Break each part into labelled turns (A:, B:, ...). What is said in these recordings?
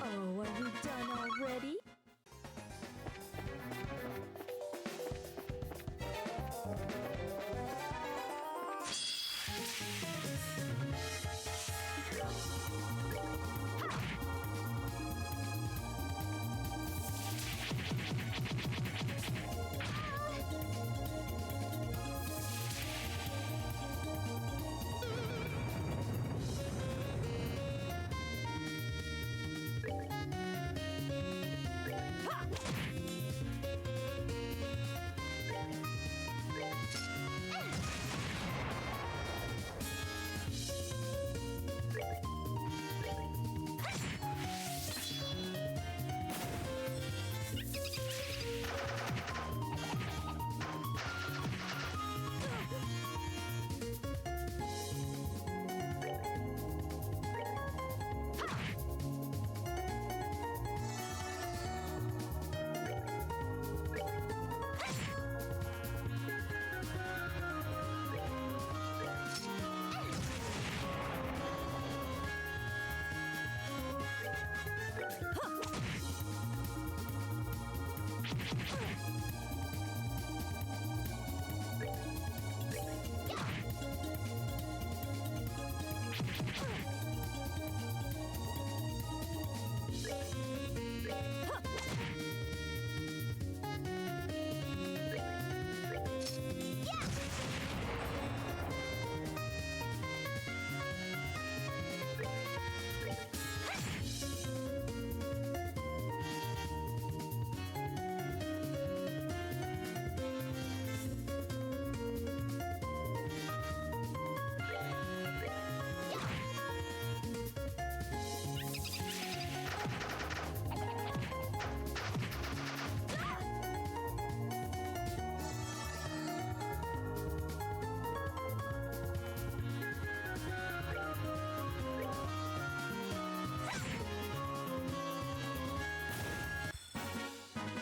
A: Oh, are we done already?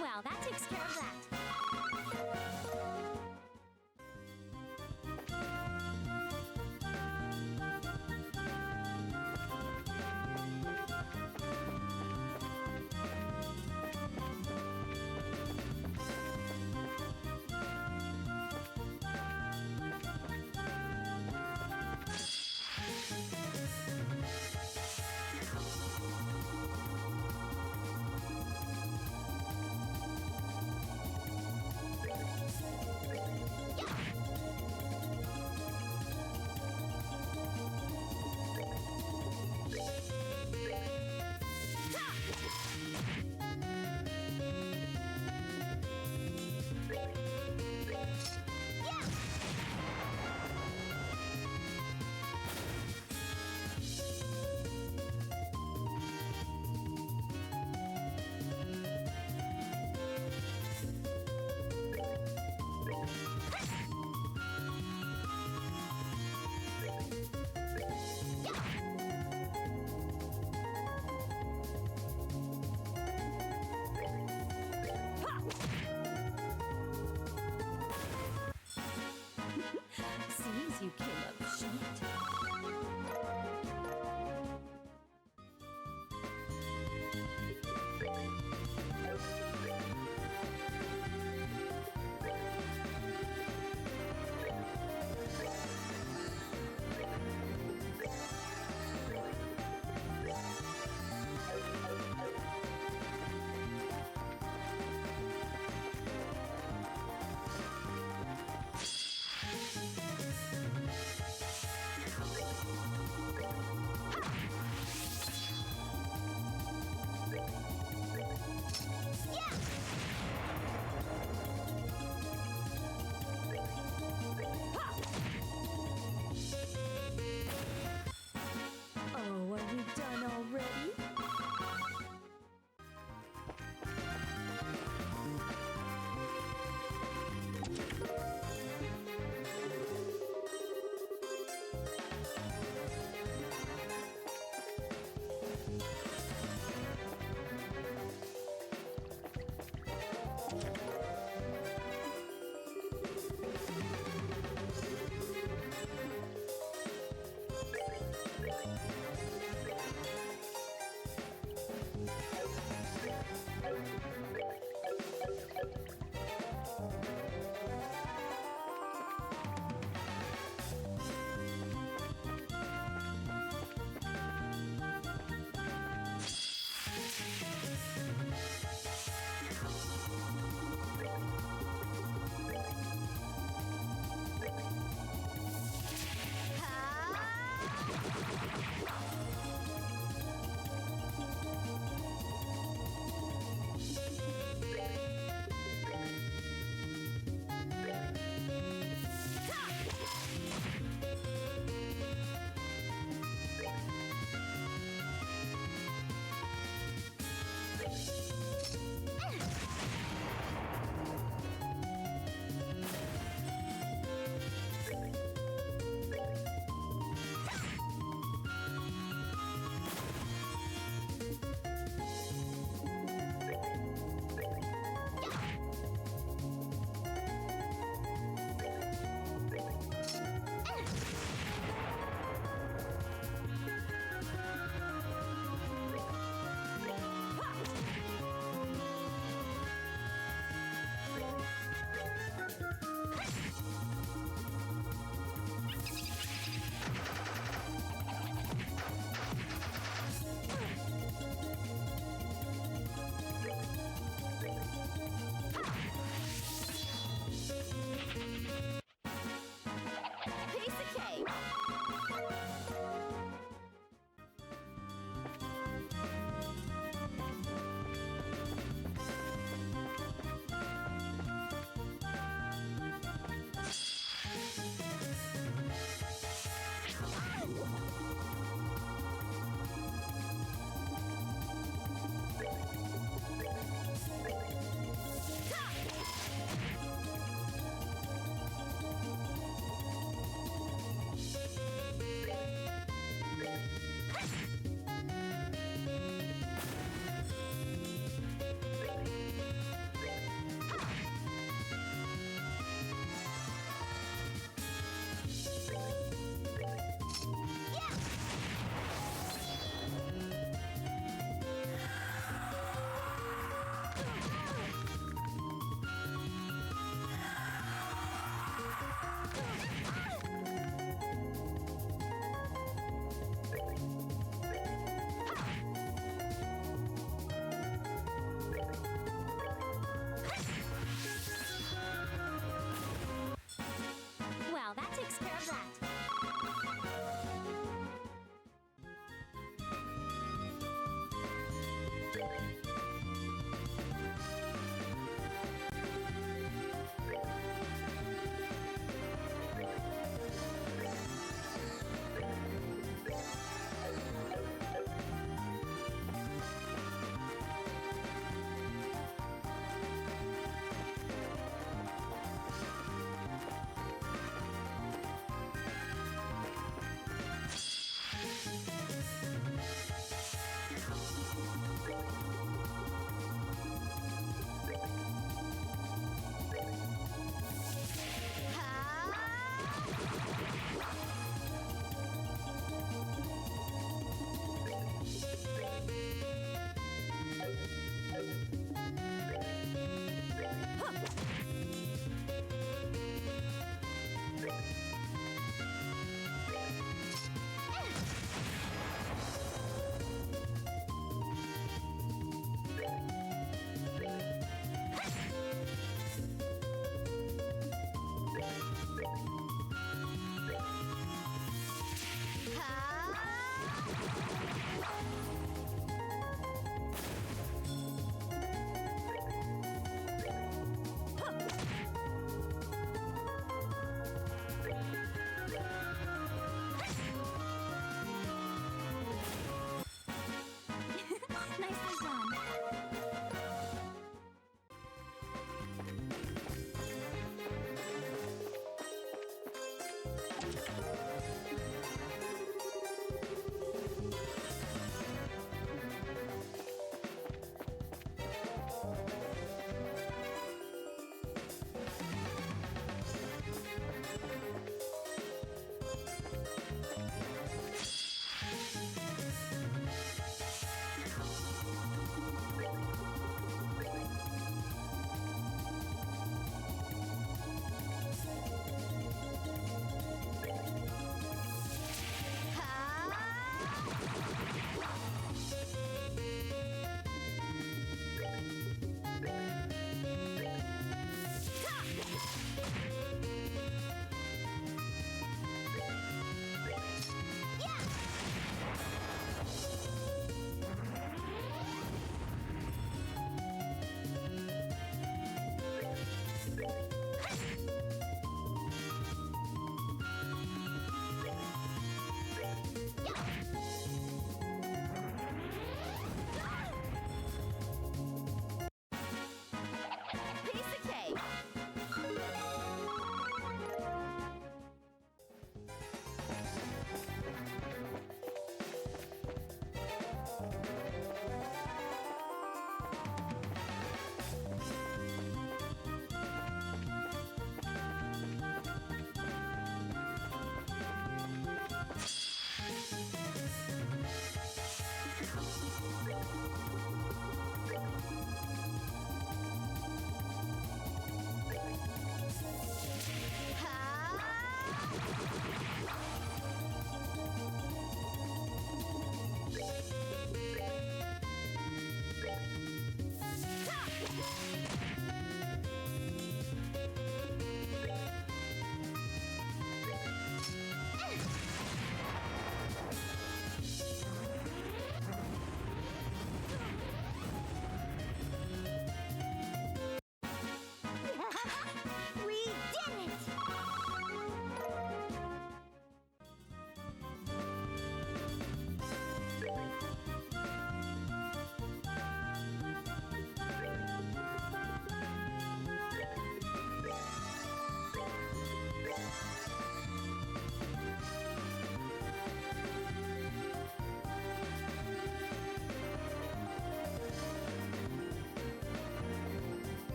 B: Well, that takes care of that.
A: Seems you came up short.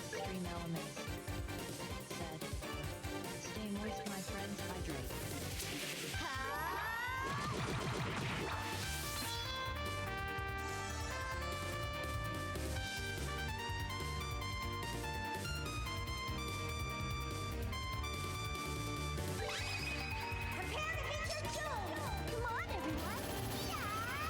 B: Stream Elements said, "Stay moist, my friends, hydrate."
C: Prepare to meet your doom! Come on, everyone! Scary!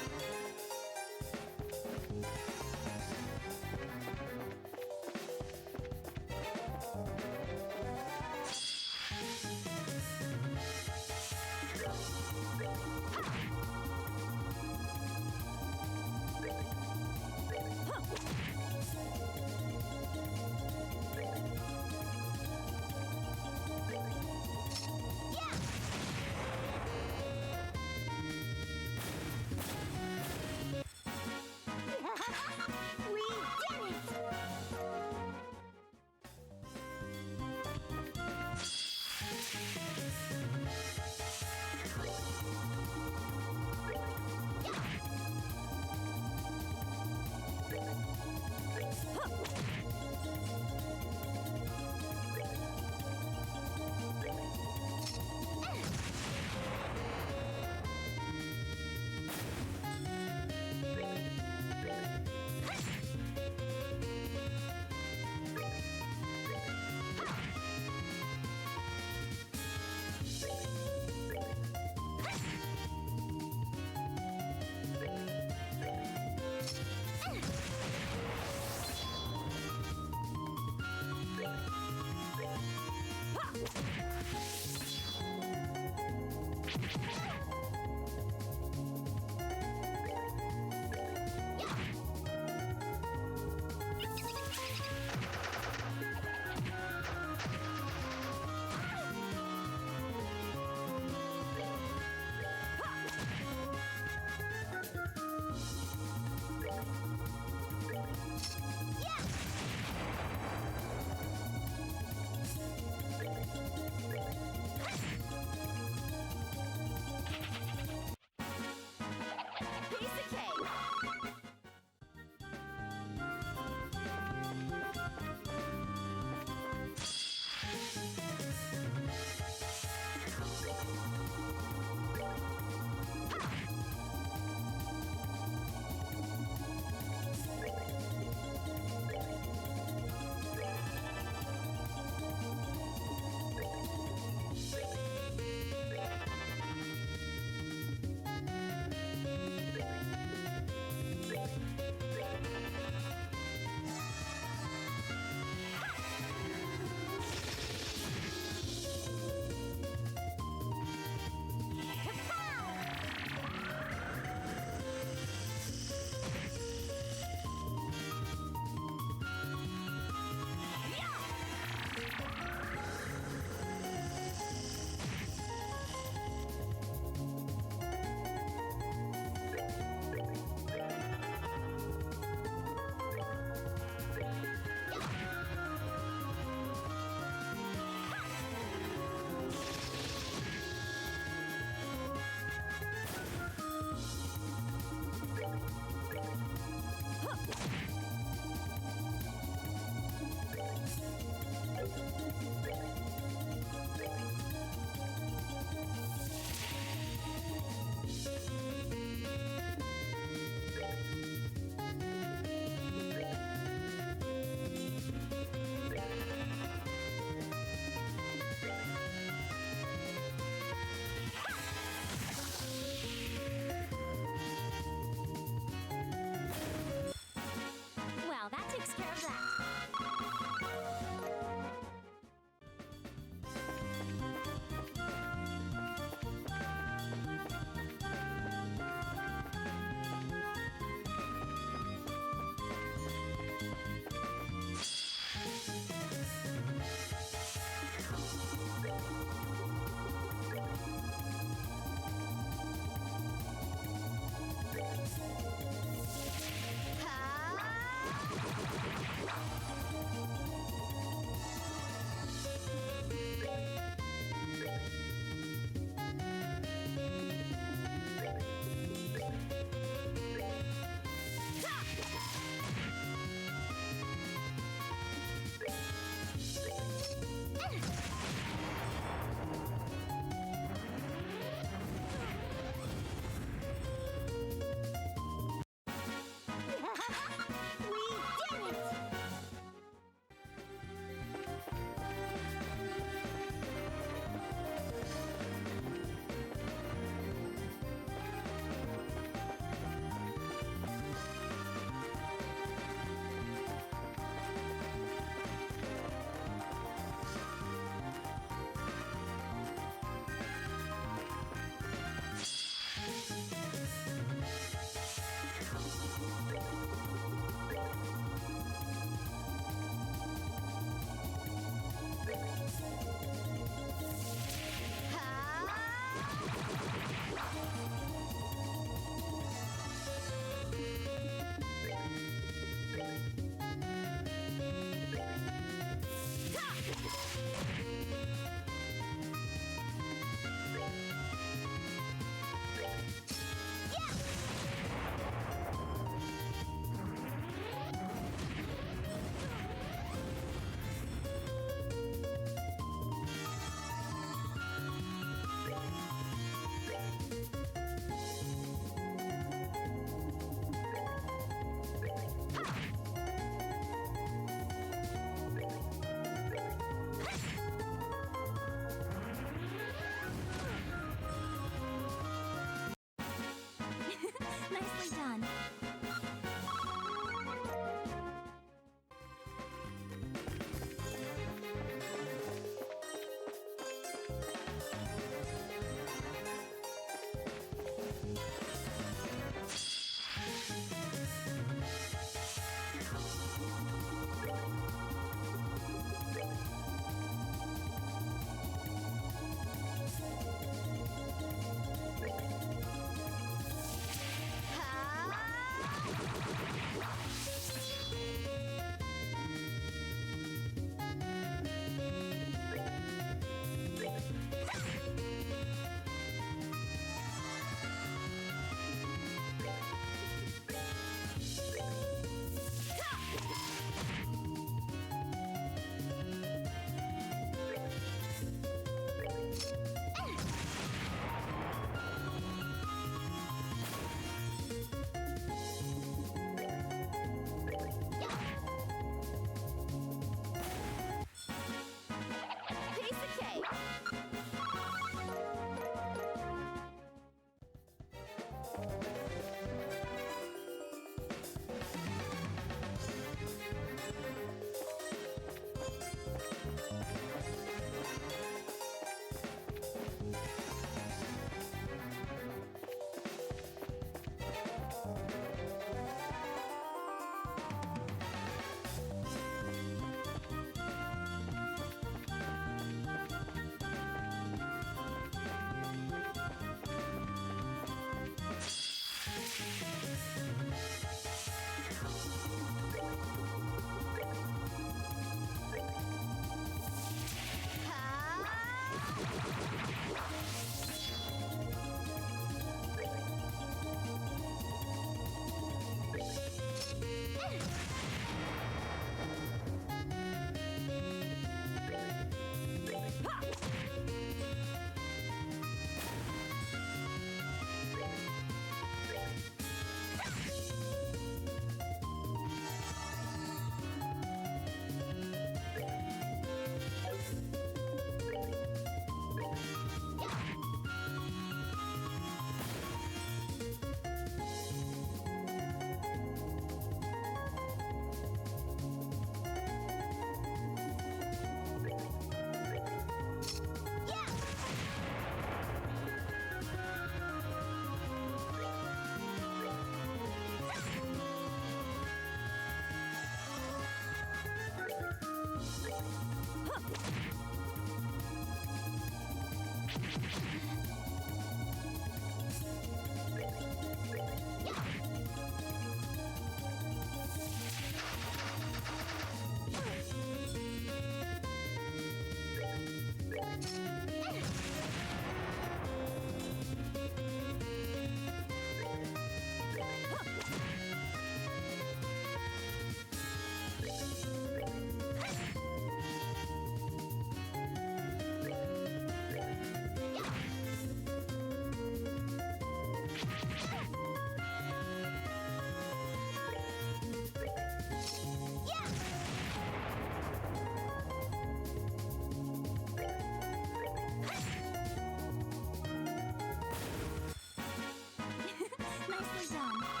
C: Nicely done.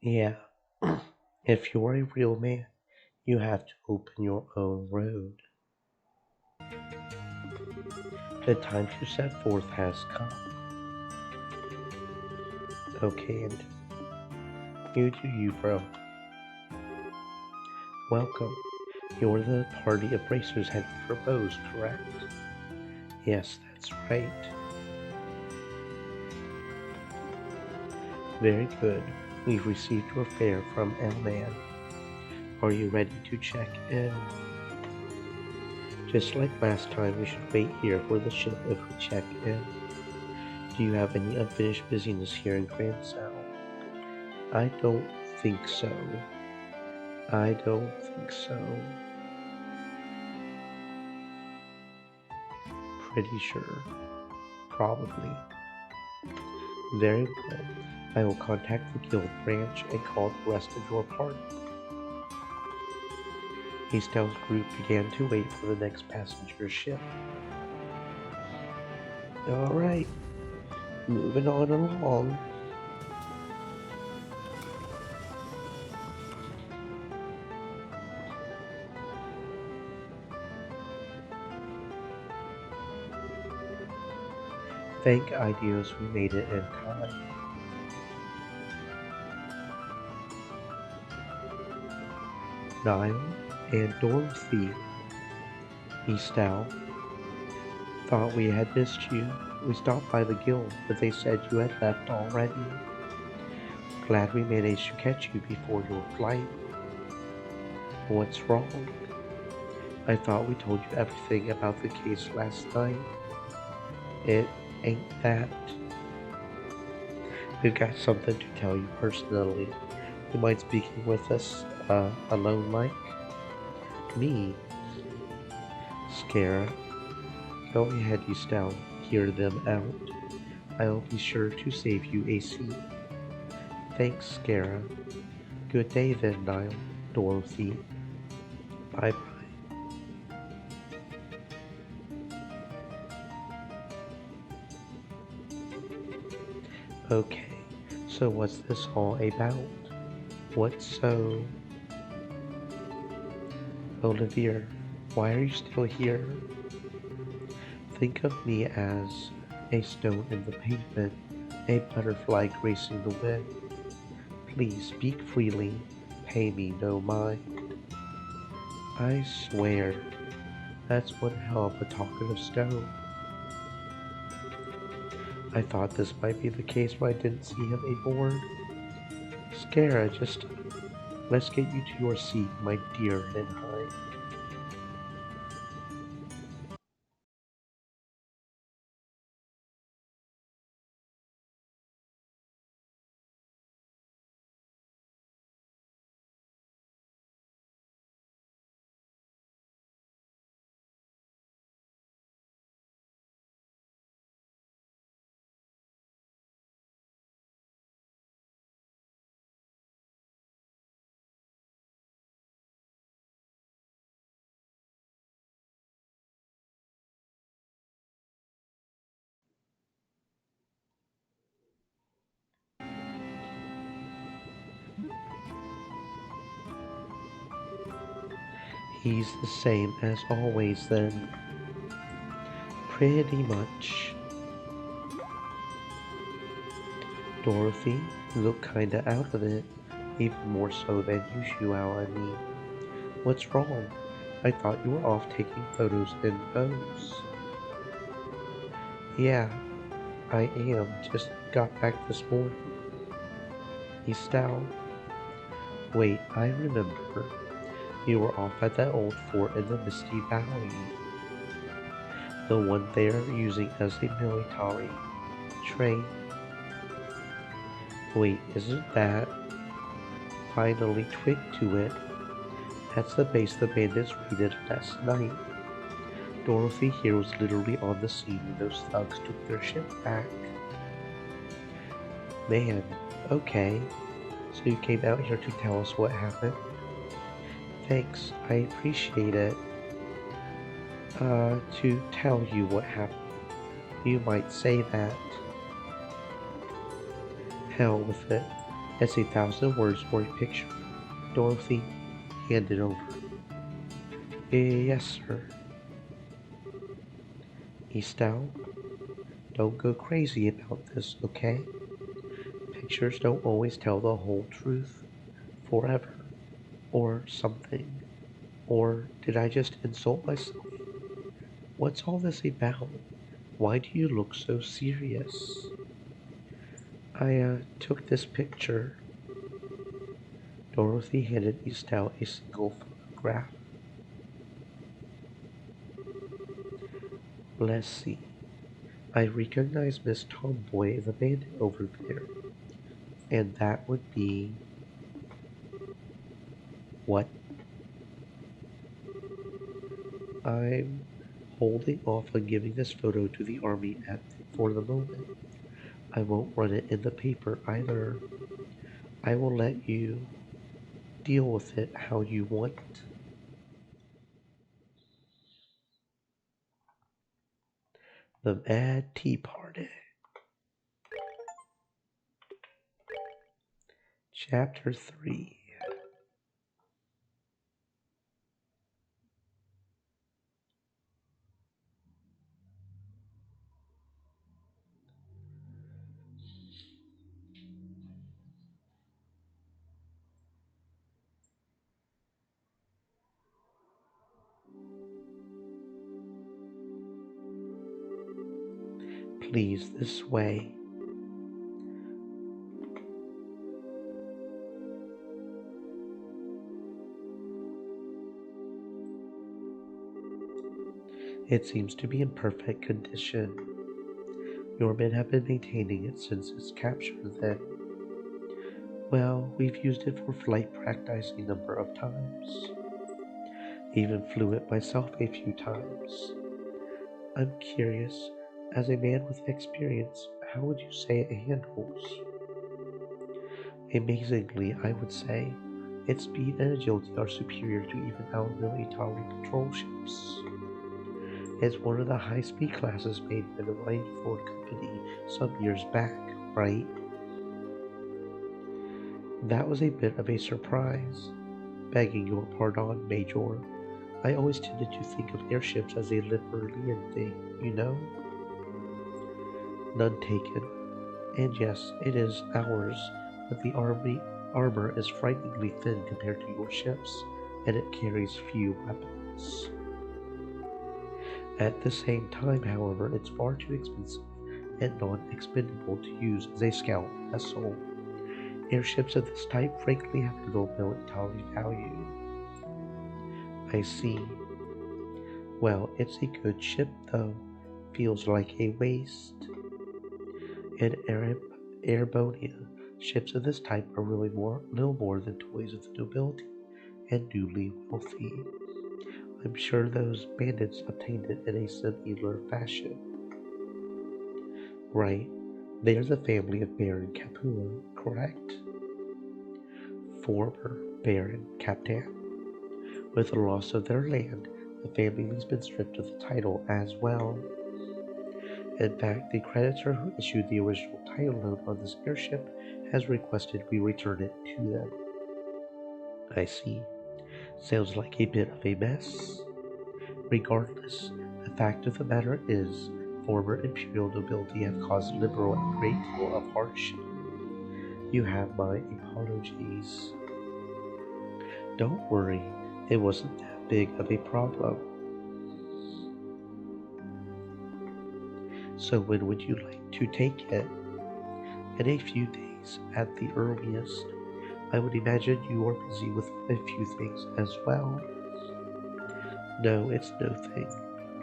D: Yeah, if you're a real man, you have to open your own road. The time to set forth has come. Okay, and you do you, bro. Welcome. You're the party of racers headed for Bose, correct? Yes, that's right. Very good. We've received your fare from El Man. Are you ready to check in? Just like last time, we should wait here for the ship if we check in. Do you have any unfinished business here in Grand Sal? I don't think so. I don't think so. Pretty sure. Probably. Very well. I will contact the guild branch and call the rest of your party. Eastel's group began to wait for the next passenger ship. Alright, moving on along. Thank Ideos we made it in time. Niall and Dorothy. Eastel. Thought we had missed you. We stopped by the guild, but they said you had left already. Glad we managed to catch you before your flight. What's wrong? I thought we told you everything about the case last night. It ain't that. We've got something to tell you personally. You mind speaking with us alone, Mike? Me? Scara. Go ahead, Eastel. Hear them out. I'll be sure to save you a seat. Thanks, Scara. Good day then, Niall. Dorothy. Bye-bye. Okay, so what's this all about? What's so... Olivier, why are you still here? Think of me as a stone in the pavement, a butterfly gracing the wind. Please speak freely, pay me no mind. I swear, that's one hell of a talkative stone. I thought this might be the case, but I didn't see him aboard. Scara, just let's get you to your seat, my dear Henhai. He's the same as always then. Pretty much. Dorothy, you look kinda out of it. Even more so than usual, I mean. What's wrong? I thought you were off taking photos in Bose. Yeah, I am. Just got back this morning. Eastel. Wait, I remember. You were off at that old fort in the Misty Valley. The one they're using as a military train. Wait, isn't that? Finally twigged to it. That's the base the bandits raided last night. Dorothy here was literally on the scene when those thugs took their ship back. Man, okay. So you came out here to tell us what happened? Thanks, I appreciate it. To tell you what happened. You might say that. Hell with it. It's 1,000 words for a picture. Dorothy handed over. Yes, sir. Estelle, don't go crazy about this, okay? Pictures don't always tell the whole truth. Forever. Or something. Or did I just insult myself? What's all this about? Why do you look so serious? I took this picture. Dorothy handed Estelle a single photograph. Let's see. I recognize Miss Tomboy, the bandit over there. And that would be... What? I'm holding off on giving this photo to the army for the moment. I won't run it in the paper either. I will let you deal with it how you want. The Mad Tea Party. Chapter 3. Please, this way. It seems to be in perfect condition. Your men have been maintaining it since its capture then. Well, we've used it for flight practice a number of times. Even flew it myself a few times. I'm curious, as a man with experience, how would you say it handles? Amazingly, I would say, its speed and agility are superior to even our military patrol ships. It's one of the high-speed classes made by the Rhineford Company some years back, right? That was a bit of a surprise. Begging your pardon, Major. I always tended to think of airships as a Liverlean thing, you know? None taken. And yes, it is ours, but the armor is frighteningly thin compared to your ships, and it carries few weapons. At the same time, however, it's far too expensive and non-expendable to use as a scout vessel. Airships of this type frankly have little military value. I see. Well, it's a good ship, though. Feels like a waste. In Erebonia, ships of this type are really little more than toys of the nobility and newly wealthy. I'm sure those bandits obtained it in a similar fashion. Right. They're the family of Baron Capua, correct? Former Baron Captain. With the loss of their land, the family has been stripped of the title as well. In fact, the creditor who issued the original title loan on this airship has requested we return it to them. I see. Sounds like a bit of a mess. Regardless, the fact of the matter is, former imperial nobility have caused Liberal a great deal of hardship. You have my apologies. Don't worry, it wasn't that big of a problem. So when would you like to take it? In a few days, at the earliest. I would imagine you are busy with a few things as well. No, it's no thing.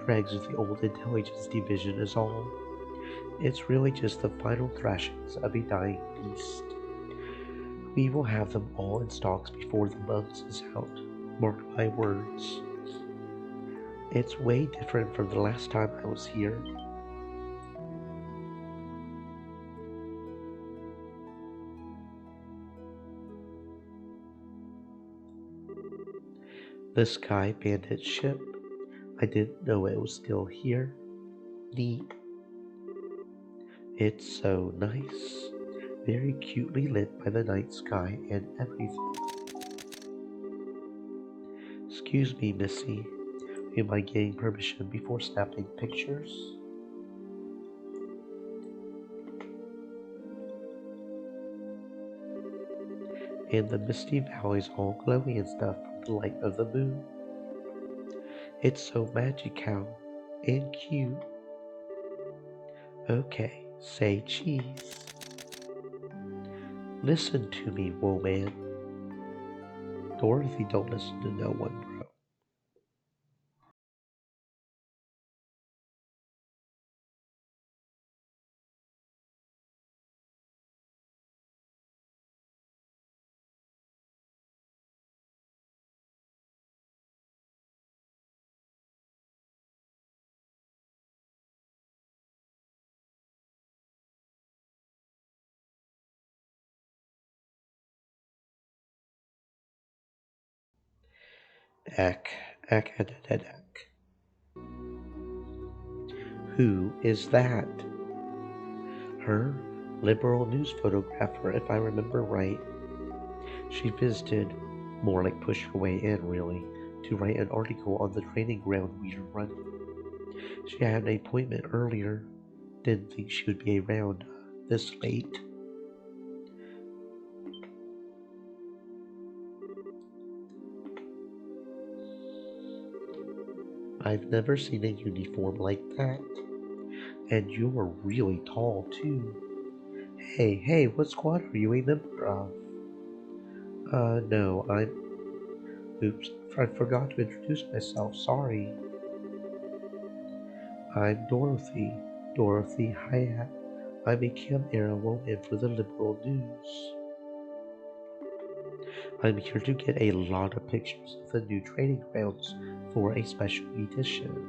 D: Dregs of the old intelligence division is all. It's really just the final thrashings of a dying beast. We will have them all in stocks before the month is out. Mark my words. It's way different from the last time I was here. The Sky Bandit ship. I didn't know it was still here. Neat. It's so nice. very cutely lit by the night sky and everything. Excuse me, Missy. Am I getting permission before snapping pictures? And the misty valleys all glowing and stuff from the light of the moon. It's so magical and cute. Okay, say cheese. Listen to me, woman. Dorothy, don't listen to no one, bro. Ack, ack, ack, ack, ack. Who is that? Her liberal news photographer, if I remember right. She visited, more like pushed her way in really, to write an article on the training ground we are running. She had an appointment earlier. Didn't think she would be around this late. I've never seen a uniform like that. And you're really tall, too. Hey, what squad are you a member of? No, Oops, I forgot to introduce myself, sorry. I'm Dorothy. Dorothy Hyatt. I'm a Camp Era woman for the Liberal News. I'm here to get a lot of pictures of the new training grounds for a special edition.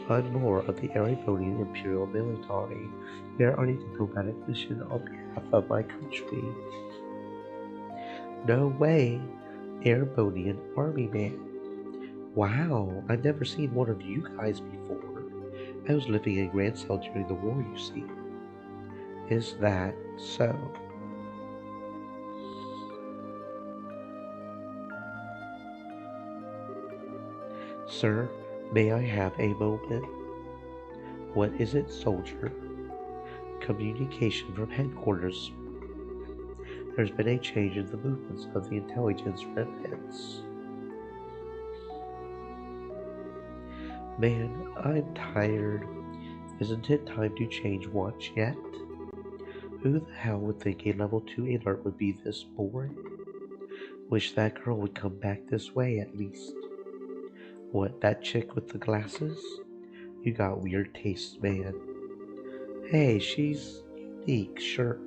D: I'm more of the Erebonian Imperial Military, here on a diplomatic mission on behalf of my country. No way! Erebonian Army Man. Wow, I've never seen one of you guys before. I was living in Grancel during the war, you see. Is that so? Sir, may I have a moment? What is it, soldier? Communication from headquarters. There's been a change in the movements of the intelligence remnants. Man, I'm tired. Isn't it time to change watch yet? Who the hell would think a level 2 alert would be this boring? Wish that girl would come back this way at least. What, that chick with the glasses? You got weird tastes, man. Hey, she's unique, sure.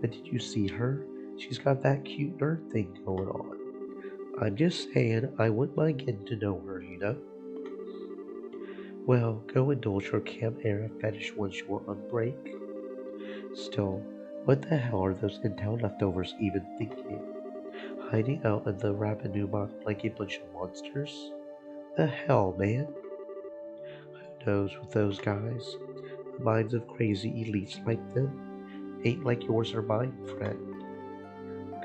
D: But did you see her? She's got that cute nerd thing going on. I'm just saying, I wouldn't mind getting to know her, you know? Well, go indulge your Camp Era fetish once you're on break. Still, what the hell are those intel leftovers even thinking? Hiding out in the Rabanumon like a bunch of monsters? The hell, man? Who knows with those guys? The minds of crazy elites like them ain't like yours or mine, friend.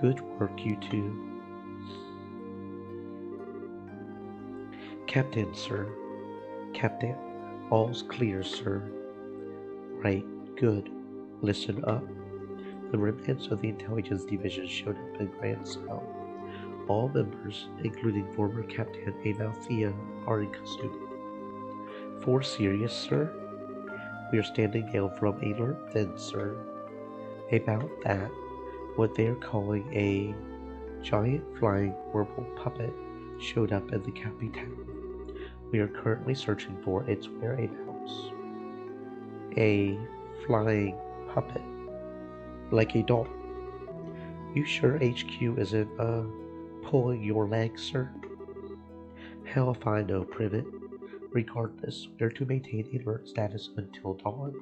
D: Good work, you two. Captain, sir. Captain, all's clear, sir. Right, good. Listen up. The remnants of the intelligence division showed up in Grand South. All members, including former Captain Amalthea, are in custody. For serious, sir? We are standing down from alert then, sir. About that, what they are calling a giant flying wormhole puppet showed up in the capital. We are currently searching for its whereabouts. A flying puppet. Like a doll. You sure HQ isn't, pulling your leg, sir? Hell if I know, Privet. Regardless, we are to maintain alert status until dawn.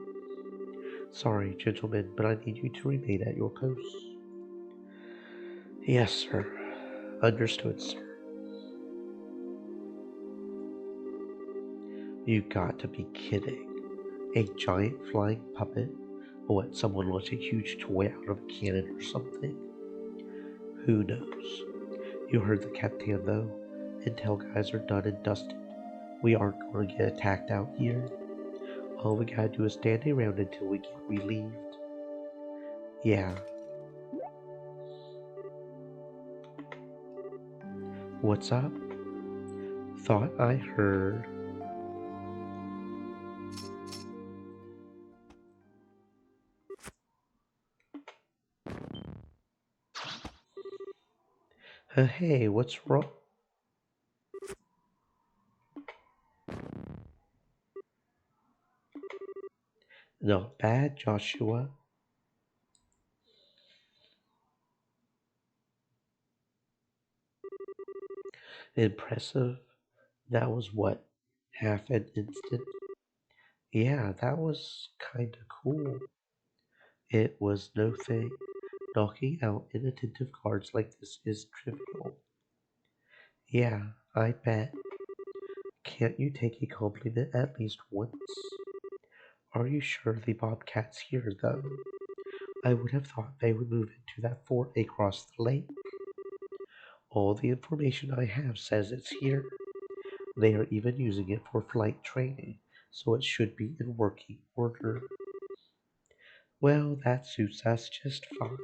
D: Sorry, gentlemen, but I need you to remain at your posts. Yes, sir. Understood, sir. You got to be kidding. A giant flying puppet? What, someone launched a huge toy out of a cannon or something? Who knows? You heard the captain though. Intel guys are done and dusted. We aren't going to get attacked out here. All we gotta do is stand around until we get relieved. Yeah. What's up? Thought I heard. Hey, what's wrong? Not bad, Joshua. Impressive. That was what? Half an instant? Yeah, that was kinda cool. It was no thing. Knocking out inattentive guards like this is trivial. Yeah, I bet. Can't you take a compliment at least once? Are you sure the Bobcat's here, though? I would have thought they would move into that fort across the lake. All the information I have says it's here. They are even using it for flight training, so it should be in working order. Well, that suits us just fine.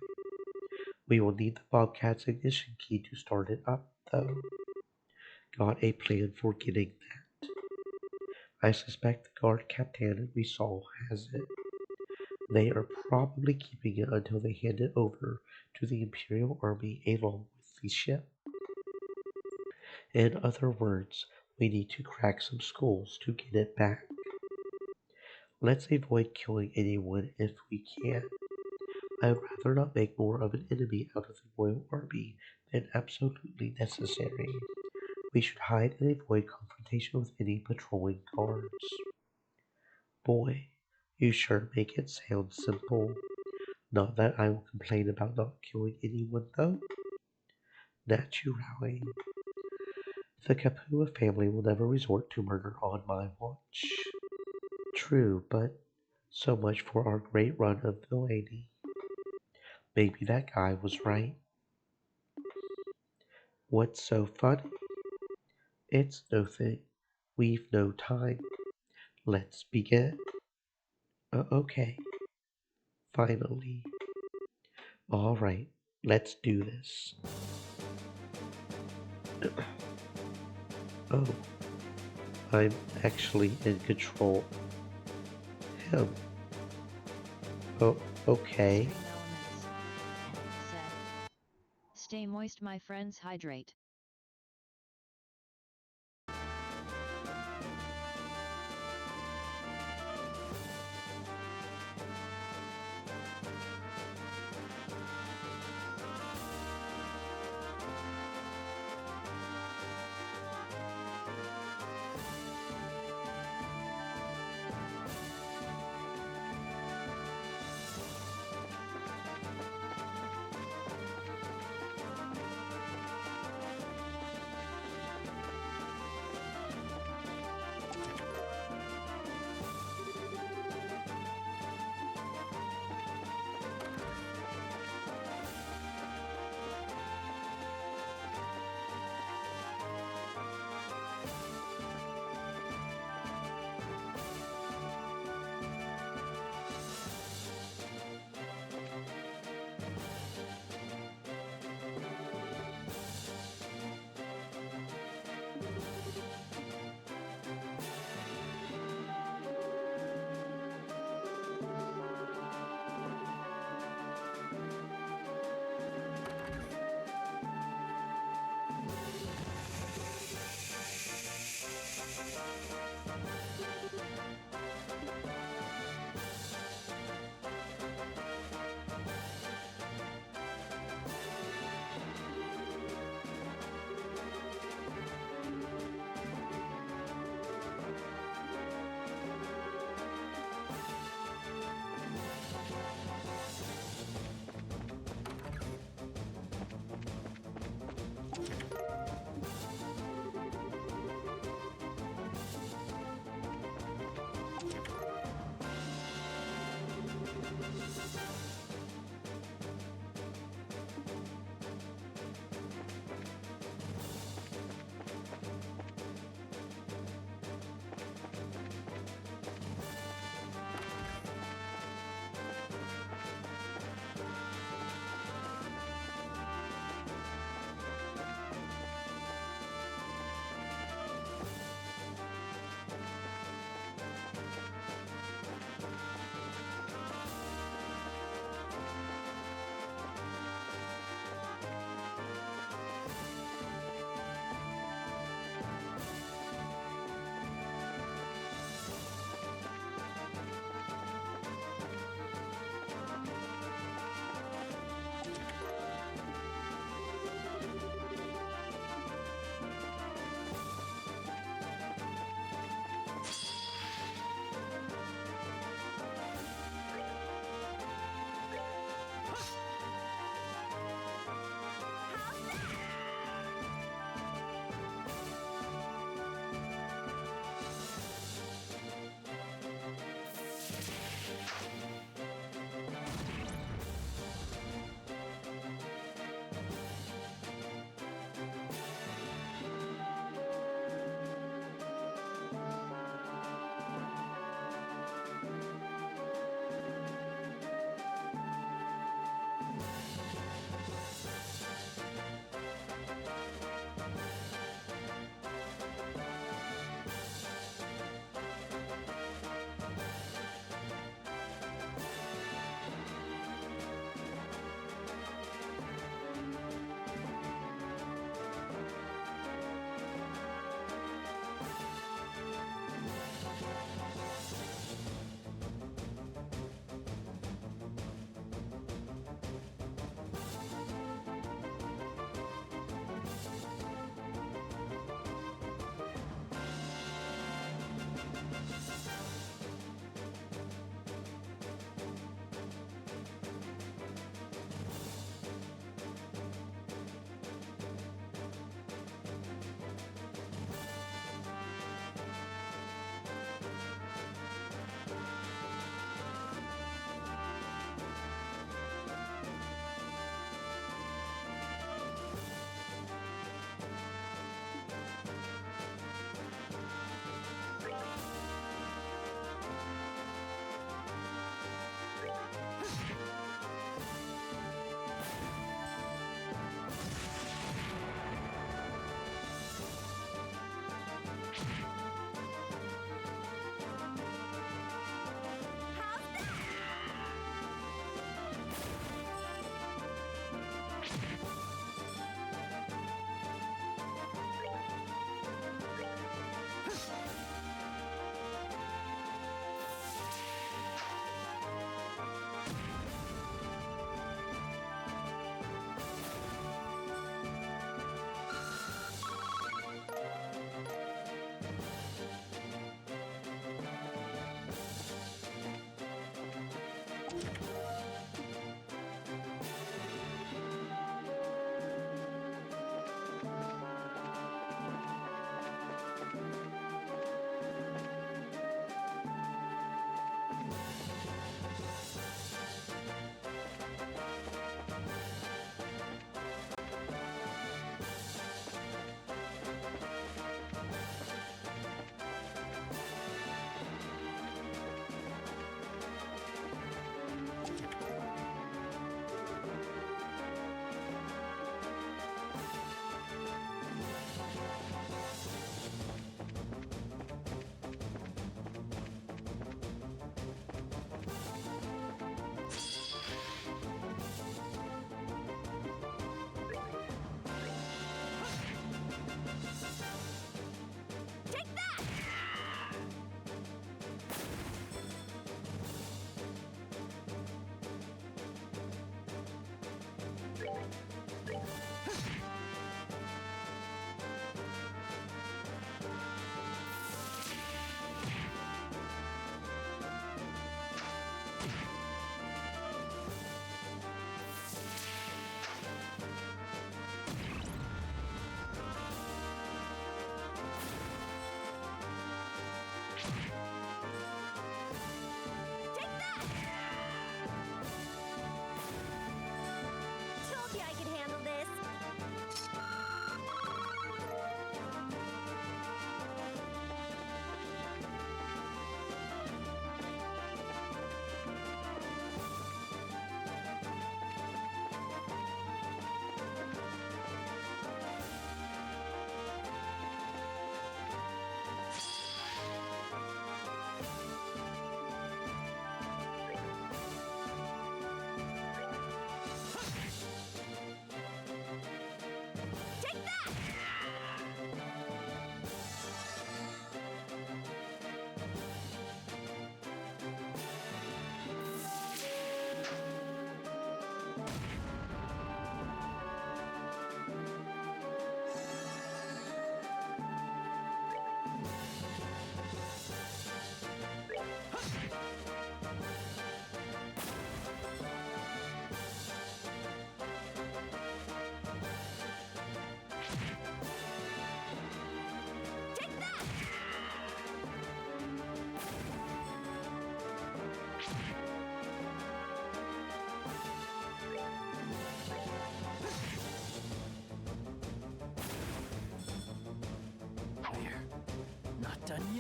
D: We will need the Bobcat's ignition key to start it up, though. Got a plan for getting that. I suspect the guard captain we saw has it. They are probably keeping it until they hand it over to the Imperial Army along with the ship. In other words, we need to crack some skulls to get it back. Let's avoid killing anyone if we can. I'd rather not make more of an enemy out of the Royal Army than absolutely necessary. We should hide and avoid confrontation with any patrolling guards. Boy, you sure make it sound simple. Not that I will complain about not killing anyone, though. Naturally. The Kapua family will never resort to murder on my watch. True, but so much for our great run of villainy. Maybe that guy was right. What's so funny? It's no thing. We've no time. Let's begin. Okay, finally. All right, let's do this. Oh, I'm actually in control. Him. Oh, okay.
B: Extreme elements. Said. Stay moist, my friends, hydrate.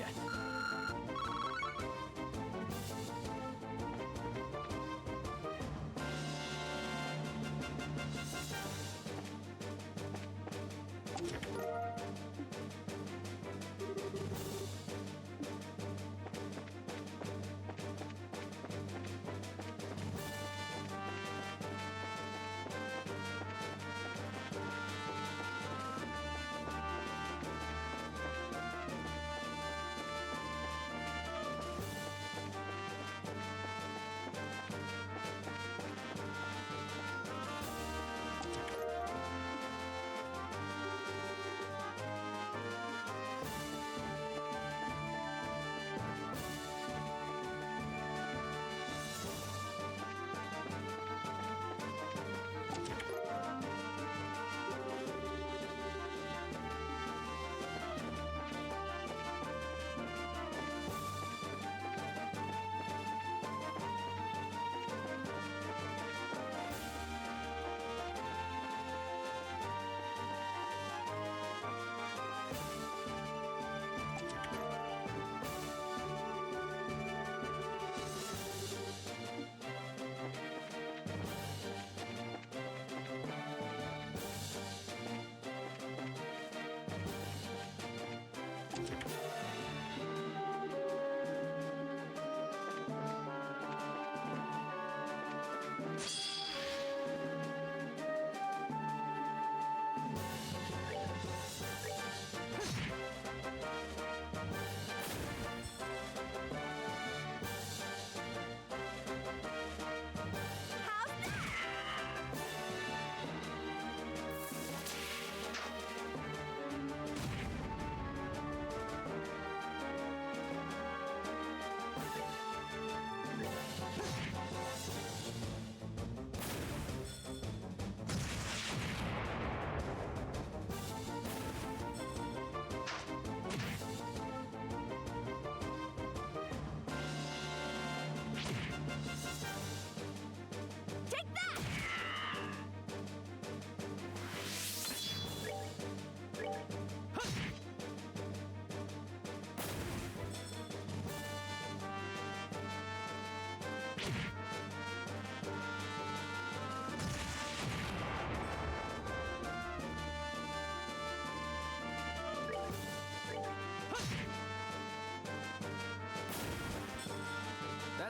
E: yet.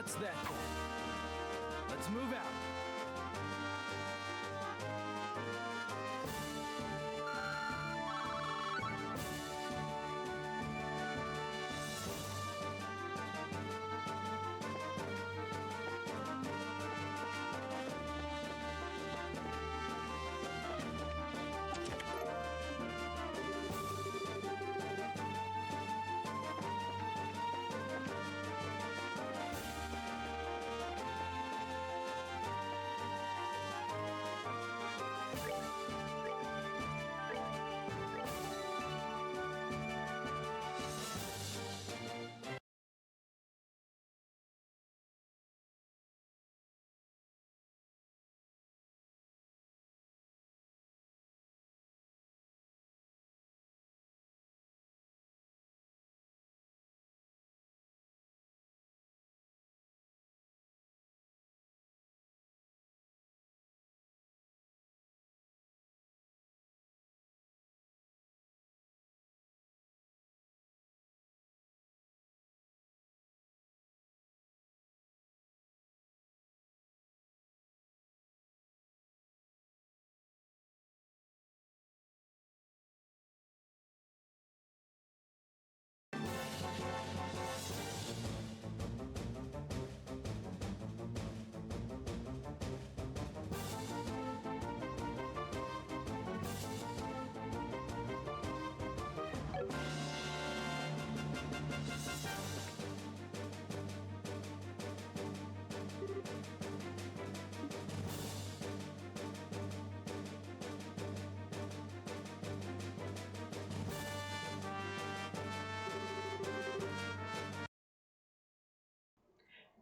E: That's that. Let's move out.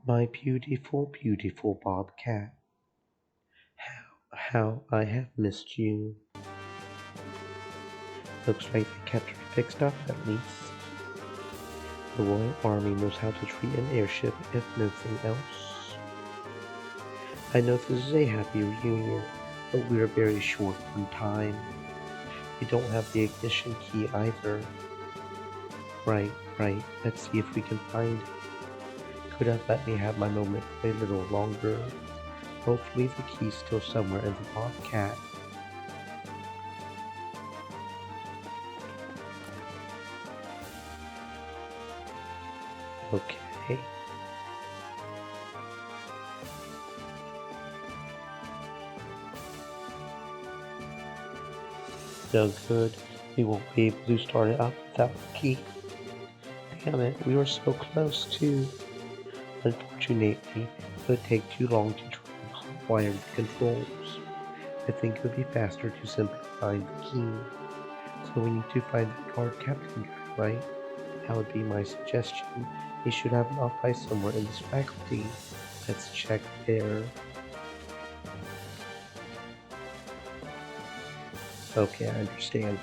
D: My beautiful, beautiful Bobcat. How I have missed you. Looks like they kept her fixed up at least. The Royal Army knows how to treat an airship, if nothing else. I know this is a happy reunion, but we're very short on time. We don't have the ignition key either. Right. Let's see if we can find it. Could have let me have my moment for a little longer. Hopefully the key's still somewhere in the Bobcat. Okay. No good. We won't be able to start it up without the key. Damn it, we were so close too. Unfortunately, it would take too long to try and hotwire the controls. I think it would be faster to simply find the key. So we need to find the guard captain guy, right? That would be my suggestion. He should have an office somewhere in this faculty. Let's check there. Okay, I understand.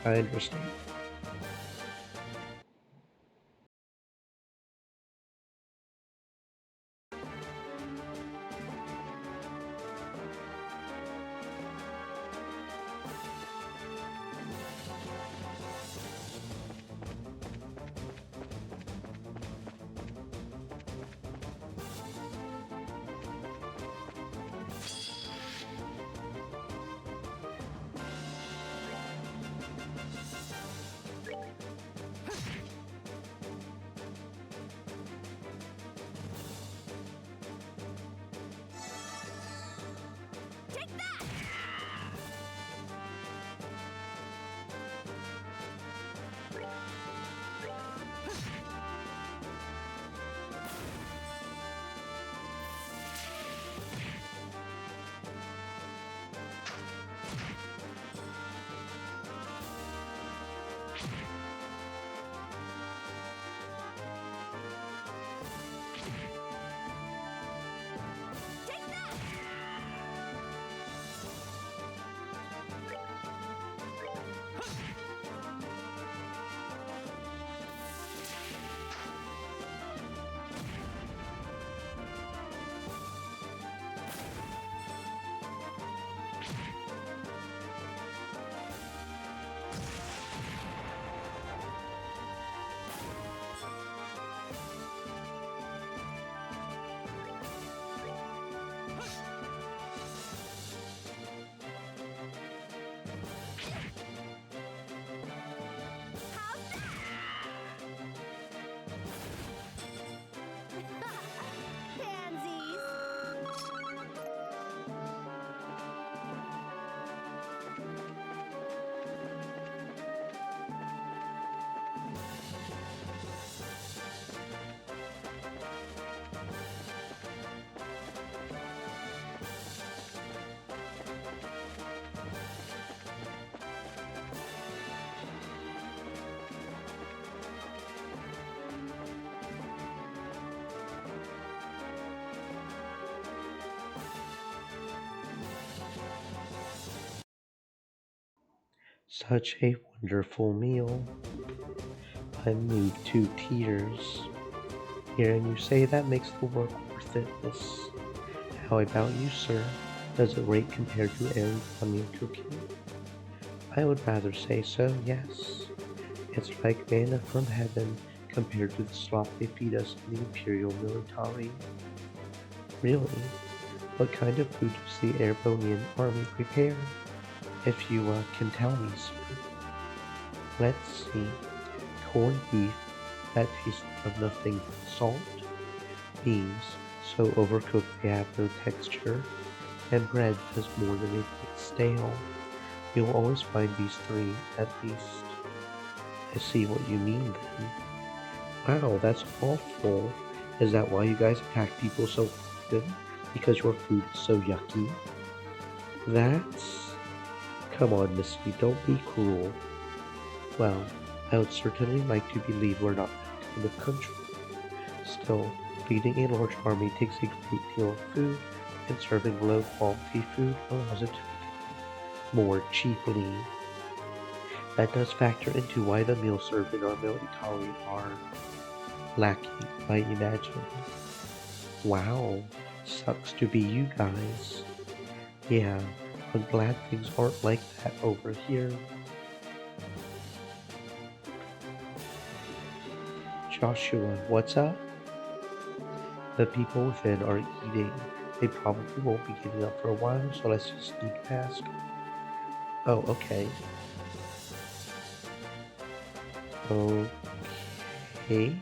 D: Such a wonderful meal. I'm moved to tears. Hearing you say that makes the work worth it, miss. How about you, sir? Does it rate compared to origami cooking? I would rather say so, yes. It's like manna from heaven compared to the slop they feed us in the Imperial Military. Really? What kind of food does the Airbonian army prepare? If you can tell me, sir. Let's see. Corned beef that tastes of nothing but salt. Beans so overcooked they have no texture. And bread that's more than a bit stale. You'll always find these three, at least. I see what you mean then. Wow, that's awful. Is that why you guys attack people so often? Because your food is so yucky? That's... Come on, Misty, don't be cruel. Well, I would certainly like to believe we're not that kind of country. Still, feeding a large army takes a great deal of food, and serving low-quality food allows it to be more cheaply. That does factor into why the meals served in our military are lacking my imagination. Wow, sucks to be you guys. Yeah, I'm glad things aren't like that over here. Joshua, what's up? The people within are eating. They probably won't be getting up for a while, so let's just sneak past. Oh, okay. Okay.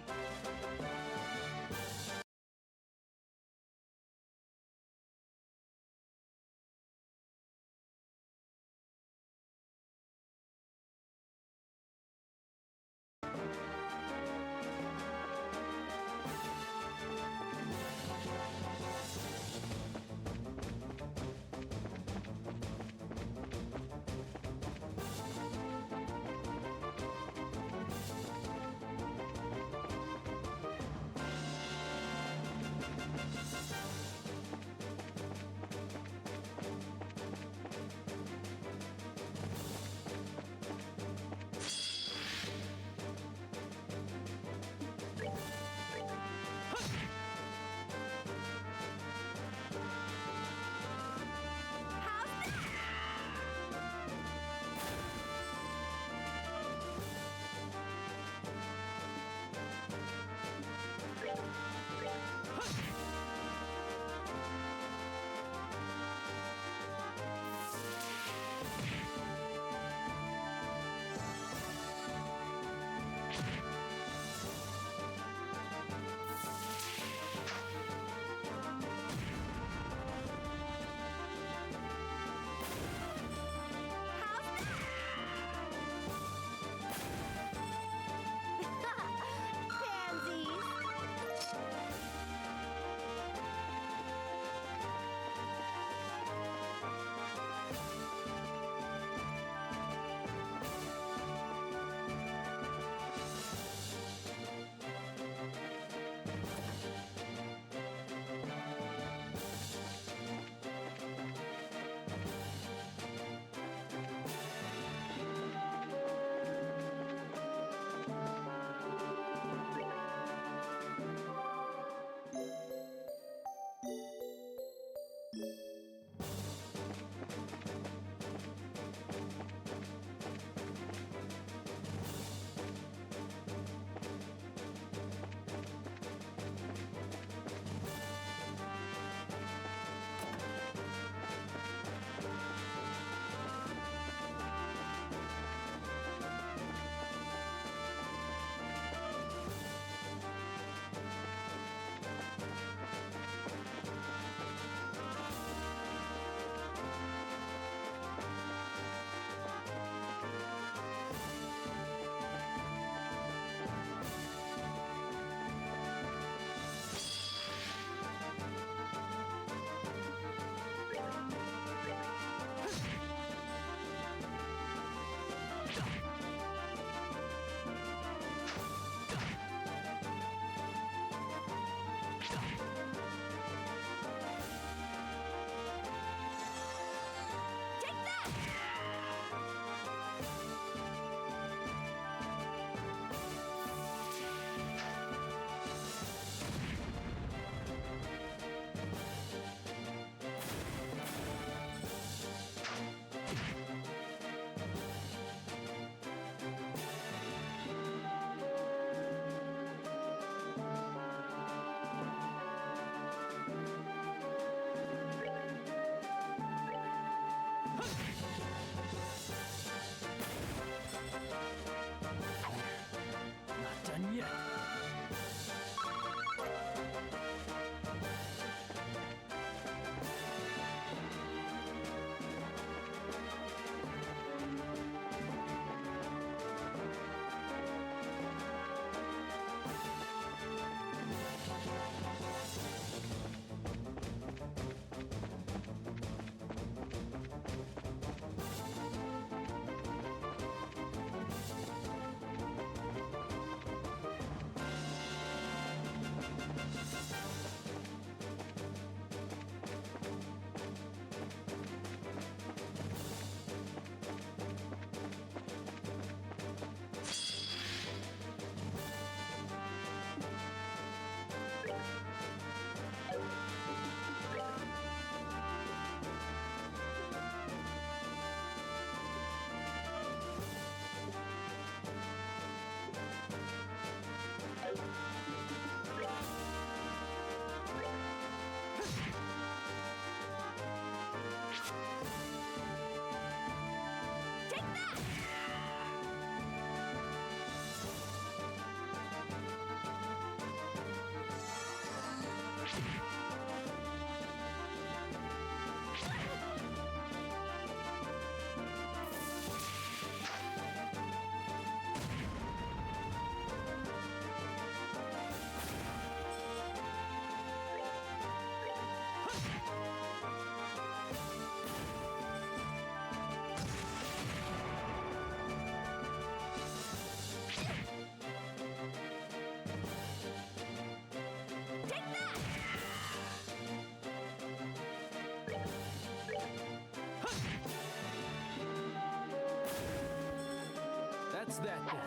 E: That's that then.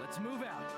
E: Let's move out.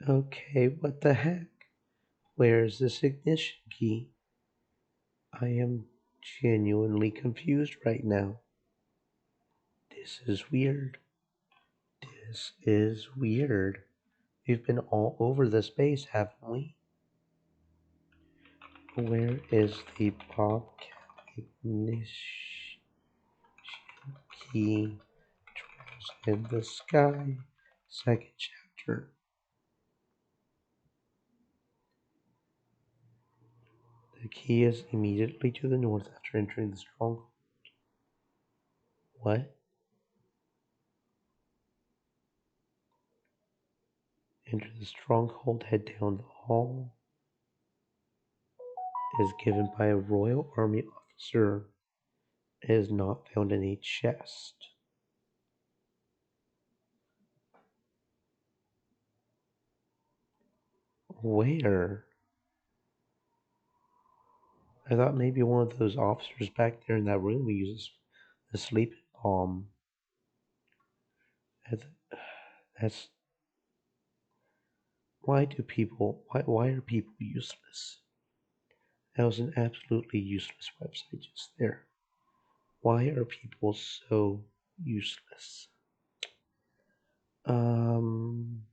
D: Okay, what the heck? Where's this ignition key? I am genuinely confused right now. This is weird. This is weird. We've been all over this base, haven't we? Where is the Bobcat ignition key? Trails in the sky. Second chapter. The key is immediately to the north after entering the stronghold. What? Enter the stronghold, head down the hall. It is given by a Royal Army officer. It is not found in a chest. Where? I thought maybe one of those officers back there in that room uses the sleeping bomb. That's why are people useless? That was an absolutely useless website just there. Why are people so useless? Um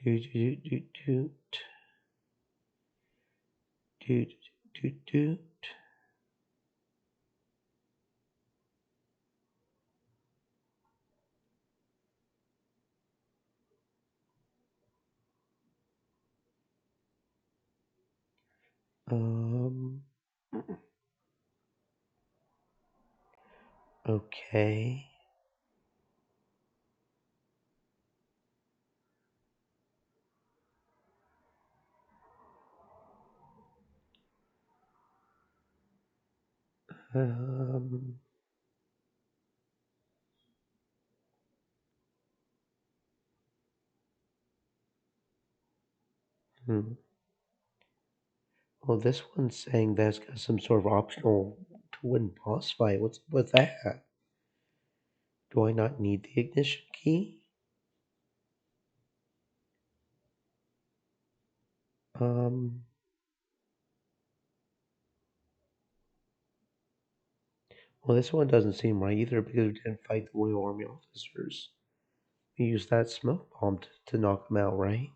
D: do do do do do do do. Um okay. Um hmm. Well, this one's saying that's got some sort of optional to win boss fight. What's up with that? Do I not need the ignition key? Um, well, this one doesn't seem right either because we didn't fight the Royal Army officers. We used that smoke bomb to knock them out, right?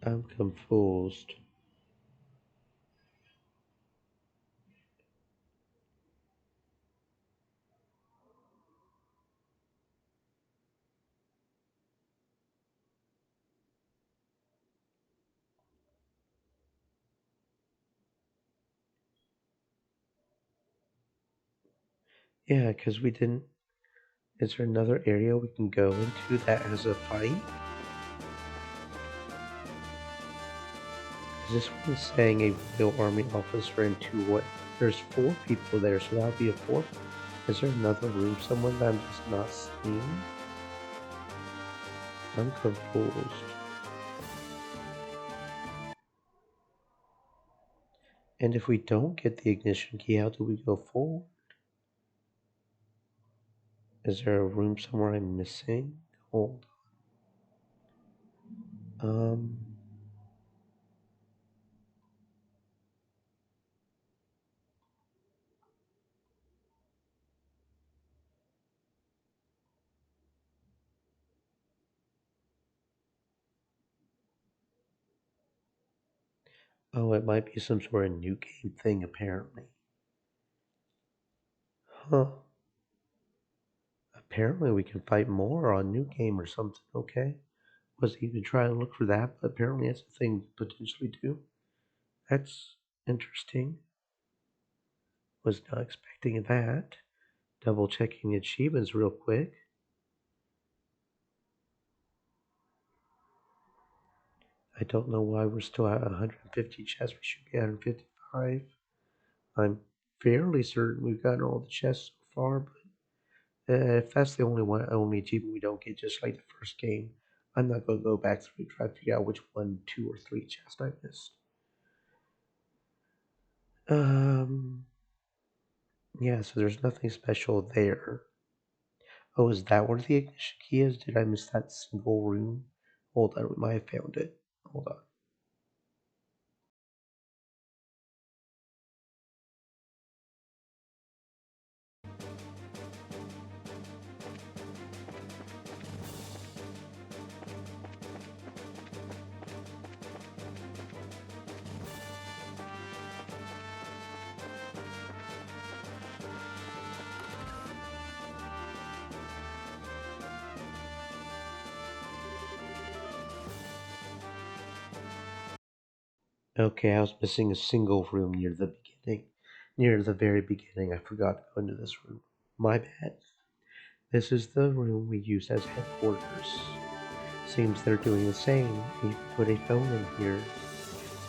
D: I'm confused. Yeah, because we didn't. Is there another area we can go into that has a fight? Is this one saying a real army officer and two what? There's 4 people there, so that would be a 4th. Is there another room somewhere that I'm just not seeing? I'm confused. And if we don't get the ignition key, how do we go forward? Is there a room somewhere I'm missing? Hold on. Oh, it might be some sort of new game thing, apparently. Huh. Apparently we can fight more on new game or something, okay? Wasn't even trying to look for that, but apparently that's a thing to potentially do. That's interesting. Was not expecting that. Double checking achievements real quick. I don't know why we're still at 150 chests. We should be at 155. I'm fairly certain we've gotten all the chests so far, but if that's the only achievement we don't get, just like the first game, I'm not gonna go back through and try to figure out which 1, 2, or 3 chests I missed. Yeah, so there's nothing special there. Oh, is that where the ignition key is? Did I miss that single room? Hold on, we might have found it. Hold on. Okay, I was missing a single room near the beginning. Near the very beginning, I forgot to go into this room. My bad. This is the room we use as headquarters. Seems they're doing the same. We put a phone in here,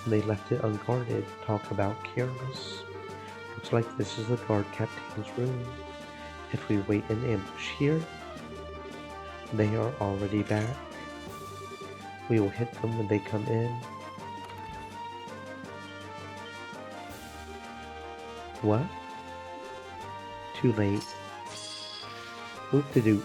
D: and they left it unguarded. Talk about careless. Looks like this is the guard captain's room. If we wait in ambush here, they are already back. We will hit them when they come in. What? Too late. Whoop de doo.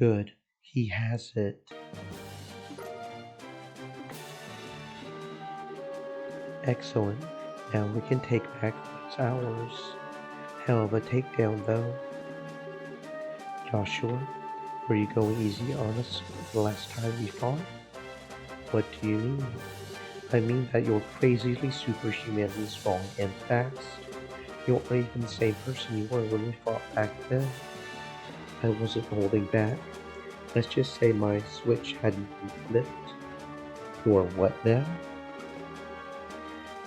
D: Good. He has it. Excellent. Now we can take back what's ours. Hell of a takedown, though. Joshua, were you going easy on us the last time we fought? What do you mean? I mean that you're crazily superhumanly strong and fast. You aren't even the same person you were when we fought back then. I wasn't holding back. Let's just say my switch hadn't been flipped. You're what now?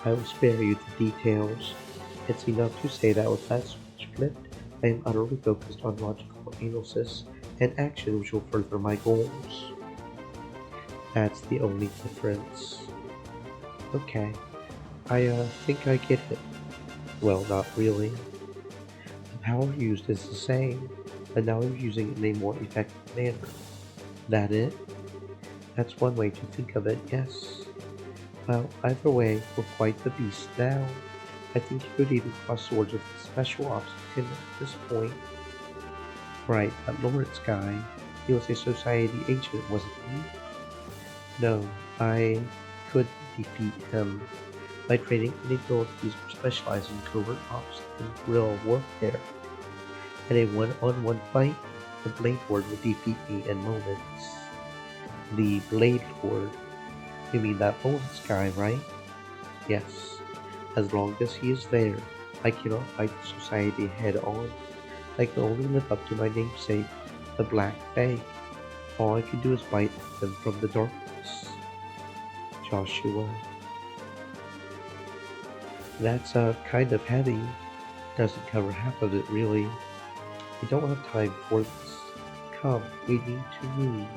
D: I will spare you the details. It's enough to say that with that switch flipped, I am utterly focused on logical analysis and action which will further my goals. That's the only difference. Okay, I think I get it. Well, not really. The power used is the same, but now I'm using it in a more effective manner. That it? That's one way to think of it, yes. Well, either way, we're quite the beast now. I think you could even cross swords with the special ops at this point. Right, that Lawrence guy, he was a society agent, wasn't he? No, I couldn't defeat him. My training and abilities were specialized in covert ops and guerrilla warfare. In a one-on-one fight, the Blade Lord would defeat me in moments. The Blade Lord? You mean that Lawrence guy, right? Yes. As long as he is there, I cannot fight the society head on. I can only live up to my namesake, the Black Fae. All I can do is bite them from the darkness. Joshua. That's kind of heavy. Doesn't cover half of it, really. We don't have time for this. Come, we need to move.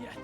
E: yet.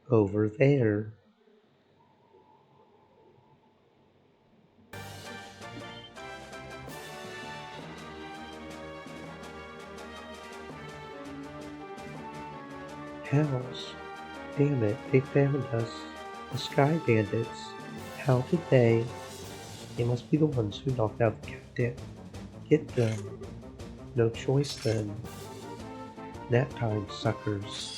D: Over there. Hells. Damn it, they found us. The Sky Bandits. How did they? They must be the ones who knocked out the captain. Get them. No choice then. Nap time, suckers.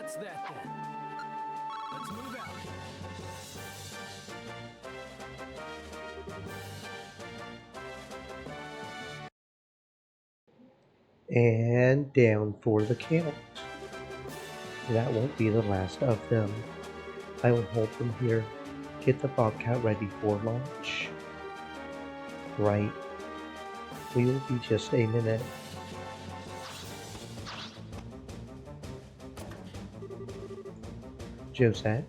E: That's that then. Let's move out.
D: And down for the count. That won't be the last of them. I will hold them here. Get the Bobcat ready for launch. Right. We will be just a minute. Josette,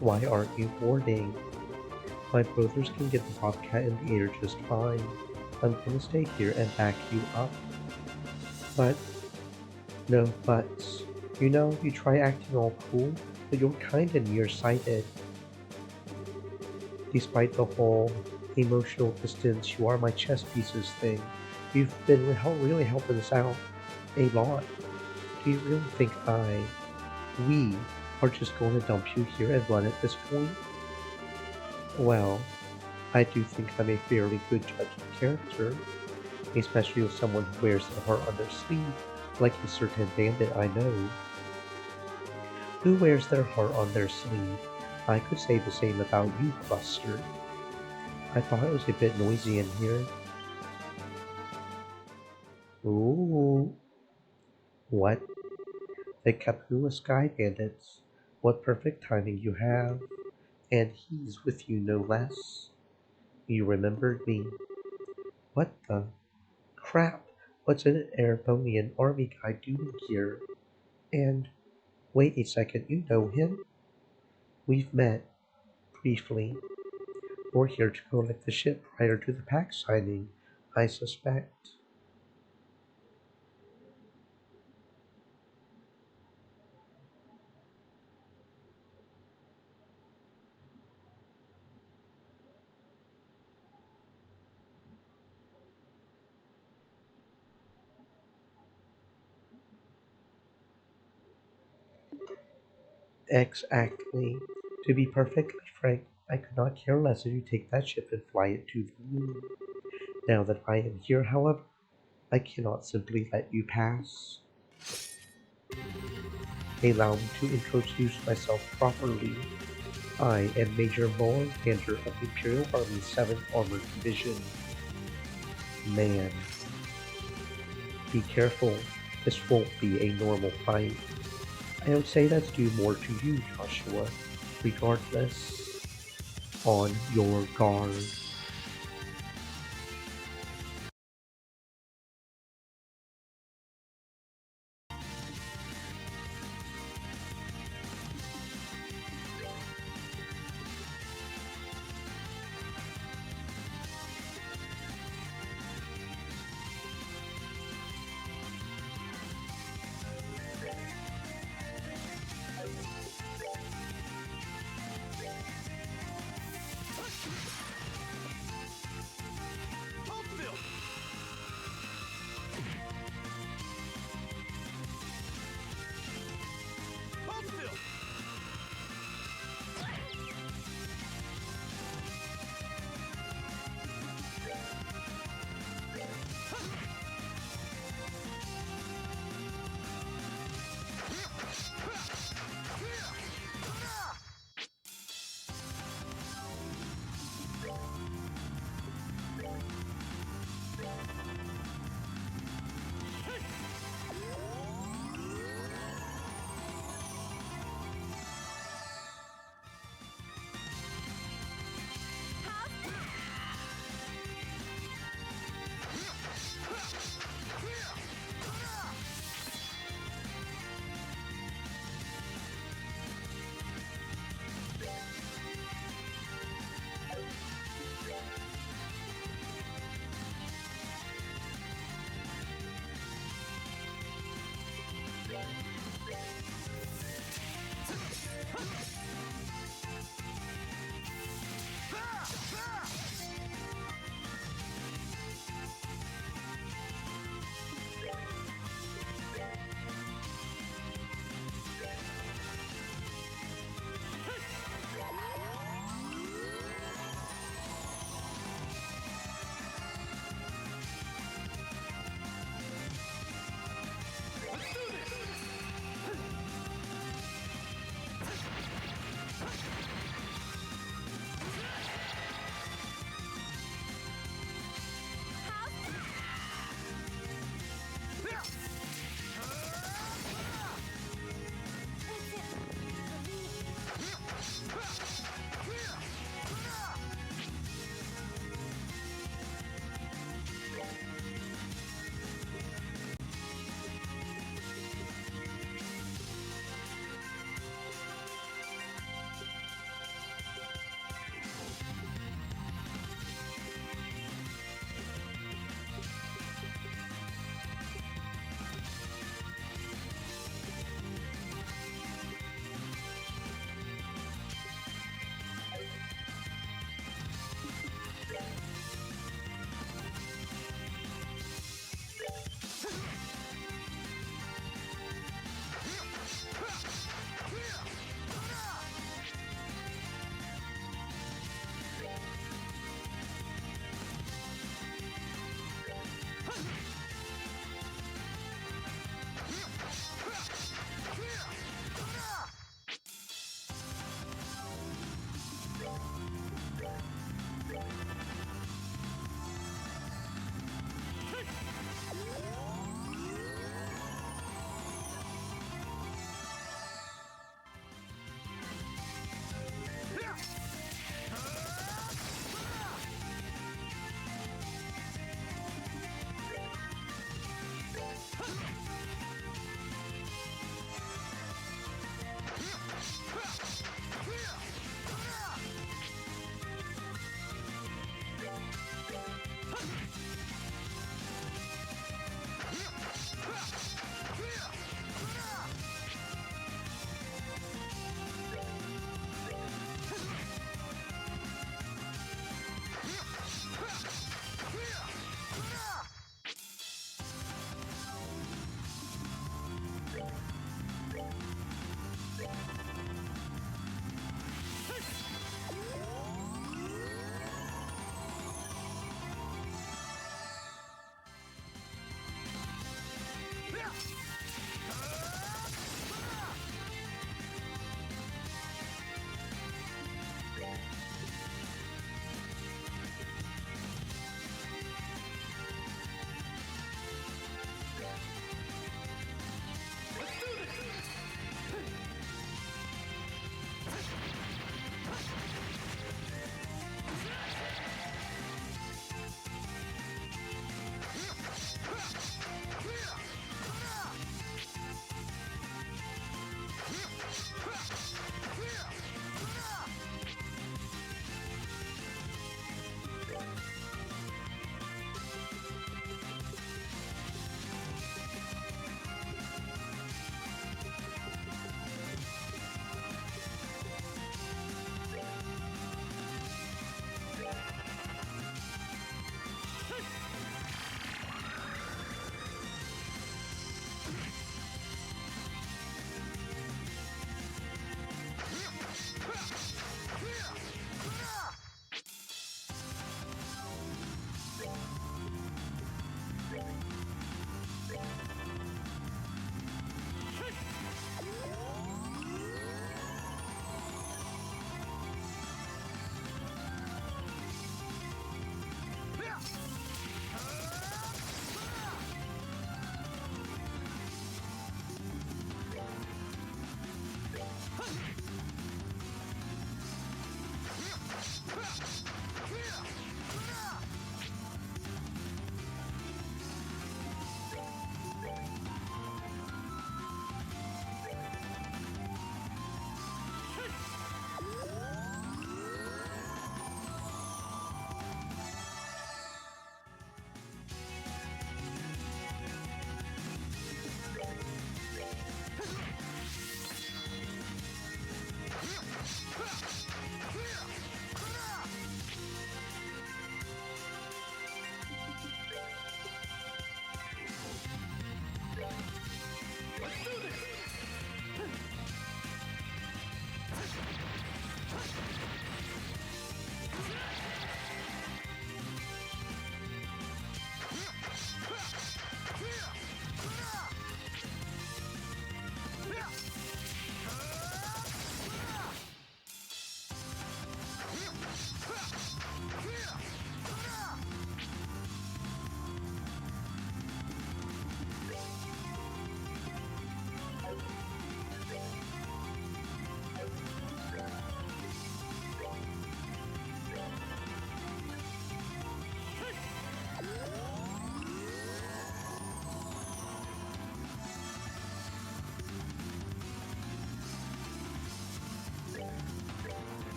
D: why aren't you boarding? My brothers can get the Bobcat in the air just fine. I'm gonna stay here and back you up. But, no buts. You know, you try acting all cool, but you're kinda nearsighted. Despite the whole emotional distance, you are my chess pieces thing. You've been really helping us out a lot. Do you really think we are just going to dump you here and run at this point? Well, I do think I'm a fairly good judge of character, especially with someone who wears their heart on their sleeve, like a certain bandit I know. Who wears their heart on their sleeve? I could say the same about you, Buster. I thought it was a bit noisy in here. Ooh. What? The Kapua Sky Bandits. What perfect timing you have. And he's with you no less. You remembered me. What the crap? What's an Erebonian army guy doing here? And wait a second, you know him? We've met briefly. We're here to collect the ship prior to the pact signing, I suspect. Exactly. To be perfectly frank, I could not care less if you take that ship and fly it to the moon. Now that I am here, however, I cannot simply let you pass. Allow me to introduce myself properly. I am Major Moore, commander of the Imperial Army 7th Armored Division. Man. Be careful, this won't be a normal fight. I would say that's due more to you, Joshua. Regardless, on your guard.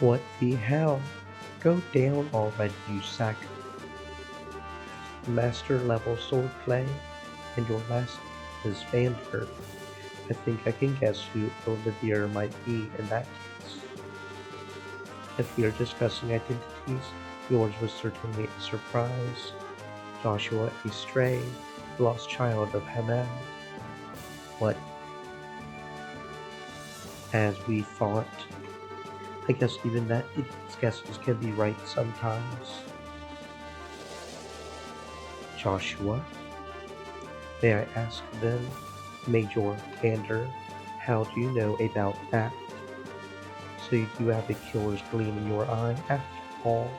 D: What the hell? Go down already, you sack. Master level swordplay, and your last is Vander. I think I can guess who Olivia might be in that case. If we are discussing identities, yours was certainly a surprise. Joshua a stray, lost child of Hamel. What? As we thought. I guess even that idiot's guesses can be right sometimes. Joshua? May I ask then, Major Vander, how do you know about that? So you do have a killer's gleam in your eye after all.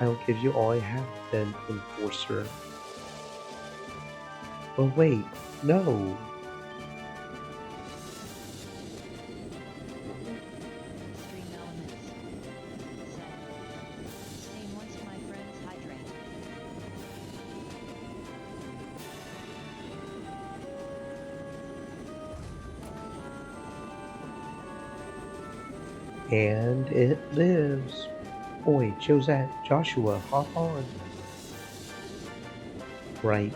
D: I'll give you all I have then, Enforcer. Oh wait, no!
B: Extreme elements. Set. Stay moist, my friends, hydrate.
D: And it lives. Oi, Josette, Joshua, hop on. Right.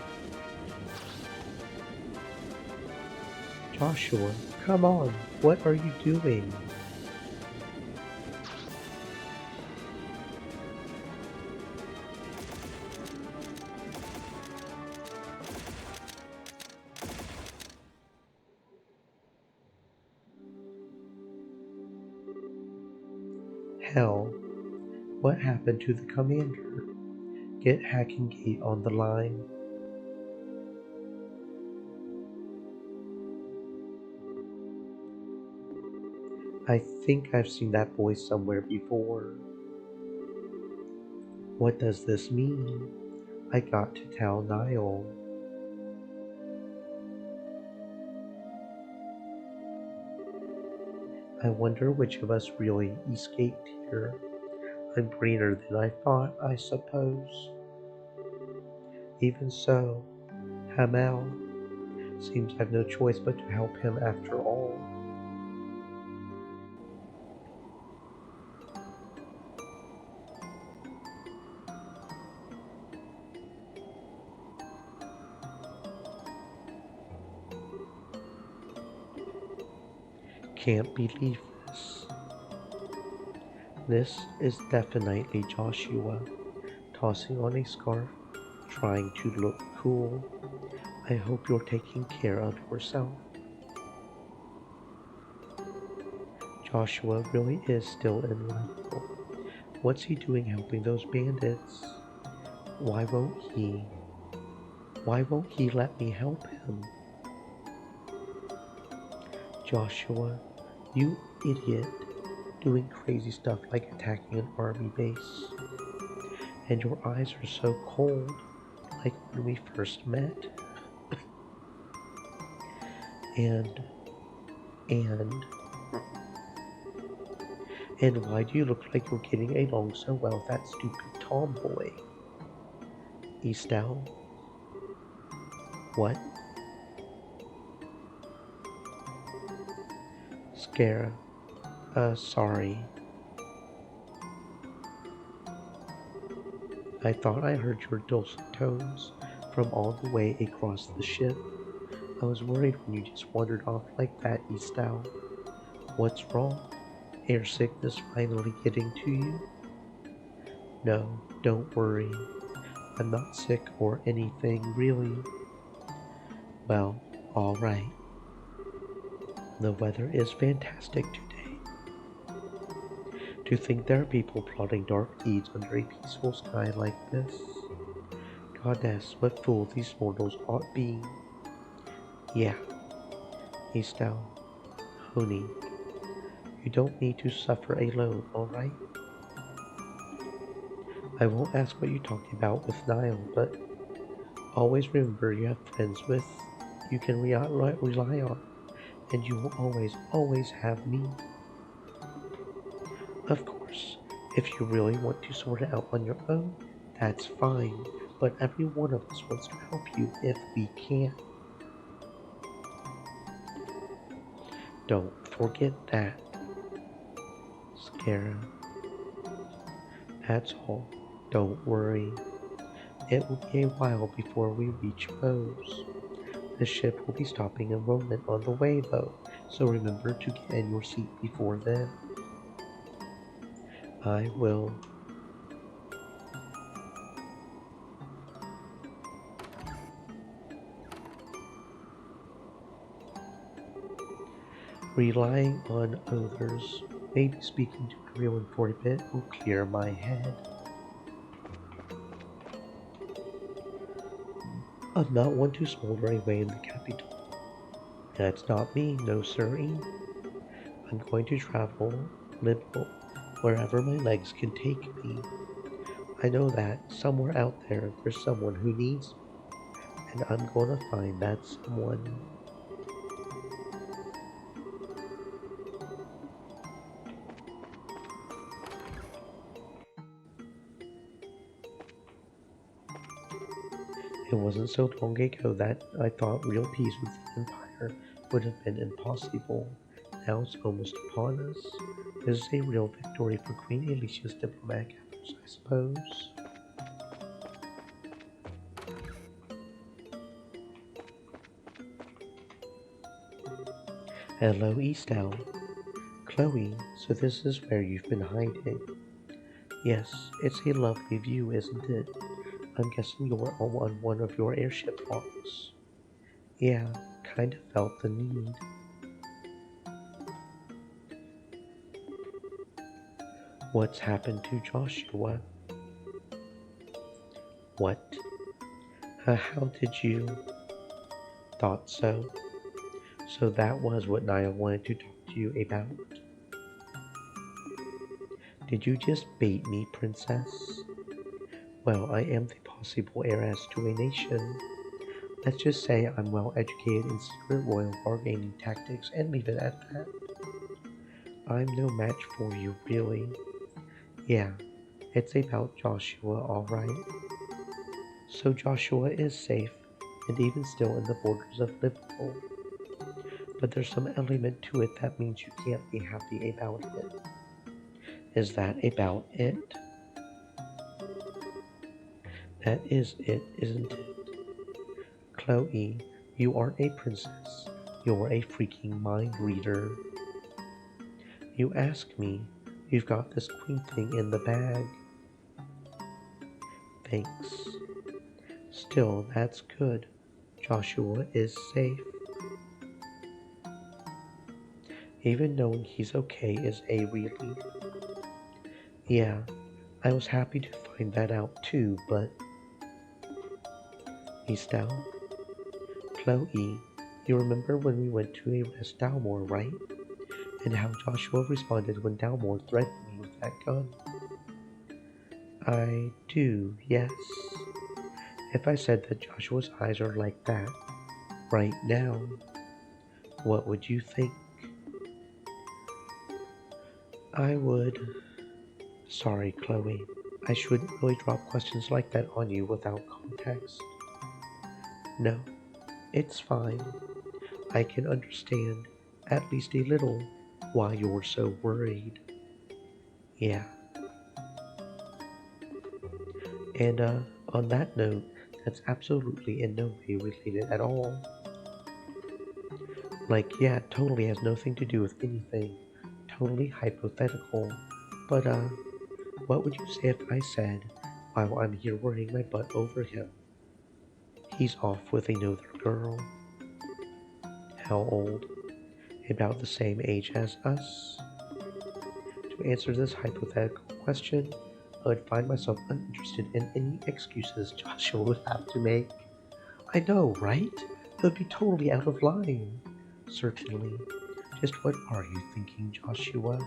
D: Joshua, come on, what are you doing? Hell, what happened to the commander? Get Hacking Gate on the line. I think I've seen that voice somewhere before. What does this mean? I got to tell Niall. I wonder which of us really escaped here. I'm greener than I thought, I suppose. Even so, Hamel seems I've no choice but to help him after all. Can't believe this. This is definitely Joshua, tossing on a scarf, trying to look cool. I hope you're taking care of yourself. Joshua really is still in Limbo. What's he doing helping those bandits? Why won't he let me help him? Joshua, you idiot, doing crazy stuff like attacking an army base. And your eyes are so cold, like when we first met. And why do you look like you're getting along so well with that stupid tomboy? Estelle? What? Scara. Sorry. I thought I heard your dulcet tones from all the way across the ship. I was worried when you just wandered off like that, Estelle. What's wrong? Air sickness finally getting to you? No, don't worry. I'm not sick or anything, really. Well, alright. The weather is fantastic today. To think there are people plotting dark deeds under a peaceful sky like this. Goddess, what fools these mortals ought be. Yeah. Estelle. Honey. You don't need to suffer alone, alright? I won't ask what you're talking about with Niall, but always remember you have friends with you can rely on, and you will always have me. Of course, if you really want to sort it out on your own, that's fine, but every one of us wants to help you if we can. Don't forget that. Kara. That's all. Don't worry. It will be a while before we reach Rose. The ship will be stopping enrollment on the way, though, so remember to get in your seat before then. I will. Relying on others, maybe speaking to everyone for a bit will clear my head. I'm not one to smolder away in the capital. That's not me, no siree. I'm going to travel liberal wherever my legs can take me. I know that somewhere out there there's someone who needs me, and I'm going to find that someone. It wasn't so long ago that I thought real peace with the Empire would have been impossible. Now it's almost upon us. This is a real victory for Queen Alicia's diplomatic efforts, I suppose. Hello, Eastel. Chloe, so this is where you've been hiding. Yes, it's a lovely view, isn't it? I'm guessing you're on one of your airship walks. Yeah, kind of felt the need. What's happened to Joshua? What? How did you? Thought so. So that was what Naya wanted to talk to you about. Did you just bait me, princess? Well, I am the possible heiress to a nation. Let's just say I'm well educated in secret royal bargaining tactics and leave it at that. I'm no match for you, really. Yeah, it's about Joshua, alright. So Joshua is safe, and even still in the borders of Liverpool. But there's some element to it that means you can't be happy about it. Is that about it? That is it, isn't it? Chloe, you aren't a princess. You're a freaking mind reader. You ask me, you've got this queen thing in the bag. Thanks. Still, that's good. Joshua is safe. Even knowing he's okay is a relief. Yeah, I was happy to find that out too, but... Estelle? Chloe, you remember when we went to arrest Dalmor, right? And how Joshua responded when Dalmor threatened me with that gun? I do, yes. If I said that Joshua's eyes are like that, right now, what would you think? I would... Sorry, Chloe. I shouldn't really drop questions like that on you without context. No, it's fine. I can understand, at least a little, why you're so worried. Yeah. And, on that note, that's absolutely in no way related at all. Like, yeah, it totally has nothing to do with anything. Totally hypothetical. But, what would you say if I said, while I'm here worrying my butt over him, he's off with another girl? How old? About the same age as us? To answer this hypothetical question, I would find myself uninterested in any excuses Joshua would have to make. I know, right? It would be totally out of line. Certainly. Just what are you thinking, Joshua?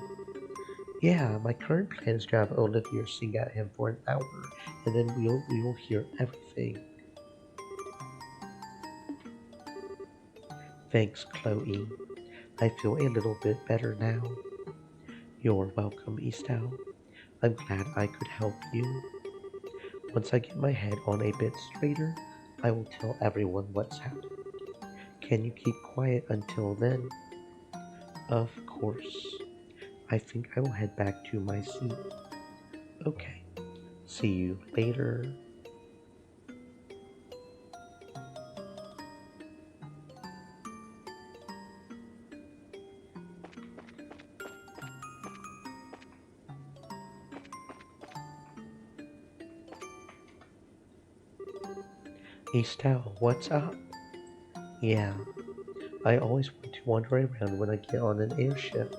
D: Yeah, my current plan is to have Olivia sing at him for an hour, and then we will hear everything. Thanks, Chloe. I feel a little bit better now. You're welcome, Estelle. I'm glad I could help you. Once I get my head on a bit straighter, I will tell everyone what's happened. Can you keep quiet until then? Of course. I think I will head back to my seat. Okay. See you later. Estelle, what's up? Yeah, I always want to wander around when I get on an airship.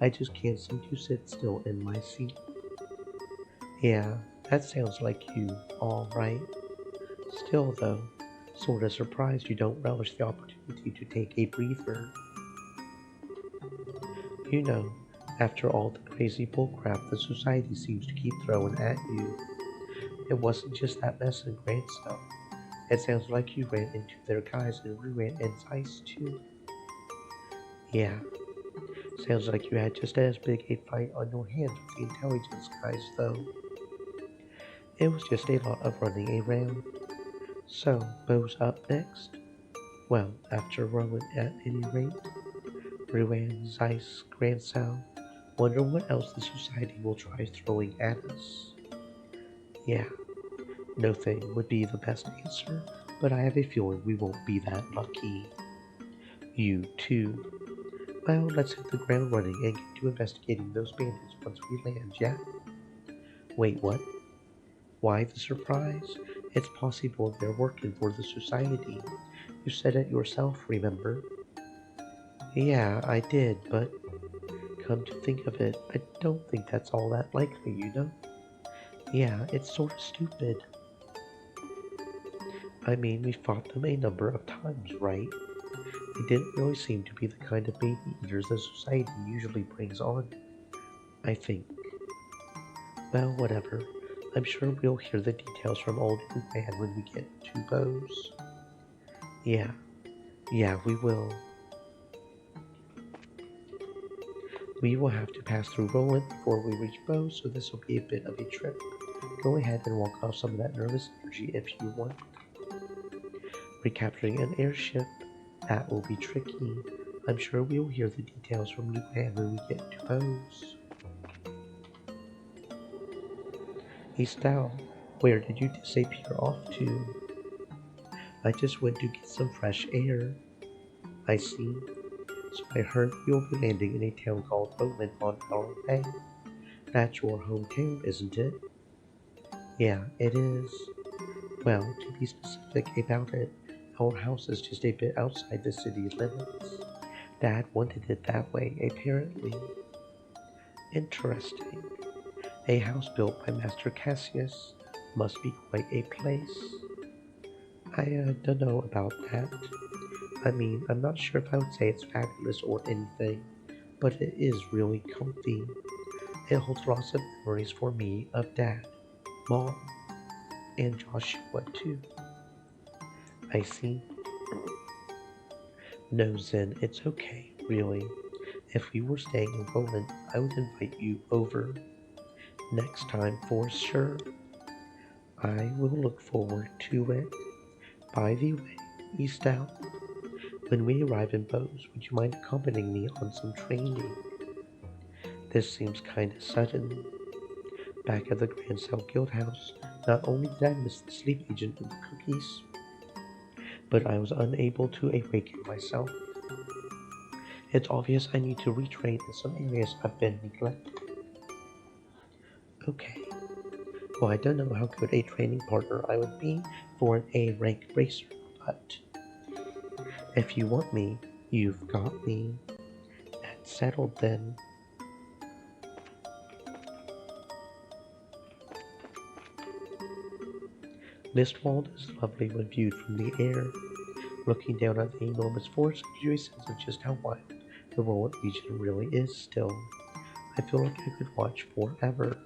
D: I just can't seem to sit still in my seat. Yeah, that sounds like you, all right. Still, though, sorta surprised you don't relish the opportunity to take a breather. You know, after all the crazy bullcrap the society seems to keep throwing at you, it wasn't just that mess in Grand Cell. It sounds like you ran into their guys in Ruan and Zeiss too. Yeah, sounds like you had just as big a fight on your hands with the intelligence guys, though. It was just a lot of running around. So, Bo's up next? Well, after Rowan at any rate. Ruan, Zeiss, Grand Sal. Wonder what else the society will try throwing at us. Yeah, no thing would be the best answer, but I have a feeling we won't be that lucky. You too. Well, let's hit the ground running and get to investigating those bandits once we land, yeah? Wait, what? Why the surprise? It's possible they're working for the society. You said it yourself, remember? Yeah, I did, but come to think of it, I don't think that's all that likely, you know? Yeah, it's sorta stupid. I mean, we fought them a number of times, right? They didn't really seem to be the kind of baby eaters the society usually brings on, I think. Well, whatever. I'm sure we'll hear the details from old Man when we get to Bo's. Yeah, we will. We will have to pass through Roland before we reach Bo's, so this will be a bit of a trip. Go ahead and walk off some of that nervous energy if you want. Recapturing an airship, that will be tricky. I'm sure we'll hear the details from Lucan when we get to Bo's. Estelle, where did you disappear off to? I just went to get some fresh air. I see. So I heard you'll be landing in a town called Roland on our way. That's your hometown, isn't it? Yeah, it is. Well, to be specific about it, our house is just a bit outside the city limits. Dad wanted it that way, apparently. Interesting. A house built by Master Cassius must be quite a place. I don't know about that. I mean, I'm not sure if I would say it's fabulous or anything, but it is really comfy. It holds lots of memories for me of Dad, Mom, and Joshua too. I see. No, Zen, it's okay, really. If we were staying in Roland, I would invite you over. Next time for sure. I will look forward to it. By the way, Estelle, when we arrive in Bo's, would you mind accompanying me on some training? This seems kinda sudden. Back at the Grand Cell Guild House, not only did I miss the sleep agent and the cookies, but I was unable to awaken myself. It's obvious I need to retrain in some areas I've been neglecting. Okay. Well, I don't know how good a training partner I would be for an A-rank racer, but if you want me, you've got me. That's settled then. Mistwald is lovely when viewed from the air. Looking down at the enormous forest gives you a sense of just how wild the Roland region really is still. I feel like I could watch forever.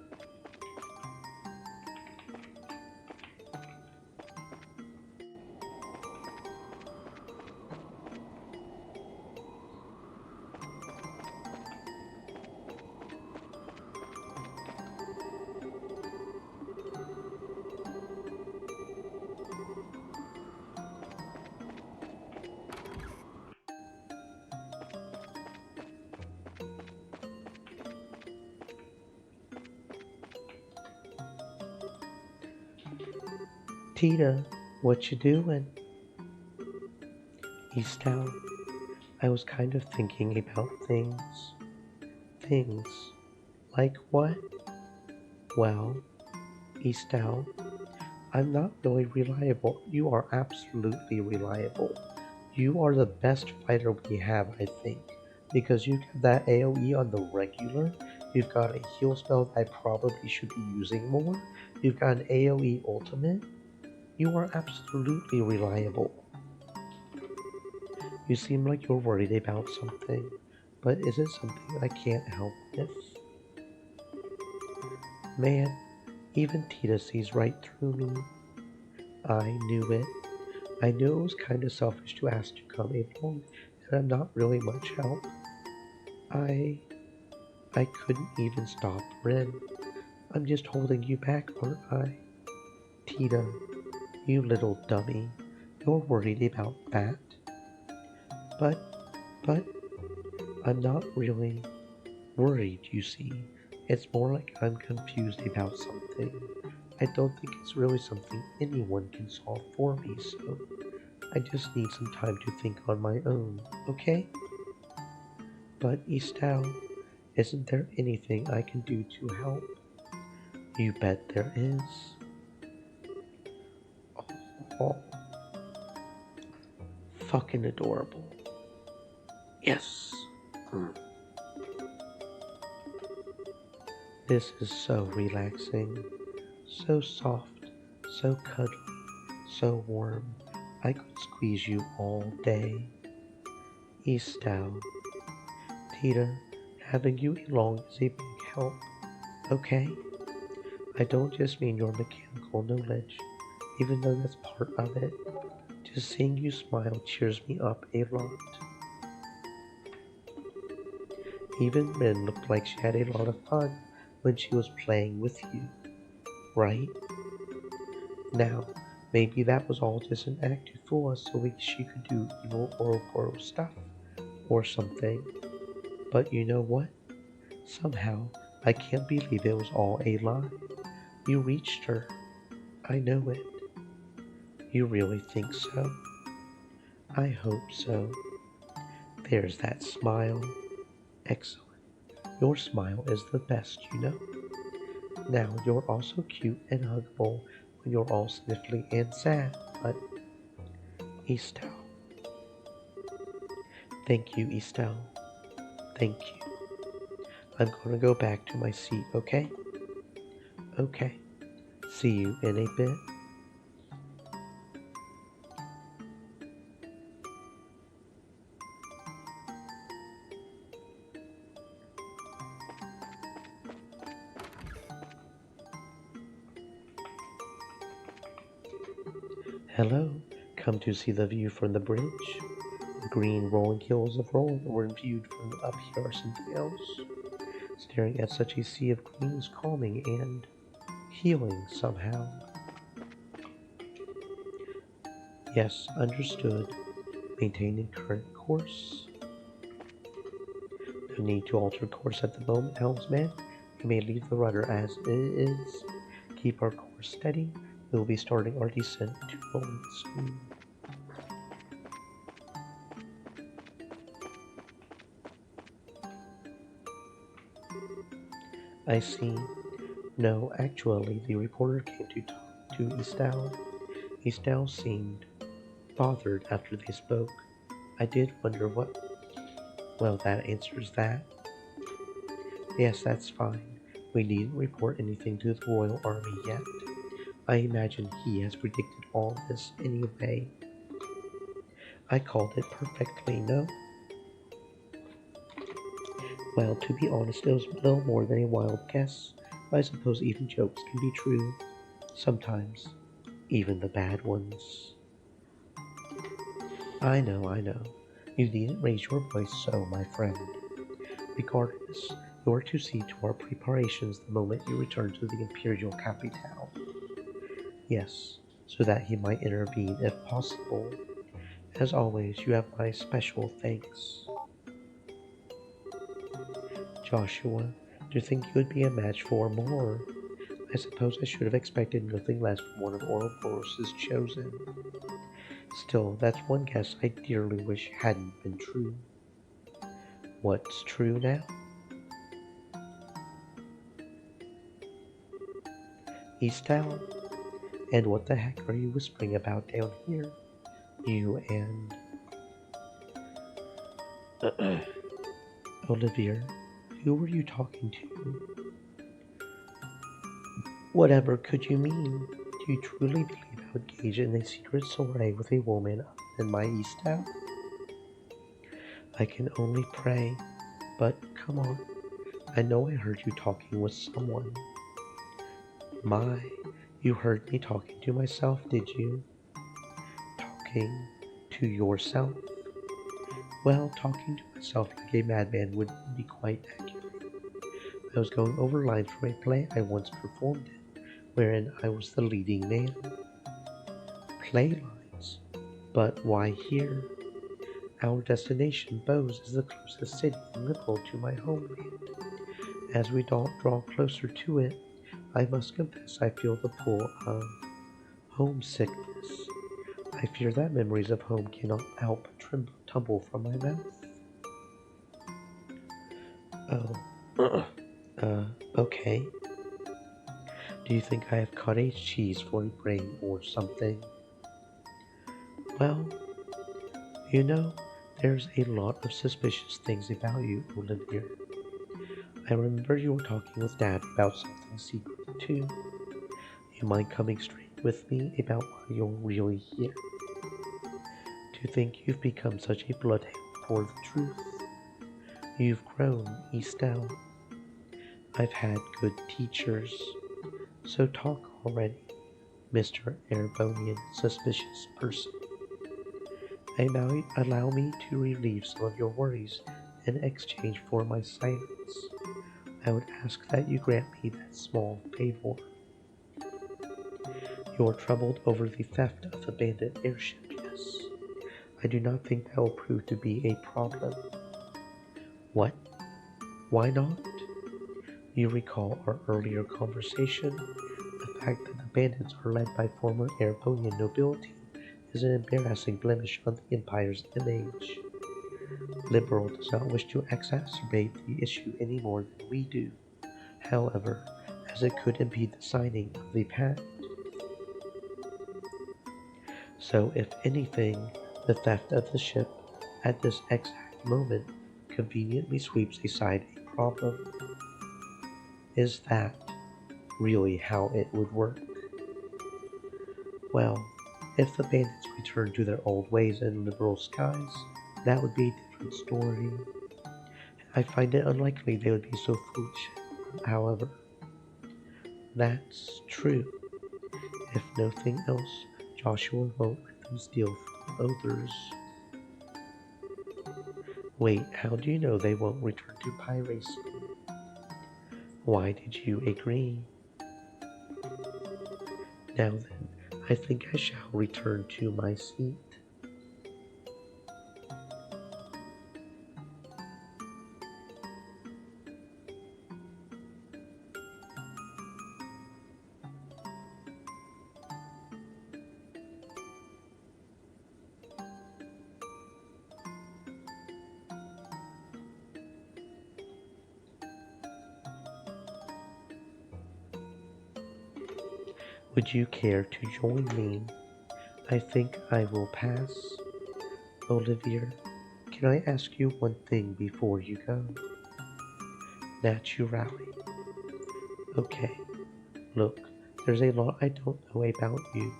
D: Tita, what you doing? Estelle, I was kind of thinking about things. Things? Like what? Well, Estelle, I'm not really reliable. You are absolutely reliable. You are the best fighter we have, I think. Because you got that AoE on the regular, you've got a heal spell that I probably should be using more, you've got an AoE ultimate. You are absolutely reliable. You seem like you're worried about something, but is it something I can't help with? Man, even Tita sees right through me. I knew it. I knew it was kind of selfish to ask to come along, and I'm not really much help. I couldn't even stop Ren. I'm just holding you back, aren't I? Tita, you little dummy. You're worried about that? But, I'm not really worried, you see. It's more like I'm confused about something. I don't think it's really something anyone can solve for me, so I just need some time to think on my own, okay? But Estelle, isn't there anything I can do to help? You bet there is. Oh, fucking adorable. Yes. This is so relaxing, so soft, so cuddly, so warm. I could squeeze you all day. Estelle. Tita, having you along is a big help, okay? I don't just mean your mechanical knowledge, even though that's part of it. Just seeing you smile cheers me up a lot. Even Ren looked like she had a lot of fun when she was playing with you, right? Now, maybe that was all just an act to fool us so she could do evil Ouroboros stuff, or something. But you know what? Somehow, I can't believe it was all a lie. You reached her. I know it. You really think so? I hope so. There's that smile. Excellent. Your smile is the best, you know. Now, you're also cute and huggable when you're all sniffly and sad, but... Estelle. Thank you, Estelle. Thank you. I'm gonna go back to my seat, okay? Okay. See you in a bit. Hello, come to see the view from the bridge. The green rolling hills of Roland were viewed from up here are something else. Staring at such a sea of green is calming and healing somehow. Yes, understood. Maintaining current course. No need to alter course at the moment, helmsman. You may leave the rudder as it is. Keep our course steady. We will be starting our descent to Roland soon. I see. No, actually, the reporter came to talk to Estelle. Estelle seemed bothered after they spoke. I did wonder what... Well, that answers that. Yes, that's fine. We needn't report anything to the Royal Army yet. I imagine he has predicted all this anyway. I called it perfectly, no? Well, to be honest, it was little more than a wild guess. I suppose even jokes can be true. Sometimes. Even the bad ones. I know. You needn't raise your voice so, my friend. Regardless, you are to see to our preparations the moment you return to the Imperial capital. Yes, so that he might intervene if possible. As always, you have my special thanks. Joshua, do you think you would be a match for more? I suppose I should have expected nothing less from one of Ouroboros' chosen. Still, that's one guess I dearly wish hadn't been true. What's true now? Eastal? And what the heck are you whispering about down here? You and... Olivier, who were you talking to? Whatever could you mean? Do you truly believe I would engage in a secret soiree with a woman other than my Eastal? I can only pray, but come on. I know I heard you talking with someone. My, you heard me talking to myself, did you? Talking to yourself? Well, talking to myself like a madman would be quite accurate. I was going over lines from a play I once performed in, wherein I was the leading man. Play lines? But why here? Our destination, Bose, is the closest city and Liberal to my homeland. As we draw closer to it, I must confess I feel the pull of homesickness. I fear that memories of home cannot help but tumble from my mouth. Okay. Do you think I have cottage cheese for a brain or something? Well, you know, there's a lot of suspicious things about you, Olivier. I remember you were talking with Dad about something secret, too. You mind coming straight with me about why you're really here? To think you've become such a bloodhound for the truth. You've grown, Eastal. I've had good teachers. So talk already, Mr. Airbonian suspicious person. Allow me to relieve some of your worries in exchange for my silence. I would ask that you grant me that small favor. You're troubled over the theft of the bandit airship, yes. I do not think that will prove to be a problem. What? Why not? You recall our earlier conversation? The fact that the bandits are led by former Airbonian nobility is an embarrassing blemish on the Empire's image. Liberal does not wish to exacerbate the issue any more than we do, however, as it could impede the signing of the pact. So, if anything, the theft of the ship at this exact moment conveniently sweeps aside a problem. Is that really how it would work? Well, if the bandits return to their old ways in liberal skies, that would be a different story. I find it unlikely they would be so foolish, however. That's true. If nothing else, Joshua won't let them steal from others. Wait, how do you know they won't return to piracy? Why did you agree? Now then, I think I shall return to my seat. Would you care to join me? I think I will pass. Olivier, can I ask you one thing before you go? Naturally. Okay, look, there's a lot I don't know about you,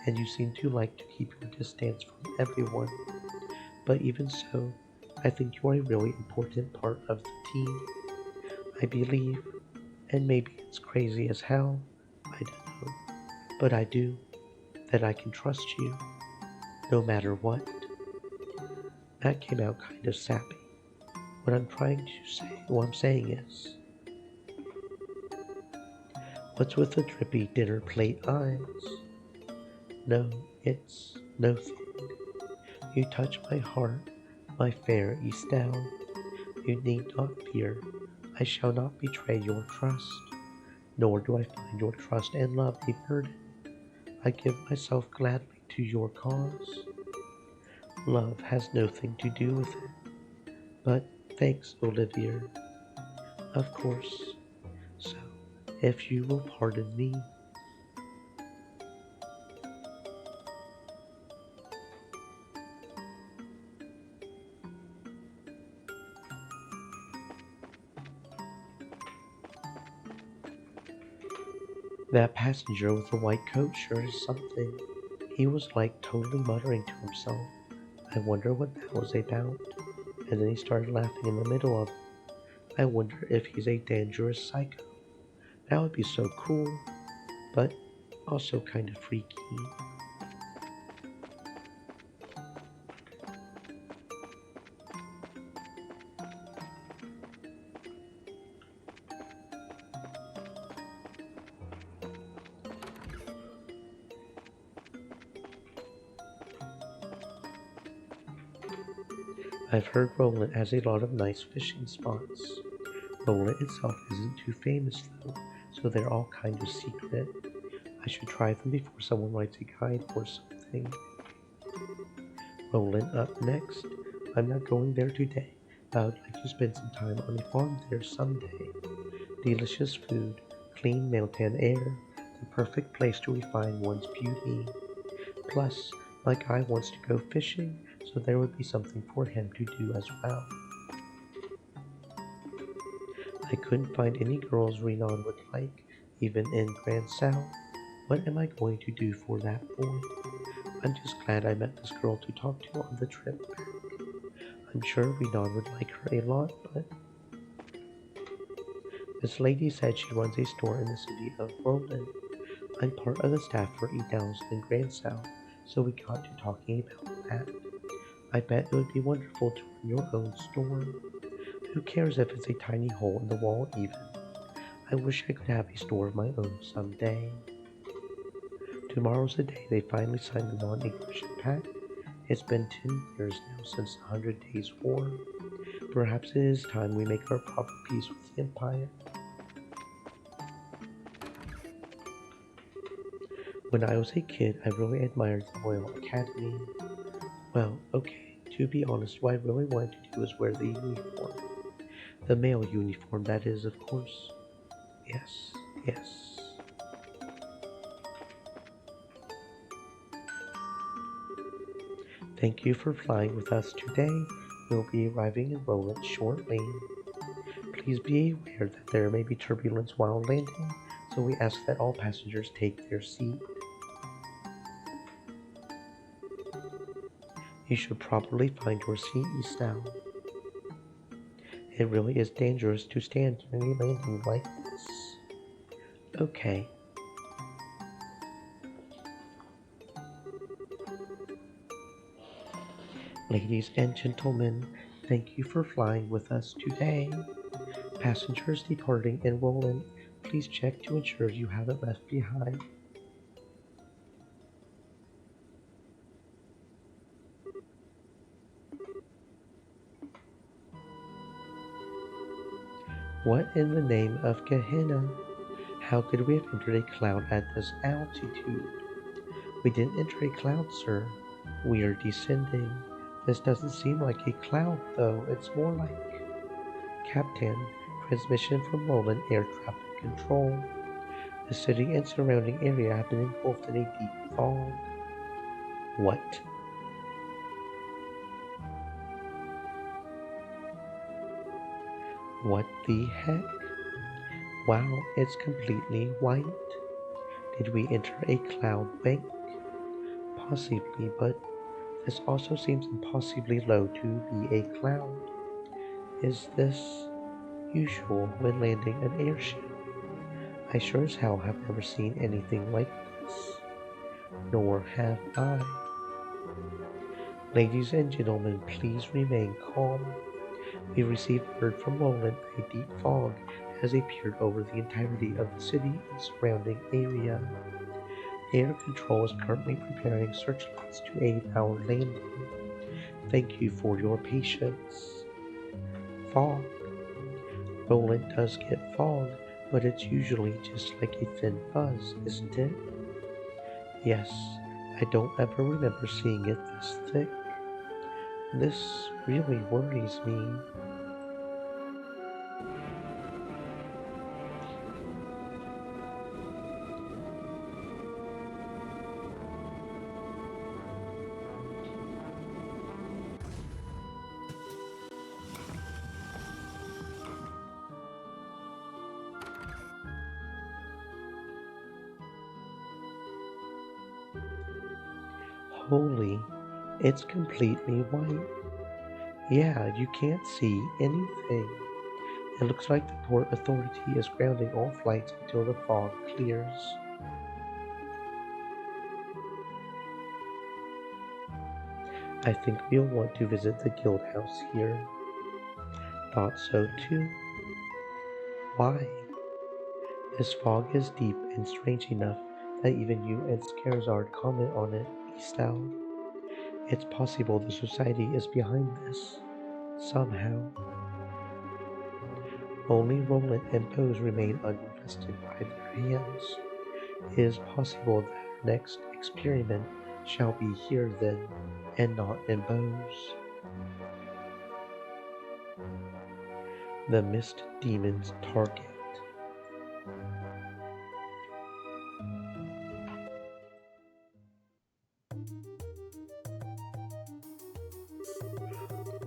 D: and you seem to like to keep your distance from everyone. But even so, I think you are a really important part of the team. I believe, and maybe it's crazy as hell, I don't know, but I do, that I can trust you, no matter what. That came out kind of sappy. What I'm saying is, what's with the drippy dinner plate eyes? No, it's nothing. You touch my heart, my fair Eastal. You need not fear, I shall not betray your trust. nor do I find your trust and love a burden. I give myself gladly to your cause. Love has nothing to do with it, but thanks, Olivier. Of course. So, if you will pardon me. That passenger with the white coat sure is something. He was like totally muttering to himself. I wonder what that was about. And then he started laughing in the middle of it. I wonder if he's a dangerous psycho. That would be so cool, but also kind of freaky. I've heard Roland has a lot of nice fishing spots. Roland itself isn't too famous though, so they're all kind of secret. I should try them before someone writes a guide or something. Roland up next. I'm not going there today, but I would like to spend some time on a farm there someday. Delicious food, clean mountain air, the perfect place to refine one's beauty. Plus, my guy wants to go fishing, so there would be something for him to do as well. I couldn't find any girls Renan would like, even in Grand South. What am I going to do for that boy? I'm just glad I met this girl to talk to on the trip back. I'm sure Renan would like her a lot, but... This lady said she runs a store in the city of Roland. I'm part of the staff for Edels in Grand South, so we got to talking about that. I bet it would be wonderful to run your own store. Who cares if it's a tiny hole in the wall even? I wish I could have a store of my own someday. Tomorrow's the day they finally signed the non-aggression pact. It's been 10 years now since the 100 Days War. Perhaps it is time we make our proper peace with the Empire. When I was a kid, I really admired the Royal Academy. Well, okay, to be honest, what I really wanted to do was wear the uniform. The male uniform, that is, of course. Yes, yes. Thank you for flying with us today. We'll be arriving in Roland shortly. Please be aware that there may be turbulence while landing, so we ask that all passengers take their seat. You should probably find your seat now. It really is dangerous to stand during a landing like this. Okay. Ladies and gentlemen, thank you for flying with us today. Passengers departing in Roland, please check to ensure you haven't left behind. What in the name of Gehenna? How could we have entered a cloud at this altitude? We didn't enter a cloud, sir. We are descending. This doesn't seem like a cloud, though. It's more like... Captain, transmission from Roland Air Traffic Control. The city and surrounding area have been engulfed in a deep fog. What? What the heck? Wow, it's completely white. Did we enter a cloud bank? Possibly, but this also seems impossibly low to be a cloud. Is this usual when landing an airship? I sure as hell have never seen anything like this. Nor have I. Ladies and gentlemen, please remain calm. We received word from Roland that a deep fog has appeared over the entirety of the city and surrounding area. Air Control is currently preparing searchlights to aid our landing. Thank you for your patience. Fog. Roland does get fog, but it's usually just like a thin fuzz, isn't it? Yes, I don't ever remember seeing it this thick. This really worries me. Holy, it's completely white. Yeah, you can't see anything. It looks like the Port Authority is grounding all flights until the fog clears. I think we'll want to visit the guild house here. Thought so too. Why? This fog is deep and strange enough that even you and Scarizard comment on it, Eastal. It's possible the society is behind this, somehow. Only Roland and Bose remain uninvested by their hands. It is possible that our next experiment shall be here then, and not in Bose. The Mist Demon's target.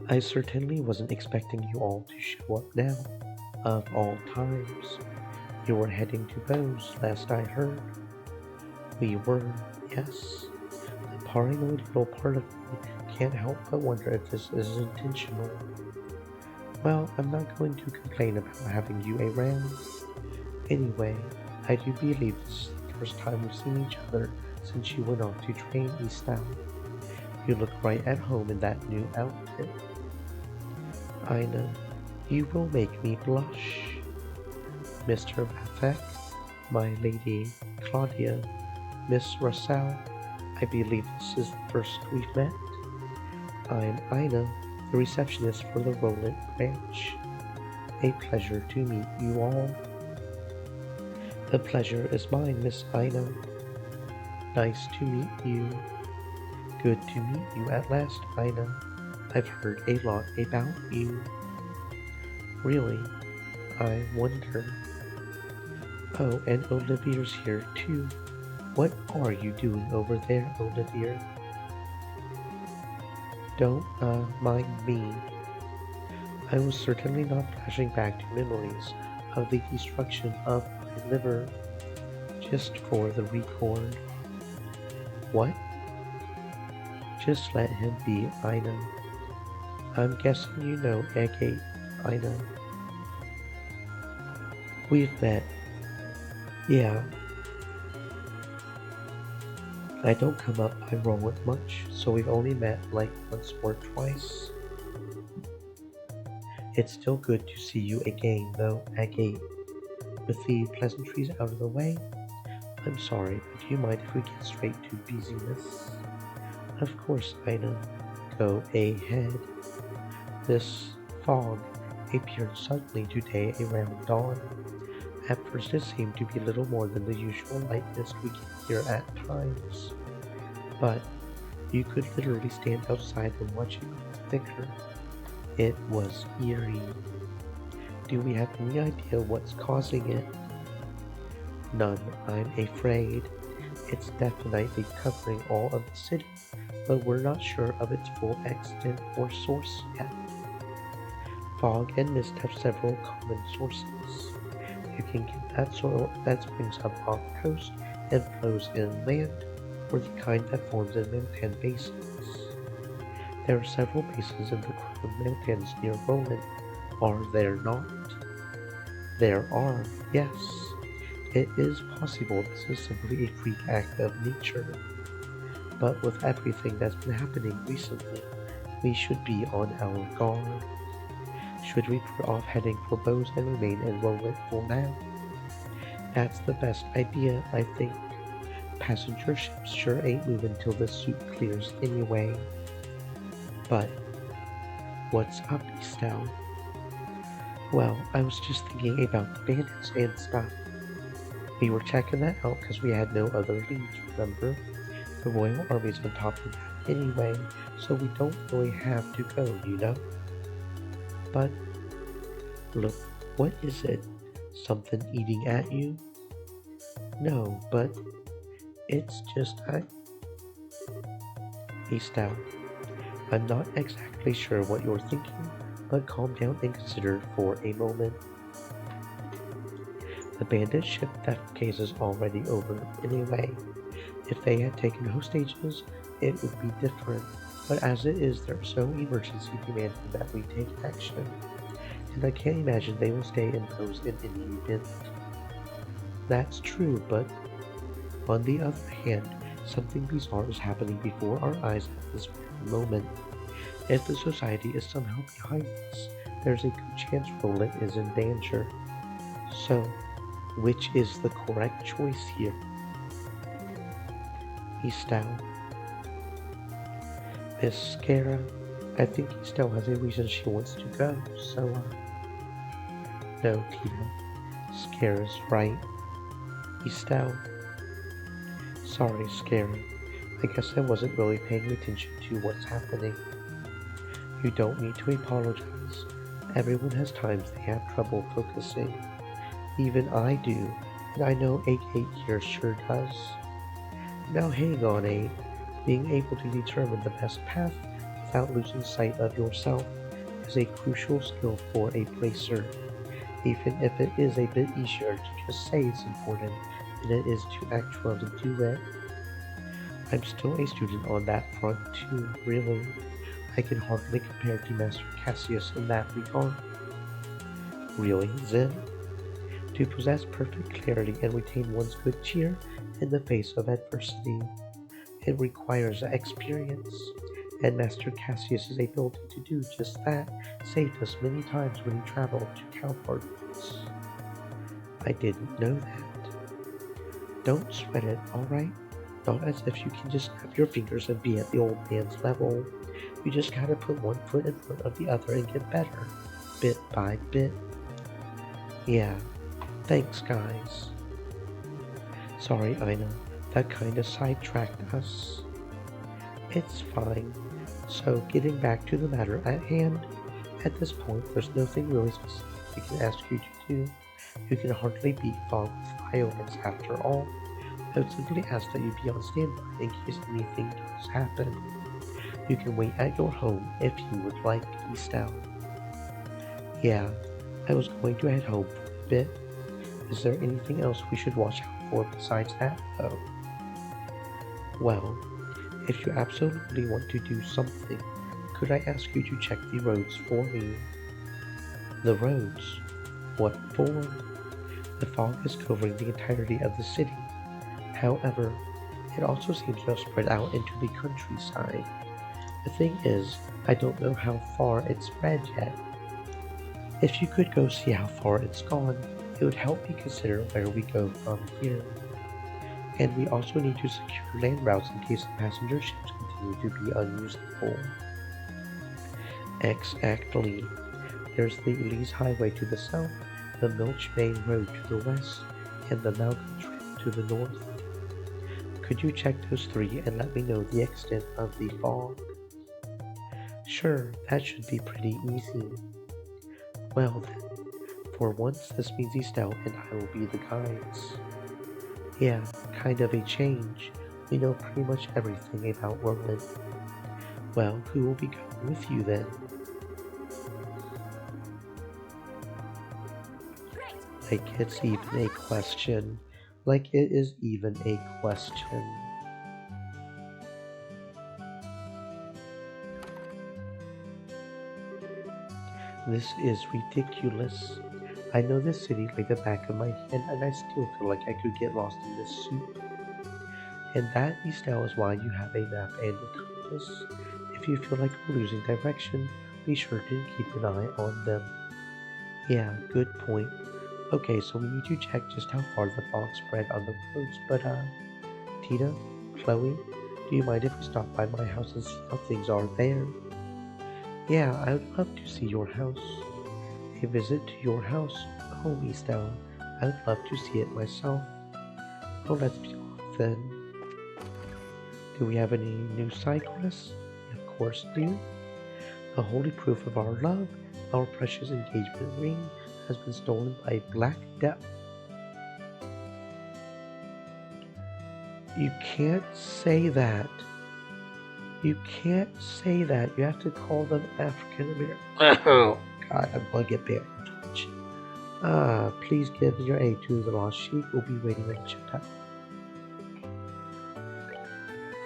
D: I certainly wasn't expecting you all to show up now. Of all times. You were heading to Bose, last I heard. We were, yes. The paranoid little part of me can't help but wonder if this is intentional. Well, I'm not going to complain about having you around. Anyway, I do believe this is the first time we've seen each other since you went off to train Eastal. You look right at home in that new outfit. I know. You will make me blush. Mr. Vathek, my lady Claudia, Miss Russell, I believe this is the first we've met. I'm Ina, the receptionist for the Roland branch. A pleasure to meet you all. The pleasure is mine, Miss Ina. Nice to meet you. Good to meet you at last, Ina. I've heard a lot about you. Really? I wonder. Oh, and Olivier's here too. What are you doing over there, Olivier? Don't, mind me. I was certainly not flashing back to memories of the destruction of my liver, just for the record. What? Just let him be, Ina. I'm guessing you know Agate, Ina. We've met. Yeah. I don't come up by Roland much, so we've only met like once or twice. It's still good to see you again, though, Agate. With the pleasantries out of the way, I'm sorry, but do you mind if we get straight to business? Of course, Ina. Go ahead. This fog appeared suddenly today around dawn. At first it seemed to be little more than the usual light mist we get here at times. But you could literally stand outside and watch it grow thicker. It was eerie. Do we have any idea what's causing it? None, I'm afraid. It's definitely covering all of the city, but we're not sure of its full extent or source yet. Fog and mist have several common sources. You can get that soil that springs up off the coast and flows inland, or the kind that forms in mountain basins. There are several basins in the group of mountains near Roland, are there not? There are, yes. It is possible this is simply a freak act of nature. But with everything that's been happening recently, we should be on our guard. Should we put off heading for Bose and remain in Roland for now? That's the best idea, I think. Passenger ships sure ain't moving till the soup clears anyway. But what's up, Eastal? Well, I was just thinking about the bandits and stuff. We were checking that out because we had no other leads, remember? The Royal Army's on top of that anyway, so we don't really have to go, you know? But, look, what is it? Something eating at you? No, but it's just Estelle, I'm not exactly sure what you're thinking, but calm down and consider for a moment. The bandit ship theft case is already over anyway. If they had taken hostages, it would be different, but as it is, there's no emergency demanding that we take action, and I can't imagine they will stay in those in any event. That's true, but on the other hand, something bizarre is happening before our eyes at this very moment. If the society is somehow behind this, there's a good chance Roland is in danger. So, which is the correct choice here? Estelle. Miss Scara, I think Estelle has a reason she wants to go, so, No, Tita. Scara's right. Estelle. Sorry, Scara. I guess I wasn't really paying attention to what's happening. You don't need to apologize. Everyone has times they have trouble focusing. Even I do, and I know Egg here sure does. Now hang on, Egg. Being able to determine the best path without losing sight of yourself is a crucial skill for a bracer, even if it is a bit easier to just say it's important than it is to actually do it. I'm still a student on that front too, really. I can hardly compare to Master Cassius in that regard. Really, Zen? To possess perfect clarity and retain one's good cheer in the face of adversity, it requires experience, and Master Cassius's ability to do just that saved us many times when he traveled to Calpardos. I didn't know that. Don't sweat it, alright? Not as if you can just snap your fingers and be at the old man's level. You just gotta put one foot in front of the other and get better, bit by bit. Yeah, thanks guys. Sorry, Ina, that kinda sidetracked us. It's fine. So, getting back to the matter at hand, at this point there's nothing really specific we can ask you to do. You can hardly beat fog with violence after all. I would simply ask that you be on standby in case anything does happen. You can wait at your home if you would like, Estelle. Yeah, I was going to head home for a bit. Is there anything else we should watch out for besides that, though? Well, if you absolutely want to do something, could I ask you to check the roads for me? The roads? What for? The fog is covering the entirety of the city. However, it also seems to have spread out into the countryside. The thing is, I don't know how far it's spread yet. If you could go see how far it's gone, it would help me consider where we go from here. And we also need to secure land routes in case the passenger ships continue to be unusable. Exactly. There's the Elise Highway to the south, the Milch Bay Road to the west, and the Malcolm Trail to the north. Could you check those three and let me know the extent of the fog? Sure, that should be pretty easy. Well then, for once this means Estelle and I will be the guides. Yeah, kind of a change. We know pretty much everything about Roland. Well, who will be going with you then? Like it's even a question. Like it is even a question. This is ridiculous. I know this city like the back of my hand and I still feel like I could get lost in this soup. And that, Estelle, is why you have a map and a compass. If you feel like we're losing direction, be sure to keep an eye on them. Yeah, good point. Okay, so we need to check just how far the fog spread on the roads, but Tita, Chloe, do you mind if we stop by my house and see how things are there? Yeah, I would love to see your house. a visit to your house, home, Estelle. I would love to see it myself. Oh, let's be off then. Do we have any new side quests? We of course do. A holy proof of our love, our precious engagement ring has been stolen by Black Death. You can't say that. You can't say that. You have to call them African American. Oh, God, I'm going to get banned from Twitch. Please give your aid to the Lost Sheik. We'll be waiting in the checkout.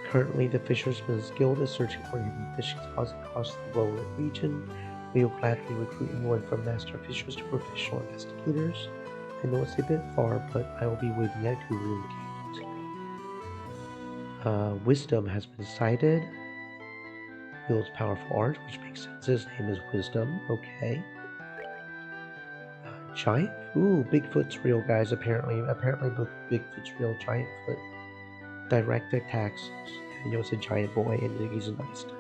D: Currently, the Fishermen's Guild is searching for hidden fishing spots across the Lowland region. We will gladly recruit anyone from master fishers to professional investigators. I know it's a bit far, but I will be waiting at Guru Gate. Wisdom has been sighted. Wields powerful art, which makes sense. His name is Wisdom. Okay. Giant. Ooh, Bigfoot's real, guys. Apparently, Bigfoot's real. Giant foot. Direct attacks. I know it's a giant boy, and he's a nice type.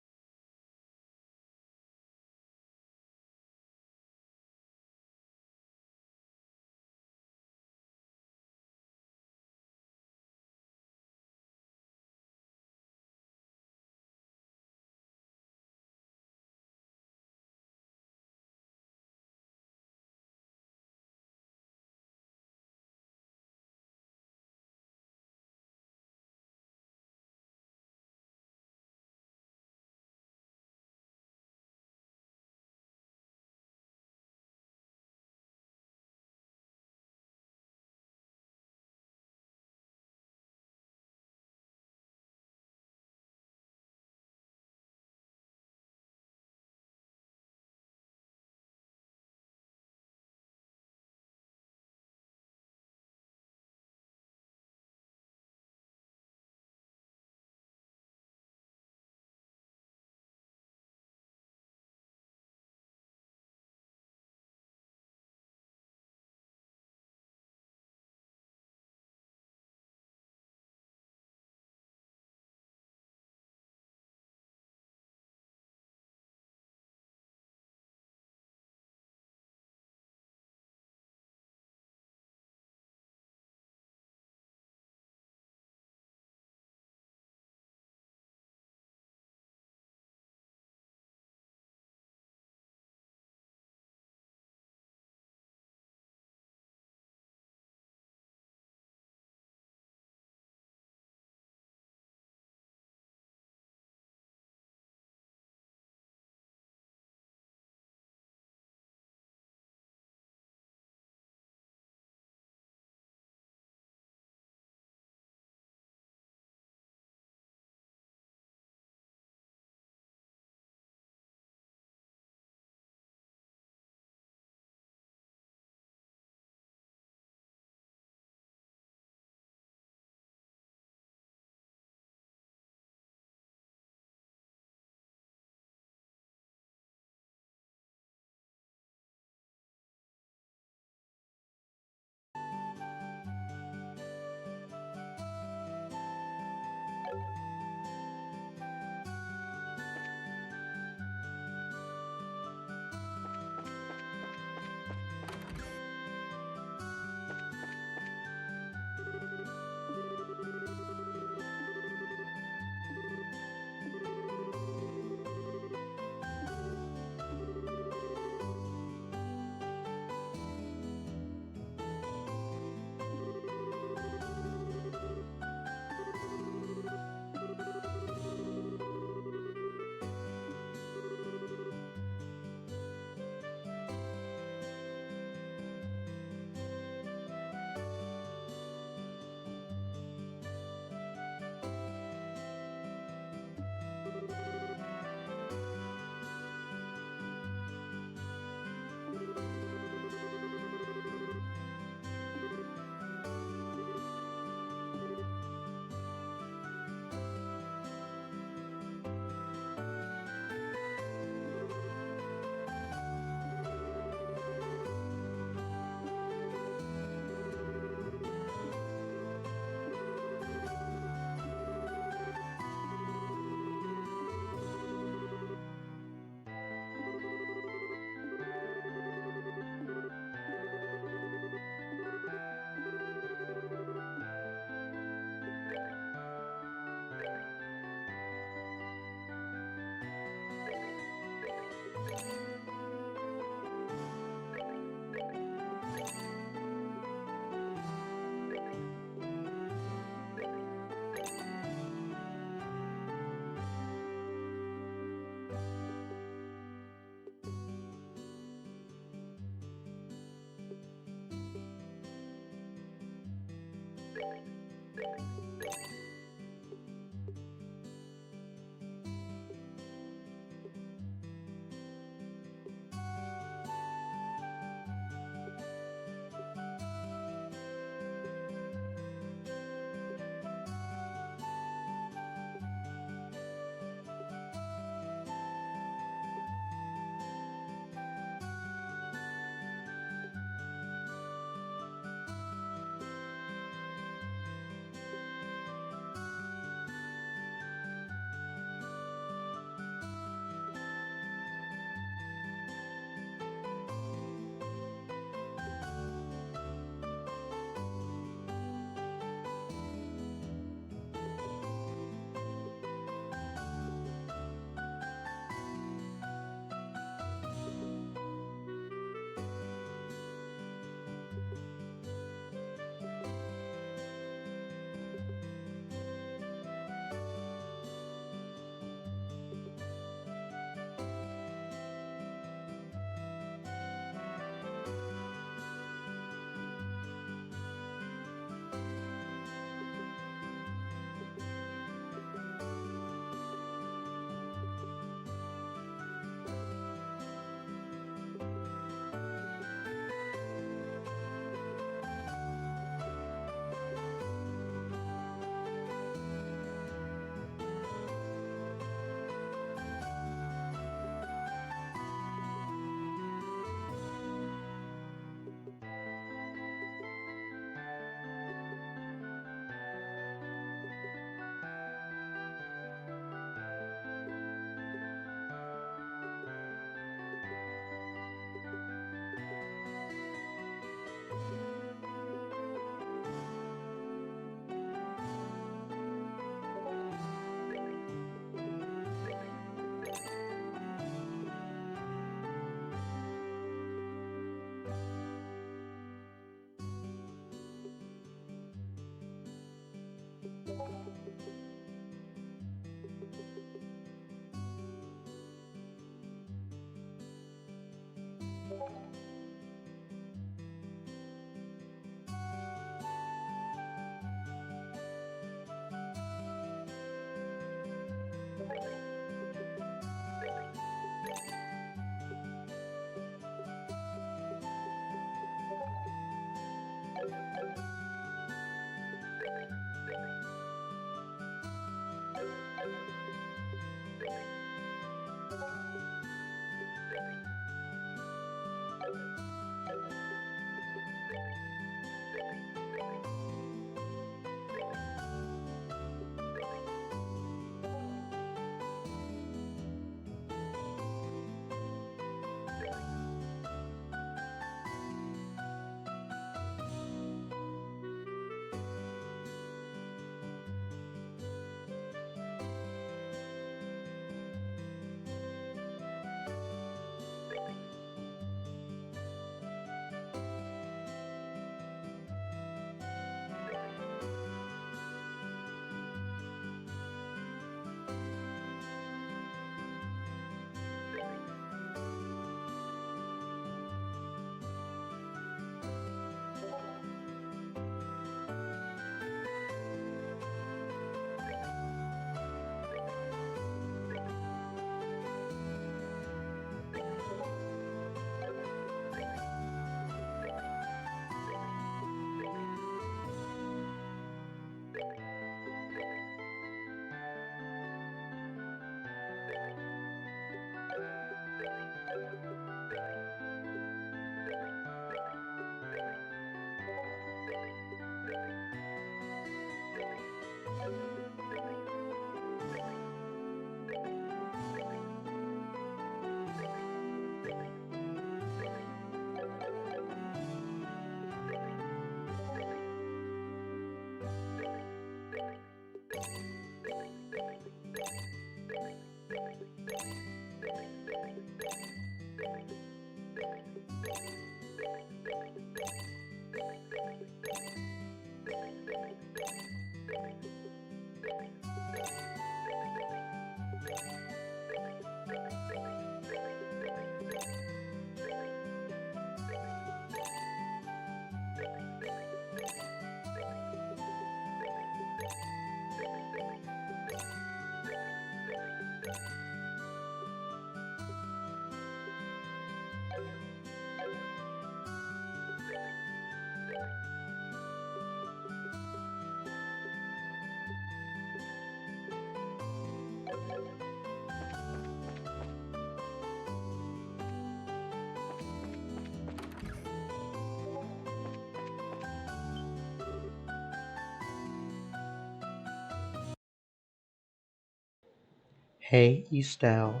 D: Hey, Estelle.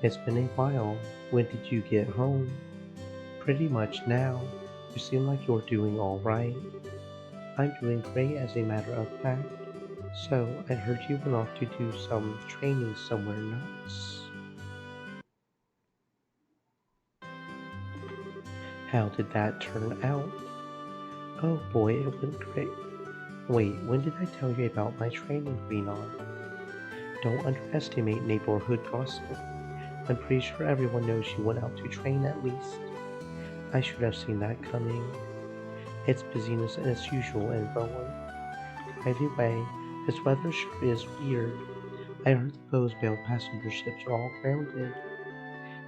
D: It's been a while. When did you get home? Pretty much now. You seem like you're doing all right. I'm doing great as a matter of fact. So, I heard you went off to do some training somewhere nice. How did that turn out? Oh boy, it went great. Wait, when did I tell you about my training, Renan? Don't underestimate neighborhood gossip. I'm pretty sure everyone knows you went out to train at least. I should have seen that coming. It's busyness as usual in Rowan. By the way, this weather sure is weird. I heard the Bowes-Bale passenger ships are all grounded.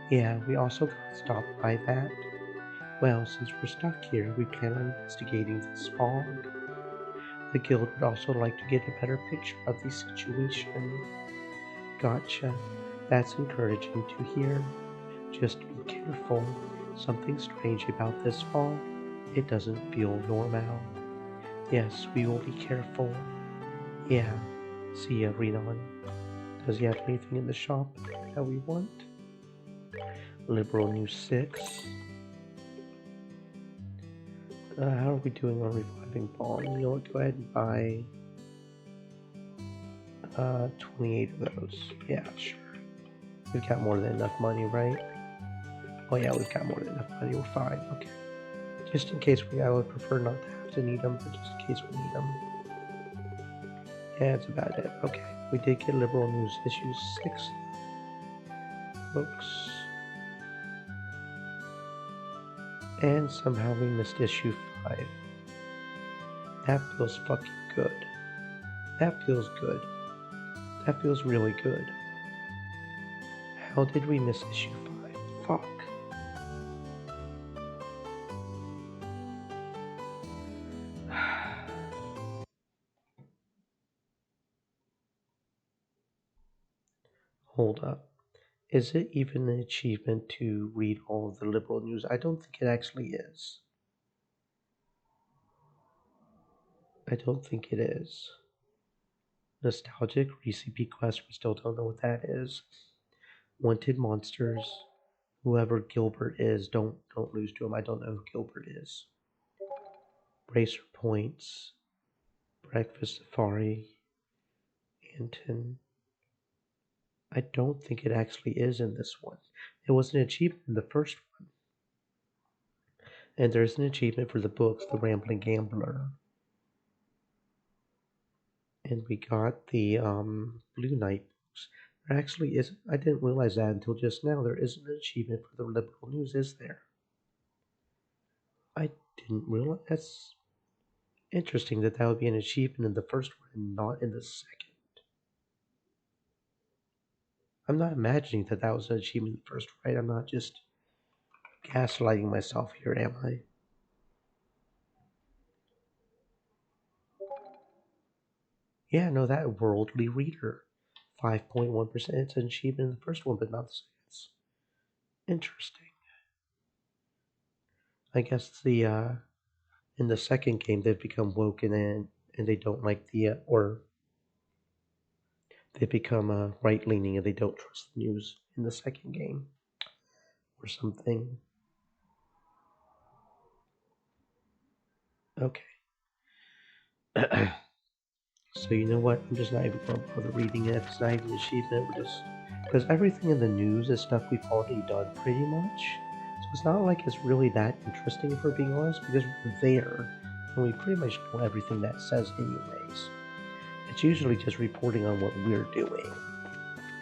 D: Yeah, we also got stopped by that. Well, since we're stuck here, we plan on investigating this fog. The guild would also like to get a better picture of the situation. Gotcha. That's encouraging to hear. Just be careful. Something strange about this fog. It doesn't feel normal. Yes, we will be careful. Yeah. See ya, Renan. Does he have anything in the shop that we want? Liberal News 6. How are we doing on reviving bomb? You know what? Go ahead and buy 28 of those. Yeah, sure. We've got more than enough money, right? Oh yeah, we've got more than enough money. We're fine. Okay. Just in case I would prefer not to have to need them, but just in case we need them. Yeah, that's about it. Okay. We did get Liberal News issue 6. Books. And somehow we missed issue 5. That feels fucking good. That feels good. That feels really good. How did we miss issue 5? Fuck. Hold up. Is it even an achievement to read all of the Liberal News? I don't think it actually is. I don't think it is. Nostalgic Recipe Quest, we still don't know what that is. Wanted Monsters. Whoever Gilbert is, don't lose to him. I don't know who Gilbert is. Bracer Points. Breakfast Safari. Anton. I don't think it actually is in this one. It was an achievement in the first one. And there's an achievement for the books, The Rambling Gambler. And we got the Blue Knight books. There actually is, I didn't realize that until just now. There isn't an achievement for the Liberal News, is there? I didn't realize. That's interesting that would be an achievement in the first one and not in the second. I'm not imagining that was an achievement in the first, right? I'm not just gaslighting myself here, am I? Yeah, no, that Worldly Reader. 5.1%. It's an achievement in the first one, but not the second. It's interesting. I guess in the second game they've become woken and they don't like or they become right leaning and they don't trust the news in the second game or something. Okay. So you know what? I'm just not even going to bother reading it. It's not even an achievement. We're just because everything in the news is stuff we've already done pretty much. So it's not like it's really that interesting if we're being honest because we're there and we pretty much know everything that says anyways. It's usually just reporting on what we're doing.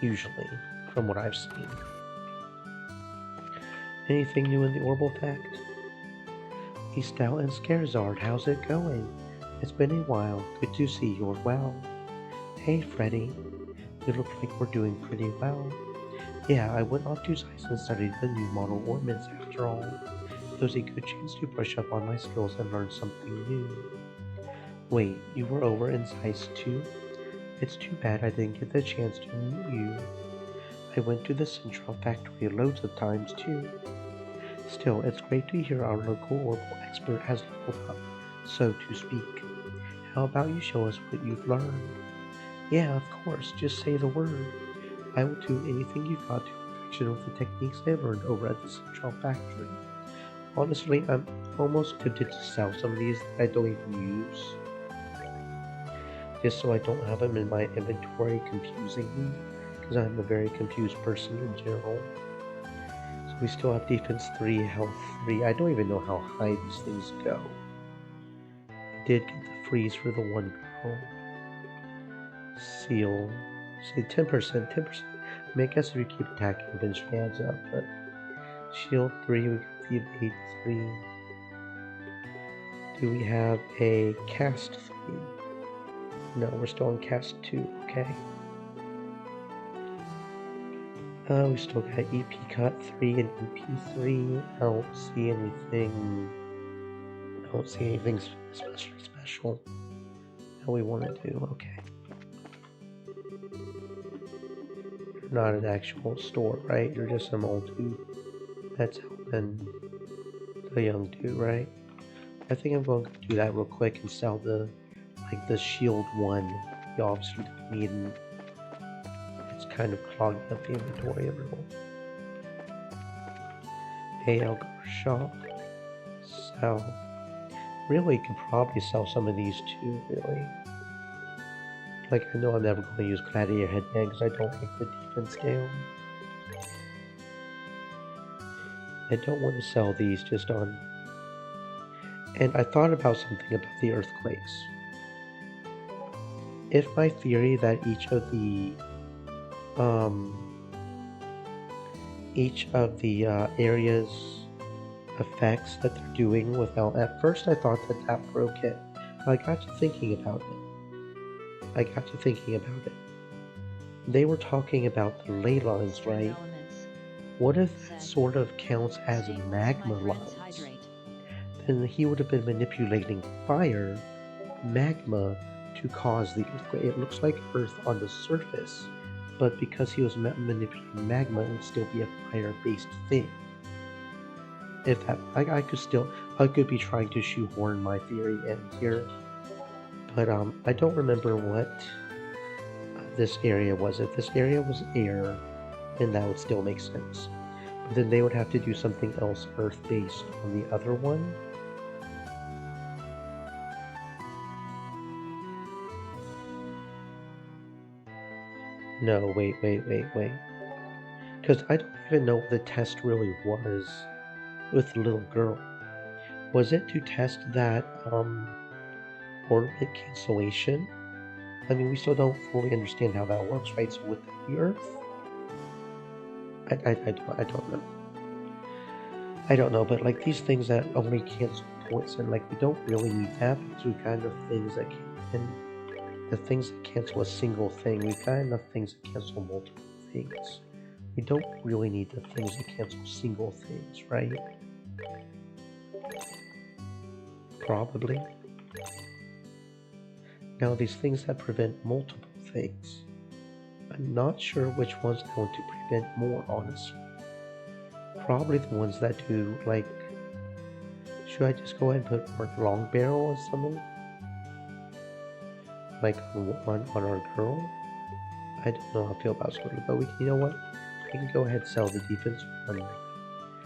D: Usually, from what I've seen. Anything new in the Orbital Fact? Estelle and Scarizard, how's it going? It's been a while. Good to see you're well. Hey, Freddy. We look like we're doing pretty well. Yeah, I went off to Zeiss and studied the new model ornaments after all. It was a good chance to brush up on my skills and learn something new. Wait, you were over in Zeiss too? It's too bad I didn't get the chance to meet you. I went to the Central Factory loads of times too. Still, it's great to hear our local Orbital expert has leveled up, so to speak. How about you show us what you've learned? Yeah, of course, just say the word. I will do anything you got to perfection with the techniques I learned over at the Central Factory. Honestly, I'm almost tempted to sell some of these that I don't even use, just so I don't have them in my inventory confusing me, because I'm a very confused person in general. So we still have defense 3, health 3. I don't even know how high these things go. Did get the freeze for the one girl. Seal. Say 10%, 10%. I mean, I guess if you keep attacking, eventually adds up, but shield 3, we got the evade 3. Do we have a cast 3? No, we're still on cast 2, okay. We still got EP cut 3 and EP 3. I don't see anything. I don't see anything especially special that we want to do. Okay. You're not an actual store, right? You're just some old dude that's helping the young dude, right? I think I'm going to do that real quick and sell the shield one. You obviously don't need, and it's kind of clogging up the inventory a little. Hey, I'll go shop. Sell. Really, could probably sell some of these too, really. Like, I know I'm never going to use Gladiator Headband because I don't like the defense down. I don't want to sell these just on... And I thought about something about the earthquakes. If my theory that each of the areas effects that they're doing without, at first I thought that broke it. I got to thinking about it. They were talking about the ley lines, right?
B: Elements.
D: What if that sort of counts as
B: Stay moist,
D: magma
B: my friends.
D: lines?
B: Hydrate.
D: Then he would have been manipulating fire, magma, to cause the earthquake. It looks like Earth on the surface, but because he was manipulating magma, it would still be a fire-based thing. If that, I could be trying to shoehorn my theory in here, but I don't remember what this area was. If this area was air, then that would still make sense. But then they would have to do something else Earth-based on the other one. No, wait. Because I don't even know what the test really was with the little girl. Was it to test that ornament cancellation? I mean, we still don't fully understand how that works, right? So with the Earth, I don't know. I don't know, but like these things that only cancel points, and like we don't really need that because we've got enough things that can, the things that cancel a single thing, we've got enough things that cancel multiple things. We don't really need the things that cancel single things, right? Probably. Now these things that prevent multiple things, I'm not sure which ones I want to prevent more, honestly. Probably the ones that do, like, should I just go ahead and put more long barrel on someone? Like on our girl? I don't know how I feel about Squidward, but you know what? We can go ahead and sell the defense 1,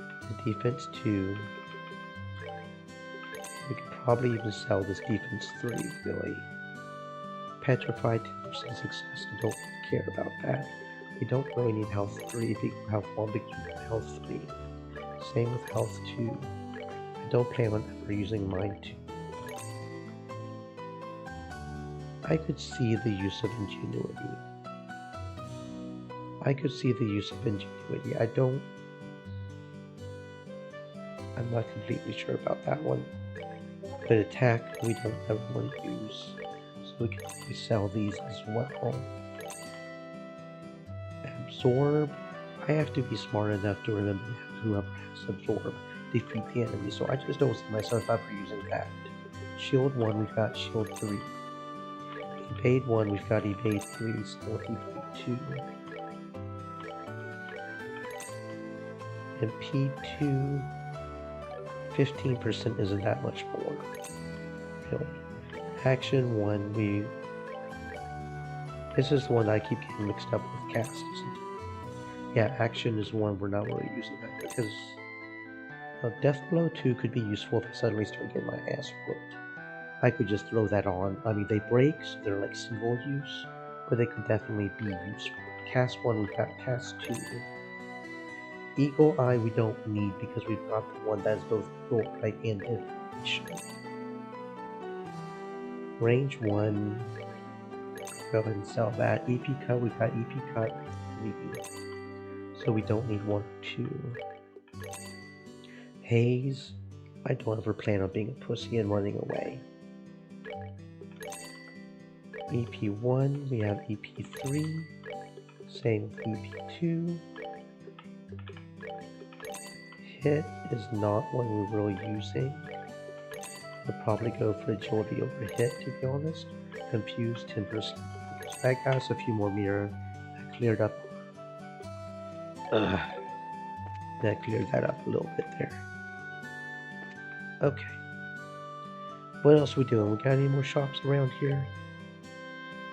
D: the defense 2. We could probably even sell this defense 3, really. Petrified 10% success, I don't care about that. We don't really need health 3, health 1, but you need health 3. Same with health 2. I don't plan on ever using mine 2. I could see the use of ingenuity. I'm not completely sure about that one. But attack, we don't ever want to use. So we can always sell these as well. Absorb. I have to be smart enough to remember that whoever has absorb defeat the enemy. So I just don't see myself ever using that. Shield 1, we've got shield 3. Evade 1, we've got evade 3, still evade 2. And P2, 15% isn't that much more. Really. Action 1, we This is the one I keep getting mixed up with cast, isn't it? Yeah, action is one we're not really using that because Death Blow 2 could be useful if I suddenly start getting my ass whooped. I could just throw that on. I mean, they break, so they're like single use, but they could definitely be useful. Cast 1, we've got Cast 2. Eagle Eye we don't need because we've got the one that is both Eagle Eye and Divination. Range 1, go ahead and sell that. EP Cut, we've got EP Cut 3, so we don't need 1 or 2. Haze, I don't ever plan on being a pussy and running away. EP1, we have EP3, same with EP2. Hit is not one we're really using. I'll probably go for agility over hit, to be honest. Confuse 10%. Because that got us a few more mirror. That cleared up. That cleared that up a little bit there. Okay. What else are we doing? We got any more shops around here?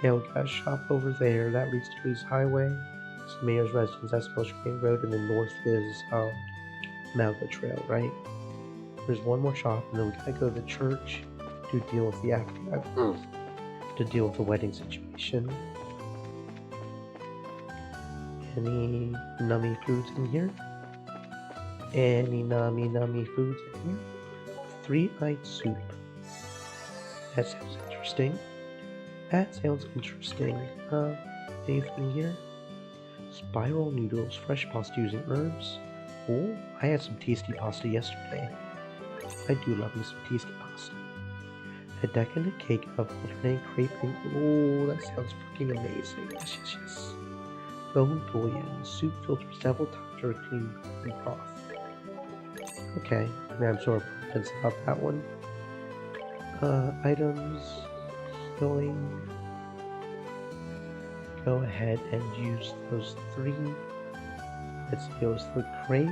D: Yeah, we got a shop over there. That leads to Reese Highway. It's the mayor's residence. That's Most Main Road. And then north is Malga Trail, right? There's one more shop, and then we gotta go to the church to deal with the afterlife, to deal with the wedding situation. Any nummy foods in here? Any nummy foods in here? 3-eyed soup. That sounds interesting. Anything here? Spiral noodles, fresh pasta using herbs. Oh, I had some tasty pasta yesterday. I do love me some tasty pasta. A decadent cake of alternating crepe and... Oh, that sounds fucking amazing. Yes. Bone bouillon. Soup filtered several times or clean broth. Okay, I'm absorb confidence about that one. Items. Healing. Go ahead and use those 3. Let's use the crepe,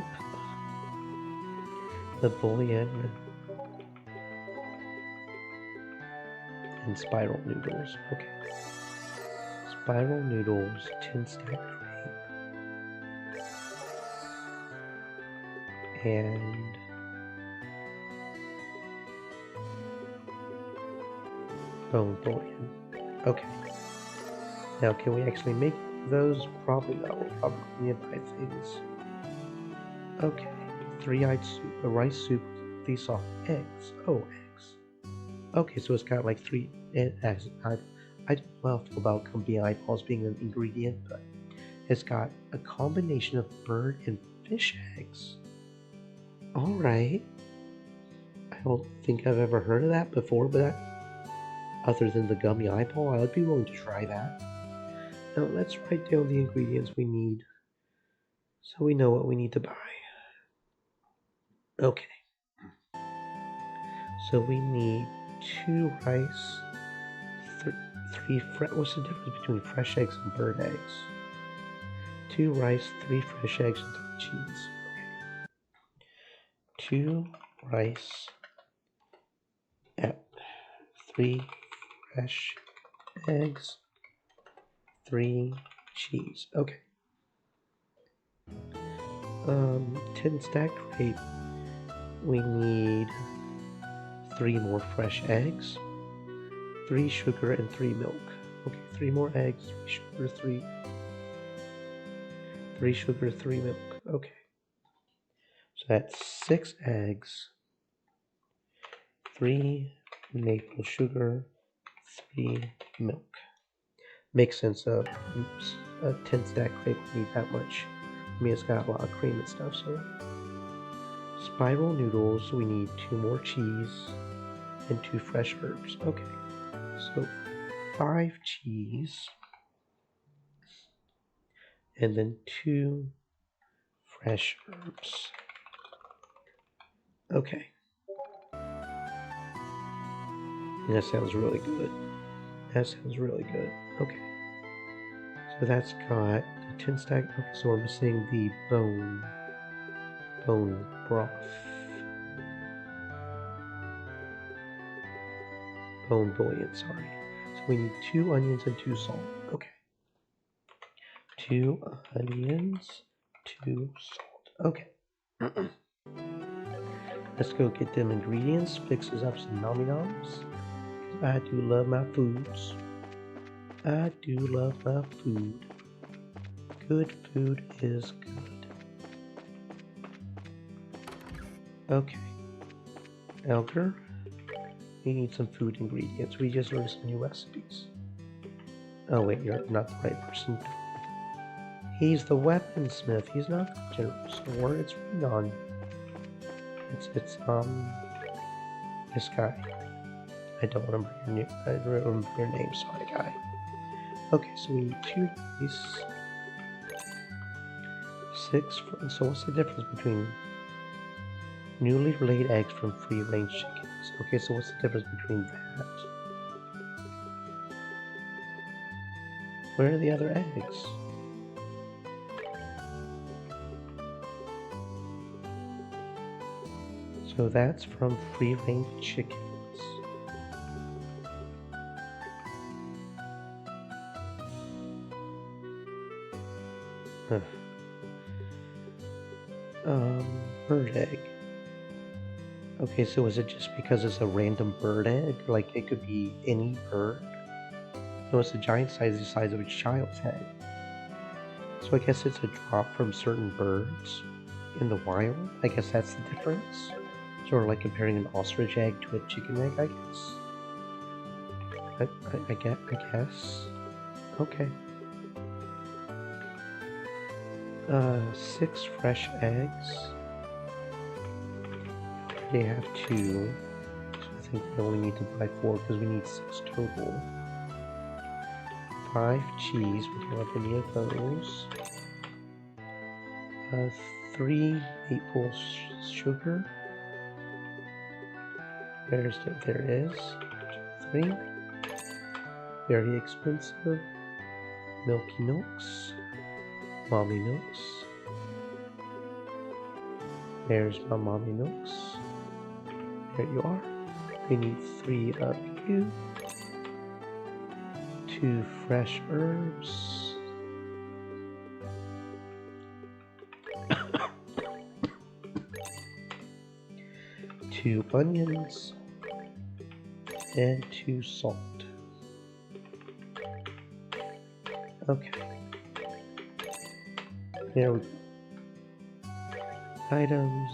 D: the bouillon, and spiral noodles. Okay. Spiral noodles, 10-stack crepe, and bone bouillon. Okay. Now, can we actually make those? Probably not. We'll probably need to buy things. Okay. 3-eyed soup. A rice soup with 3 soft eggs. Oh, eggs. Okay, so it's got like 3 eggs. I don't know about company eyeballs being an ingredient, but it's got a combination of bird and fish eggs. Alright. I don't think I've ever heard of that before, but other than the gummy eyeball, I would be willing to try that. Now let's write down the ingredients we need so we know what we need to buy. Okay. So we need 2 rice, 3 what's the difference between fresh eggs and bird eggs? 2 rice, 3 fresh eggs, and 3 cheese. Okay. 2 rice, 3 fresh eggs, 3 cheese. Okay. 10-stack crepe. We need 3 more fresh eggs, 3 sugar, and 3 milk. Okay, 3 more eggs, 3 sugar, 3 sugar, 3 milk. Okay. So that's 6 eggs, 3 maple sugar, 3 milk. Makes sense. A 10-stack crepe would need that much. I mean, it's got a lot of cream and stuff, so. Spiral noodles, we need 2 more cheese and 2 fresh herbs. Okay, so 5 cheese and then 2 fresh herbs. Okay. That sounds really good. Okay. So that's got the 10-stack. Okay, so we're missing the bone broth. Bone bouillon, sorry. So we need 2 onions and 2 salt. Okay. 2 onions, 2 salt. Okay. Let's go get them ingredients. Fix us up some nommy noms. I do love my foods. I do love my food. Good food is good. Okay. Elgar, we need some food ingredients. We just learned some new recipes. Oh wait, you're not the right person. He's the weaponsmith. He's not the general store. It's Renon. It's this guy. I don't remember your name. I don't remember your name. Sorry, guy. Okay, so we need 2 rice. 6. So what's the difference between newly laid eggs from free-range chickens? Okay, so what's the difference between that? Where are the other eggs? So that's from free-range chickens. Huh. Bird egg. Okay, so is it just because it's a random bird egg? Like it could be any bird? No, it's a giant size, the size of a child's head. So I guess it's a drop from certain birds in the wild. I guess that's the difference. Sort of like comparing an ostrich egg to a chicken egg, I guess. I guess. Okay. 6 fresh eggs. They have 2. So I think we only need to buy 4 because we need 6 total. 5 cheese, we don't have any of those. 3 maple sugar. There is. 3. Very expensive. Milky Milks. Mommy Milks. There's my Mommy Milks. There you are. We need 3 of you. 2 fresh herbs. 2 onions. And 2 salt. Okay. There we go. Items.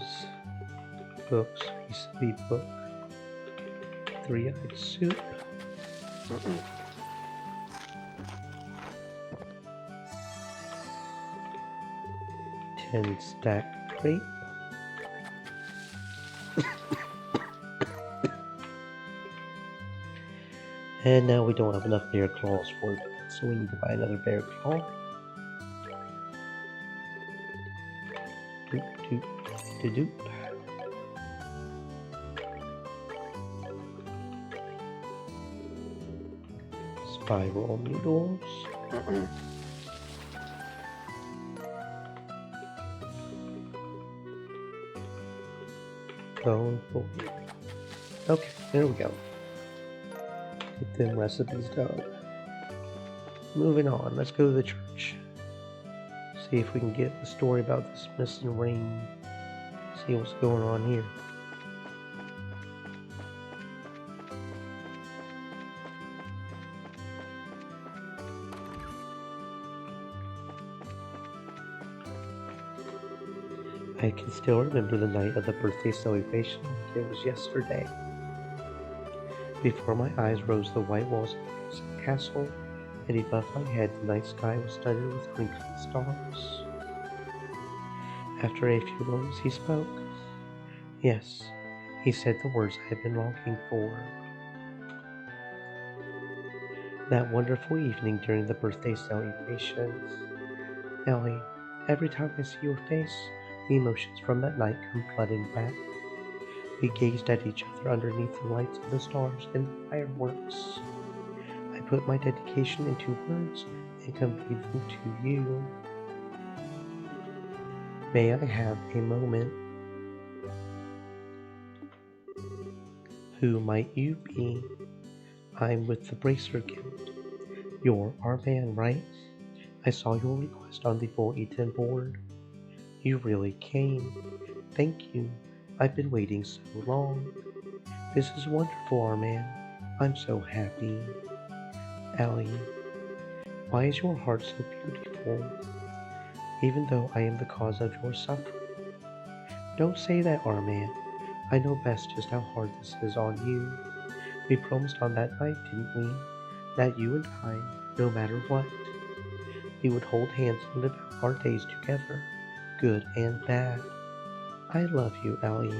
D: Books. Recipe book. 3-eyed soup. 10 stacked grape. And now we don't have enough bear claws for that, so we need to buy another bear claw. Doop, doop, doop, doop. Spiral noodles. Bone pulley. Okay, there we go. Get them recipes done. Moving on, let's go to the church. See if we can get the story about this missing ring. See what's going on here. I can still remember the night of the birthday celebration like it was yesterday. Before my eyes rose the white walls of the castle, and above my head the night sky was studded with twinkling stars. After a few moments he spoke. Yes, he said the words I had been longing for. That wonderful evening during the birthday celebration. Ellie, every time I see your face, the emotions from that night come flooding back. We gazed at each other underneath the lights of the stars and the fireworks. I put my dedication into words and conveyed them to you. May I have a moment? Who might you be? I'm with the Bracer Guild. You're our man, right? I saw your request on the bulletin board. You really came. Thank you. I've been waiting so long. This is wonderful, our man. I'm so happy. Ellie, why is your heart so beautiful? Even though I am the cause of your suffering. Don't say that, our man. I know best just how hard this is on you. We promised on that night, didn't we? That you and I, no matter what, we would hold hands and live out our days together, good and bad. I love you, Ellie.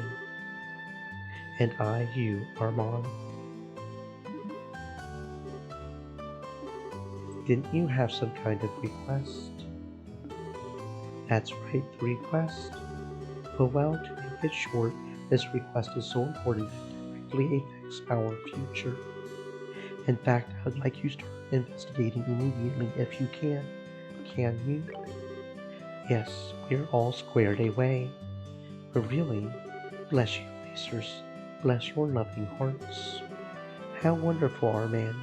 D: And I you, Armand. Didn't you have some kind of request? That's right, the request. But well, to make it short, this request is so important that it directly affects our future. In fact, I'd like you to start investigating immediately if you can. Can you? Yes, we're all squared away. But really, bless you, Racers. Bless your loving hearts. How wonderful, our man.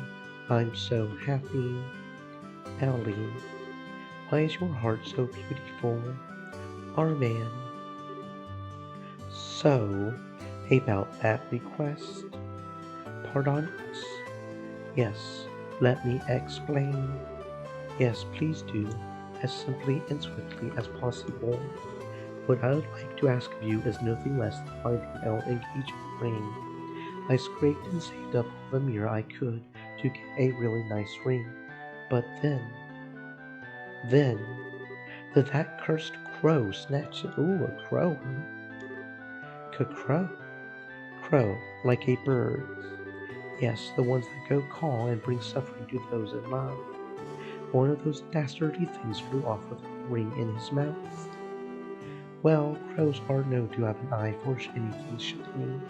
D: I'm so happy. Ellie, why is your heart so beautiful? Our man. So, about that request. Pardon us. Yes, let me explain. Yes, please do, as simply and swiftly as possible. What I would like to ask of you is nothing less than finding our engagement ring. I scraped and saved up all the mirror I could to get a really nice ring, but then, that cursed crow snatched it. Ooh, a crow, huh? Crow? Crow, like a bird. Yes, the ones that go call and bring suffering to those in love. One of those dastardly things flew off with a ring in his mouth. Well, crows are known to have an eye for anything shiny.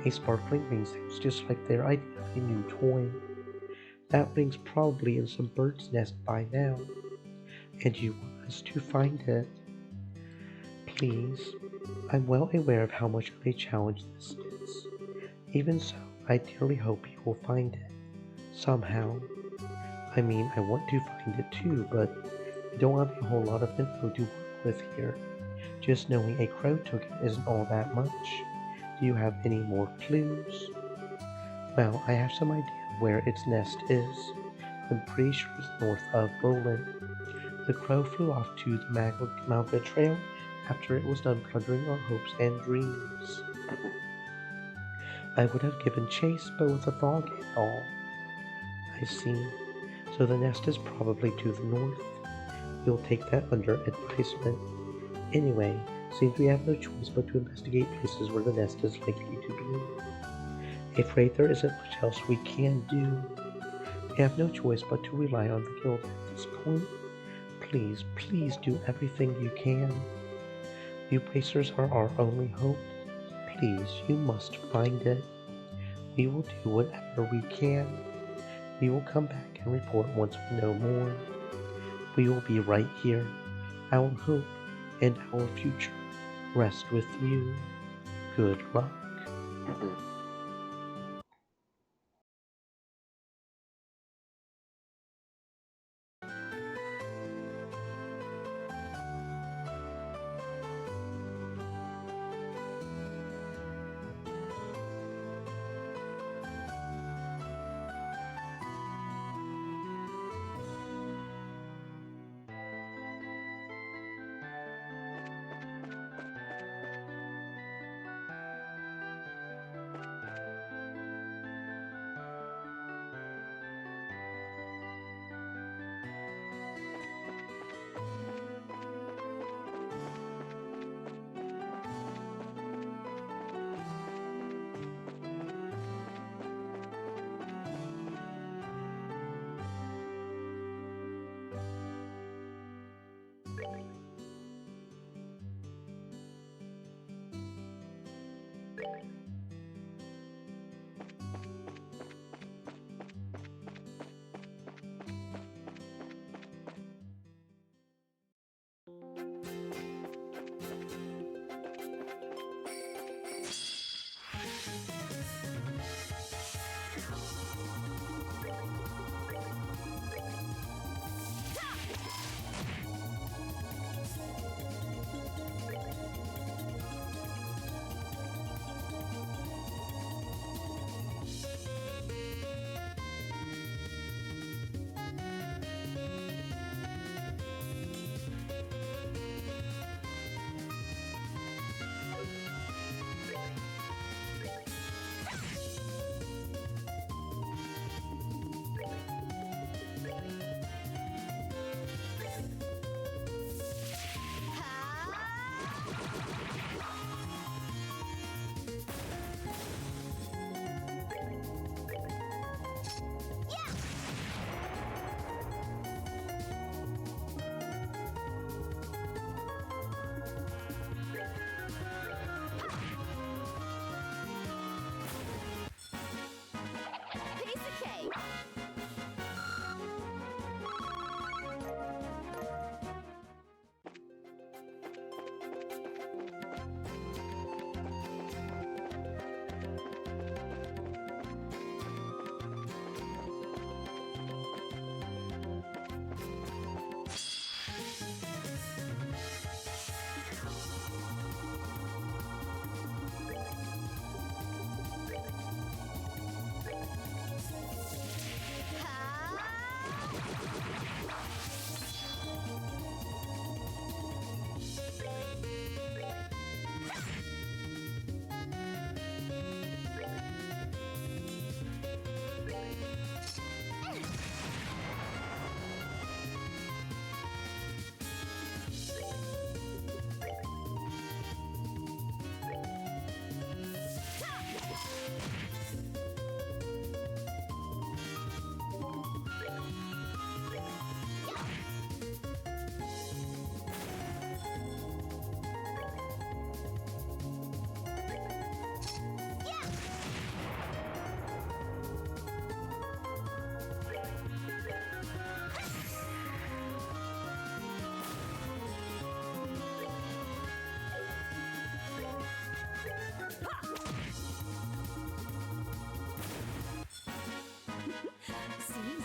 D: A sparkling ring sounds just like their idea of a new toy. That ring's probably in some bird's nest by now, and you want us to find it. Please, I'm well aware of how much of a challenge this is. Even so, I dearly hope you will find it. Somehow. I mean, I want to find it too, but I don't have a whole lot of info to work with here. Just knowing a crow took it isn't all that much. Do you have any more clues? Well, I have some idea of where its nest is. I'm pretty sure it's north of Roland. The crow flew off to the Malga Trail after it was done plundering our hopes and dreams. I would have given chase, but with the fog and all. I see. So the nest is probably to the north. We'll take that under advisement. Anyway, seems we have no choice but to investigate places where the nest is likely to be. Afraid there isn't much else we can do. We have no choice but to rely on the guild at this point. Please, please do everything you can. You Pacers are our only hope. Please, you must find it. We will do whatever we can. We will come back and report once we know more. We will be right here. Our hope and our future rest with you. Good luck.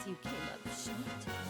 A: you came up short.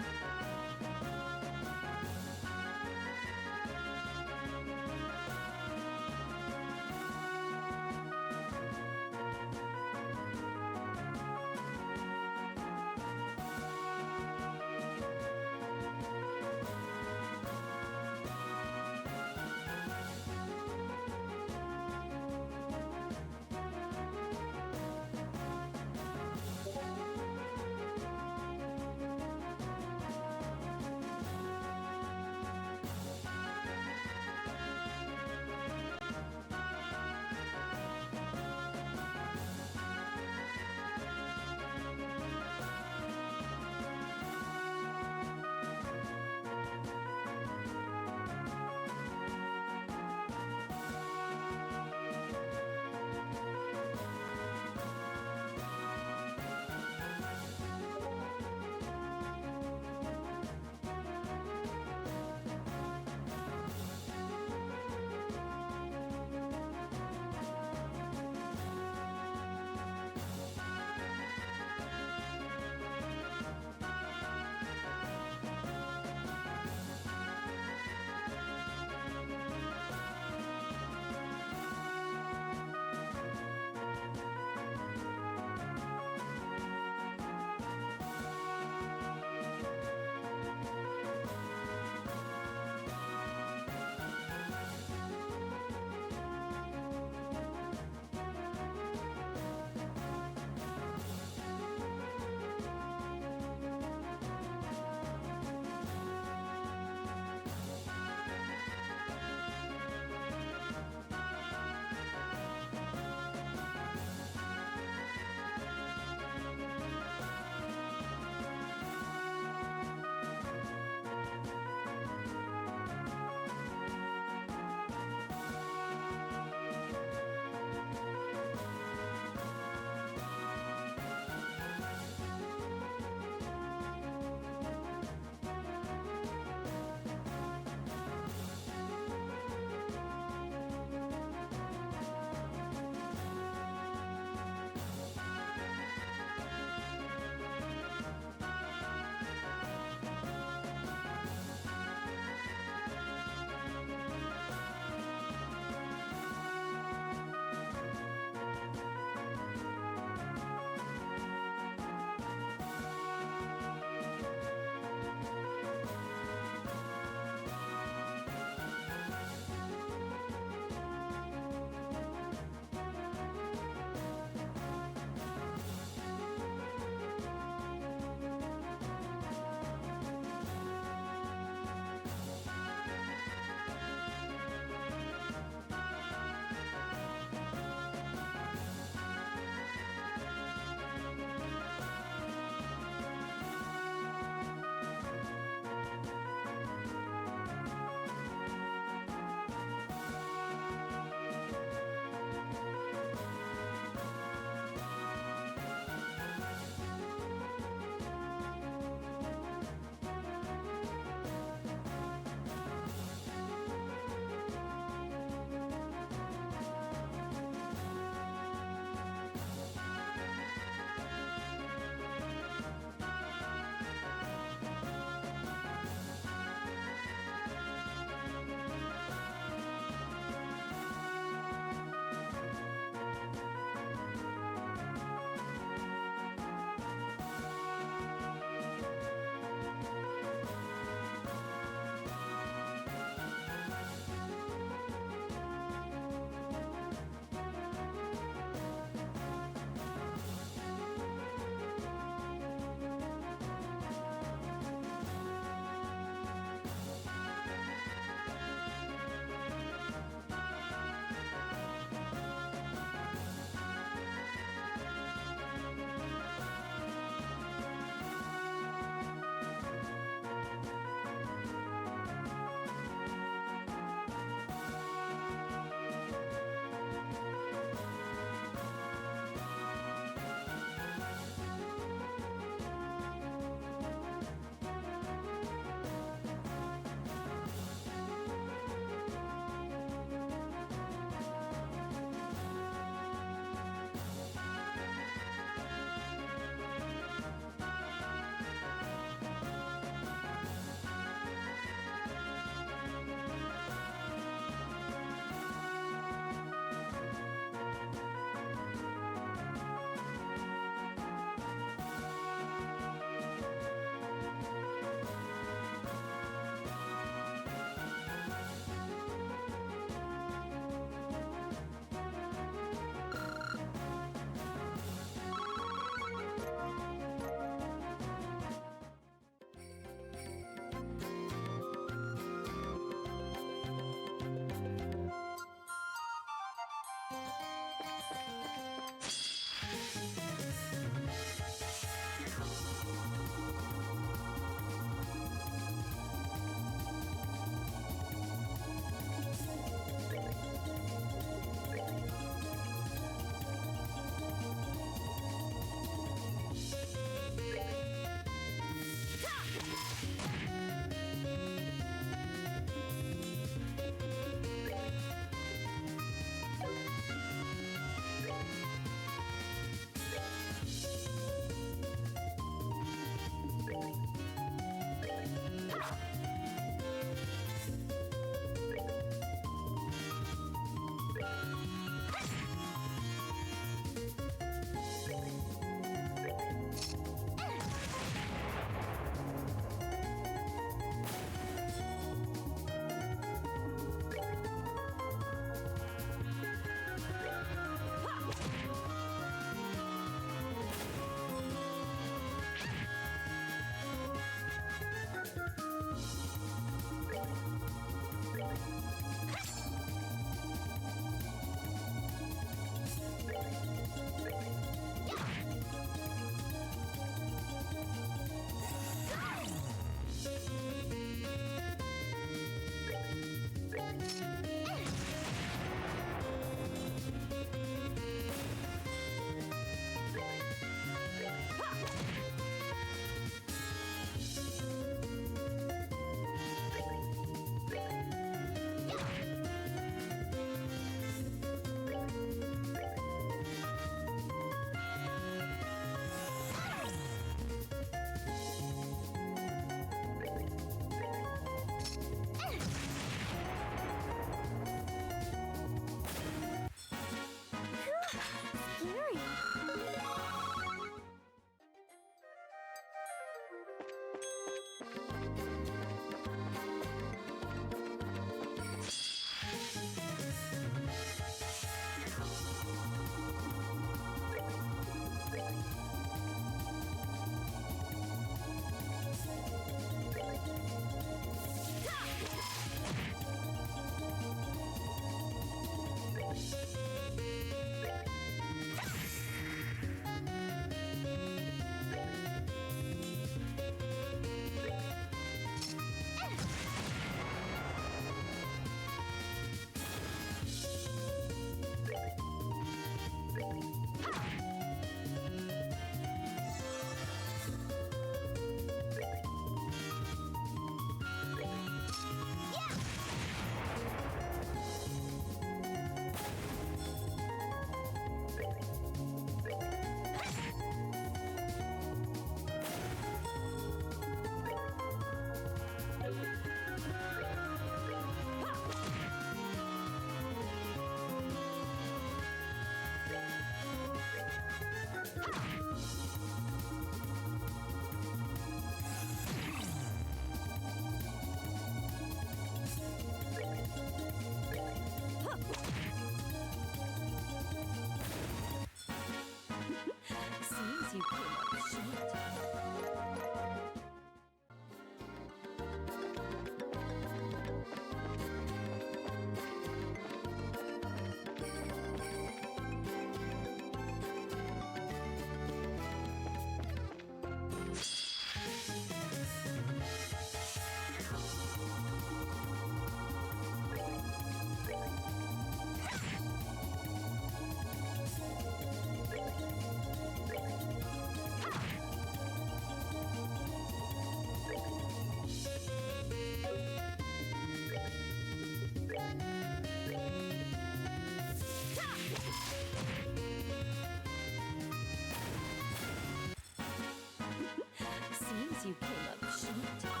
A: Seems you came up short.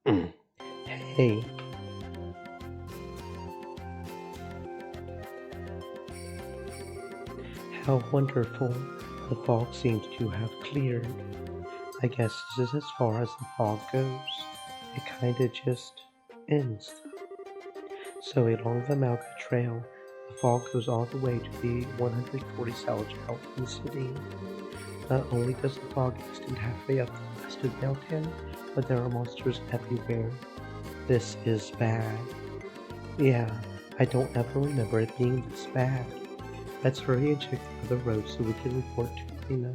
D: Hey, how wonderful. The fog seems to have cleared. I guess this is as far as the fog goes. It kinda just ends. So along the Malga Trail, the fog goes all the way to the 140 Salvage Mountain City. Not only does the fog extend halfway up the west of downtown, but there are monsters everywhere. This is bad. Yeah, I don't ever remember it being this bad. Let's hurry and check the other roads so we can report to Rena.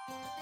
C: Scary.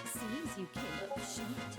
A: Seems you came up short.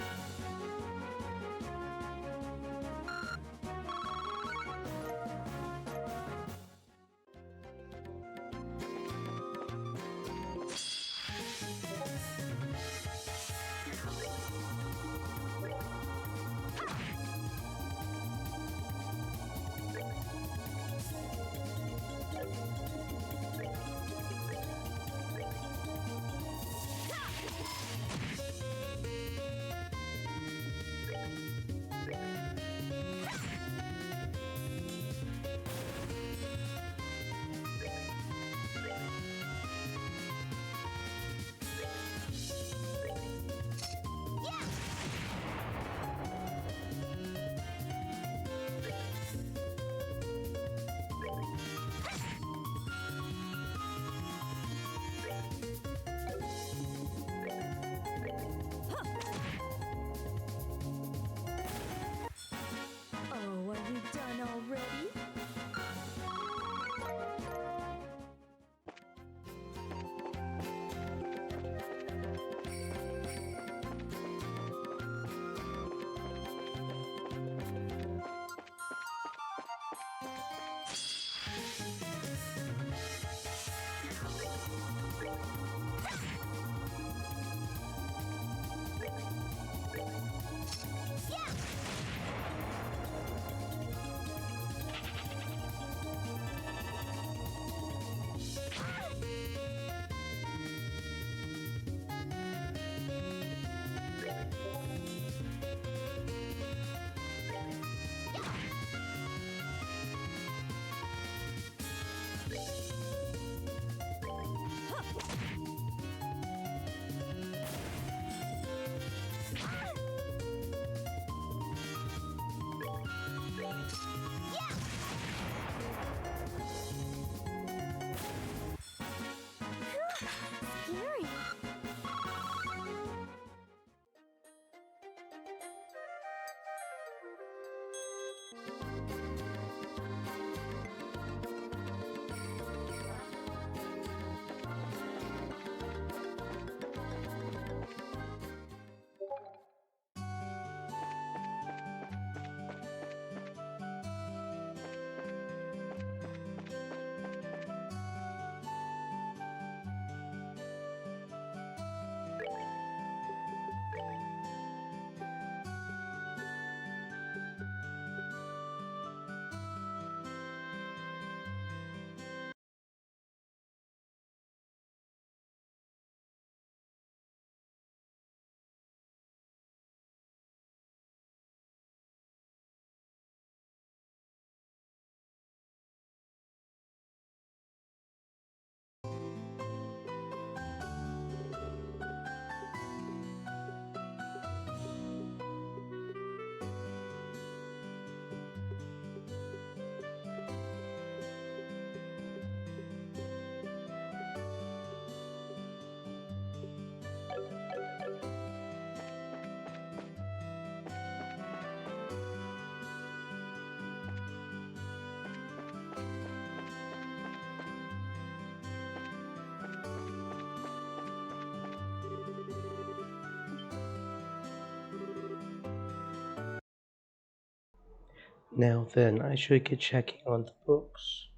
D: Now then, I should get checking on the books.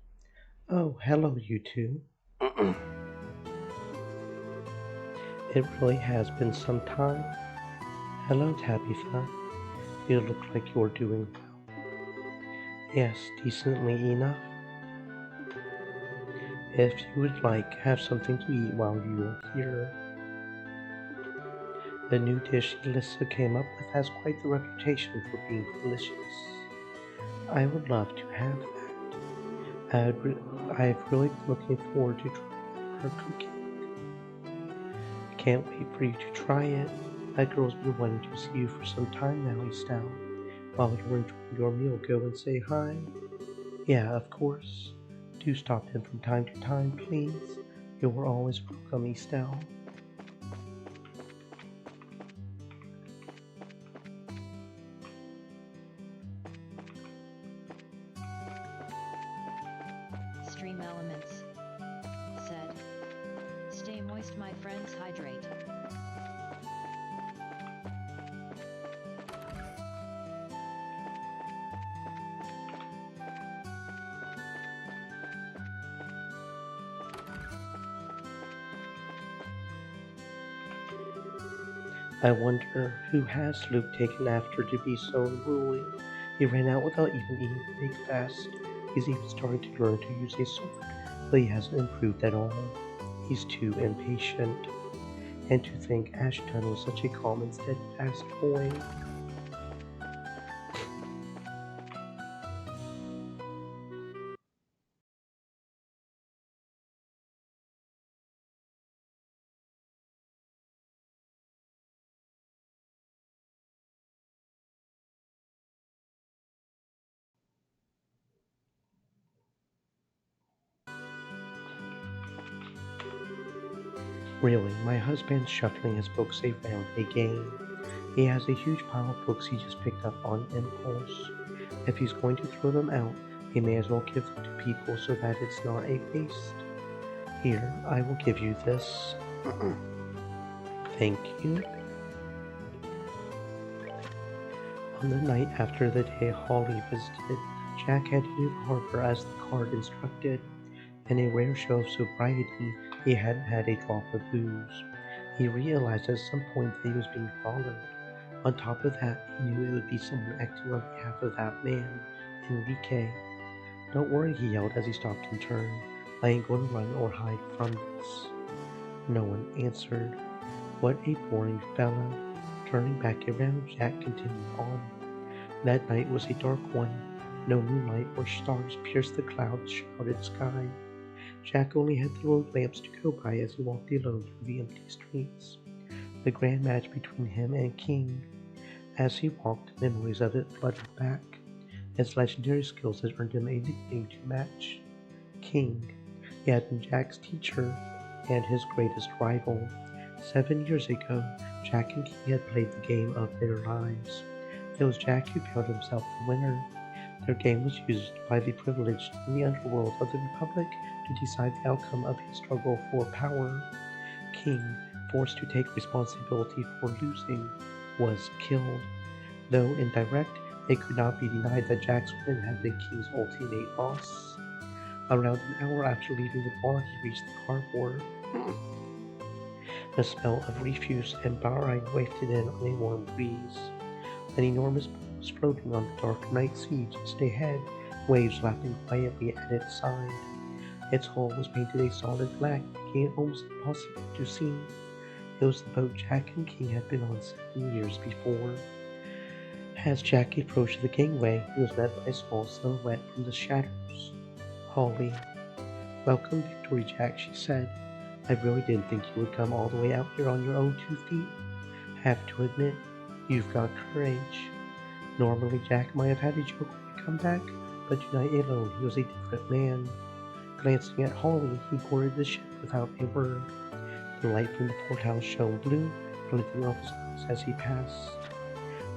D: Oh, hello, you two. It really has been some time. Hello, Tabitha. You look like you're doing well. Yes, decently enough. If you would like, have something to eat while you are here. The new dish Elissa came up with has quite the reputation for being delicious. I would love to have that. I've really been looking forward to trying her cooking. I can't wait for you to try it. That girl's been wanting to see you for some time now, Estelle. While you're enjoying your meal, go and say hi. Yeah, of course. Do stop in from time to time, please. You're always welcome, Estelle.
B: Stream Elements said, "Stay moist, my friends, hydrate."
D: I wonder who has Luke taken after to be so unruly. He ran out without even eating breakfast. He's even starting to learn to use a sword, but he hasn't improved at all. He's too impatient. And to think Ashton was such a calm and steadfast boy. Really, my husband's shuffling his books around a game. He has a huge pile of books he just picked up on impulse. If he's going to throw them out, he may as well give them to people so that it's not a waste. Here, I will give you this. Thank you. On the night after the day Holly visited, Jack headed to the harbor as the card instructed. In a rare show of sobriety, he hadn't had a drop of booze. He realized at some point that he was being followed. On top of that, he knew it would be someone acting on behalf of that man, Enrique. Don't worry, he yelled as he stopped and turned. I ain't going to run or hide from this. No one answered. What a boring fellow. Turning back around, Jack continued on. That night was a dark one. No moonlight or stars pierced the cloud-shrouded sky. Jack only had the road lamps to go by as he walked alone through the empty streets. The grand match between him and King. As he walked, memories of it flooded back. His legendary skills had earned him a nickname to match. King. He had been Jack's teacher and his greatest rival. 7 years ago, Jack and King had played the game of their lives. It was Jack who found himself the winner. Their game was used by the privileged in the underworld of the Republic to decide the outcome of a struggle for power. King, forced to take responsibility for losing, was killed. Though indirect, it could not be denied that Jack's win had been King's ultimate loss. Around an hour after leaving the bar, he reached the cardboard. The smell of refuse and barine wafted in on a warm breeze. An enormous boat was floating on the dark night sea just ahead, waves lapping quietly at its side. Its hull was painted a solid black, making it almost impossible to see. It was the boat Jack and King had been on 7 years before. As Jack approached the gangway, he was met by a small silhouette from the shadows. Holly. Welcome, Victory Jack, she said. I really didn't think you would come all the way out here on your own 2 feet. Have to admit, you've got courage. Normally Jack might have had a joke when he come back, but tonight alone he was a different man. Glancing at Holly, he boarded the ship without a word. The light from the porthouse shone blue, glinting off his eyes as he passed.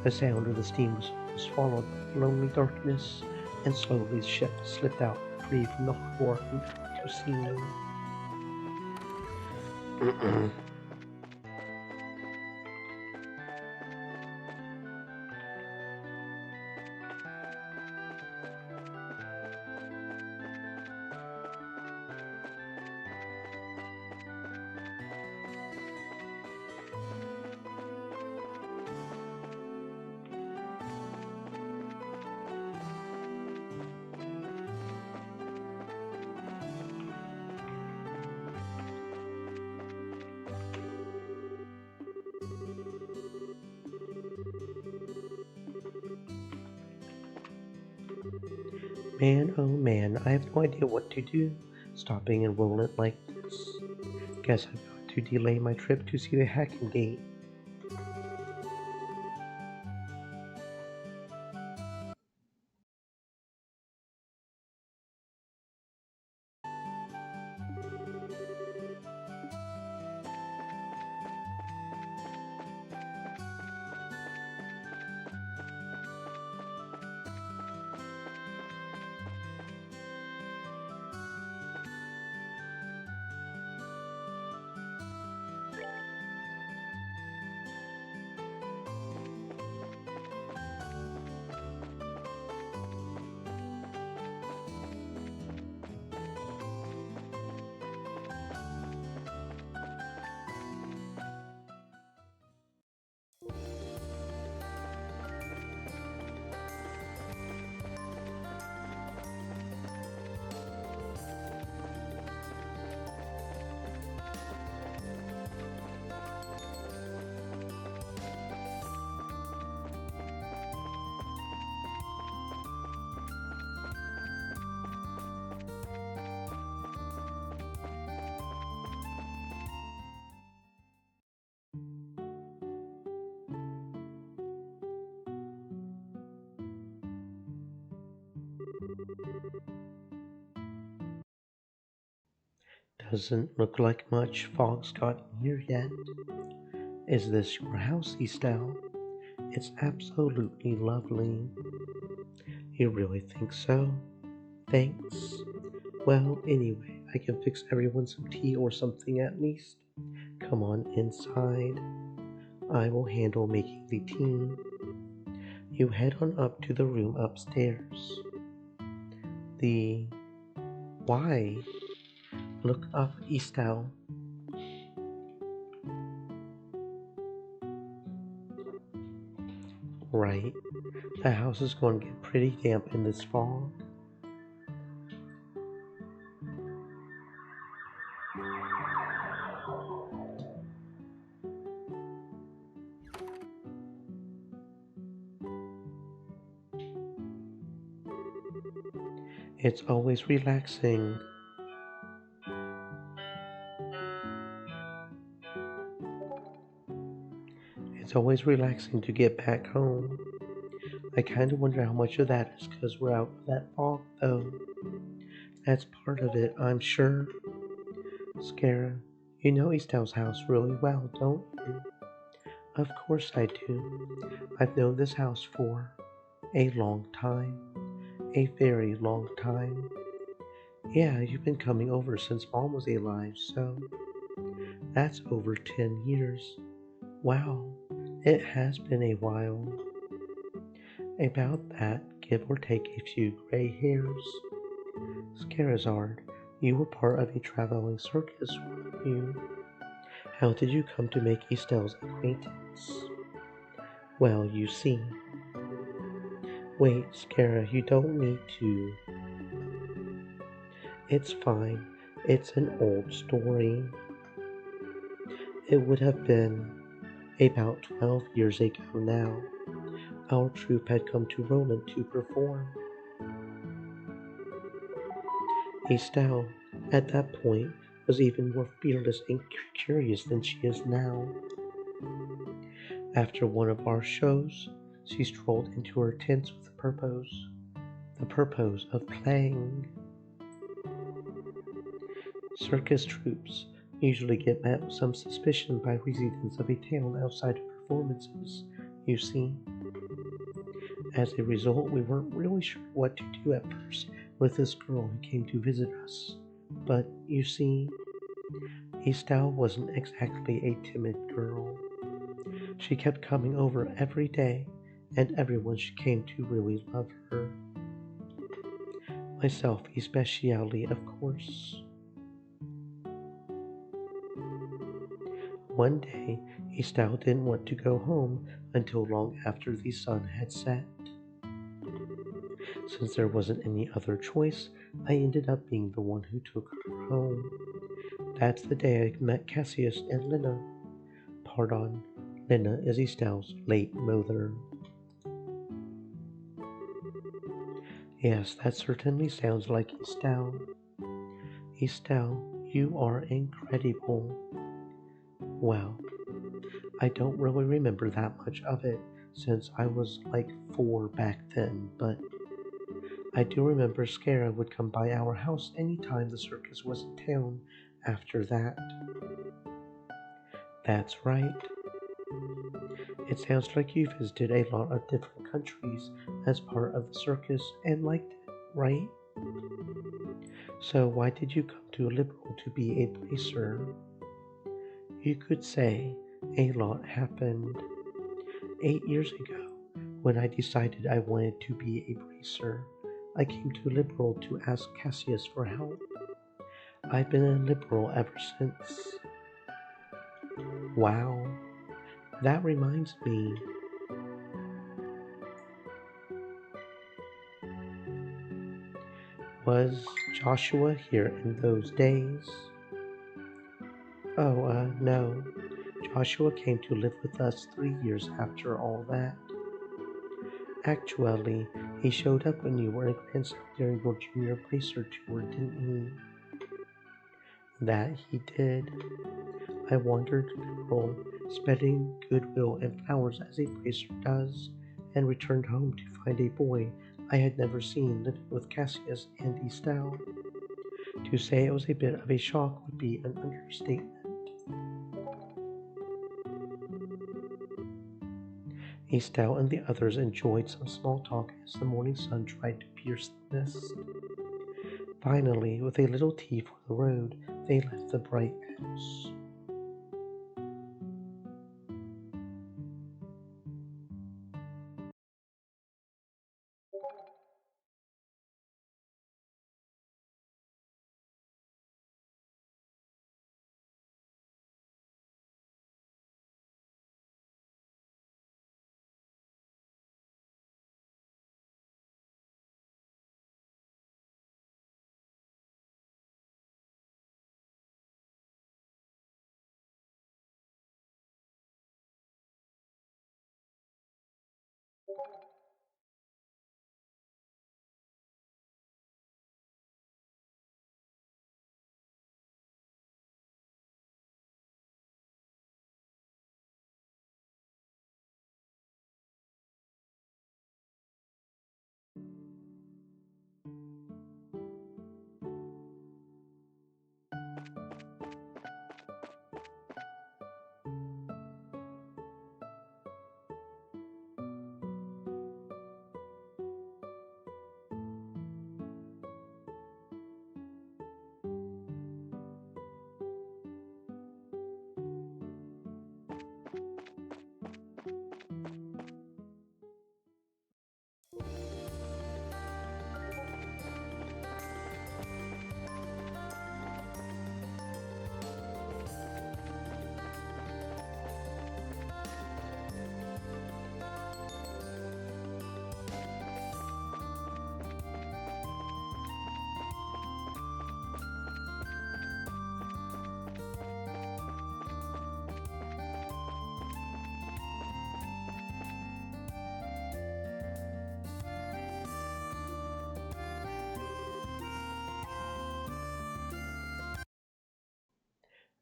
D: The sound of the steam was swallowed by the lonely darkness, and slowly the ship slipped out, free from the harbor and back to sea. oh man, I have no idea what to do, stopping in Roland like this. Guess I've got to delay my trip to see the hacking gate. Doesn't look like much fog's gotten here yet. Is this your house, Estelle? It's absolutely lovely. You really think so? Thanks. Well, anyway, I can fix everyone some tea or something at least. Come on inside. I will handle making the tea. You head on up to the room upstairs. Why? Look up, Estelle. Right. The house is going to get pretty damp in this fall. It's always relaxing. It's always relaxing to get back home. I kind of wonder how much of that is because we're out of that fog, though. That's part of it, I'm sure. Scara, you know Estelle's house really well, don't you? Of course I do. I've known this house for a long time. A very long time. Yeah, you've been coming over since Mom was alive, so that's over 10 years. Wow, it has been a while. About that, give or take a few gray hairs. Scarazard, you were part of a traveling circus, weren't you? How did you come to make Estelle's acquaintance? Well, you see. Wait, Scara, you don't need to. It's fine. It's an old story. It would have been about 12 years ago now. Our troupe had come to Roland to perform. Estelle, at that point, was even more fearless and curious than she is now. After one of our shows, she strolled into her tents with the purpose of playing. Circus troupes usually get met with some suspicion by residents of a town outside of performances, you see. As a result, we weren't really sure what to do at first with this girl who came to visit us. But, you see, Estelle wasn't exactly a timid girl. She kept coming over every day, and everyone she came to really loved her. Myself especially, of course. One day, Estelle didn't want to go home until long after the sun had set. Since there wasn't any other choice, I ended up being the one who took her home. That's the day I met Cassius and Lena. Pardon, Lena is Estelle's late mother. Yes, that certainly sounds like Estelle. Estelle, you are incredible. Well, I don't really remember that much of it since I was like 4 back then, but I do remember Scara would come by our house any time the circus was in town after that. That's right. It sounds like you visited a lot of different countries as part of the circus and liked it, right? So why did you come to Liberal to be a bracer? You could say a lot happened. 8 years ago, when I decided I wanted to be a bracer, I came to Liberal to ask Cassius for help. I've been a Liberal ever since. Wow, that reminds me. Was Joshua here in those days? Oh, no. Joshua came to live with us 3 years after all that. Actually, he showed up when you were in Grand during your junior bracer tour, didn't he? That he did. I wandered Liberal, spreading goodwill and flowers as a bracer does, and returned home to find a boy I had never seen living with Cassius and Estelle. To say it was a bit of a shock would be an understatement. Estelle and the others enjoyed some small talk as the morning sun tried to pierce the mist. Finally, with a little tea for the road, they left the bright house.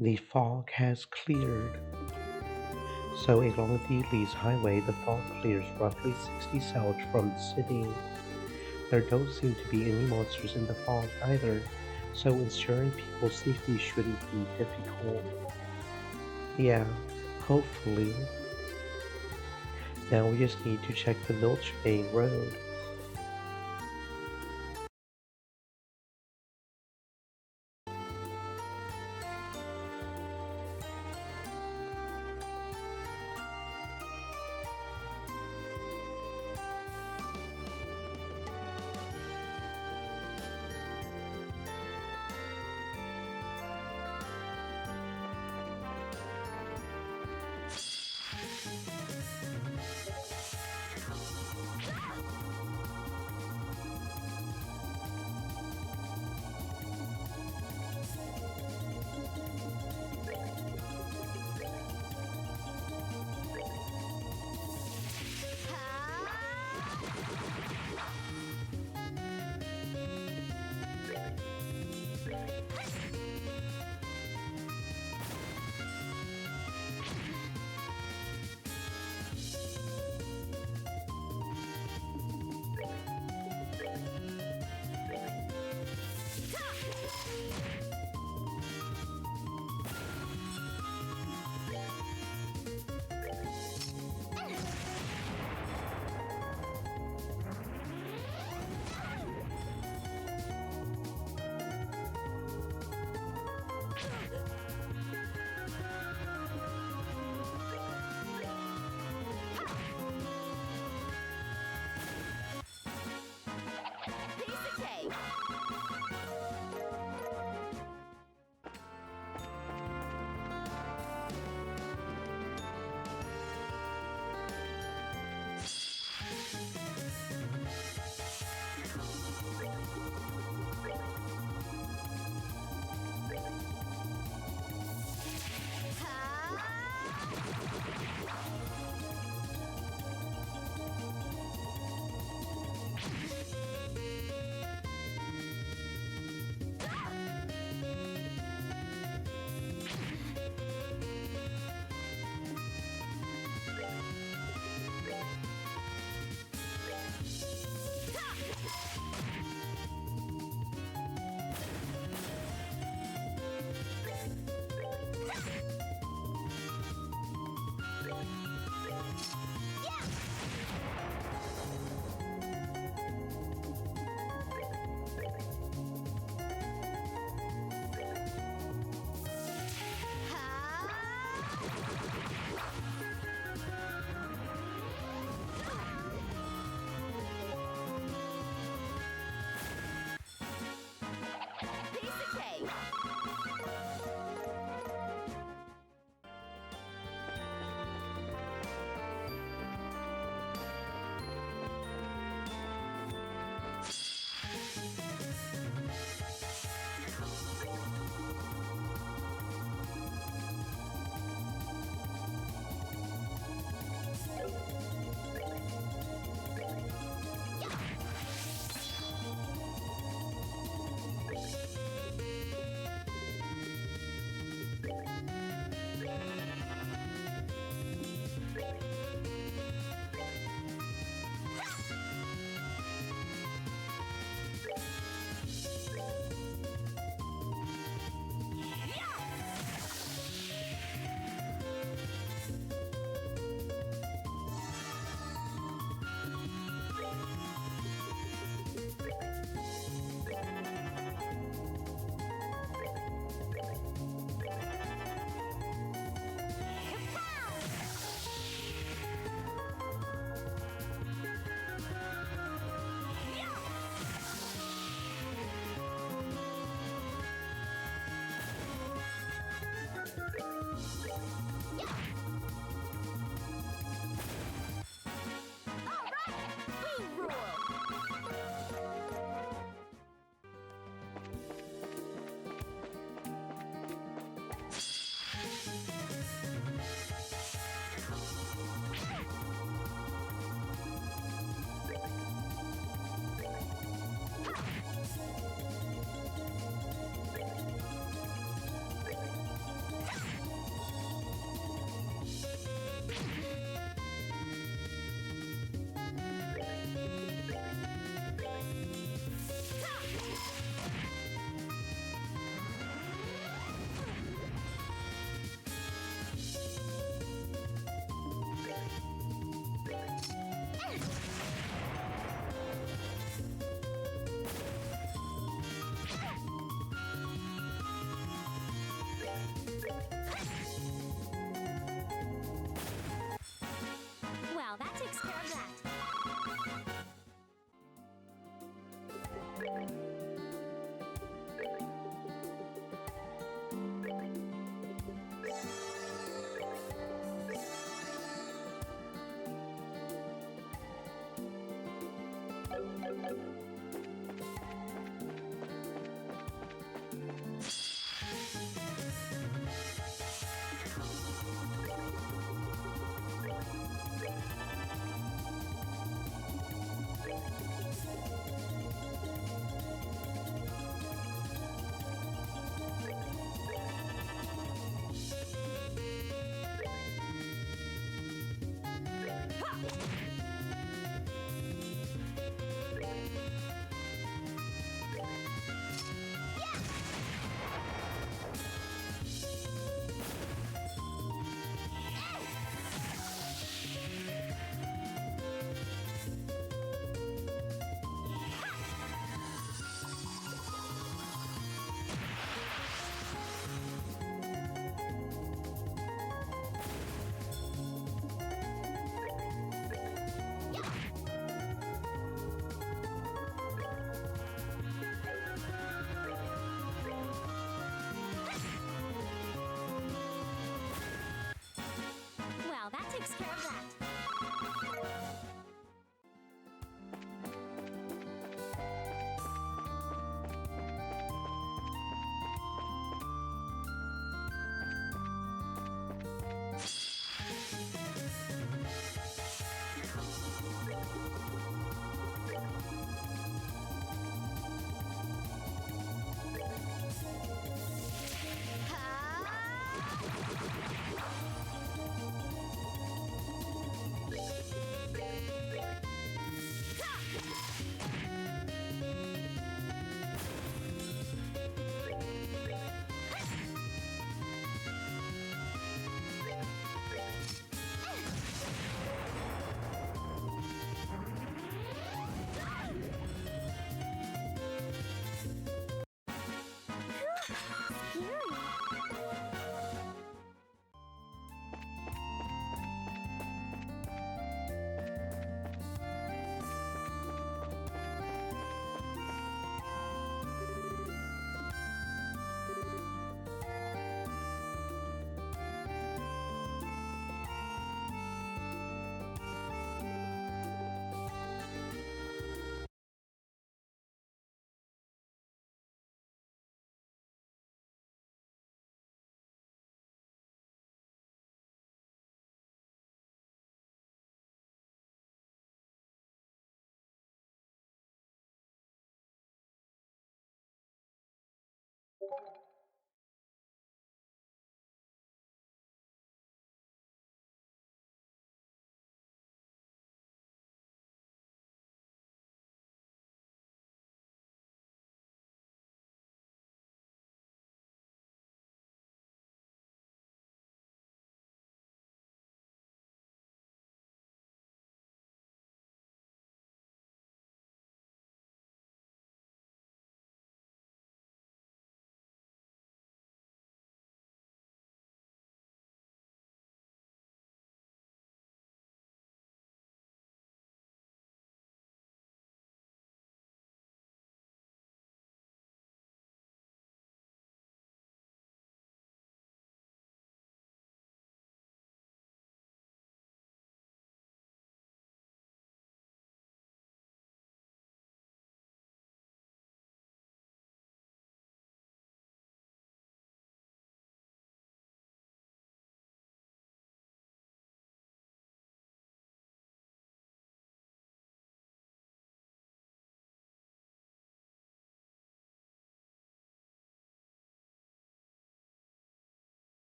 D: The fog has cleared. So along the Lee's Highway, the fog clears roughly 60 south from the city. There don't seem to be any monsters in the fog either, so ensuring people's safety shouldn't be difficult. Yeah, hopefully. Now we just need to check the Milch Bay Road.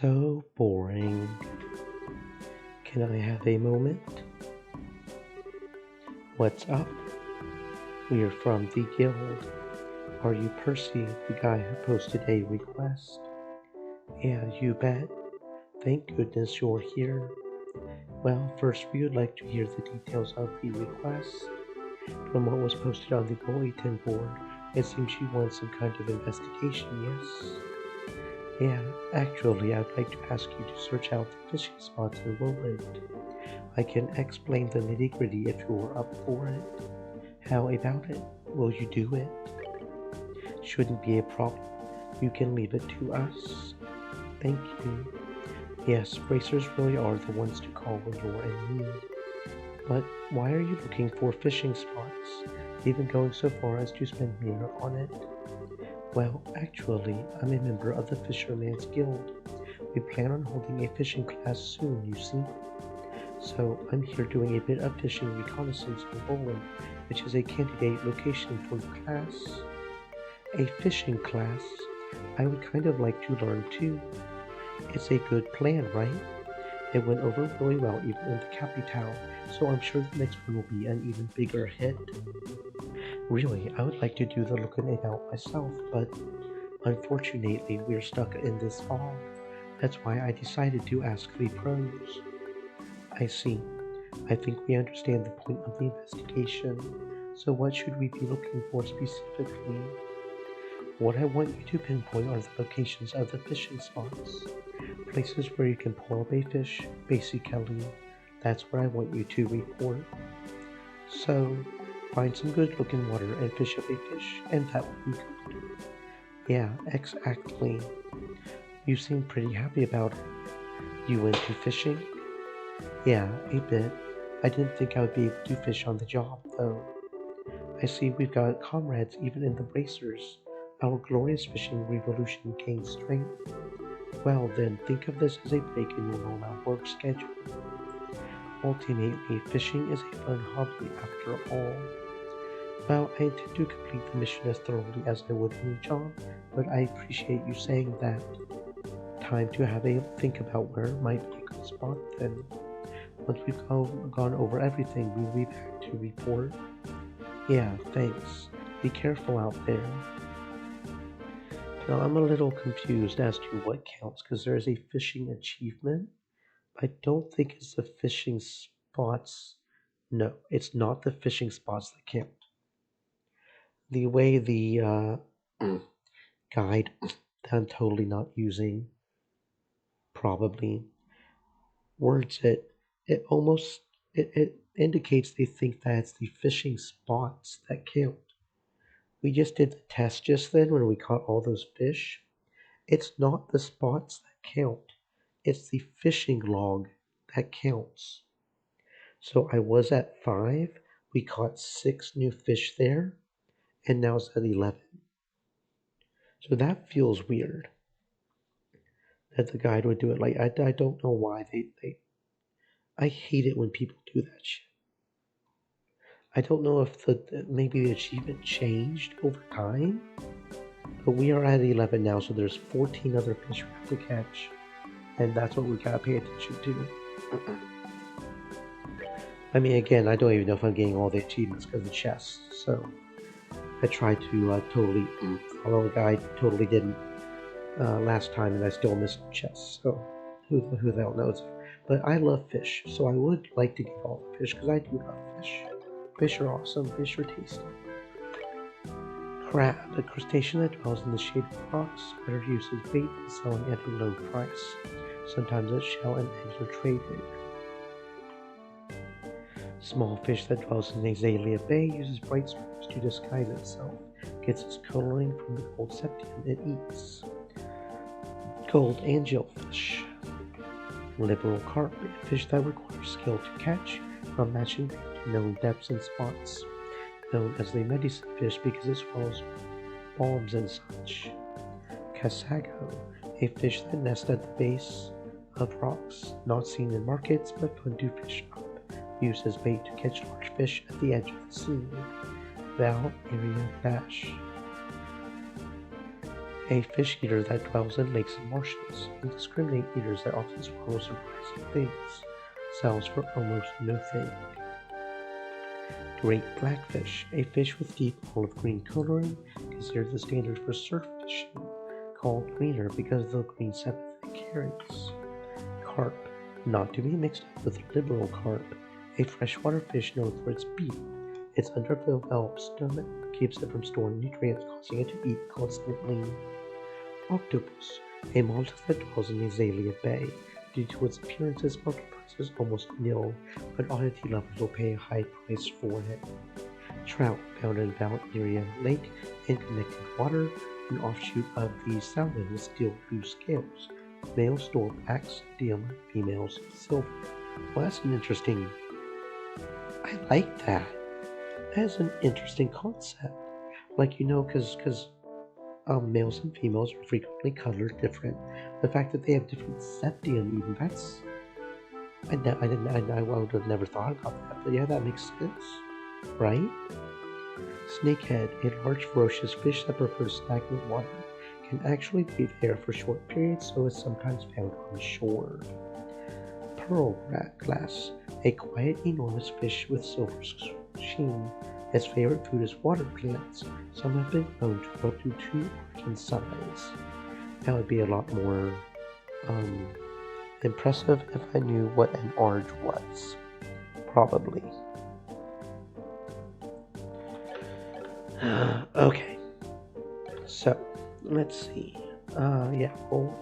D: So boring. Can I have a moment? What's up? We're from the guild. Are you Percy, the guy who posted a request? Yeah, you bet. Thank goodness you're here. Well, first we would like to hear the details of the request. From what was posted on the bulletin board, it seems you want some kind of investigation, yes? Yeah, actually, I'd like to ask you to search out the fishing spots in Roland. I can explain the nitty-gritty if you're up for it. How about it? Will you do it? Shouldn't be a problem. You can leave it to us. Thank you. Yes, racers really are the ones to call when you're in need. But why are you looking for fishing spots, even going so far as to spend money on it? Well, actually, I'm a member of the Fisherman's Guild. We plan on holding a fishing class soon, you see. So, I'm here doing a bit of fishing reconnaissance in Roland, which is a candidate location for the class. A fishing class? I would kind of like to learn too. It's a good plan, right? It went over really well even in the capital, so I'm sure the next one will be an even bigger hit. Really, I would like to do the looking about myself, but unfortunately we're stuck in this fall. That's why I decided to ask the pros. I see. I think we understand the point of the investigation, so what should we be looking for specifically? What I want you to pinpoint are the locations of the fishing spots. Places where you can pull up a fish, basically. That's what I want you to report. So, find some good looking water and fish up a fish, and that will be good. Yeah, exactly. You seem pretty happy about it. You into fishing? Yeah, a bit. I didn't think I would be able to fish on the job, though. I see we've got comrades even in the racers. Our glorious fishing revolution gained strength. Well then, think of this as a break in your normal work schedule. Ultimately, fishing is a fun hobby after all. Well, I intend to complete the mission as thoroughly as I would any job, but I appreciate you saying that. Time to have a think about where might be a good spot then. Once we've gone over everything, we'll be back to report. Yeah, thanks. Be careful out there. Now, I'm a little confused as to what counts, because there's a fishing achievement. I don't think it's the fishing spots. No, it's not the fishing spots that count. The way the guide that I'm totally not using, probably, words it almost, it indicates they think that it's the fishing spots that count. We just did the test just then when we caught all those fish. It's not the spots that count. It's the fishing log that counts. So I was at 5. We caught 6 new fish there. And now it's at 11. So that feels weird. That the guide would do it. Like, I don't know why I hate it when people do that shit. I don't know if maybe the achievement changed over time, but we are at 11 now, so there's 14 other fish we have to catch, and that's what we gotta pay attention to. I mean, again, I don't even know if I'm getting all the achievements because of the chests, so I tried to totally follow the guide, totally didn't last time, and I still missed chests, so who the hell knows. But I love fish, so I would like to get all the fish, because I do love fish. Fish are awesome. Fish are tasty. Crab, a crustacean that dwells in the shade of rocks, better used as bait and selling at a low price. Sometimes its shell and eggs are traded. Small fish that dwells in Azalea Bay uses bright stripes to disguise itself. Gets its coloring from the gold septium it eats. Gold angelfish. Liberal carp, a fish that requires skill to catch, from matching known depths and spots, known as the medicine fish because it swallows bombs and such. Casago, a fish that nests at the base of rocks, not seen in markets but fun to fish up, used as bait to catch large fish at the edge of the sea. Val Area Bash, a fish eater that dwells in lakes and marshes, indiscriminate eaters that often swallow surprising things, sells for almost nothing. Great blackfish, a fish with deep olive green coloring, considered the standard for surf fishing, called greener because of the green sepia it carries. Carp, not to be mixed up with liberal carp, a freshwater fish known for its beak. Its underdeveloped stomach keeps it from storing nutrients, causing it to eat constantly. Octopus, a mollusk that dwells in Azalea Bay. Due to its appearance, its market price is almost nil, but oddity lovers will pay a high price for it. Trout, found in Valeria Lake in connected water, an offshoot of the salmon with steel blue scales. Males store black sodium, females silver. Well, that's an interesting. I like that. That's an interesting concept. Like, because males and females are frequently colored different. The fact that they have different septium, even that's. I would have never thought about that, but yeah, that makes sense, right? Snakehead, a large ferocious fish that prefers stagnant water, can actually breathe air for short periods, so is sometimes found on shore. Pearl glass, a quiet, enormous fish with silver sheen. Its favorite food is water plants. Some have been known to grow up to 2 arch in size. That would be a lot more impressive if I knew what an arch was. Probably. Okay. So, let's see. Yeah, well,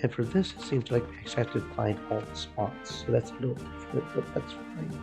D: and for this, it seems like we actually have to find all the spots, so that's a little different, but that's fine.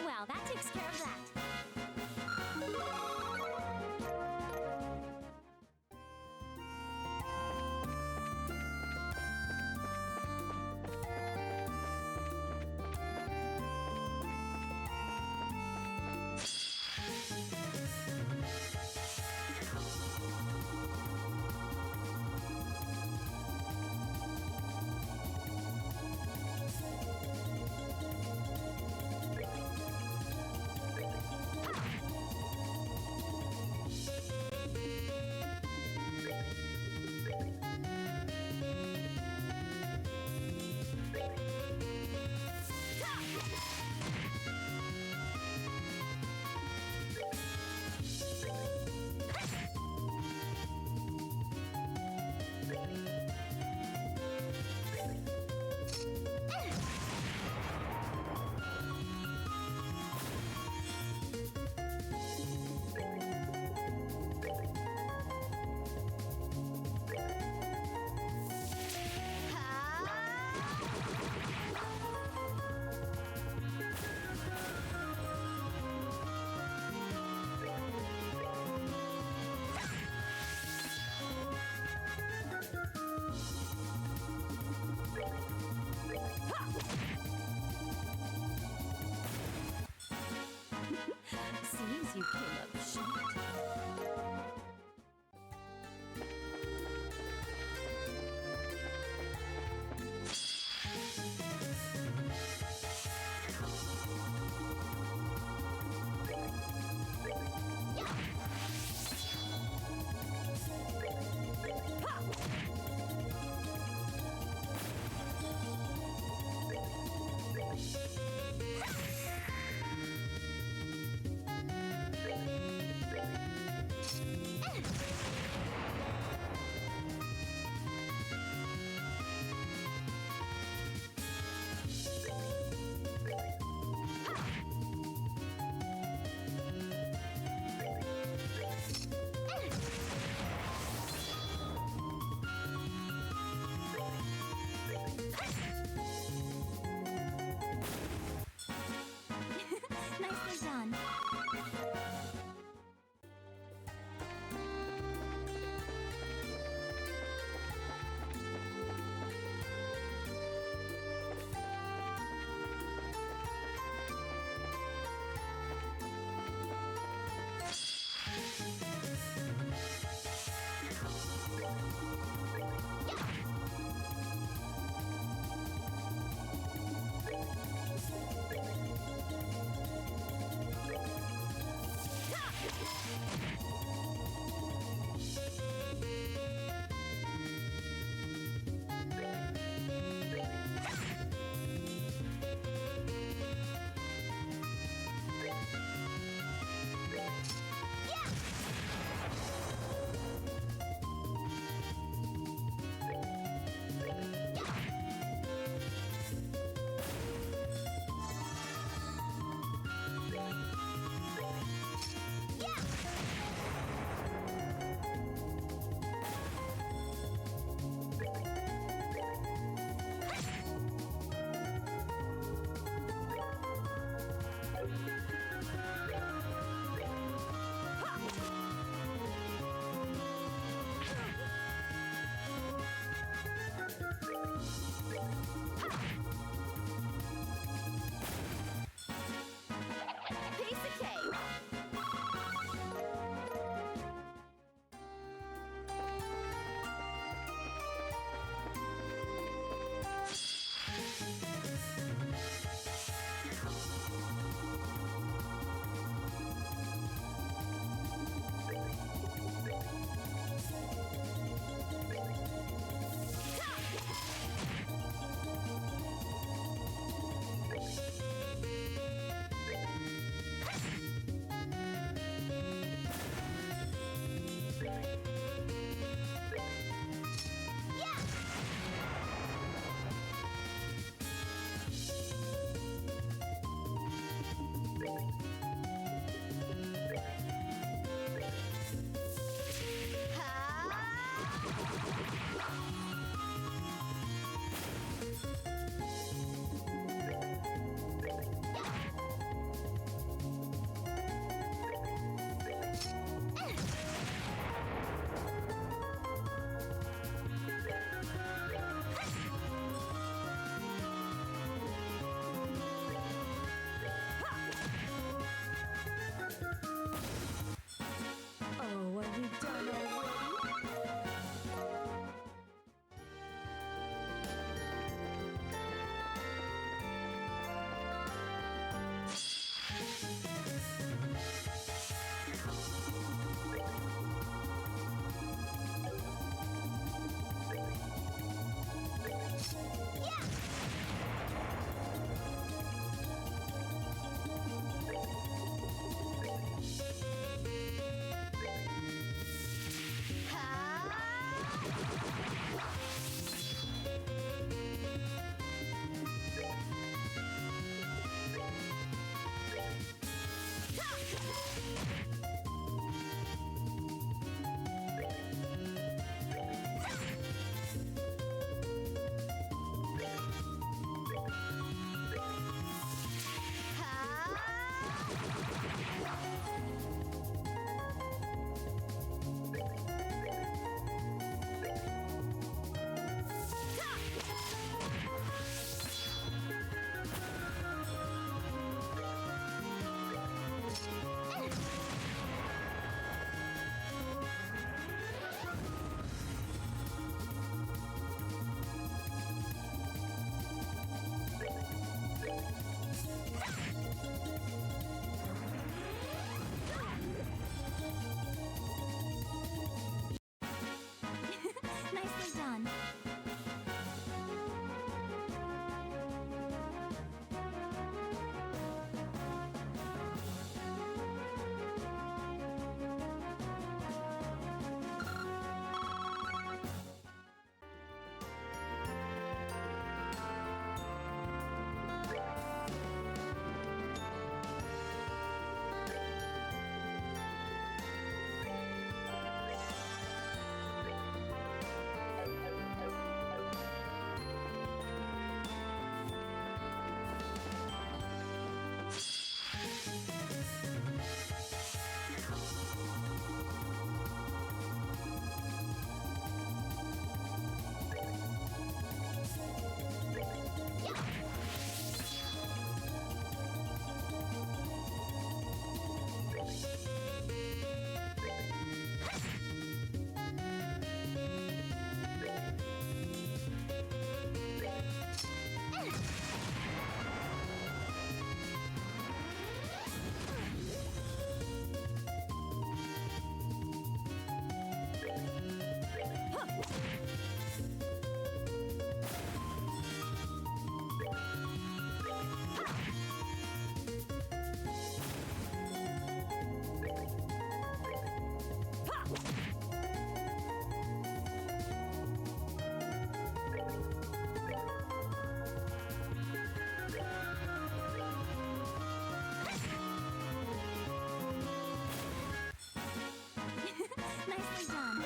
C: Well, that takes care of that.
A: Seems you came up short.
C: Nicely done.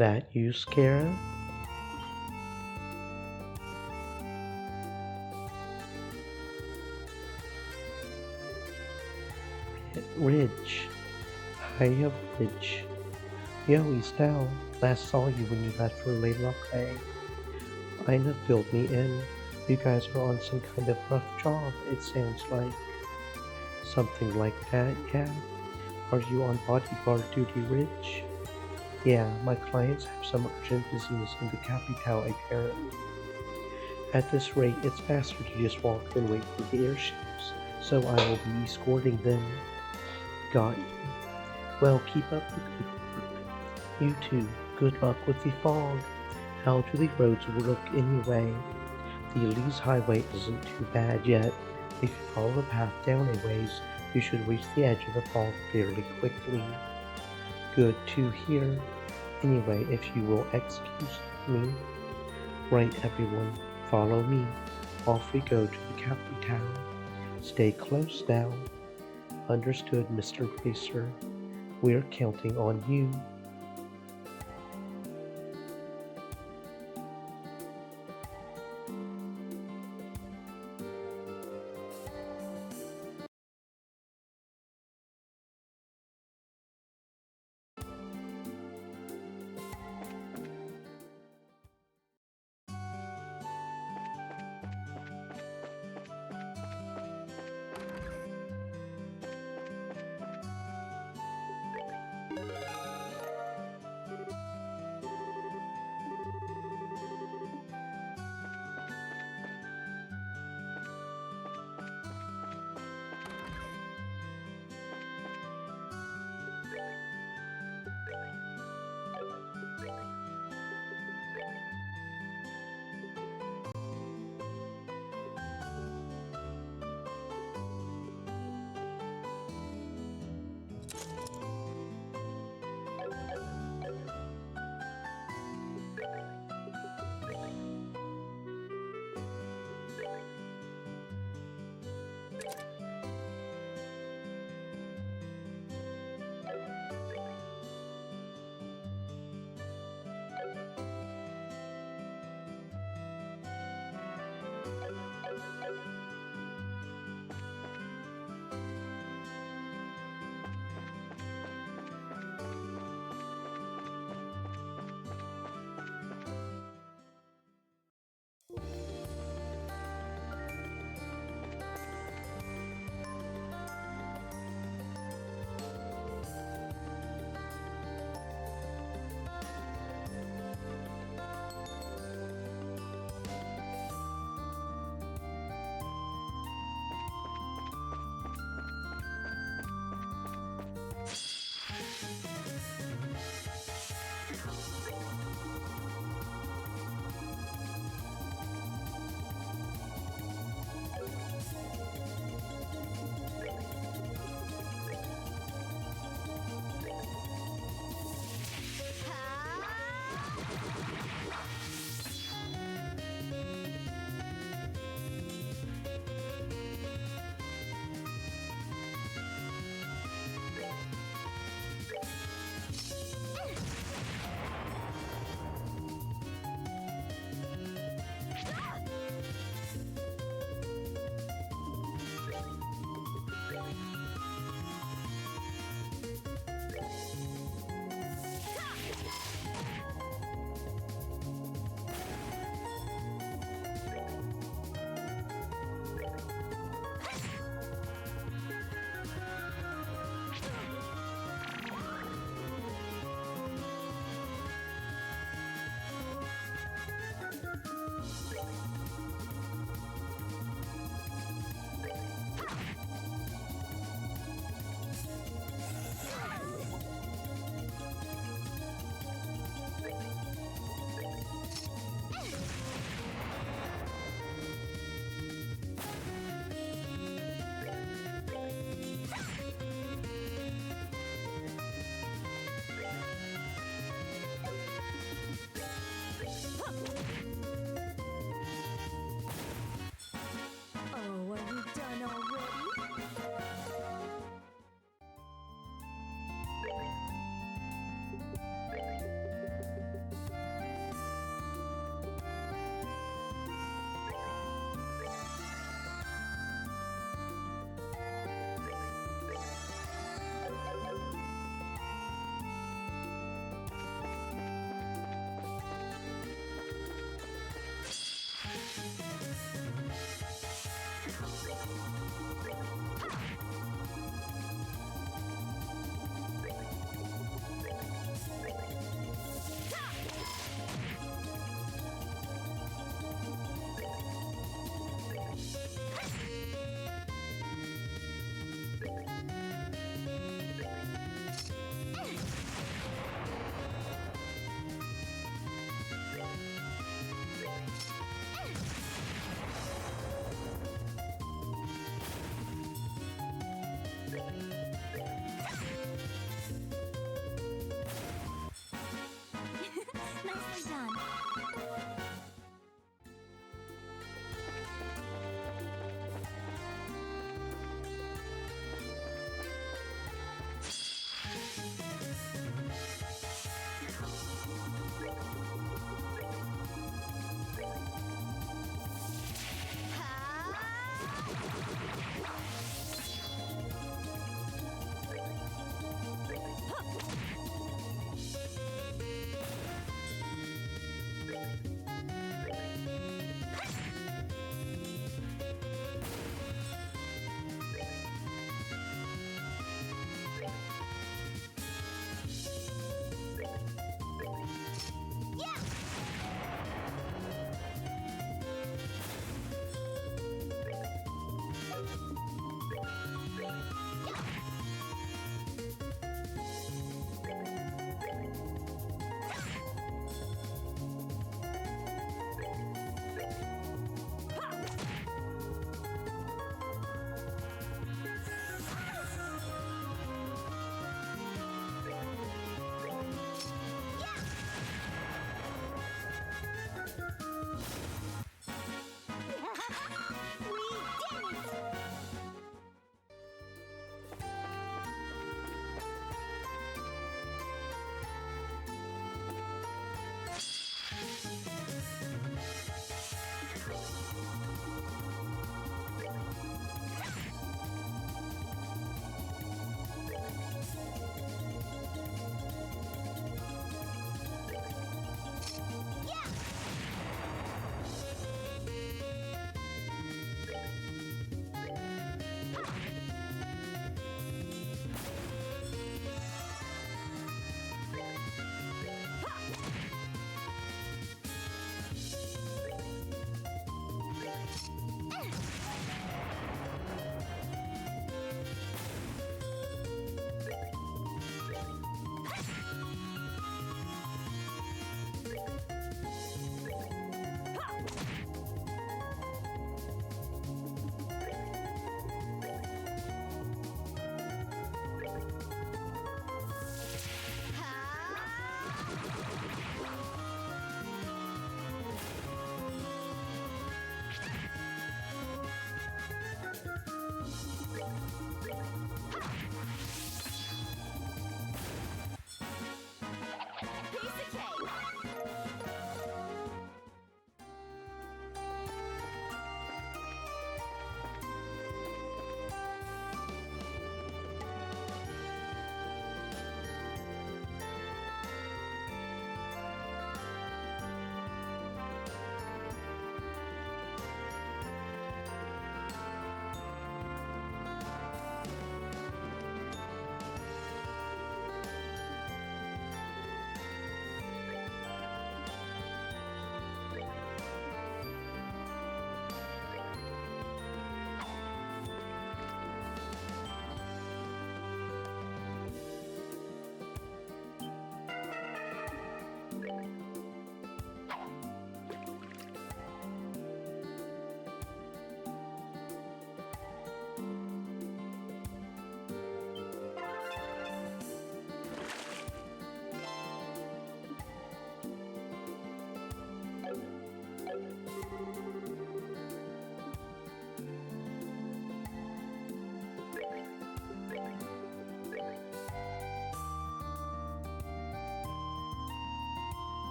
D: That you, Scara? Ridge. Hiya, Ridge. Yo, Estelle. Last saw you when you left for Le Locke. Ina filled me in. You guys are on some kind of rough job, it sounds like. Something like that, yeah. Are you on bodyguard duty, Ridge? Yeah, my clients have some urgent business in the capital, apparently. At this rate, it's faster to just walk than wait for the airships, so I will be escorting them. Got you. Well, keep up the good work. You too, good luck with the fog. How do the roads look anyway? The Elise Highway isn't too bad yet. If you follow the path down a ways, you should reach the edge of the fog fairly quickly. Good to hear. Anyway, if you will excuse me. Right, everyone, follow me. Off we go to the capital. Stay close now. Understood, Mr. Racer. We're counting on you.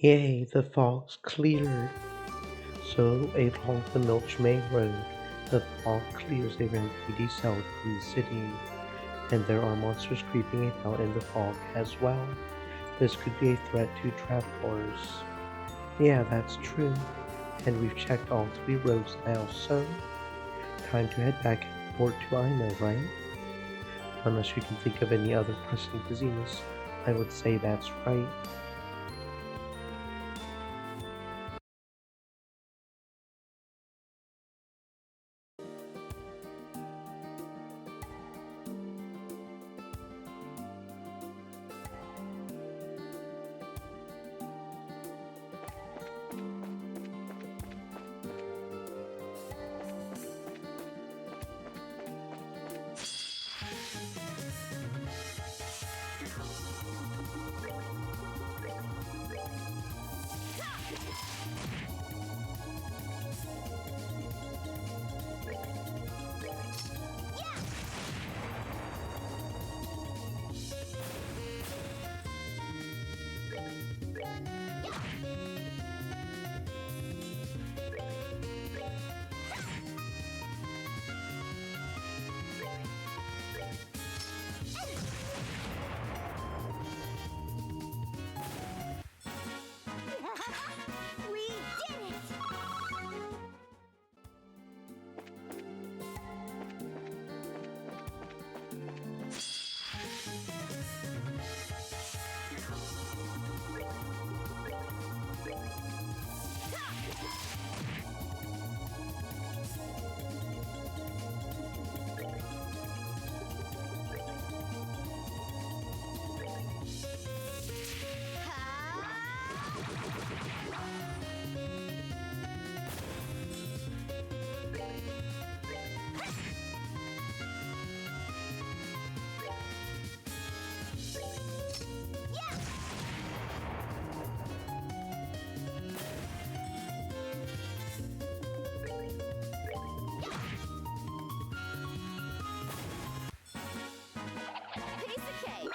D: Yay, the fog's cleared. So along the Milchmay Road, the fog clears a rampagey south from the city, and there are monsters creeping about in the fog as well. This could be a threat to travelers. Yeah, that's true. And we've checked all 3 roads now, so time to head back and report to Imo, right? Unless you can think of any other pressing business, I would say that's right.
C: We did it! Piece of cake!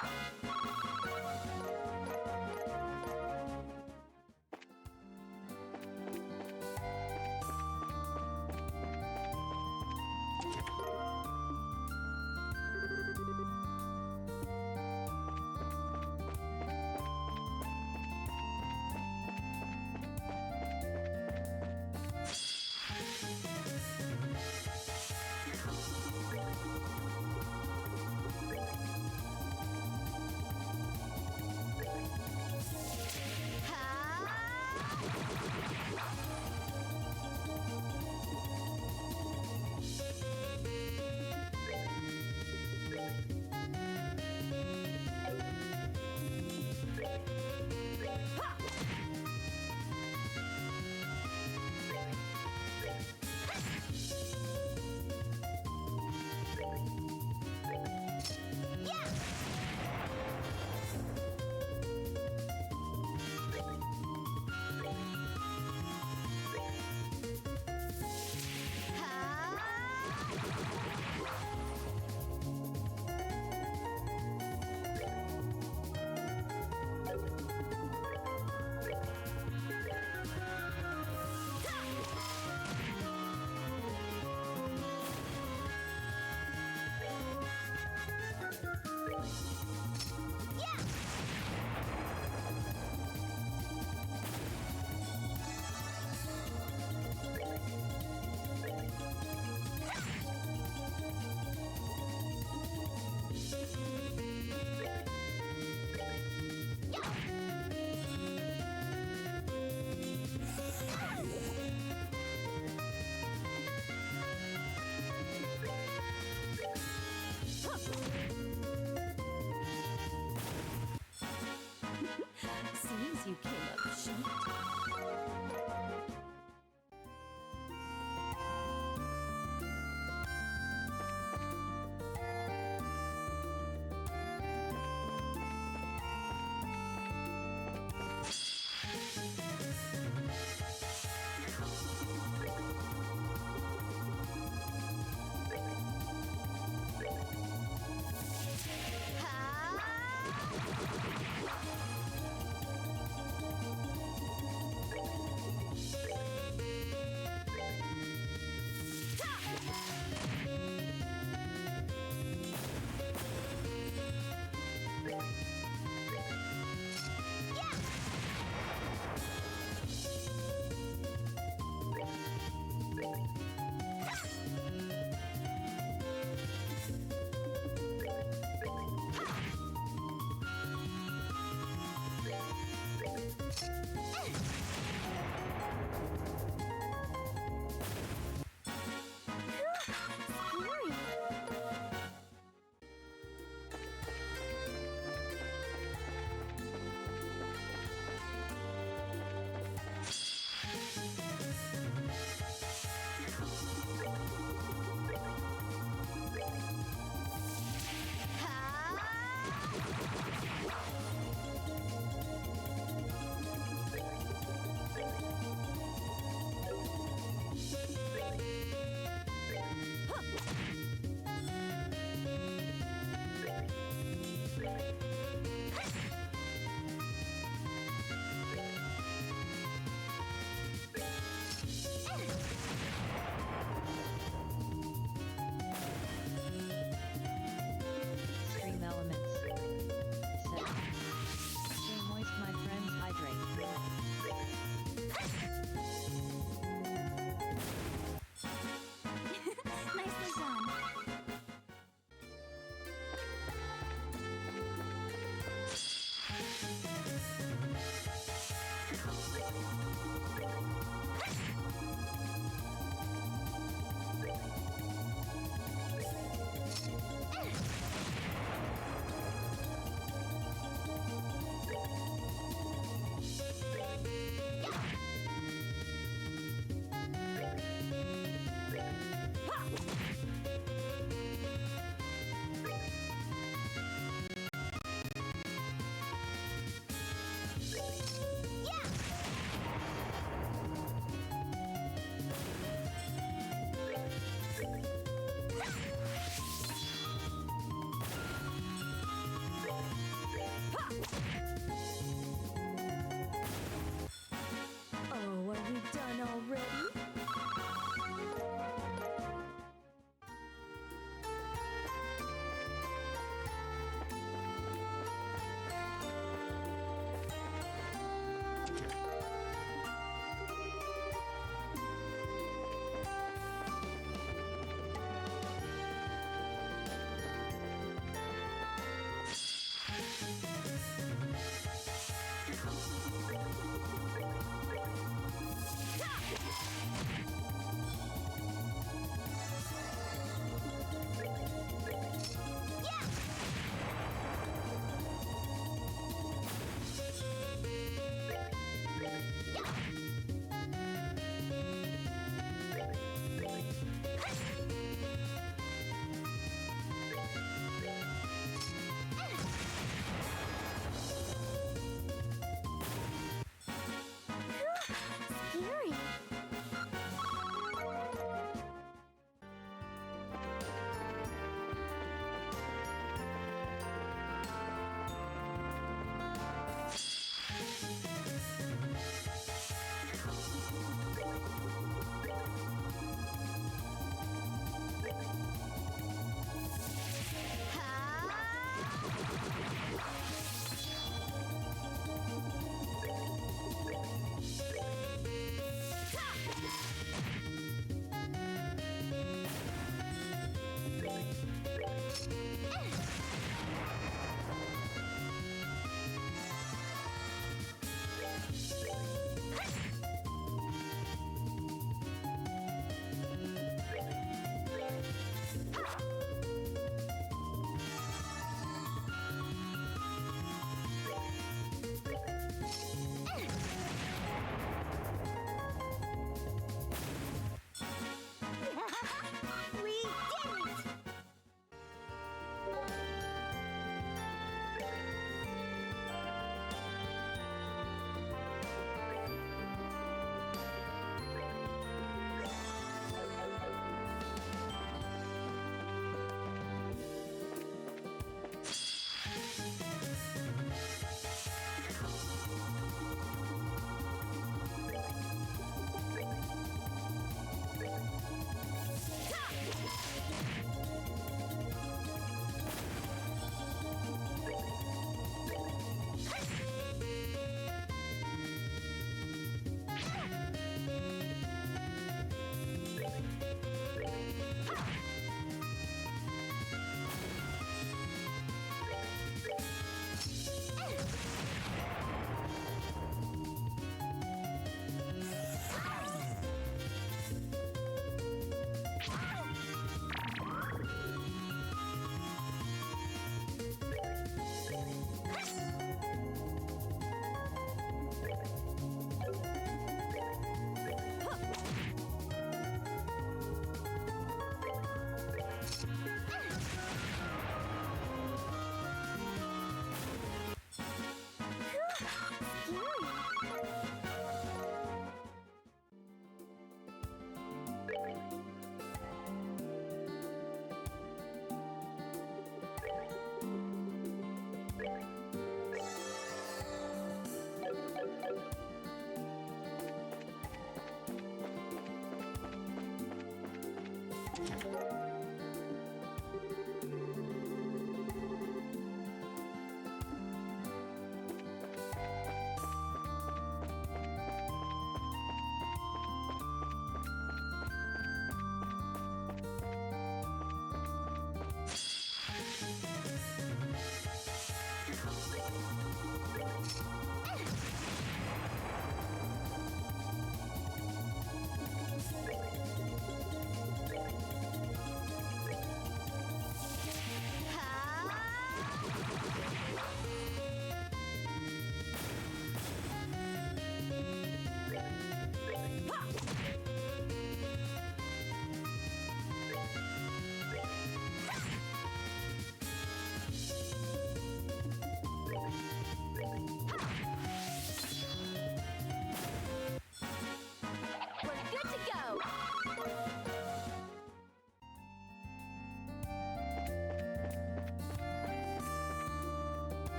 A: Seems you came up short.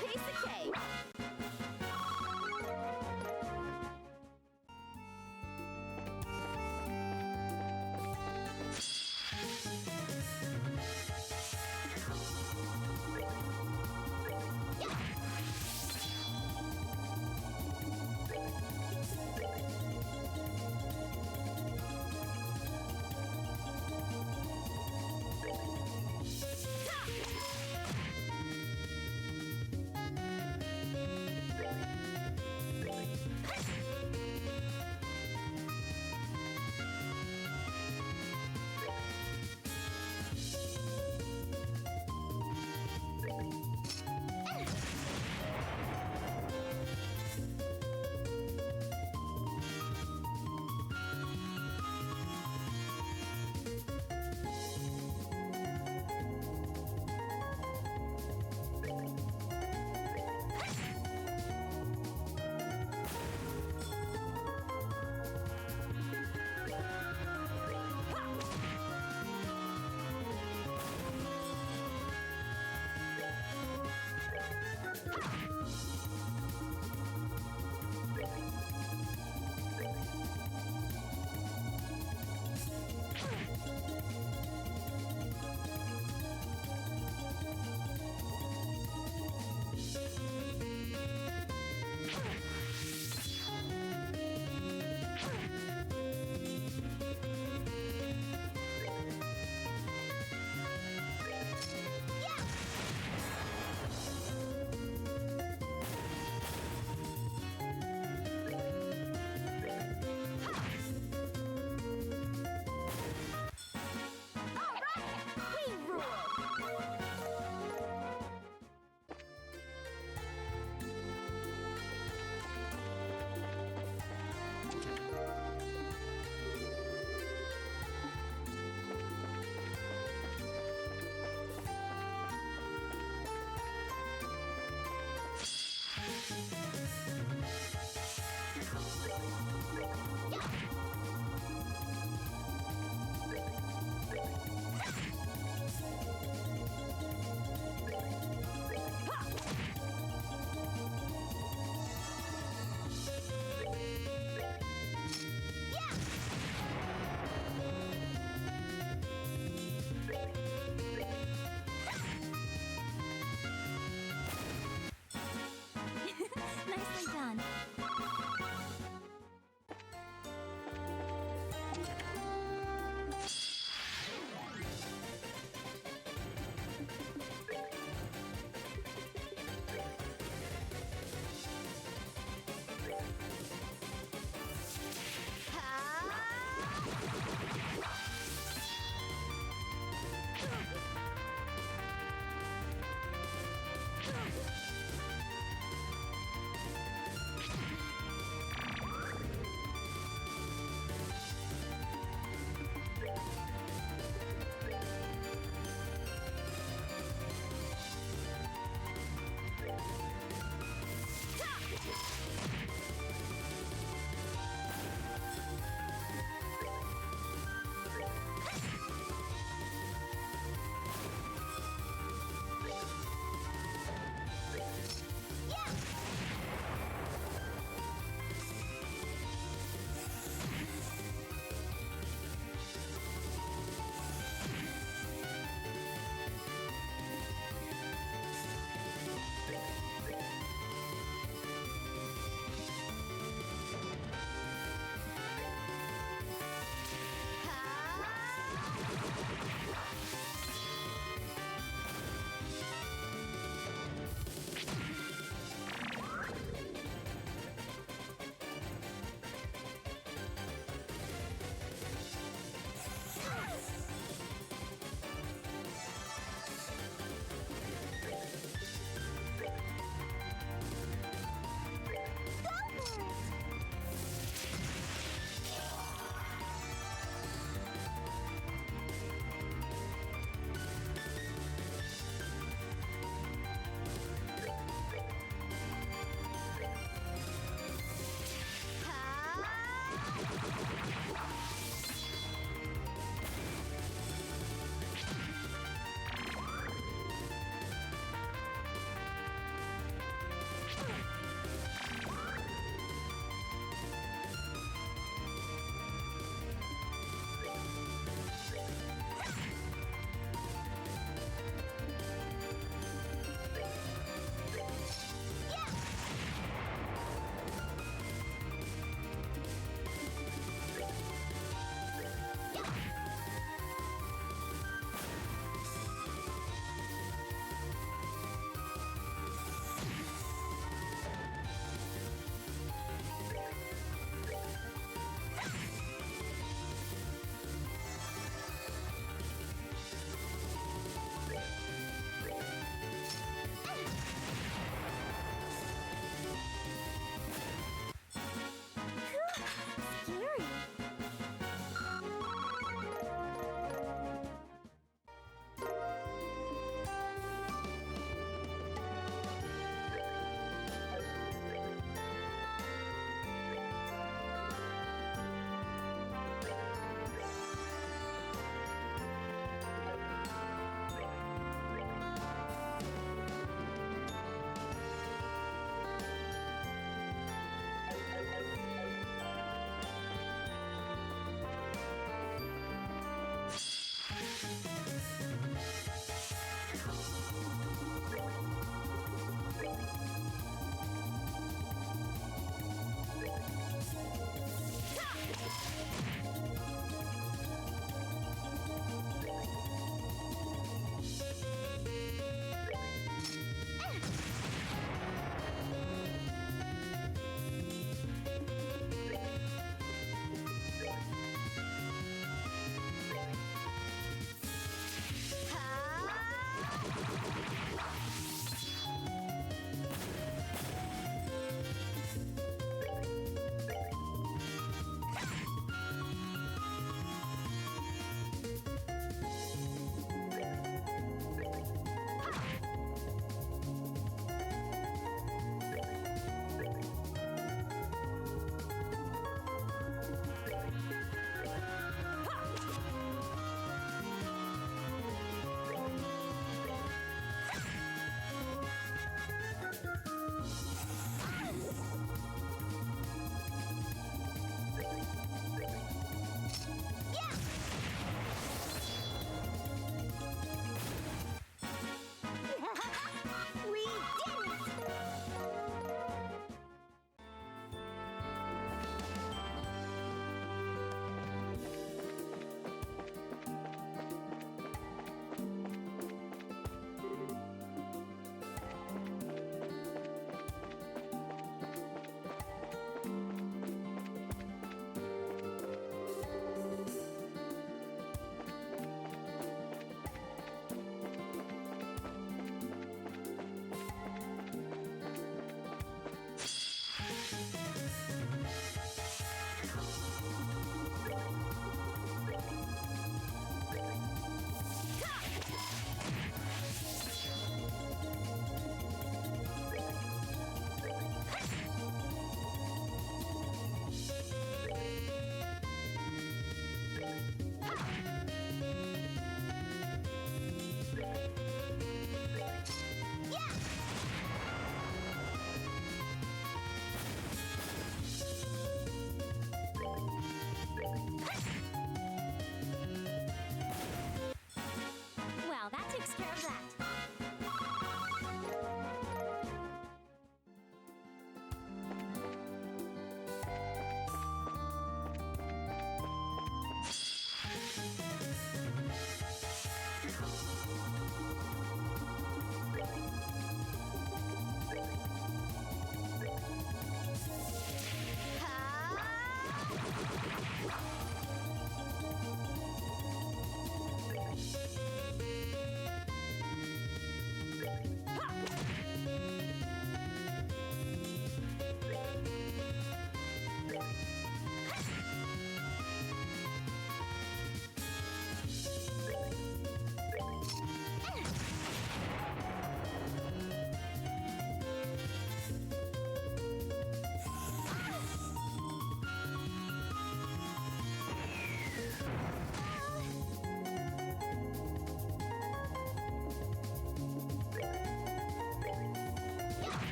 C: Piece of cake.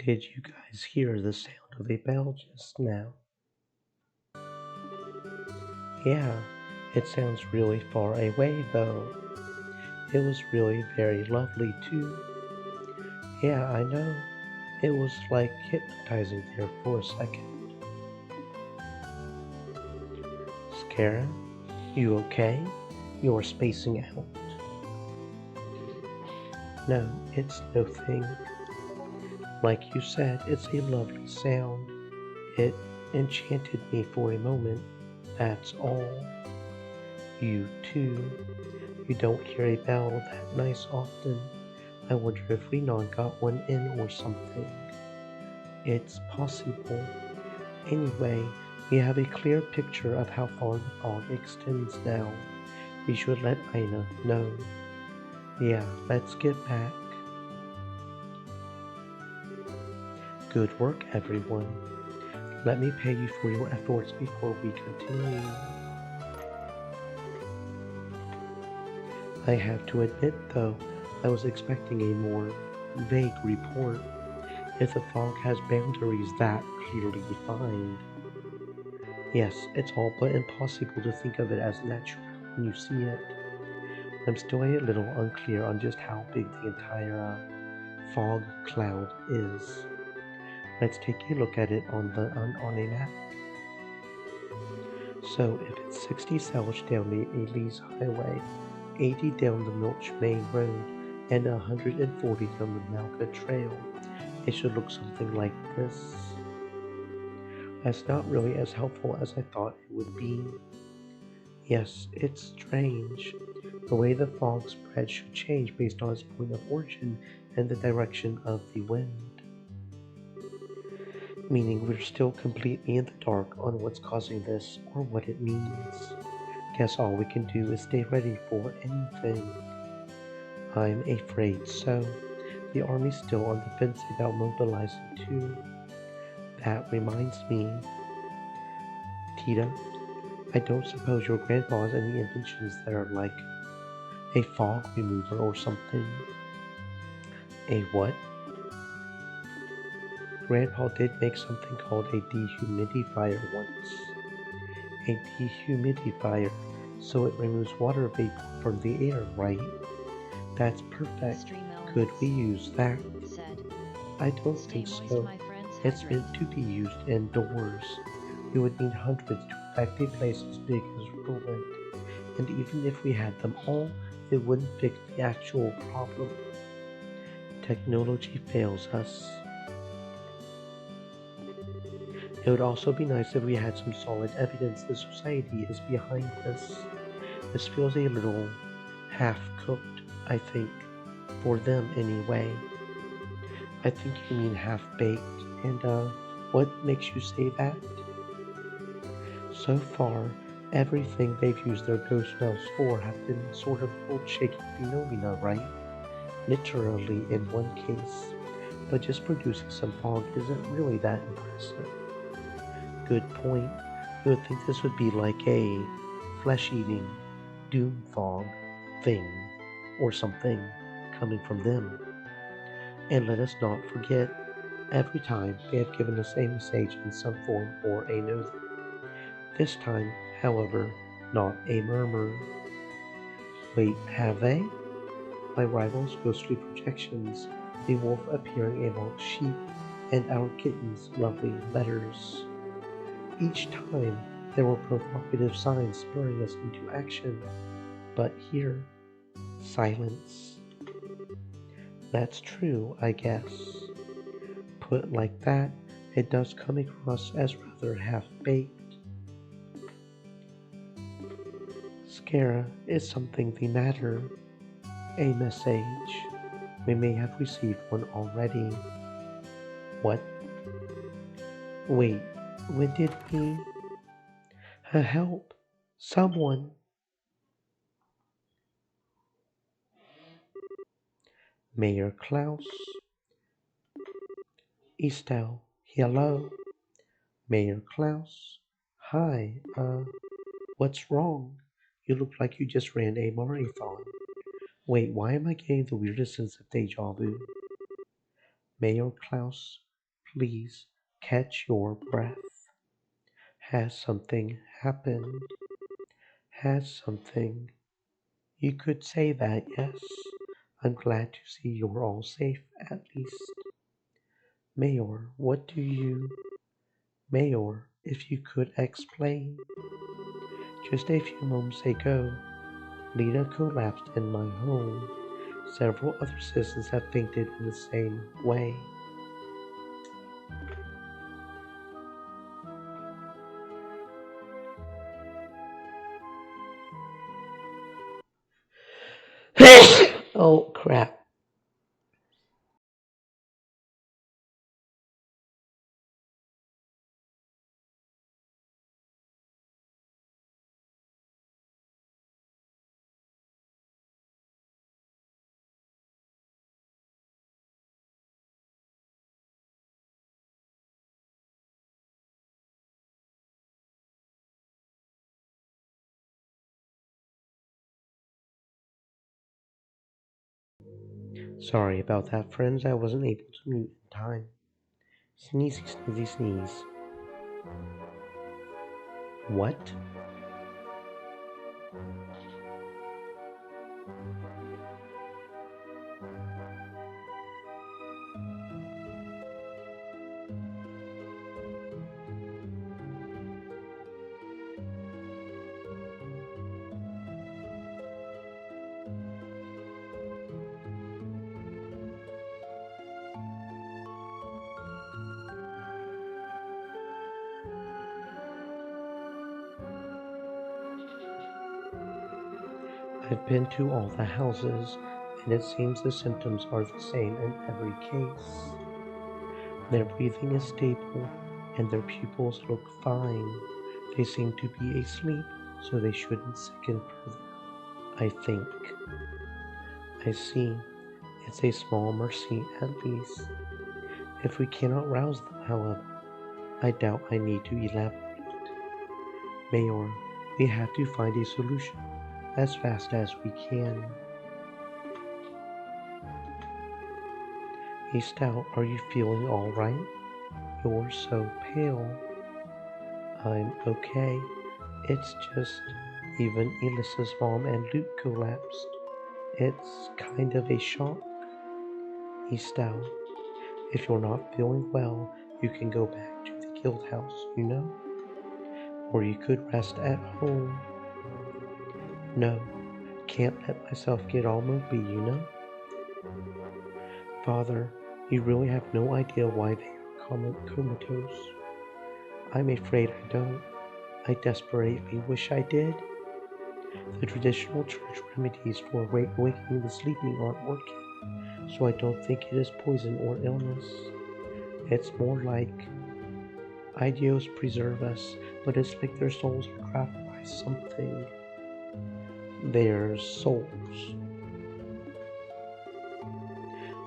D: Did you guys hear the sound of a bell just now? Yeah, it sounds really far away though. It was really very lovely too. Yeah, I know. It was like hypnotizing there for a second. Scara, you okay? You're spacing out. No, it's no thing. Like you said, it's a lovely sound. It enchanted me for a moment. That's all. You too. You don't hear a bell that nice often. I wonder if Renan got one in or something. It's possible. Anyway, we have a clear picture of how far the fog extends now. We should let Aina know. Yeah, let's get back. Good work, everyone. Let me pay you for your efforts before we continue. I have to admit, though, I was expecting a more vague report. If the fog has boundaries that clearly defined. Yes, it's all but impossible to think of it as natural when you see it. I'm still a little unclear on just how big the entire fog cloud is. Let's take a look at it on a map. So if it's 60 south down the Elise Highway, 80 down the Milch Main Road, and 140 down the Malka Trail, it should look something like this. That's not really as helpful as I thought it would be. Yes, it's strange. The way the fog spread should change based on its point of origin and the direction of the wind. Meaning we're still completely in the dark on what's causing this or what it means. Guess all we can do is stay ready for anything. I'm afraid so. The army's still on the fence about mobilizing too. That reminds me. Tita, I don't suppose your grandpa has any inventions that are like a fog remover or something. A what? Grandpa did make something called a dehumidifier once. A dehumidifier, so it removes water vapor from the air, right? That's perfect.
B: Stream
D: Could
B: elements,
D: we use that?
B: said.
D: I don't
B: Stay
D: think
B: moist,
D: so.
B: my friends.
D: It's
B: Hydrate.
D: meant to be used indoors. We would need hundreds to affect a place as big as Roland. And even if we had them all, it wouldn't fix the actual problem. Technology fails us. It would also be nice if we had some solid evidence the society is behind this. This feels a little half-cooked, I think. For them, anyway. I think you mean half-baked. And, what makes you say that? So far, everything they've used their ghost bells for have been sort of world-shaking phenomena, right? Literally in one case. But just producing some fog isn't really that impressive. Good point. You would think this would be like a flesh-eating doom fog thing or something coming from them. And let us not forget, every time they have given us a message in some form or another. This time, however, not a murmur. Wait, have they? My rival's ghostly projections, the wolf appearing amongst sheep, and our kitten's lovely letters. Each time, there were provocative signs spurring us into action, but here, silence. That's true, I guess. Put like that, it does come across as rather half-baked. Scara, is something the matter? A message. We may have received one already. What? Wait, when did we? Help! Someone! Mayor Klaus? Estelle, hello? Mayor Klaus? Hi, what's wrong? You look like you just ran a marathon. Wait, why am I getting the weirdest sense of deja vu? Mayor Klaus, Please catch your breath. Has something happened? Has something? You could say that, yes. I'm glad to see you're all safe, at least. Mayor, what do you... Mayor, if you could explain. Just a few moments ago, Lita collapsed in my home. Several other citizens have fainted in the same way. Oh, crap. Sorry about that, friends. I wasn't able to mute in time. Sneezy, sneezy, sneeze. What? I've been to all the houses, and it seems the symptoms are the same in every case. Their breathing is stable, and their pupils look fine. They seem to be asleep, so they shouldn't sicken further, I think. I see. It's a small mercy, at least. If we cannot rouse them, however, I doubt I need to elaborate. Mayor, we have to find a solution as fast as we can. Estelle, are you feeling all right? You're so pale. I'm okay. It's just even Elissa's mom and Luke collapsed. It's kind of a shock. Estelle, if you're not feeling well, you can go back to the guild house, you know? Or you could rest at home. No, can't let myself get all mopey, you know? Father, you really have no idea why they are comatose. I'm afraid I don't. I desperately wish I did. The traditional church remedies for waking the sleeping aren't working, so I don't think it is poison or illness. It's more like, Ideos preserve us, but it's like their souls are trapped by something. Their souls.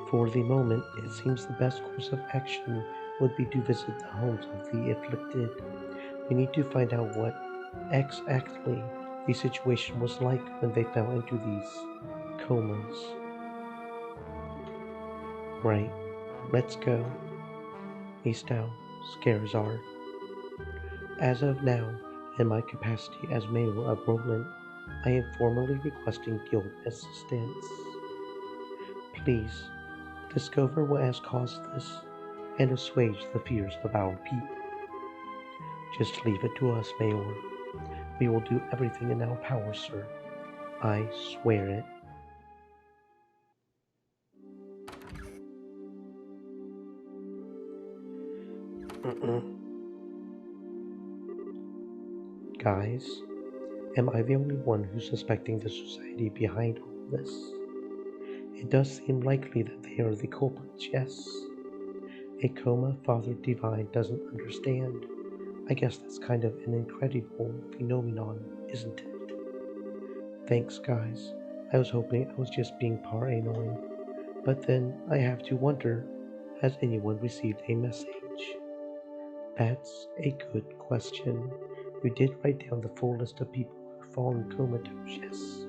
D: For the moment, it seems the best course of action would be to visit the homes of the afflicted. We need to find out what exactly the situation was like when they fell into these comas. Right, let's go. Estelle, Scarazard. As of now, in my capacity as mayor of Roland, I am formally requesting guild assistance. Please, discover what has caused this and assuage the fears of our people. Just leave it to us, Mayor. We will do everything in our power, sir. I swear it. Guys, am I the only one who's suspecting the society behind all this? It does seem likely that they are the culprits, yes. A coma Father Divine doesn't understand. I guess that's kind of an incredible phenomenon, isn't it? Thanks, guys. I was hoping I was just being paranoid. But then I have to wonder, has anyone received a message? That's a good question. You did write down the full list of people who've fallen comatose, yes.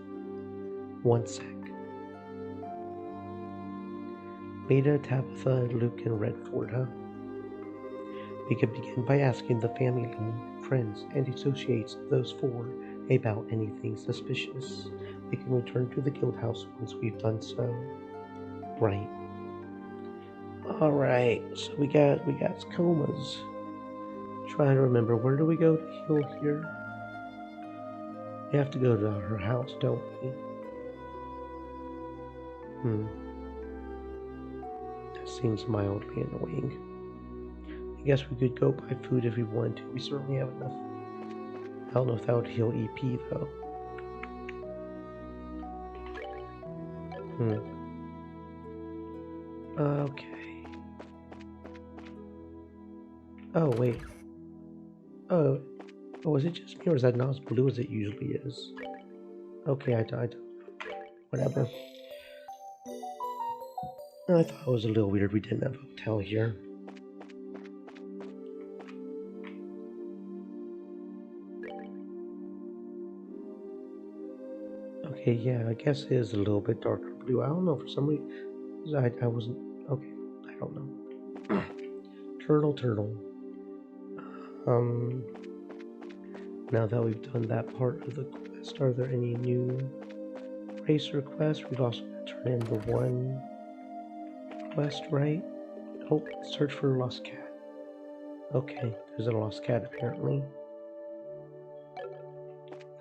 D: One sec. Beta, Tabitha, Luke, and Redford, huh? We could begin by asking the family, friends, and associates of those four about anything suspicious. We can return to the guild house once we've done so. Right. Alright, so we got comas. Trying to remember, where do we go to heal here? We have to go to her house, don't we? That seems mildly annoying. I guess we could go buy food if we wanted to. We certainly have enough. I don't know if that would heal EP though. Okay. Oh, wait. Oh, was it just me, or is that not as blue as it usually is? Okay, I don't know. Whatever. I thought it was a little weird we didn't have a hotel here. Okay, yeah, I guess it is a little bit darker blue. I don't know, for some reason, I wasn't, okay, I don't know. Turtle. Now that we've done that part of the quest, are there any new race requests? We've also got to turn in the one quest, right? Oh, search for a lost cat. Okay, there's a lost cat apparently.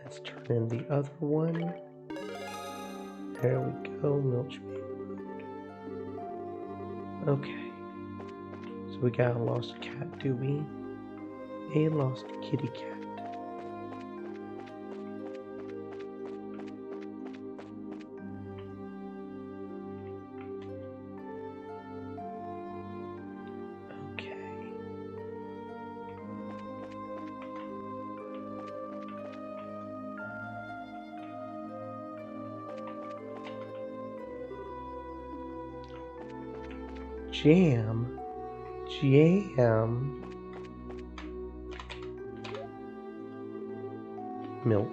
D: Let's turn in the other one. There we go, Milchby. Okay. So we got a lost cat, do we? A lost kitty cat. Jam. Milk.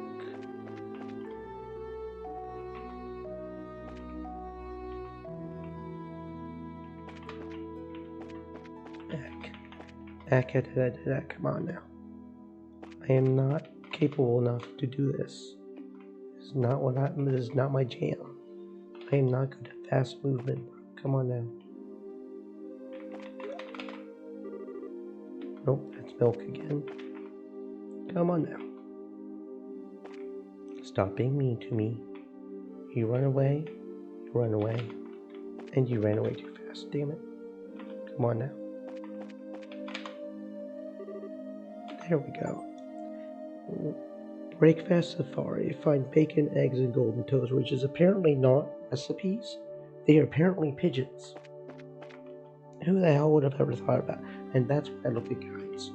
D: Eck. Come on now. I am not capable enough to do this. This is not my jam. I am not good at fast movement. Come on now. Nope, that's milk again. Come on now. Stop being mean to me. You run away, and you ran away too fast, damn it. Come on now. There we go. Breakfast safari. Find bacon, eggs, and golden toast, which is apparently not recipes. They are apparently pigeons. Who the hell would have ever thought about it? And that's why I look at guides.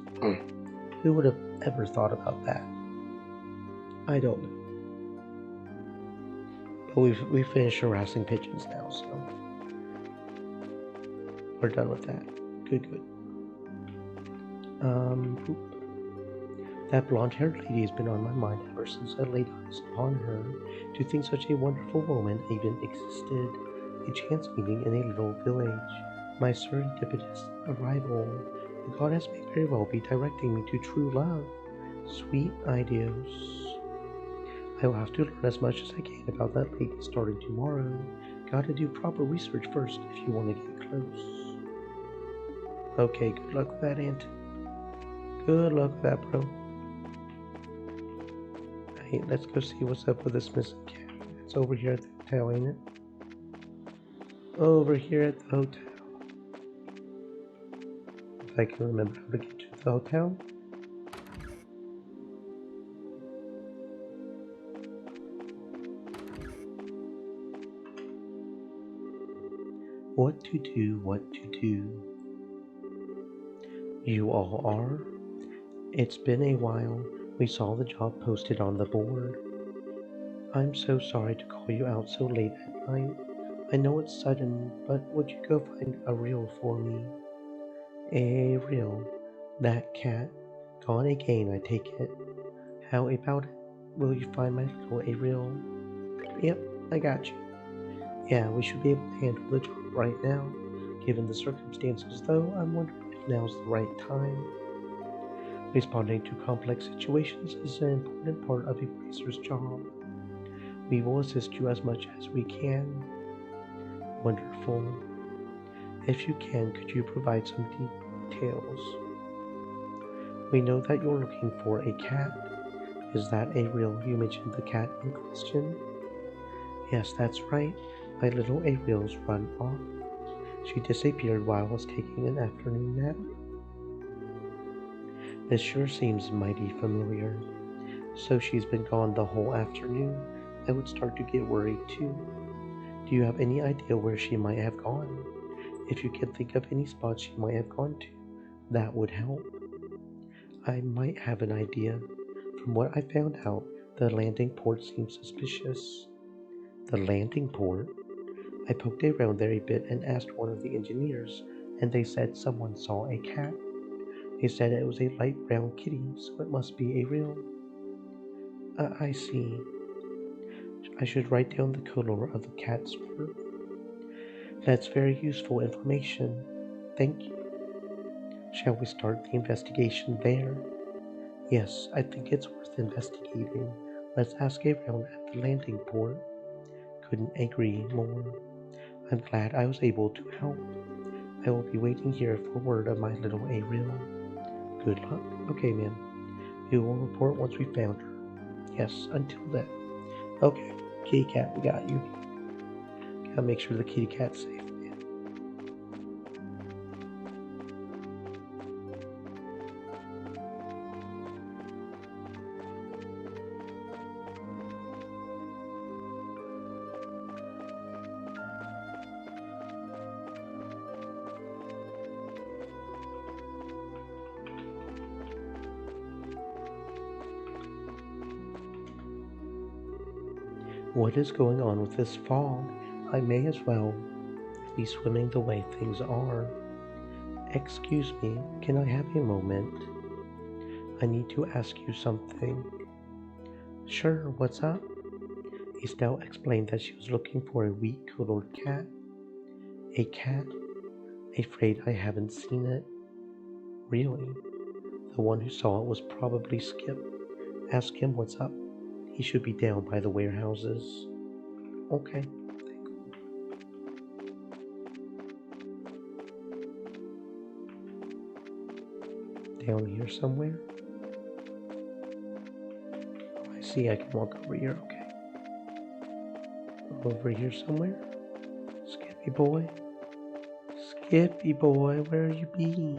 D: Who would have ever thought about that? I don't know. But we've finished harassing pigeons now, so we're done with that. Good. That blonde-haired lady has been on my mind ever since I laid eyes upon her. To think such a wonderful woman even existed. A chance meeting in a little village. My serendipitous arrival. The goddess may very well be directing me to true love. Sweet ideas. I will have to learn as much as I can about that lady starting tomorrow. Gotta do proper research first if you want to get close. Okay, good luck with that, Aunt. Good luck with that, bro. Hey, let's go see what's up with this missing cat. It's over here at the hotel, ain't it? Over here at the hotel. If I can remember how to get to the hotel. What to do. You all are? It's been a while. We saw the job posted on the board. I'm so sorry to call you out so late at night. I know it's sudden, but would you go find a reel for me? A reel? That cat? Gone again, I take it. How about it? Will you find my little Ariel? Yep, I got you. Yeah, we should be able to handle the job right now. Given the circumstances, though, I'm wondering if now's the right time. Responding to complex situations is an important part of a bracer's job. We will assist you as much as we can. Wonderful. If you can, could you provide some details? We know that you're looking for a cat. Is that Ariel? You mentioned the cat in question? Yes, that's right. My little Ariel's run off. She disappeared while I was taking an afternoon nap. This sure seems mighty familiar. So she's been gone the whole afternoon. I would start to get worried too. Do you have any idea where she might have gone? If you can think of any spots she might have gone to, that would help. I might have an idea. From what I found out, the landing port seems suspicious. The landing port? I poked around there a bit and asked one of the engineers, and they said someone saw a cat. They said it was a light brown kitty, so it must be a real. I see. I should write down the color of the cat's fur. That's very useful information. Thank you. Shall we start the investigation there? Yes, I think it's worth investigating. Let's ask around at the landing port. Couldn't agree more. I'm glad I was able to help. I will be waiting here for word of my little Ariel. Good luck. Okay, ma'am. We will report once we found her. Yes, until then. Okay, kitty cat, we got you. Gotta make sure the kitty cat's safe, man. What is going on with this fog? I may as well be swimming the way things are. Excuse me, can I have a moment? I need to ask you something. Sure, what's up? Estelle explained that she was looking for a wheat-colored cat. A cat? Afraid I haven't seen it. Really? The one who saw it was probably Skip. Ask him what's up. He should be down by the warehouses. Okay. Down here somewhere? Oh, I see, I can walk over here, okay. Over here somewhere? Skippy boy? Skippy boy, where you be?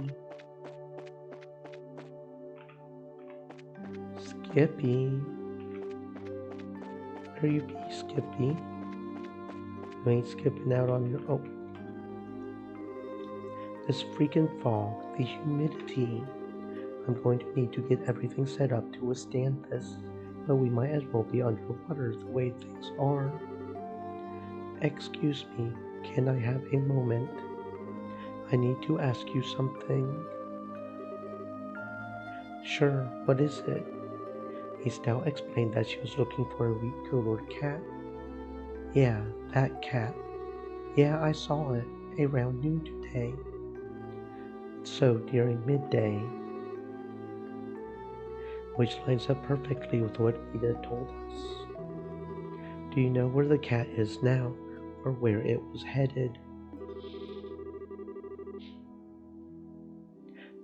D: Skippy? Where you be, Skippy? You ain't skipping out on your... Oh. This freaking fog, the humidity. I'm going to need to get everything set up to withstand this, but we might as well be underwater the way things are. Excuse me, can I have a moment? I need to ask you something. Sure, what is it? Estelle explained that she was looking for a wheat-colored cat. Yeah, that cat. Yeah, I saw it around noon today. So during midday, which lines up perfectly with what Ida told us. Do you know where the cat is now, or where it was headed?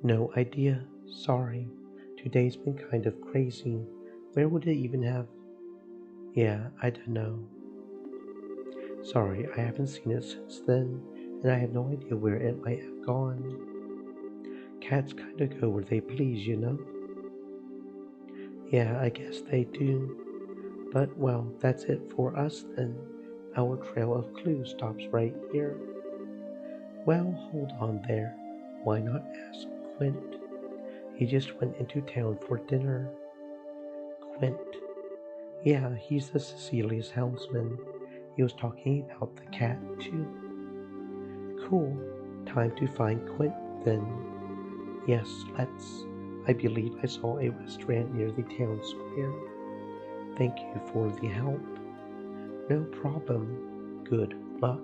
D: No idea. Sorry. Today's been kind of crazy. Where would it even have? Yeah, I don't know. Sorry, I haven't seen it since then, and I have no idea where it might have gone. Cats kinda go where they please, you know? Yeah, I guess they do. But, well, that's it for us then. Our trail of clues stops right here. Well, hold on there. Why not ask Quint? He just went into town for dinner. Quint. Yeah, he's the Cecilia's helmsman. He was talking about the cat, too. Cool. Time to find Quint, then. Yes, let's. I believe I saw a restaurant near the town square. Thank you for the help. No problem. Good luck.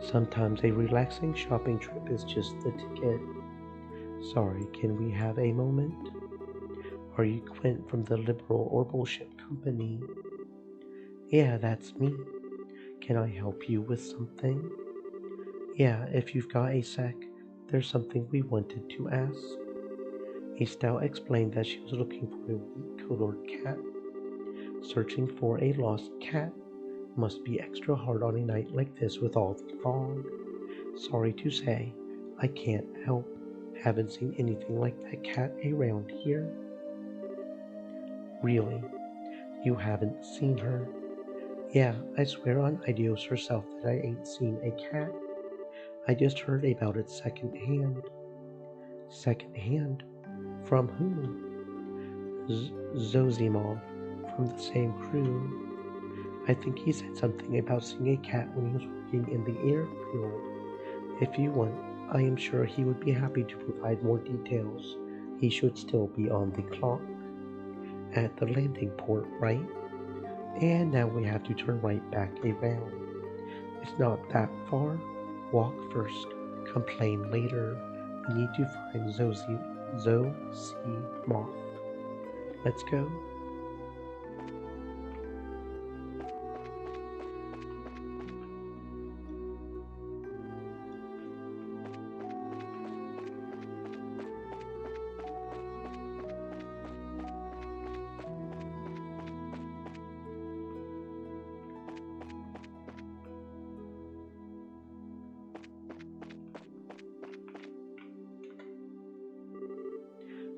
D: Sometimes a relaxing shopping trip is just the ticket. Sorry, can we have a moment? Are you Quint from the Liberal Orbital Ship Company? Yeah, that's me. Can I help you with something? Yeah, if you've got a sec, there's something we wanted to ask. Estelle explained that she was looking for a wheat-colored cat. Searching for a lost cat must be extra hard on a night like this with all the fog. Sorry to say, I can't help. Haven't seen anything like that cat around here. Really? You haven't seen her? Yeah, I swear on Idios herself that I ain't seen a cat. I just heard about it secondhand. Secondhand? From whom? Zozimov, from the same crew. I think he said something about seeing a cat when he was working in the airfield. If you want, I am sure he would be happy to provide more details. He should still be on the clock. At the landing port, right? And now we have to turn right back around. It's not that far. Walk first, complain later. We need to find Zozimov. Let's go.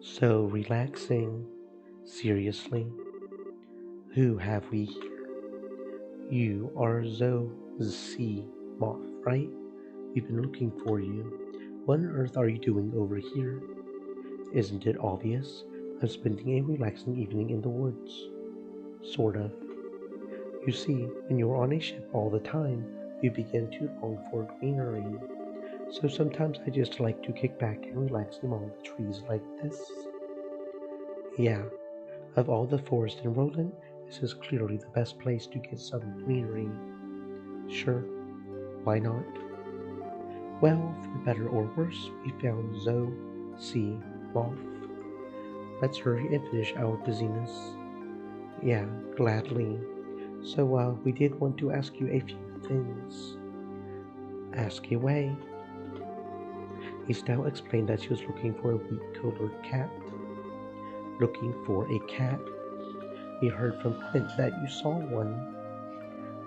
D: So relaxing. Seriously? Who have we here? You are Zozimov, right? We've been looking for you. What on earth are you doing over here? Isn't it obvious? I'm spending a relaxing evening in the woods. Sort of. You see, when you're on a ship all the time, you begin to long for greenery. So sometimes I just like to kick back and relax among the trees like this. Yeah, of all the forests in Roland, this is clearly the best place to get some greenery. Sure, why not? Well, for better or worse, we found Zozimov. Let's hurry and finish our business. Yeah, gladly. So, we did want to ask you a few things. Ask away. Estelle explained that she was looking for a wheat-colored cat. Looking for a cat? We heard from Quint that you saw one.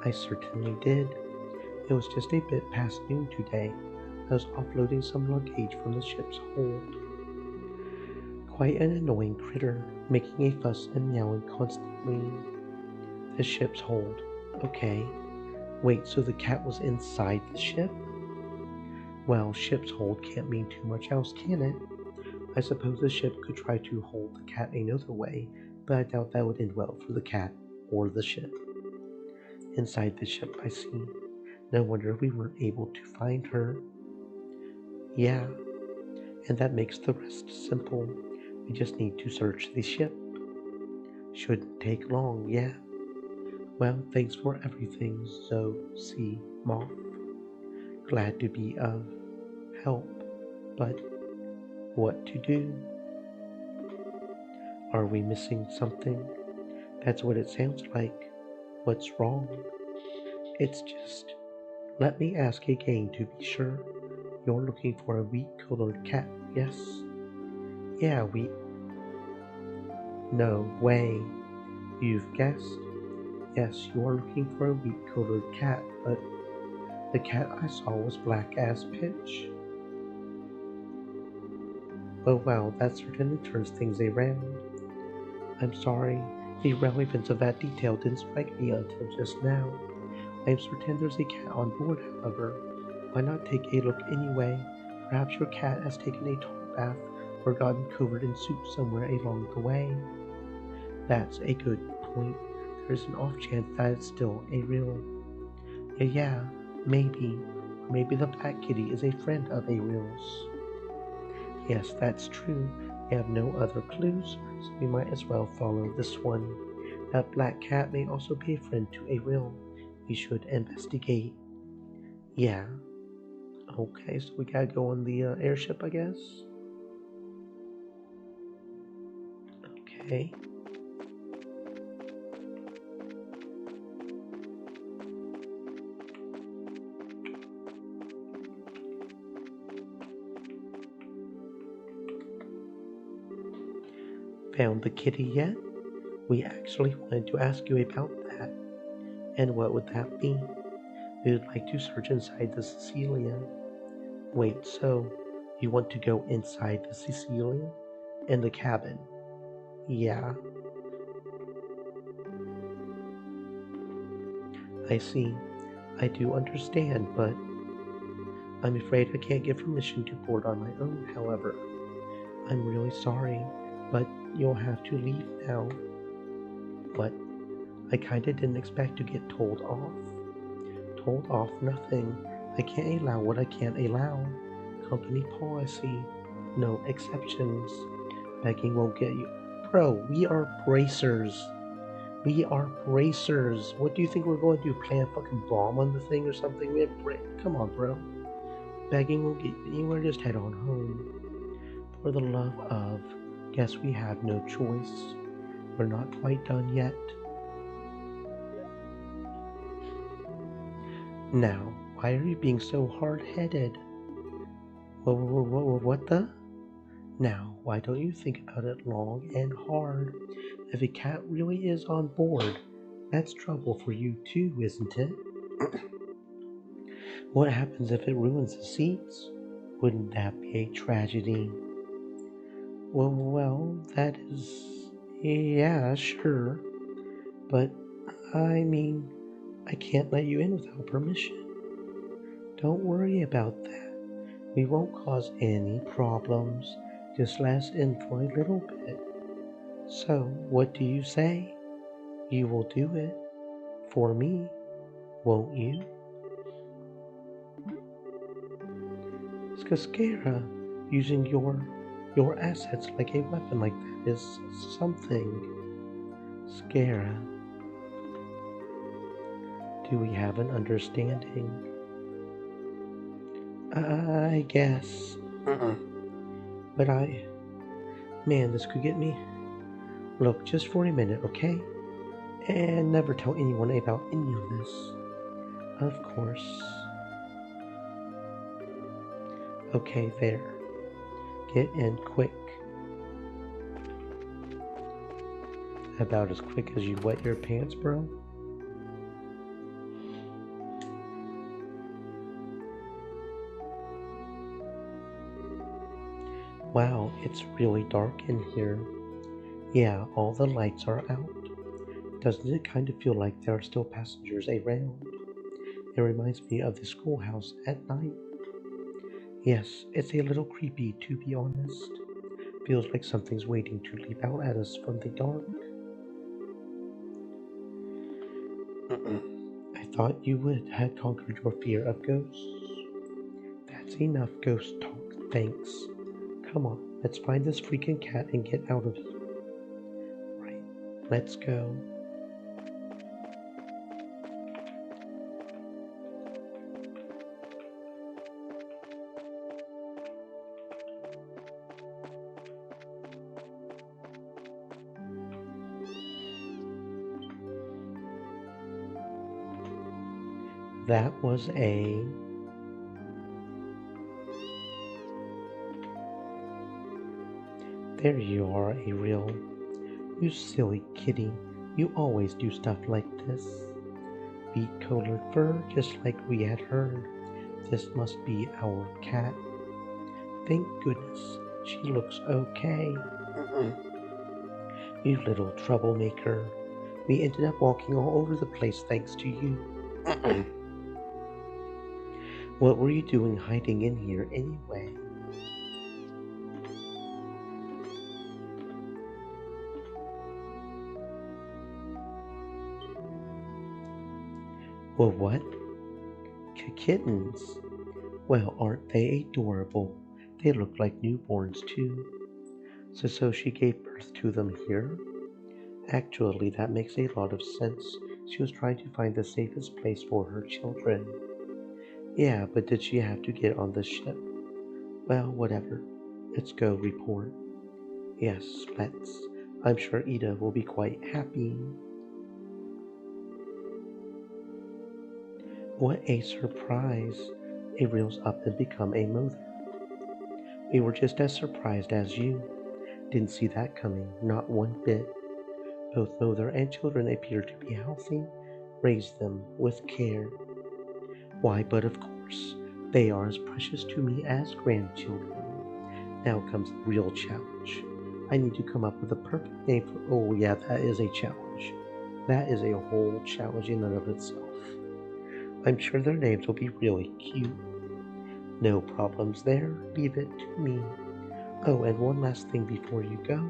D: I certainly did. It was just a bit past noon today. I was offloading some luggage from the ship's hold. Quite an annoying critter, making a fuss and meowing constantly. The ship's hold. Okay. Wait, so the cat was inside the ship? Well, ship's hold can't mean too much else, can it? I suppose the ship could try to hold the cat another way, but I doubt that would end well for the cat or the ship. Inside the ship, I see. No wonder we weren't able to find her. Yeah, and that makes the rest simple. We just need to search the ship. Shouldn't take long, yeah. Well, thanks for everything, Zozimov. Glad to be of help, but what to do? Are we missing something? That's what it sounds like. What's wrong? It's just... Let me ask again to be sure. You're looking for a wheat-colored cat, yes? Yeah, No way. You've guessed? Yes, you are looking for a wheat-colored cat, but the cat I saw was black as pitch. Oh wow, that certainly turns things around. I'm sorry, the relevance of that detail didn't strike me until just now. I am certain there's a cat on board, however. Why not take a look anyway? Perhaps your cat has taken a tar bath or gotten covered in soup somewhere along the way. That's a good point. There's an off chance that it's still a real... Yeah, maybe. Or maybe the black kitty is a friend of Ariel's. Yes, that's true. We have no other clues, so we might as well follow this one. That black cat may also be a friend to Ariel. We should investigate. Yeah, Okay, so we gotta go on the airship, I guess. Okay. Found the kitty yet? We actually wanted to ask you about that. And what would that be? We would like to search inside the Cecilia. Wait, so you want to go inside the Cecilia? In the cabin? Yeah, I see. I do understand, but I'm afraid I can't give permission to board on my own, however. I'm really sorry, but you'll have to leave now. What? I kinda didn't expect to get told off. Told off nothing. I can't allow what I can't allow. Company policy. No exceptions. Begging won't get you. Bro, we are bracers. We are bracers. What do you think we're going to do? Plant a fucking bomb on the thing or something? We have Come on, bro. Begging won't get you anywhere. Just head on home. For the love of. Guess we have no choice. We're not quite done yet. Now, why are you being so hard-headed? What the? Now, why don't you think about it long and hard? If a cat really is on board, that's trouble for you too, isn't it? What happens if it ruins the seats? Wouldn't that be a tragedy? Well, that is... yeah, sure. But, I mean, I can't let you in without permission. Don't worry about that. We won't cause any problems. Just let us in for a little bit. So, what do you say? You will do it for me, won't you? Skaskera, using your assets like a weapon like that is something. Skara, do we have an understanding? I guess. But man, this could get me. Look, just for a minute, okay? And never tell anyone about any of this. Of course. Okay, there. Get in quick. About as quick as you wet your pants, bro? Wow, it's really dark in here. Yeah, all the lights are out. Doesn't it kind of feel like there are still passengers around? It reminds me of the schoolhouse at night. Yes, it's a little creepy, to be honest. Feels like something's waiting to leap out at us from the dark. I thought you had conquered your fear of ghosts. That's enough ghost talk, thanks. Come on, let's find this freaking cat and get out of here. Right, let's go. That was a... There you are, Ariel. You silly kitty. You always do stuff like this. Beat-colored fur, just like we had heard. This must be our cat. Thank goodness, she looks okay. You little troublemaker. We ended up walking all over the place thanks to you. What were you doing hiding in here anyway? Well, what? Kittens. Well, aren't they adorable? They look like newborns too. So she gave birth to them here? Actually, that makes a lot of sense. She was trying to find the safest place for her children. Yeah, but did she have to get on the ship? Well, whatever. Let's go report. Yes, let's. I'm sure Ida will be quite happy. What a surprise! Ariel's up and become a mother. We were just as surprised as you. Didn't see that coming, not one bit. Both mother and children appear to be healthy. Raise them with care. Why, but of course, they are as precious to me as grandchildren. Now comes the real challenge. I need to come up with a perfect name for. Oh, yeah, that is a challenge. That is a whole challenge in and of itself. I'm sure their names will be really cute. No problems there. Leave it to me. Oh, and one last thing before you go.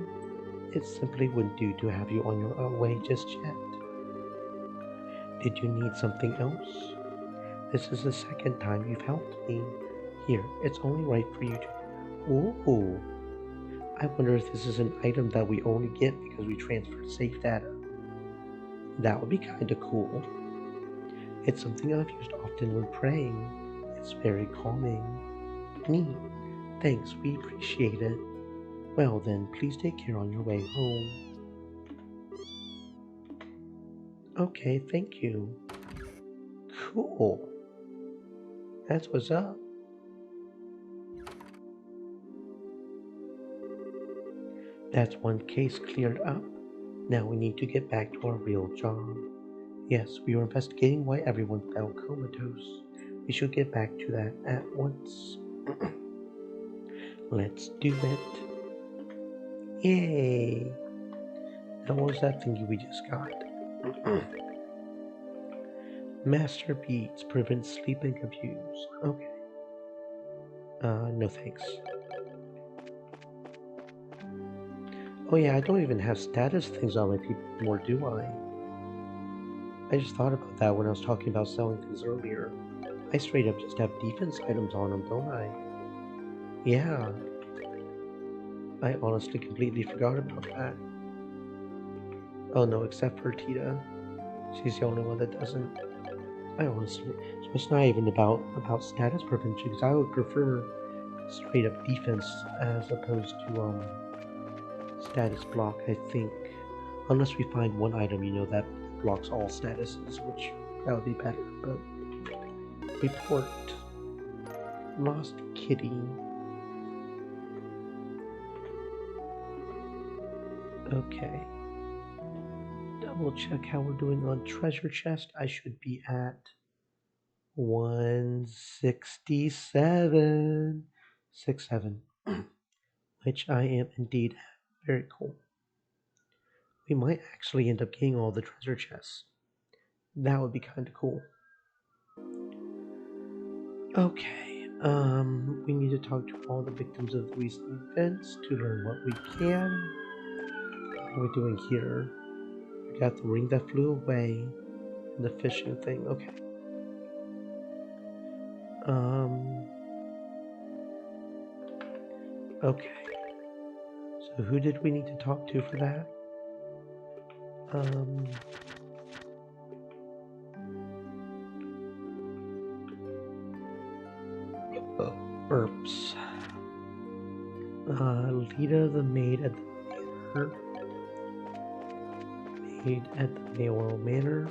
D: It simply wouldn't do to have you on your own way just yet. Did you need something else? This is the second time you've helped me. Here, it's only right for you to. Ooh. I wonder if this is an item that we only get because we transferred safe data. That would be kinda cool. It's something I've used often when praying. It's very calming. Neat. Thanks, we appreciate it. Well then, please take care on your way home. Okay, thank you. Cool. That's what's up. That's one case cleared up. Now we need to get back to our real job. Yes, we were investigating why everyone fell comatose. We should get back to that at once. Let's do it. Yay! Now what was that thingy we just got? Master beads prevent sleep and confuse. Okay. No thanks. Oh yeah, I don't even have status things on my people anymore, do I? I just thought about that when I was talking about selling things earlier. I straight up just have defense items on them, don't I? Yeah. I honestly completely forgot about that. Oh no, except for Tita. She's the only one that doesn't. I honestly, so it's not even about status prevention, because I would prefer straight up defense as opposed to status block, I think. Unless we find one item, that blocks all statuses, which that would be better, but report. Lost kitty. Okay. Double check how we're doing on treasure chest. I should be at 167. 67. Which I am indeed at. Very cool. We might actually end up getting all the treasure chests. That would be kind of cool. Okay, we need to talk to all the victims of the recent events to learn what we can. What are we doing here? We got the ring that flew away and the fishing thing. Okay. Okay. So who did we need to talk to for that? Burps. Lita the maid at the manor. Maid at the mayoral manor.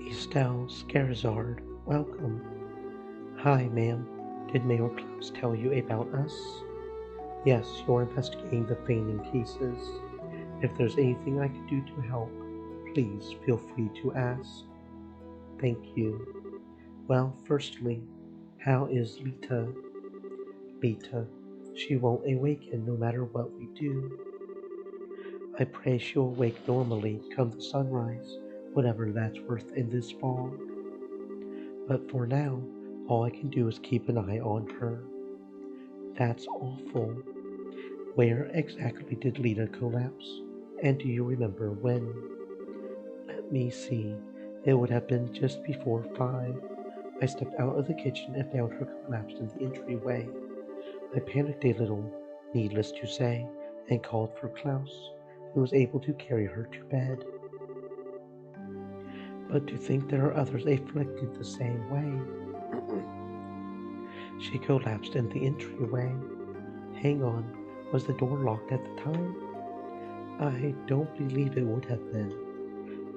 D: Estelle Scarizard, welcome. Hi, ma'am. Did Mayor Klaus tell you about us? Yes, you're investigating the feigning cases. If there's anything I can do to help, please feel free to ask. Thank you. Well, firstly, how is Lita? Lita, she won't awaken no matter what we do. I pray she'll wake normally come the sunrise, whatever that's worth in this fog. But for now, all I can do is keep an eye on her. That's awful. Where exactly did Lita collapse? And do you remember when? Let me see. It would have been just before 5. I stepped out of the kitchen and found her collapsed in the entryway. I panicked a little, needless to say, and called for Klaus, who was able to carry her to bed. But to think there are others afflicted the same way. She collapsed in the entryway. Hang on, was the door locked at the time? I don't believe it would have been.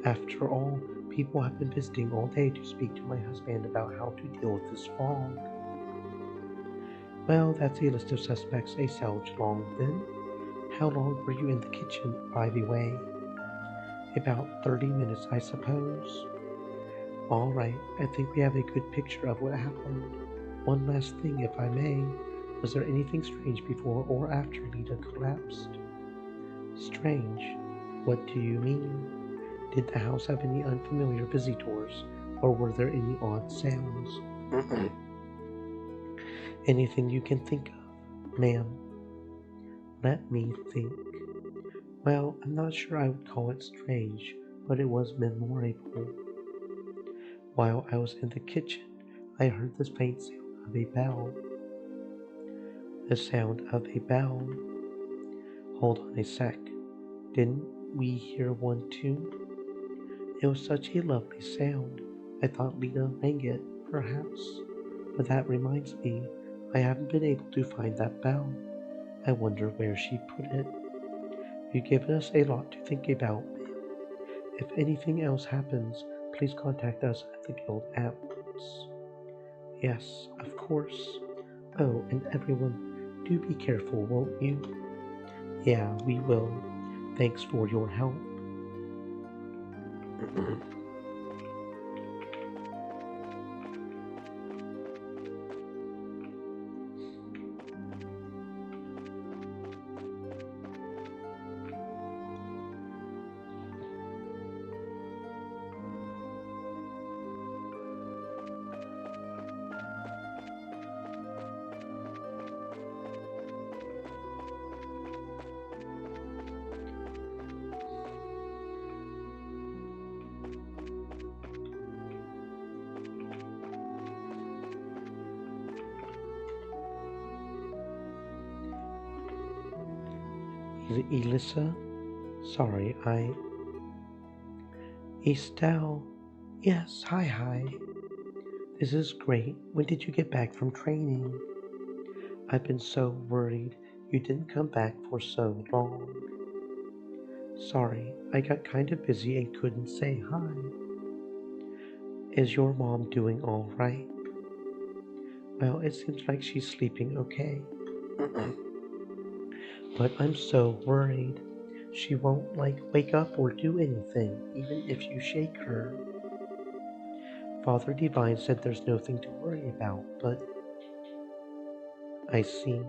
D: After all, people have been visiting all day to speak to my husband about how to deal with this fog. Well, that's a list of suspects a salvage long then. How long were you in the kitchen, by the way? About 30 minutes, I suppose. All right, I think we have a good picture of what happened. One last thing, if I may. Was there anything strange before or after Lita collapsed? Strange? What do you mean? Did the house have any unfamiliar visitors, or were there any odd sounds? Anything you can think of, ma'am? Let me think. Well, I'm not sure I would call it strange, but it was memorable. While I was in the kitchen, I heard the faint sound of a bell. The sound of a bell. Hold on a sec. Didn't we hear one too? It was such a lovely sound. I thought Lita rang it, perhaps. But that reminds me, I haven't been able to find that bell. I wonder where she put it. You've given us a lot to think about, ma'am. If anything else happens, please contact us at the guild at once. Yes, of course. Oh, and everyone, do be careful, won't you? Yeah, we will. Thanks for your help. Elissa? Sorry, Estelle. Yes, hi. This is great. When did you get back from training? I've been so worried you didn't come back for so long. Sorry, I got kind of busy and couldn't say hi. Is your mom doing all right? Well, it seems like she's sleeping okay. But I'm so worried. She won't wake up or do anything, even if you shake her. Father Divine said there's nothing to worry about, but I see.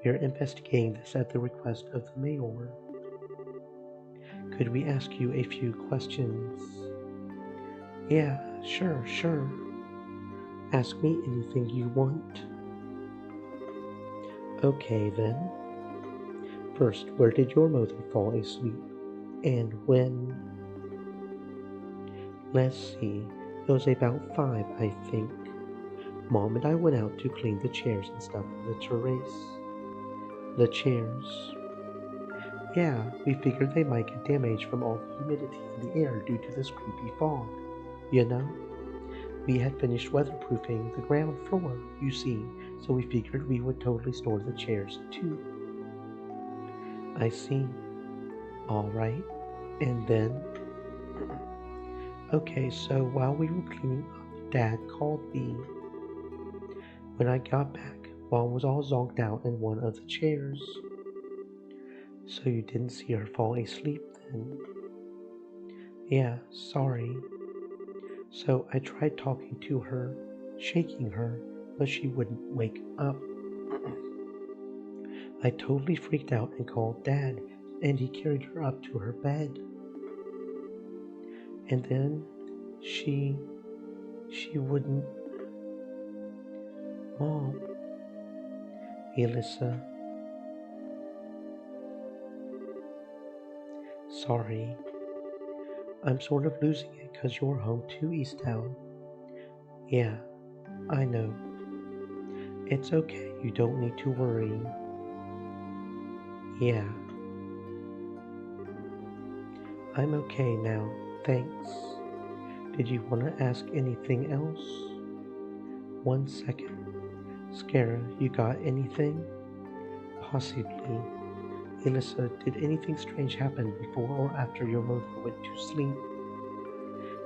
D: We are investigating this at the request of the mayor. Could we ask you a few questions? Yeah, sure. Ask me anything you want. Okay then. First, where did your mother fall asleep? And when? Let's see. It was about 5, I think. Mom and I went out to clean the chairs and stuff on the terrace. The chairs. Yeah, we figured they might get damaged from all the humidity in the air due to this creepy fog. You know? We had finished weatherproofing the ground floor, you see, so we figured we would totally store the chairs too. I see. Alright. And then? Okay, so while we were cleaning up, Dad called me. When I got back, Mom was all zonked out in one of the chairs. So you didn't see her fall asleep then? Yeah, sorry. So I tried talking to her, shaking her, but she wouldn't wake up. I totally freaked out and called Dad, and he carried her up to her bed. And then she wouldn't. Mom. Elissa. Sorry. I'm sort of losing it 'cause you're home too, Estelle. Yeah, I know. It's okay, you don't need to worry. Yeah. I'm okay now, thanks. Did you want to ask anything else? 1 second. Scara, you got anything? Possibly. Alyssa, did anything strange happen before or after your mother went to sleep?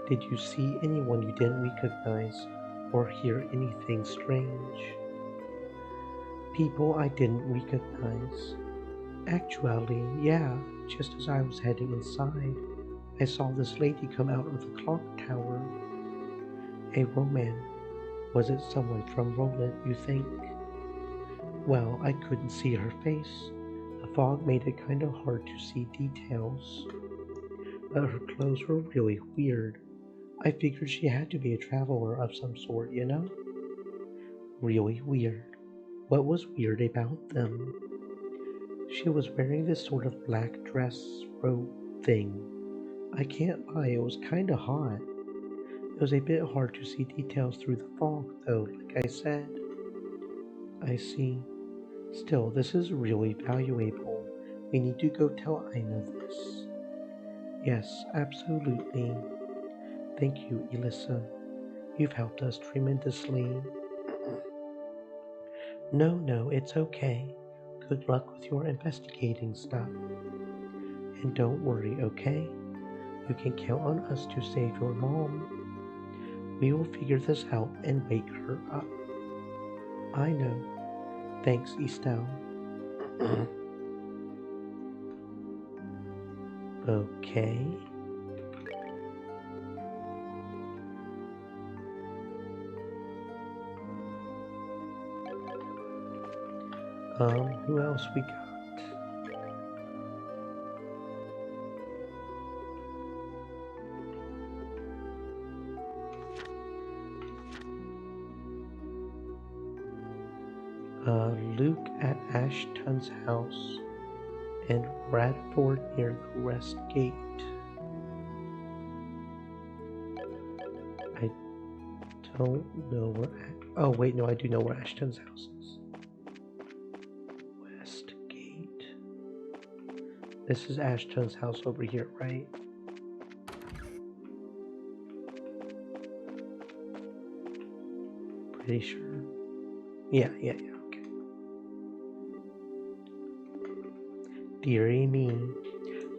D: Did you see anyone you didn't recognize or hear anything strange? People I didn't recognize. Actually, yeah, just as I was heading inside, I saw this lady come out of the clock tower. A woman. Was it someone from Roland, you think? Well, I couldn't see her face. The fog made it kind of hard to see details. But her clothes were really weird. I figured she had to be a traveler of some sort, you know? Really weird. What was weird about them? She was wearing this sort of black dress robe thing. I can't lie, it was kinda hot. It was a bit hard to see details through the fog, though, like I said. I see. Still, this is really valuable. We need to go tell Ina this. Yes, absolutely. Thank you, Alyssa. You've helped us tremendously. No, it's okay. Good luck with your investigating stuff. And don't worry, okay? You can count on us to save your mom. We will figure this out and wake her up. I know. Thanks, Estelle. Okay. Who else we got? Luke at Ashton's house and Radford near the West Gate. I don't know where. Oh, wait, no, I do know where Ashton's house is. West Gate. This is Ashton's house over here, right? Pretty sure. Yeah, okay. Dearie me.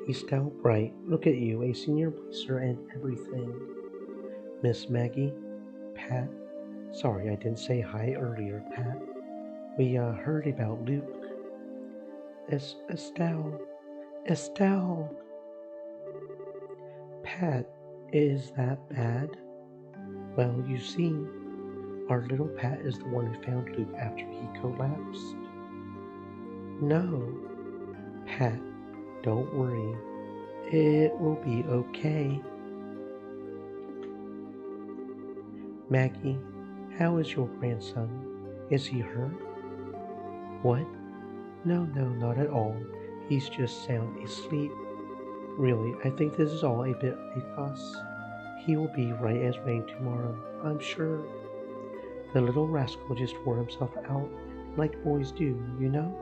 D: Estelle Bright, look at you, a senior blister and everything. Miss Maggie, Pat. Sorry I didn't say hi earlier, Pat. We heard about Luke. Estelle. Pat, is that bad? Well, you see, our little Pat is the one who found Luke after he collapsed. No, Pat, don't worry. It will be okay. Maggie, how is your grandson? Is he hurt? What? No, not at all. He's just sound asleep. Really, I think this is all a bit of a fuss. He will be right as rain tomorrow, I'm sure. The little rascal just wore himself out, like boys do, you know?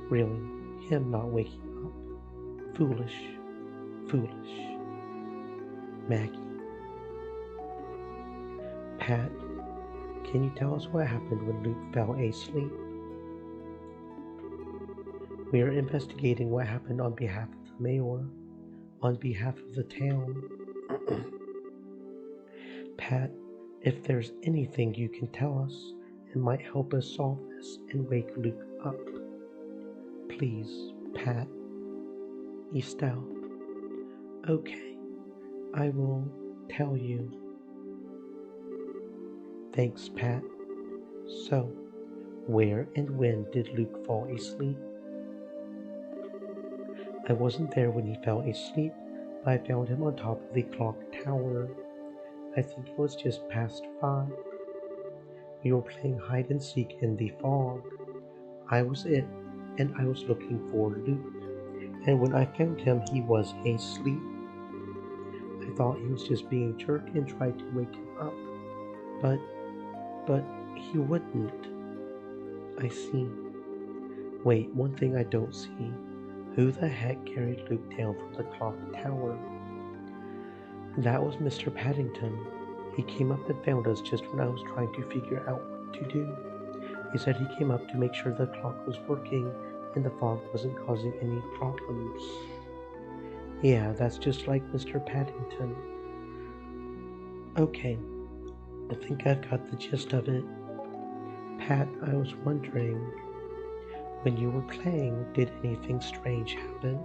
D: Really, him not waking up. Foolish. Maggie. Pat, can you tell us what happened when Luke fell asleep? We are investigating what happened on behalf of the mayor, on behalf of the town. Pat, if there's anything you can tell us, it might help us solve this and wake Luke up. Please, Pat. Estelle. Okay, I will tell you. Thanks, Pat. So, where and when did Luke fall asleep? I wasn't there when he fell asleep, but I found him on top of the clock tower. I think it was just past 5. We were playing hide and seek in the fog. I was it, and I was looking for Luke. and when I found him, he was asleep. I thought he was just being a jerk and tried to wake him up, but he wouldn't. I see. Wait, one thing I don't see. Who the heck carried Luke down from the clock tower? That was Mr. Paddington. He came up and found us just when I was trying to figure out what to do. He said he came up to make sure the clock was working and the fog wasn't causing any problems. Yeah, that's just like Mr. Paddington. Okay, I think I've got the gist of it. Pat, I was wondering, when you were playing, did anything strange happen?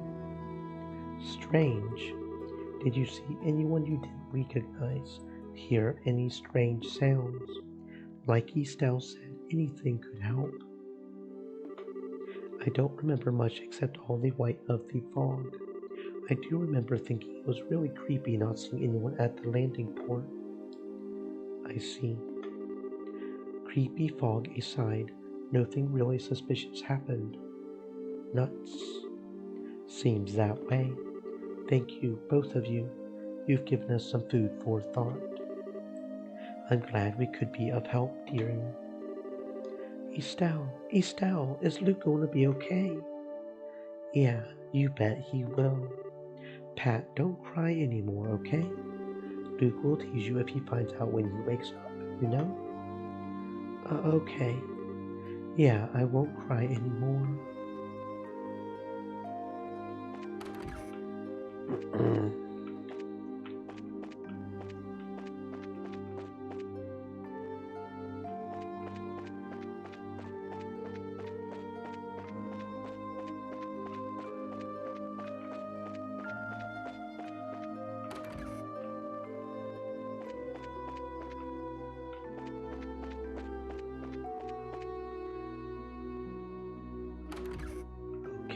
D: Strange? Did you see anyone you didn't recognize? Hear any strange sounds? Like Estelle said, anything could help. I don't remember much except all the white of the fog. I do remember thinking it was really creepy not seeing anyone at the landing port. I see. Creepy fog aside, nothing really suspicious happened. Nuts. Seems that way. Thank you, both of you. You've given us some food for thought. I'm glad we could be of help, dearie. Estelle, is Luke going to be okay? Yeah, you bet he will. Pat, don't cry anymore, okay? Luke will tease you if he finds out when he wakes up, you know? Okay. Yeah, I won't cry anymore.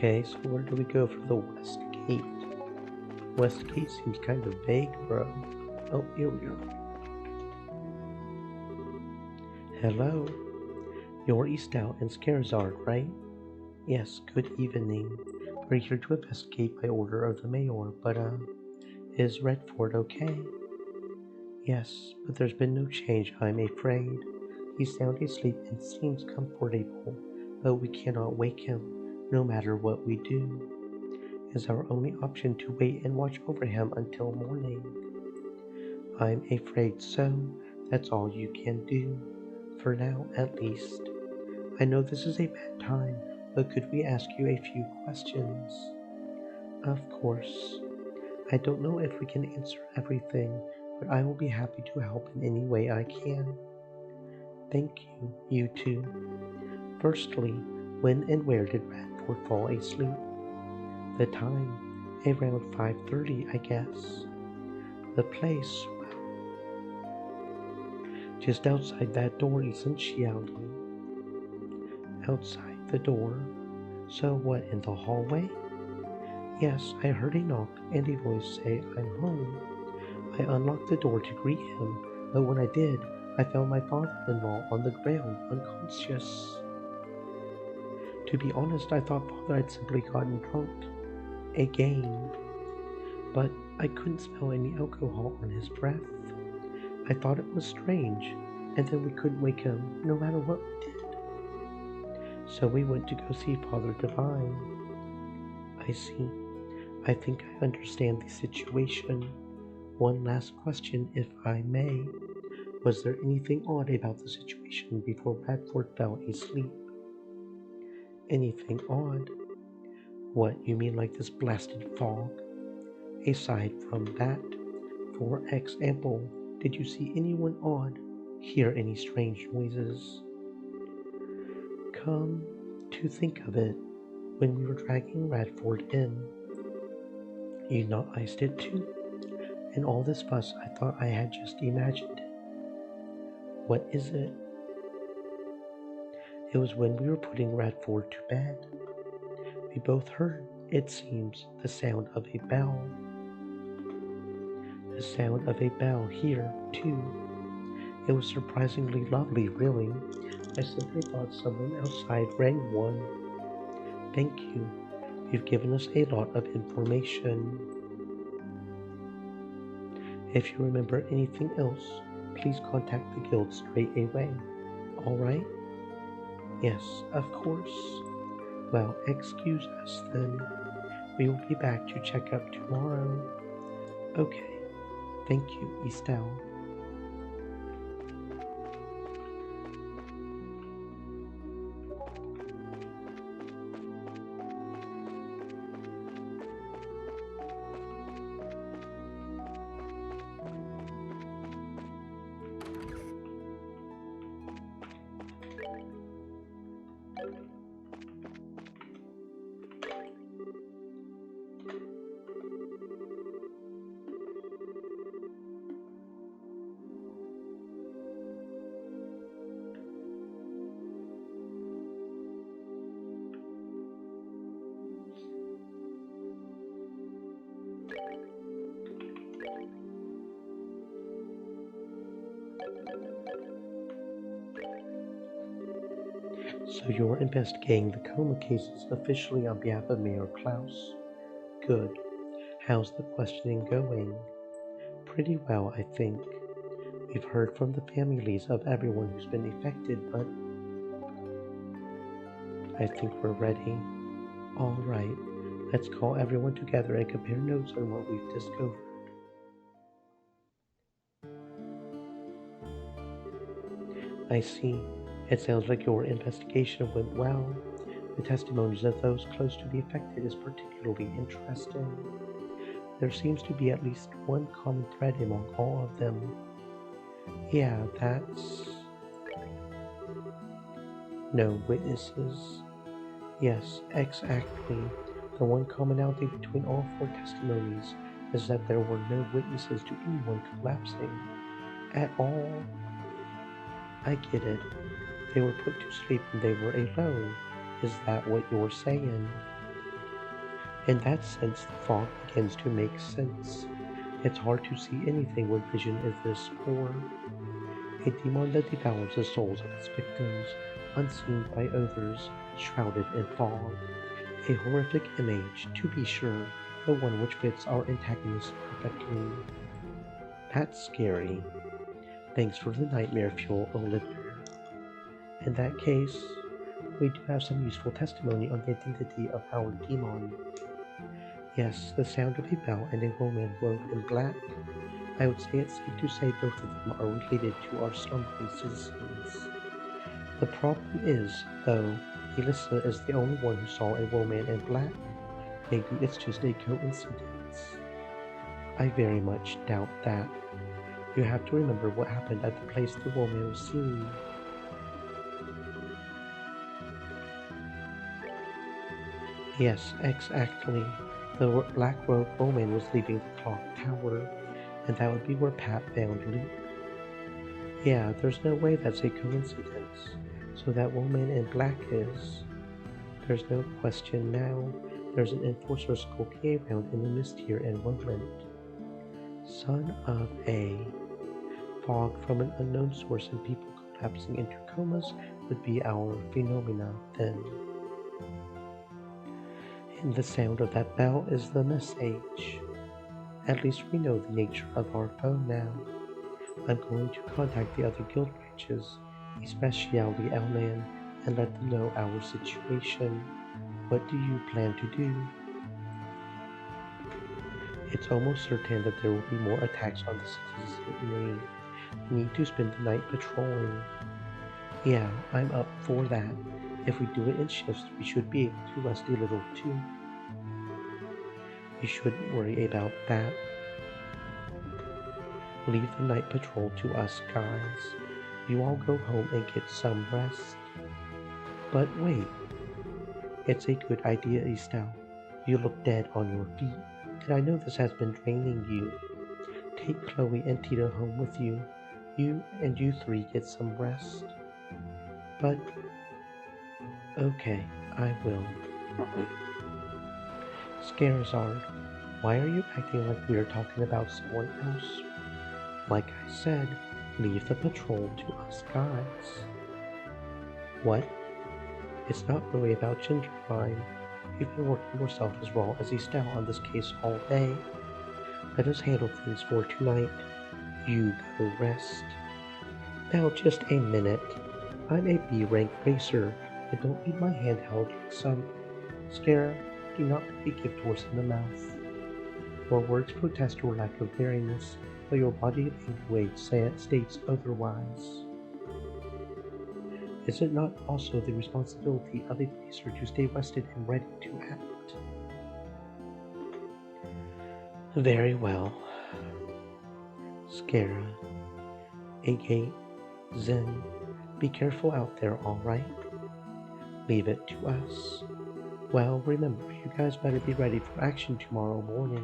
D: Okay, so where do we go for the west gate? West gate seems kind of vague, bro. Oh, here we go. Hello? You're Estelle and Scarizard, right? Yes, good evening. We're here to investigate by order of the mayor, but, is Redford okay? Yes, but there's been no change, I'm afraid. He's sound asleep and seems comfortable, but we cannot wake him. No matter what we do, is our only option to wait and watch over him until morning. I'm afraid so. That's all you can do. For now, at least. I know this is a bad time, but could we ask you a few questions? Of course. I don't know if we can answer everything, but I will be happy to help in any way I can. Thank you, you two. Firstly, when and where did Radford fall asleep? The time, around 5:30, I guess. The place, well, just outside that door, isn't she, Allie? Outside the door? So what, in the hallway? Yes, I heard a knock and a voice say, I'm home. I unlocked the door to greet him, but when I did, I found my father-in-law on the ground, unconscious. To be honest, I thought Father had simply gotten drunk. Again. But I couldn't smell any alcohol on his breath. I thought it was strange, and then we couldn't wake him, no matter what we did. So we went to go see Father Divine. I see. I think I understand the situation. One last question, if I may. Was there anything odd about the situation before Radford fell asleep? Anything odd? What, you mean like this blasted fog? Aside from that, for example, did you see anyone odd? Hear any strange noises? Come to think of it, when we were dragging Radford in, you not-iced it too? And all this fuss, I thought I had just imagined it. What is it? It was when we were putting Radford to bed. We both heard, it seems, the sound of a bell. The sound of a bell here, too. It was surprisingly lovely, really. I simply thought someone outside rang one. Thank you. You've given us a lot of information. If you remember anything else, please contact the guild straight away. Alright? Yes, of course. Well, excuse us then. We will be back to check up tomorrow. Okay. Thank you, Estelle. So you're investigating the coma cases officially on behalf of Mayor Klaus? Good. How's the questioning going? Pretty well, I think. We've heard from the families of everyone who's been affected, but I think we're ready. All right, let's call everyone together and compare notes on what we've discovered. I see. It sounds like your investigation went well. The testimonies of those close to the affected is particularly interesting. There seems to be at least one common thread among all of them. Yeah, that's... No witnesses. Yes, exactly. The one commonality between all four testimonies is that there were no witnesses to anyone collapsing. At all. I get it. They were put to sleep when they were alone. Is that what you're saying? In that sense, the fog begins to make sense. It's hard to see anything when vision is this poor. A demon that devours the souls of its victims, unseen by others, shrouded in fog. A horrific image, to be sure, but one which fits our antagonist perfectly. That's scary. Thanks for the nightmare fuel, Olivia. In that case, we do have some useful testimony on the identity of our demon. Yes, the sound of a bell and a woman robed in black. I would say it's safe to say both of them are related to our slumbering citizens. The problem is, though, Elissa is the only one who saw a woman in black. Maybe it's just a coincidence. I very much doubt that. You have to remember what happened at the place the woman was seen. Yes, exactly. The black-robed woman was leaving the clock tower, and that would be where Pat found Luke. Yeah, there's no way that's a coincidence. So that woman in black is. There's no question now. There's an enforcer skulking around in the mist here in Woodland. Son of a. Fog from an unknown source and people collapsing into comas would be our phenomena then. And the sound of that bell is the message. At least we know the nature of our foe now. I'm going to contact the other guild branches, especially the Elman, and let them know our situation. What do you plan to do? It's almost certain that there will be more attacks on the citizenry. We need to spend the night patrolling. Yeah, I'm up for that. If we do it in shifts, we should be able to rest a little too. You shouldn't worry about that. Leave the night patrol to us guys. You all go home and get some rest. But wait. It's a good idea, Estelle. You look dead on your feet, and I know this has been draining you. Take Chloe and Tita home with you. You three get some rest. But, okay, I will. Scarazard, why are you acting like we are talking about someone else? Like I said, leave the patrol to us guys. What? It's not really about Gingervine. You've been working yourself as raw as a stout on this case all day. Let us handle things for tonight. You go rest. Now just a minute. I'm a B-rank racer. I don't need my hand held like some. Scara, do not be gift horse in the mouth. Your words protest your lack of daringness, but your body language states otherwise. Is it not also the responsibility of a racer to stay rested and ready to act? Very well. Scara, Agate, Zen, be careful out there, alright? Leave it to us. Well, remember, you guys better be ready for action tomorrow morning.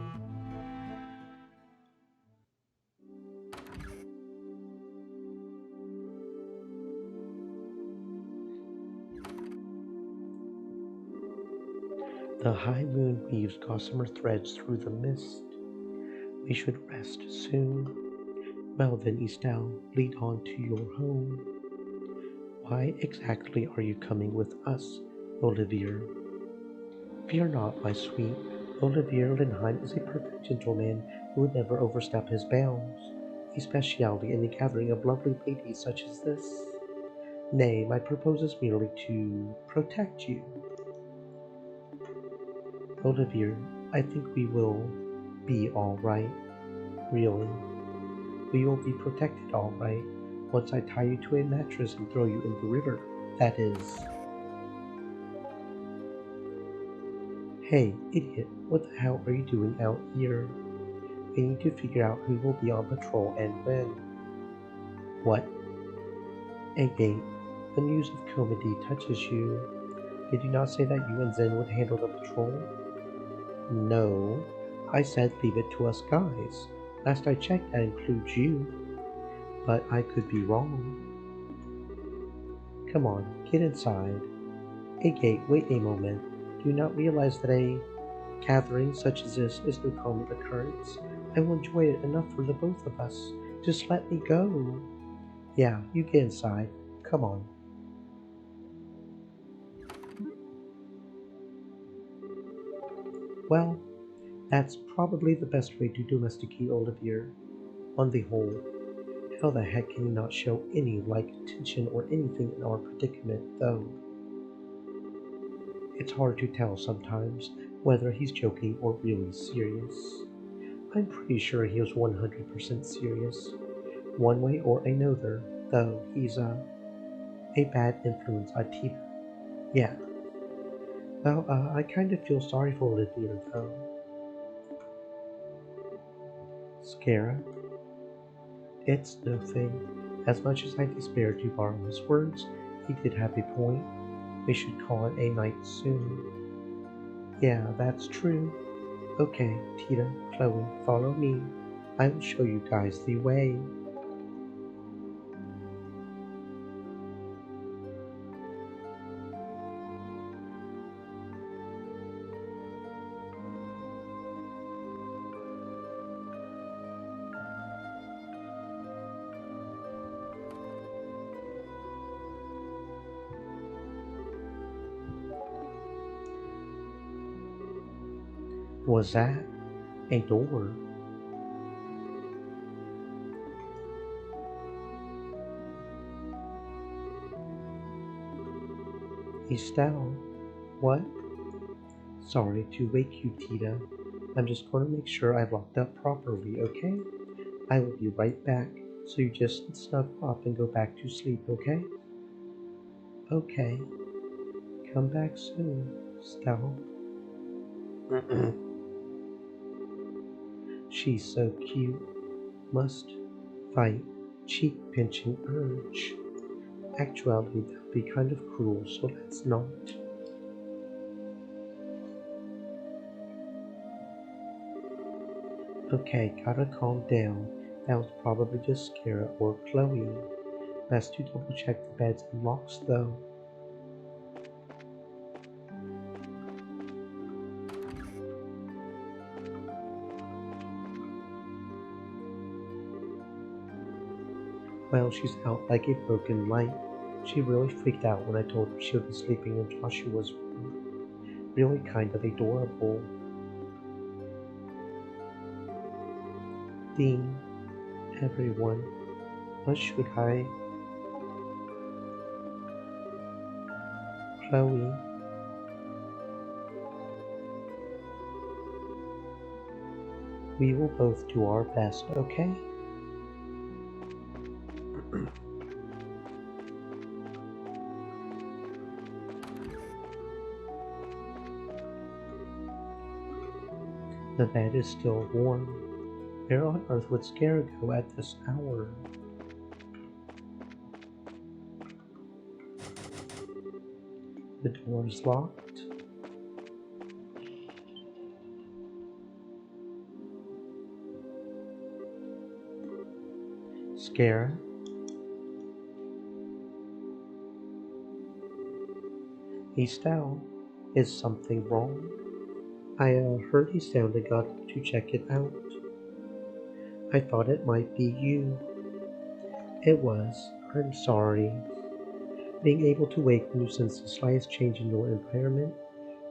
D: The high moon weaves gossamer threads through the mist. We should rest soon. Well then, Estelle, lead on to your home. Why exactly are you coming with us, Olivier? Fear not, my sweet. Olivier Lindheim is a perfect gentleman who would never overstep his bounds, especially in the gathering of lovely ladies such as this. Nay, my purpose is merely to protect you. Olivier, I think we will be all right. Really. We will be protected all right once I tie you to a mattress and throw you in the river, that is. Hey, idiot, what the hell are you doing out here? We need to figure out who will be on patrol and when. What? Agate, the muse of comedy touches you. Did you not say that you and Zen would handle the patrol? No, I said leave it to us guys. Last I checked, that includes you. But I could be wrong. Come on, get inside. Agate, wait a moment. Do you not realize that a gathering such as this is no common occurrence? I will enjoy it enough for the both of us. Just let me go. Yeah, you get inside. Come on. Well, that's probably the best way to domesticate Olivier. On the whole, how the heck can he not show any like attention or anything in our predicament, though? It's hard to tell sometimes whether he's joking or really serious. I'm pretty sure he was 100% serious. One way or another, though, he's a bad influence on Tita. Yeah. Well, I kind of feel sorry for Olivier, though. Scara? It's no thing. As much as I despair to borrow his words, he did have a point. We should call it a night soon. Yeah, that's true. Okay, Tita, Chloe, follow me. I will show you guys the way. Was that a door? Estelle, what? Sorry to wake you, Tita. I'm just going to make sure I've locked up properly, okay? I will be right back, so you just snuggle up and go back to sleep, okay? Okay. Come back soon, Estelle. She's so cute. Must fight cheek-pinching urge. Actually, that would be kind of cruel, so let's not. Okay, gotta calm down. That was probably just Scara or Chloe. Best to double check the beds and locks though. Well, she's out like a broken light. She really freaked out when I told her she would be sleeping in Joshua's room. really kind of adorable. Dean, everyone, what should I? Chloe, we will both do our best, okay? The bed is still warm. Where on earth would Scare go at this hour? The door is locked. Scare? Estelle, is something wrong? I heard a sound and got up to check it out. I thought it might be you. It was. I'm sorry. Being able to wake when you sense the slightest change in your environment,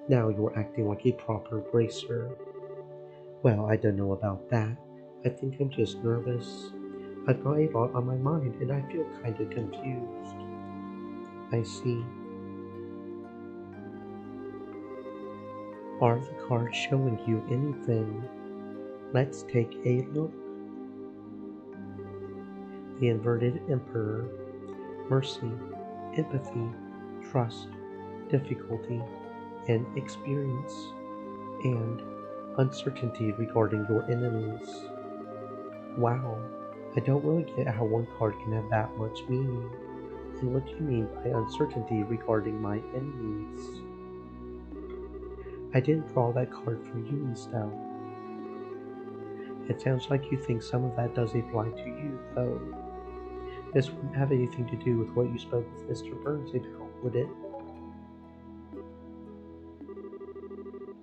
D: now you're acting like a proper bracer. Well, I don't know about that. I think I'm just nervous. I've got a lot on my mind and I feel kinda confused. I see. Are the cards showing you anything? Let's take a look. The Inverted Emperor. Mercy, empathy, trust, difficulty, and experience, and uncertainty regarding your enemies. Wow, I don't really get how one card can have that much meaning. And what do you mean by uncertainty regarding my enemies? I didn't draw that card for you, Estelle. It sounds like you think some of that does apply to you, though. This wouldn't have anything to do with what you spoke with Mr. Burns about, would it?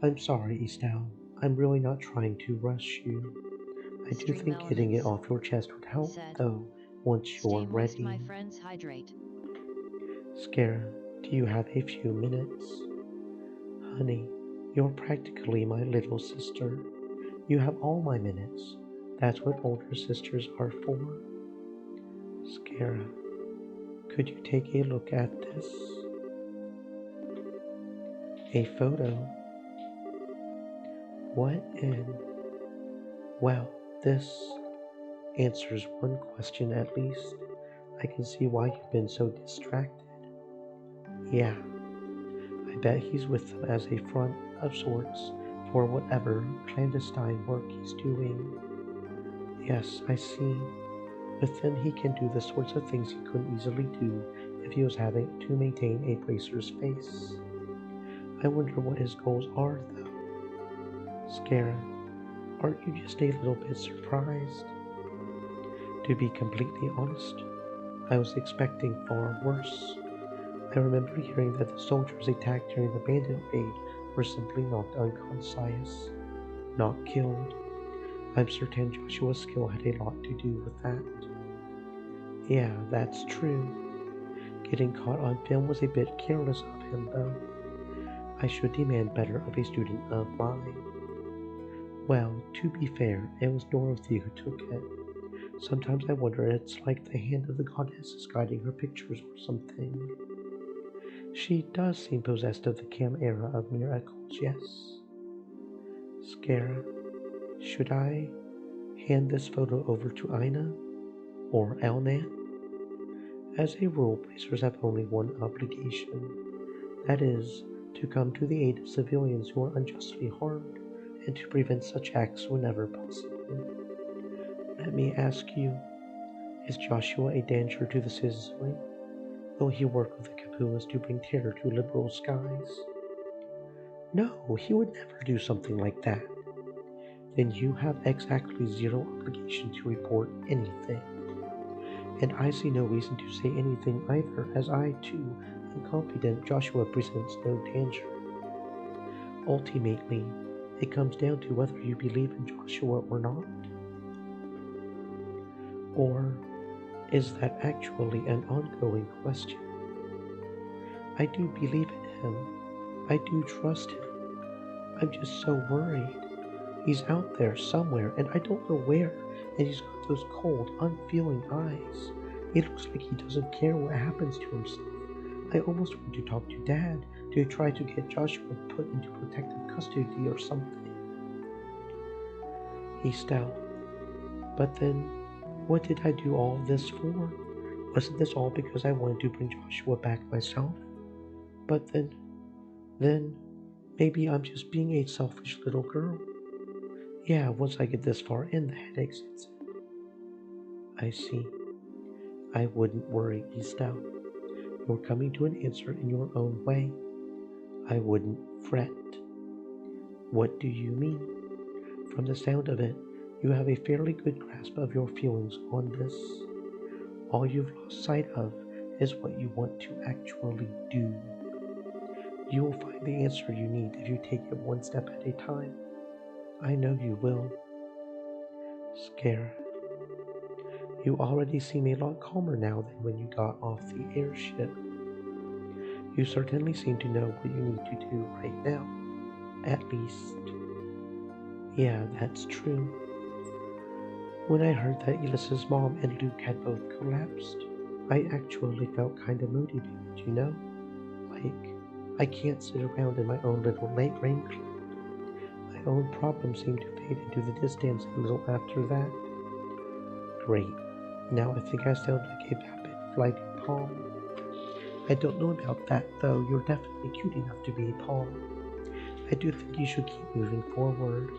D: I'm sorry, Estelle. I'm really not trying to rush you. I do think getting it off your chest would help, though, once you're
B: Stay moist,
D: ready.
B: my friends, hydrate.
D: Scare, do you have a few minutes? Honey, you're practically my little sister. You have all my minutes. That's what older sisters are for. Scare, could you take a look at this? A photo. What in? Well, this answers one question at least. I can see why you've been so distracted. Yeah, I bet he's with them as a front of sorts for whatever clandestine work he's doing. Yes, I see. With them he can do the sorts of things he couldn't easily do if he was having to maintain a bracer's face. I wonder what his goals are, though. Scare, aren't you just a little bit surprised? To be completely honest, I was expecting far worse. I remember hearing that the soldiers attacked during the bandit raid were simply knocked unconscious, not killed. I'm certain Joshua's skill had a lot to do with that. Yeah, that's true. Getting caught on film was a bit careless of him, though. I should demand better of a student of mine. Well, to be fair, it was Dorothy who took it. Sometimes I wonder if it's like the hand of the goddess is guiding her pictures or something. She does seem possessed of the Cam era of miracles, yes. Scare, should I hand this photo over to Ina or Elnan? As a rule, bracers have only one obligation. That is, to come to the aid of civilians who are unjustly harmed and to prevent such acts whenever possible. Let me ask you, is Joshua a danger to the citizenry? Will he work with the Capuas to bring terror to liberal skies? No, he would never do something like that. Then you have exactly zero obligation to report anything. And I see no reason to say anything either, as I, too, am confident Joshua presents no danger. Ultimately, it comes down to whether you believe in Joshua or not. Or is that actually an ongoing question? I do believe in him. I do trust him. I'm just so worried. He's out there somewhere, and I don't know where, and he's got those cold, unfeeling eyes. It looks like he doesn't care what happens to himself. I almost want to talk to Dad to try to get Joshua put into protective custody or something. Estelle, but then, what did I do all of this for? Wasn't this all because I wanted to bring Joshua back myself? But then, maybe I'm just being a selfish little girl. Yeah, once I get this far in, the headache sets in. I see. I wouldn't worry, Estelle. You're coming to an answer in your own way. I wouldn't fret. What do you mean? From the sound of it, you have a fairly good grasp of your feelings on this. All you've lost sight of is what you want to actually do. You will find the answer you need if you take it one step at a time. I know you will. Scare. You already seem a lot calmer now than when you got off the airship. You certainly seem to know what you need to do right now. At least. Yeah, that's true. When I heard that Elissa's mom and Luke had both collapsed, I actually felt kind of motivated, you know? Like, I can't sit around in my own little late rain cloud. My own problems seemed to fade into the distance a little after that. Great. Now I think I sound like a vapid flighted palm. I don't know about that, though. You're definitely cute enough to be a palm. I do think you should keep moving forward.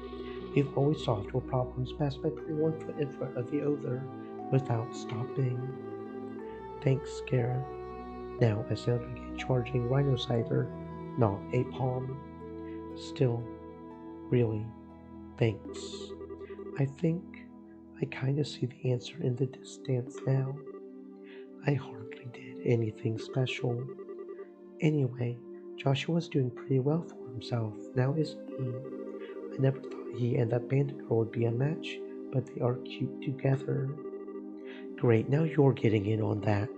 D: You've always solved your problems best by putting one foot in front of the other without stopping. Thanks, Scare. Now I sound like a charging rhinocider, not a palm. Still, really, thanks. I think I kinda see the answer in the distance now. I hardly did anything special. Anyway, Joshua's doing pretty well for himself, now isn't he? I never thought he and that bandit girl would be a match, but they are cute together. Great, now you're getting in on that.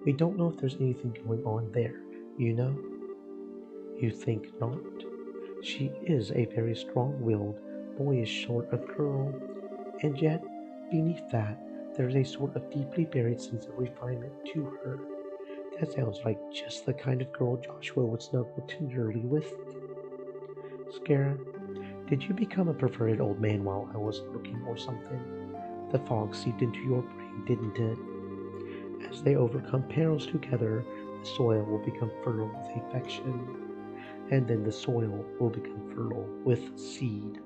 D: We don't know if there's anything going on there, you know? You think not? She is a very strong-willed, boyish sort of girl, and yet, beneath that, there's a sort of deeply buried sense of refinement to her. That sounds like just the kind of girl Joshua would snuggle tenderly with. Scare, did you become a perverted old man while I was looking or something? The fog seeped into your brain, didn't it? As they overcome perils together, the soil will become fertile with affection, and then the soil will become fertile with seed.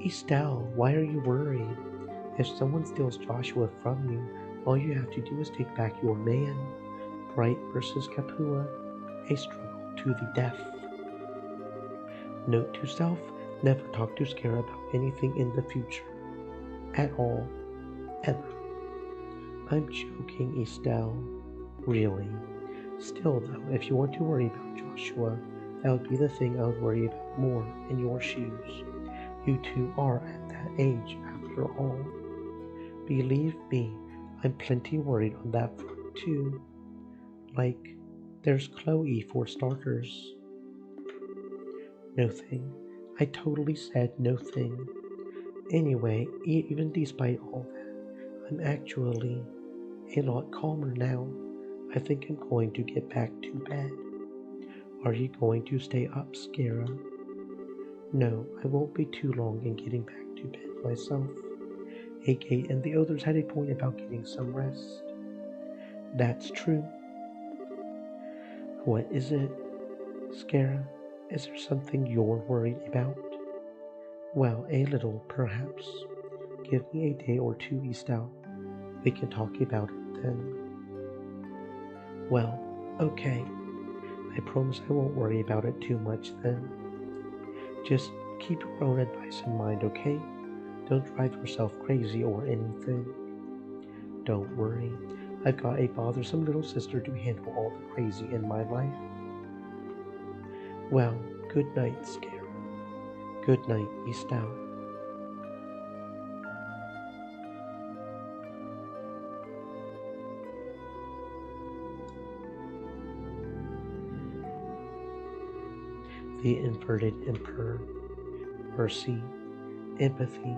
D: Estelle, why are you worried? If someone steals Joshua from you, all you have to do is take back your man. Bright versus Kapua, a struggle to the death. Note to self, never talk to Scare about anything in the future. At all. Ever. I'm joking, Estelle. Really. Still, though, if you want to worry about Joshua, that would be the thing I would worry about more in your shoes. You two are at that age, after all. Believe me, I'm plenty worried on that front, too. Like, there's Chloe, for starters. No thing. I totally said no thing. Anyway, even despite all that, I'm actually a lot calmer now. I think I'm going to get back to bed. Are you going to stay up, Scare? No, I won't be too long in getting back to bed myself. Agate and the others had a point about getting some rest. That's true. What is it, Scare? Is there something you're worried about? Well, a little, perhaps. Give me a day or two, Estelle. We can talk about it then. Well, okay. I promise I won't worry about it too much then. Just keep your own advice in mind, okay? Don't drive yourself crazy or anything. Don't worry. I've got a bothersome little sister to handle all the crazy in my life. Well, good night, Scare. Good night, Estelle. the inverted emperor, mercy, empathy,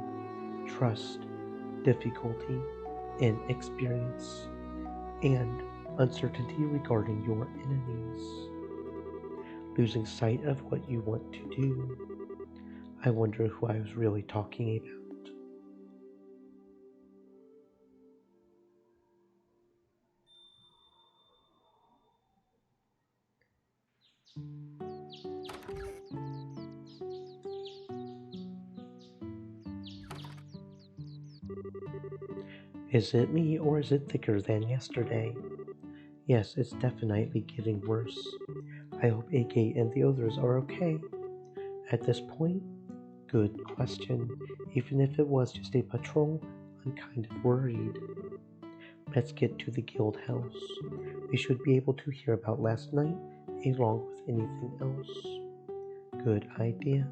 D: trust, difficulty, inexperience, and uncertainty regarding your enemies, losing sight of what you want to do. I wonder who I was really talking about. Is it me, or is it thicker than yesterday? Yes, it's definitely getting worse. I hope Agate and the others are okay. At this point, good question. Even if it was just a patrol, I'm kind of worried. Let's get to the guild house. We should be able to hear about last night, along with anything else. Good idea.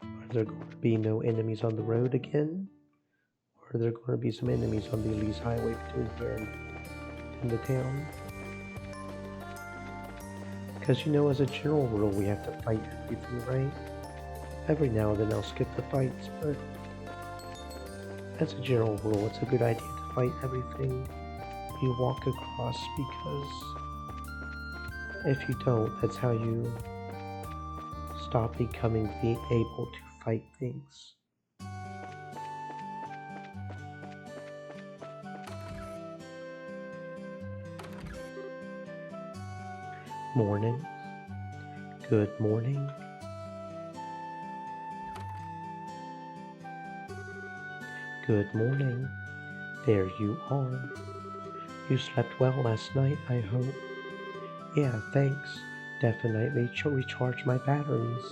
D: Are there going to be no enemies on the road again? Or are there going to be some enemies on the Elise Highway between here and the town? Because you know, as a general rule, we have to fight everything, right? Every now and then I'll skip the fights, but as a general rule, it's a good idea to fight everything you walk across, because if you don't, that's how you stop becoming able to fight things. Morning. Good morning. Good morning. There you are. You slept well last night, I hope. Yeah, thanks. Definitely recharge my batteries.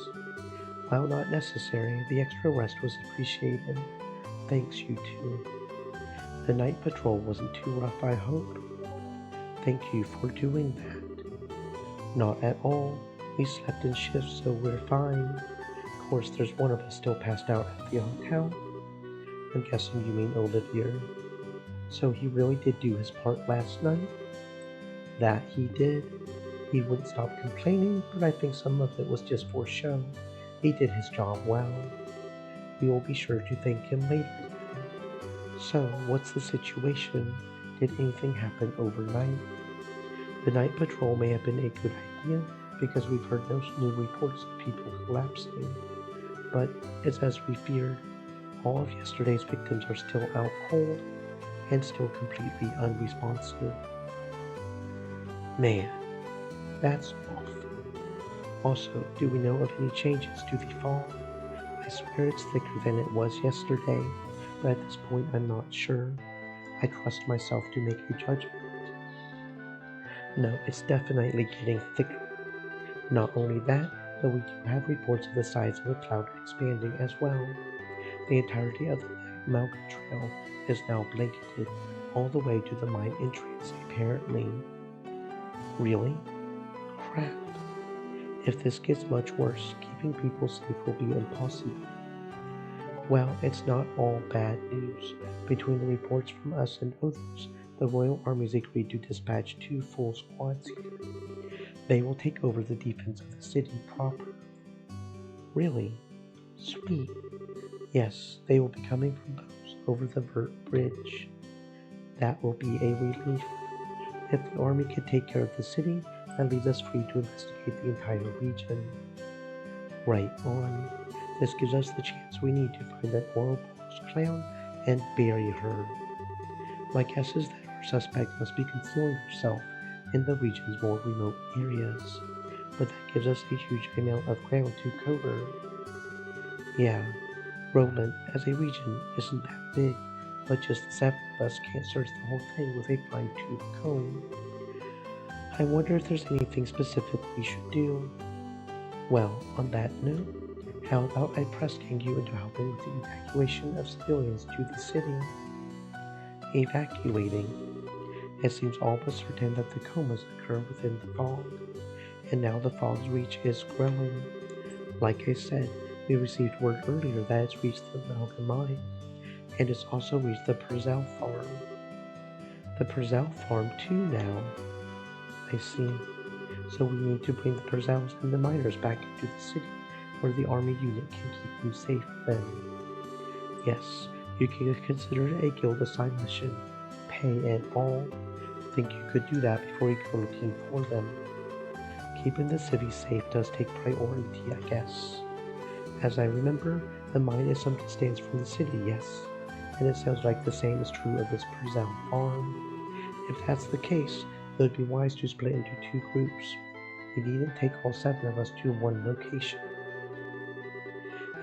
D: While not necessary, the extra rest was appreciated. Thanks, you too. The night patrol wasn't too rough, I hope. Thank you for doing that. Not at all. We slept in shifts, so we're fine. Of course, there's one of us still passed out at the hotel. I'm guessing you mean Olivier. So he really did do his part last night? That he did. He wouldn't stop complaining, but I think some of it was just for show. He did his job well. We will be sure to thank him later. So, what's the situation? Did anything happen overnight? The night patrol may have been a good idea, because we've heard no new reports of people collapsing. But it's as we feared. All of yesterday's victims are still out cold and still completely unresponsive. Man, that's awful. Also, do we know of any changes to the fog? I swear it's thicker than it was yesterday, but at this point I'm not sure. I trust myself to make a judgment. No, it's definitely getting thicker. Not only that, but we do have reports of the size of the cloud expanding as well. The entirety of the mountain trail is now blanketed all the way to the mine entrance, apparently. Really? Crap. If this gets much worse, keeping people safe will be impossible. Well, it's not all bad news. Between the reports from us and others, the Royal Army's agreed to dispatch 2 full squads here. They will take over the defense of the city proper. Really? Sweet. Yes, they will be coming from those over the Vert Bridge. That will be a relief. If the army can take care of the city, that leaves us free to investigate the entire region. Right on. This gives us the chance we need to find that Ouroboros clown and bury her. My guess is that our suspect must be concealing herself in the region's more remote areas, but that gives us a huge amount of ground to cover. Yeah, Roland, as a region, isn't that big, but just the 7 of us can't search the whole thing with a fine-tooth comb. I wonder if there's anything specific we should do. Well, on that note, how about I press gang you into helping with the evacuation of civilians to the city? Evacuating. It seems almost certain that the comas occur within the fog, and now the fog's reach is growing. Like I said, we received word earlier that it's reached the Malga mine, and it's also reached the Purcell farm. The Purcell farm too now. I see. So we need to bring the Perzels and the miners back into the city where the army unit can keep them safe then. Yes, you can consider it a guild assigned mission. Pay and all. Think you could do that before you go looking for them. Keeping the city safe does take priority, I guess. As I remember, the mine is some distance from the city, yes. And it sounds like the same is true of this Perzel farm. If that's the case, it would be wise to split into 2 groups. We needn't take all 7 of us to one location.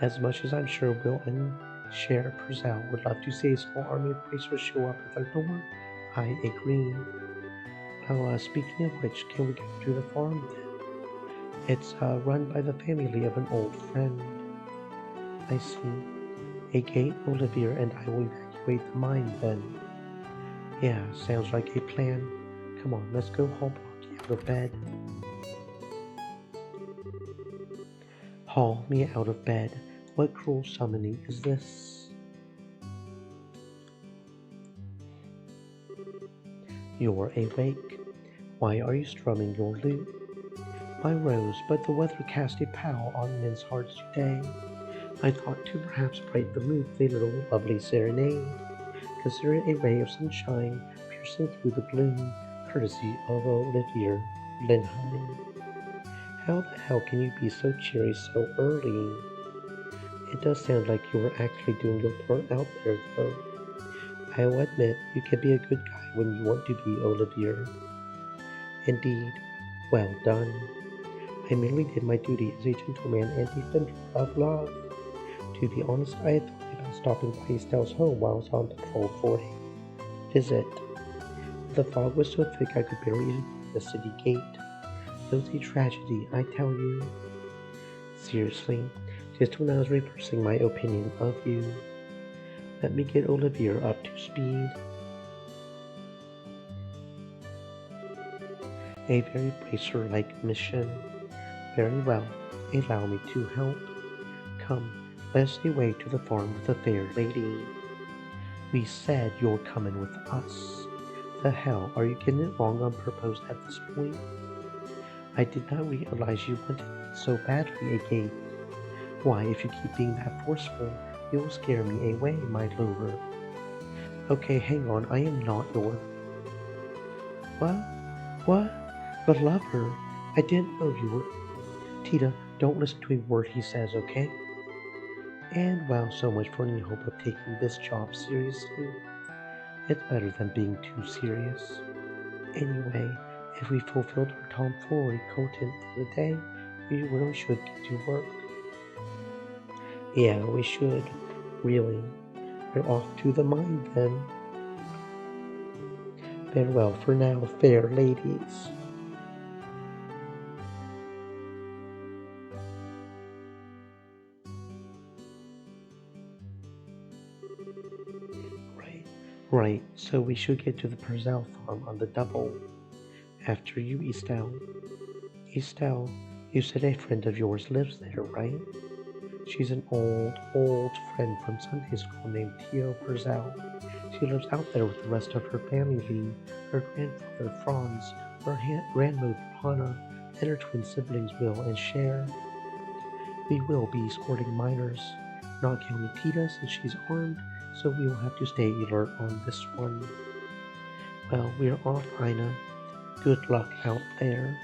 D: As much as I'm sure Will and Cher Perzel would love to see a small army of racers show up at their door, I agree. Well, speaking of which, can we go to the farm then? It's run by the family of an old friend. I see. A gate, Olivier and I will evacuate the mine then. Yeah, sounds like a plan. Come on, let's go haul Blocky out of bed. Haul me out of bed. What cruel summoning is this? You're awake. Why are you strumming your lute? My rose, but the weather cast a pall on men's hearts today. I thought to perhaps brighten the mood with a little lovely serenade. Consider it a ray of sunshine piercing through the gloom, courtesy of Olivier Blenheim. How the hell can you be so cheery so early? It does sound like you were actually doing your part out there, though. I'll admit, you can be a good guy when you want to be, Olivier. Indeed. Well done. I merely did my duty as a gentleman and defender of love. To be honest, I had thought about stopping by Estelle's home while I was on patrol for a visit. The fog was so thick I could barely avoid the city gate. It was a tragedy, I tell you. Seriously, just when I was reversing my opinion of you. Let me get Olivier up to speed. A very bracer-like mission. Very well, allow me to help. Come, let's away to the farm with the fair lady. We said you're coming with us. The hell, are you getting it wrong on purpose at this point? I did not realize you wanted me so badly, Agate. Why, if you keep being that forceful, you will scare me away, my lure. Okay, hang on, I am not your... What? What? The lover? I didn't know you were... Tita, don't listen to a word he says, okay? And wow, so much for any hope of taking this job seriously. It's better than being too serious. Anyway, if we fulfilled our tomfoolery content for the day, we really should get to work. Yeah, we should. Really. We're off to the mine then. Farewell for now, fair ladies. Right, so we should get to the Perzel farm on the double. After you, Estelle. Estelle, you said a friend of yours lives there, right? She's an old friend from Sunday school named Theo Perzel. She lives out there with the rest of her family, her grandfather Franz, her grandmother Hannah, and her twin siblings Will and Cher. We will be escorting miners, not counting Tita since she's armed, so we will have to stay alert on this one. Well, we're off, Ina. Good luck out there.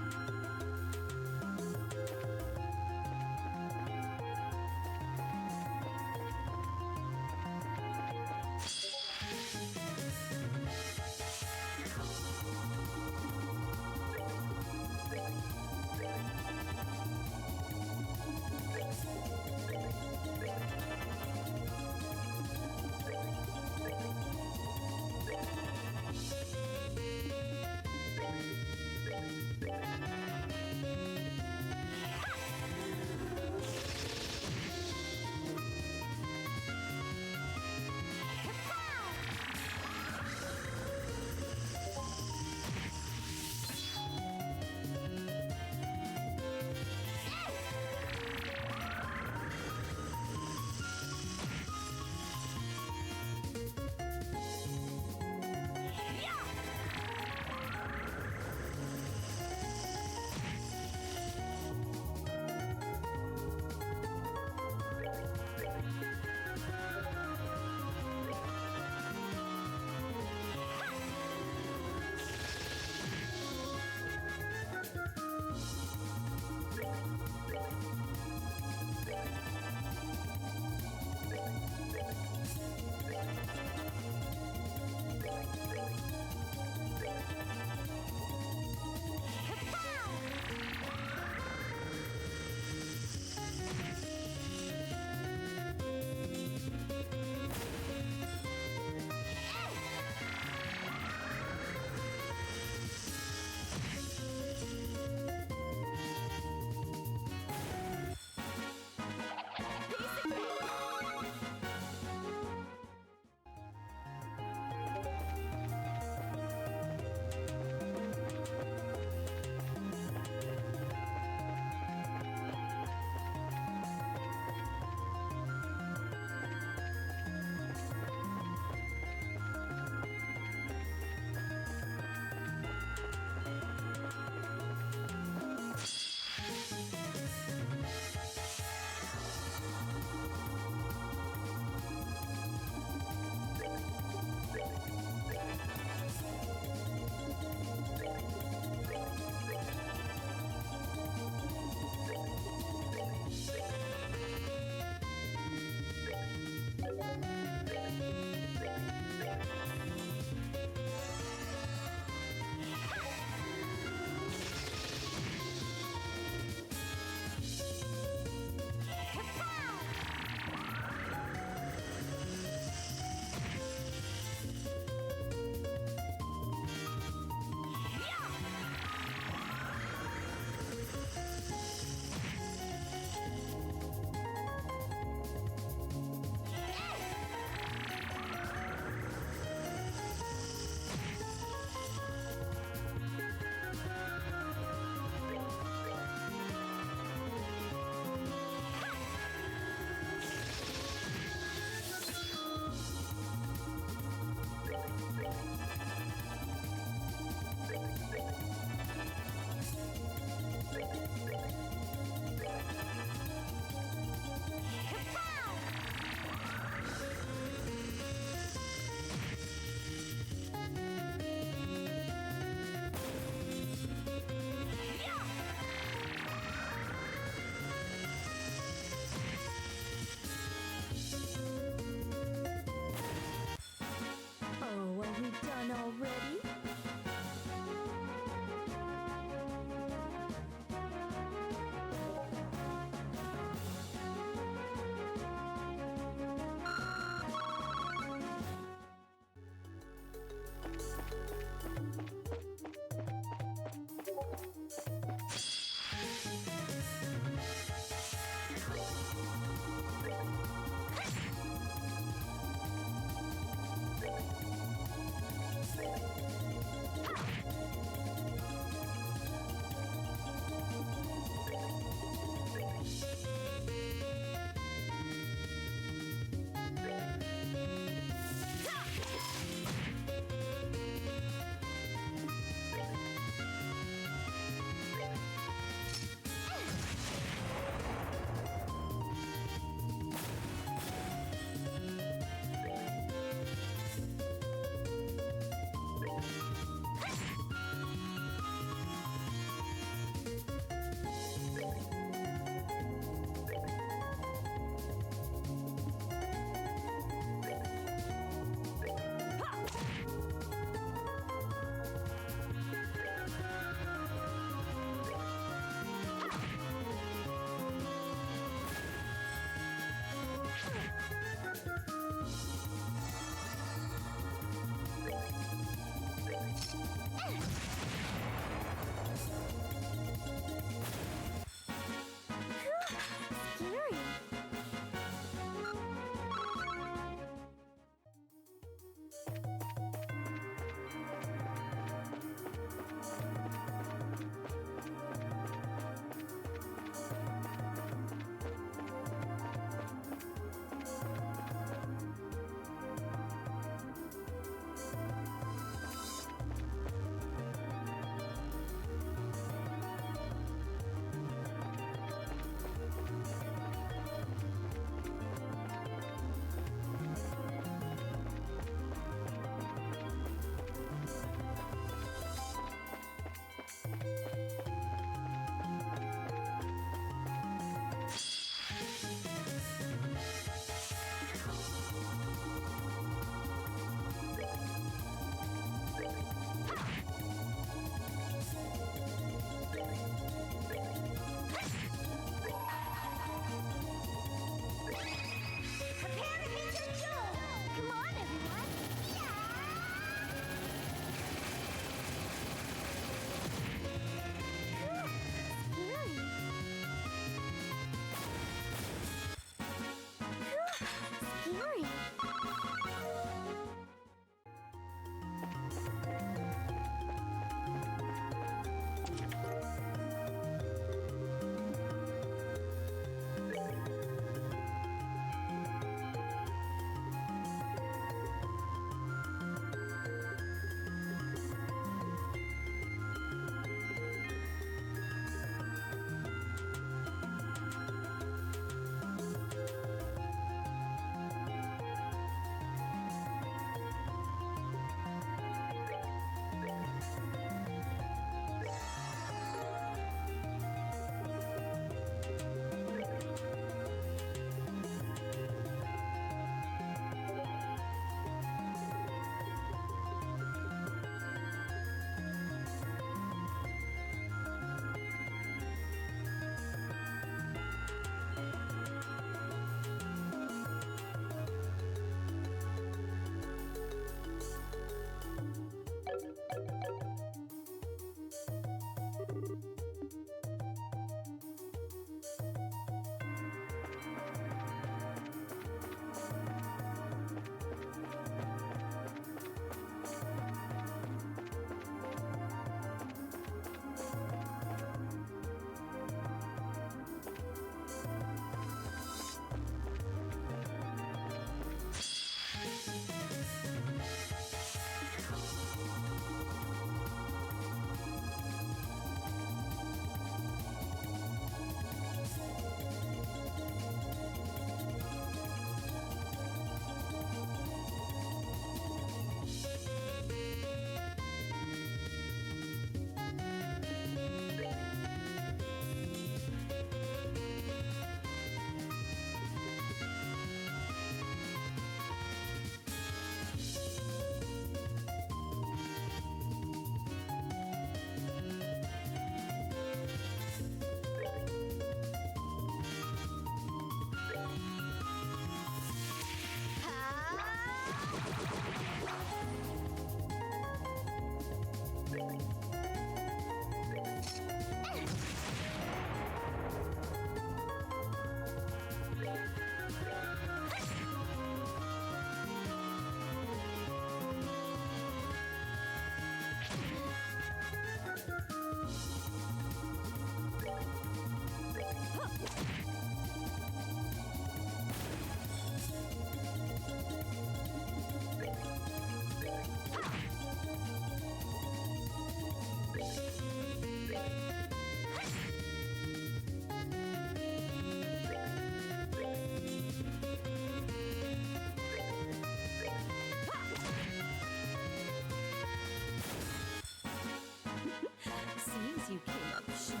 A: As you came up short.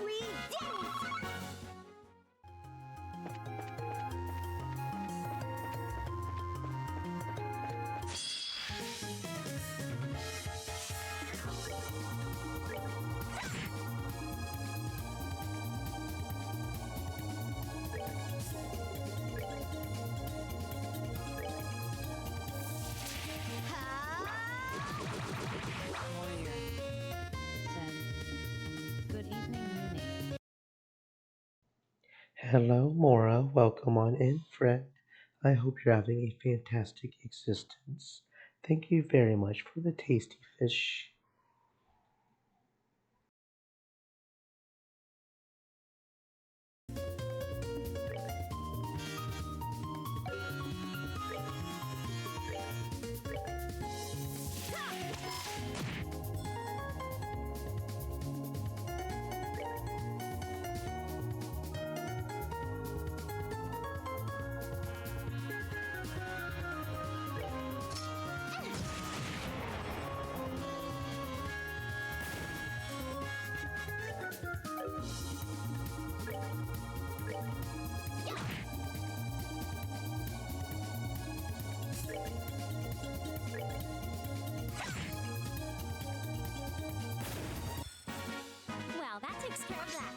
C: We did it!
B: Warrior. Said. Good evening, Muni.
D: Hello, Mora. Welcome on in, friend. I hope you're having a fantastic existence. Thank you very much for the tasty fish.
C: Well, that takes care of that.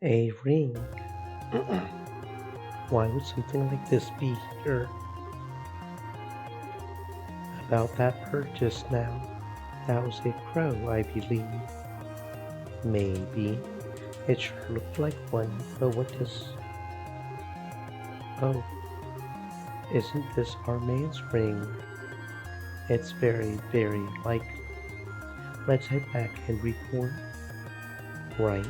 D: A ring? Why would something like this be here? About that bird just now. That was a crow, I believe. Maybe. It sure looked like one, but what does... Oh, isn't this our man's ring? It's very, very likely. Let's head back and report. Right.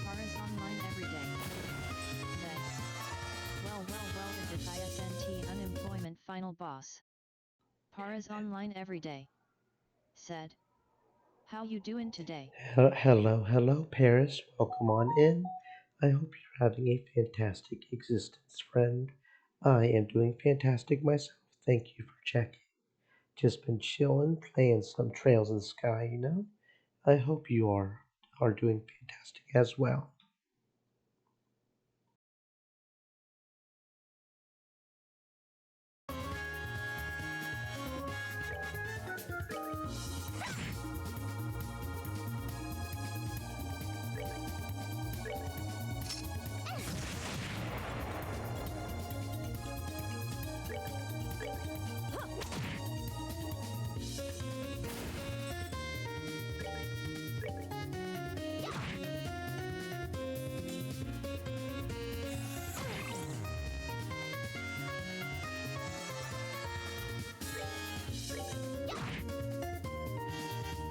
B: Paras online every day. Said. Well, the ISNT unemployment final boss. Paras online every day. Said. How you doing today?
D: Hello, Paris. Welcome on in. I hope you're having a fantastic existence, friend. I am doing fantastic myself. Thank you for checking. Just been chilling, playing some Trails in the Sky, you know? I hope you are doing fantastic as well.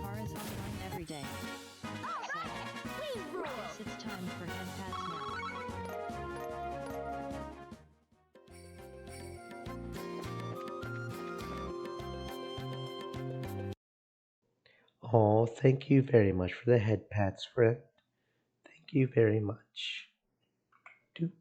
B: Paras online every day. Said.
C: We rule.
B: Guess it's time for head pats now.
D: Oh, thank you very much for the head pats, friend. Thank you very much. Doop.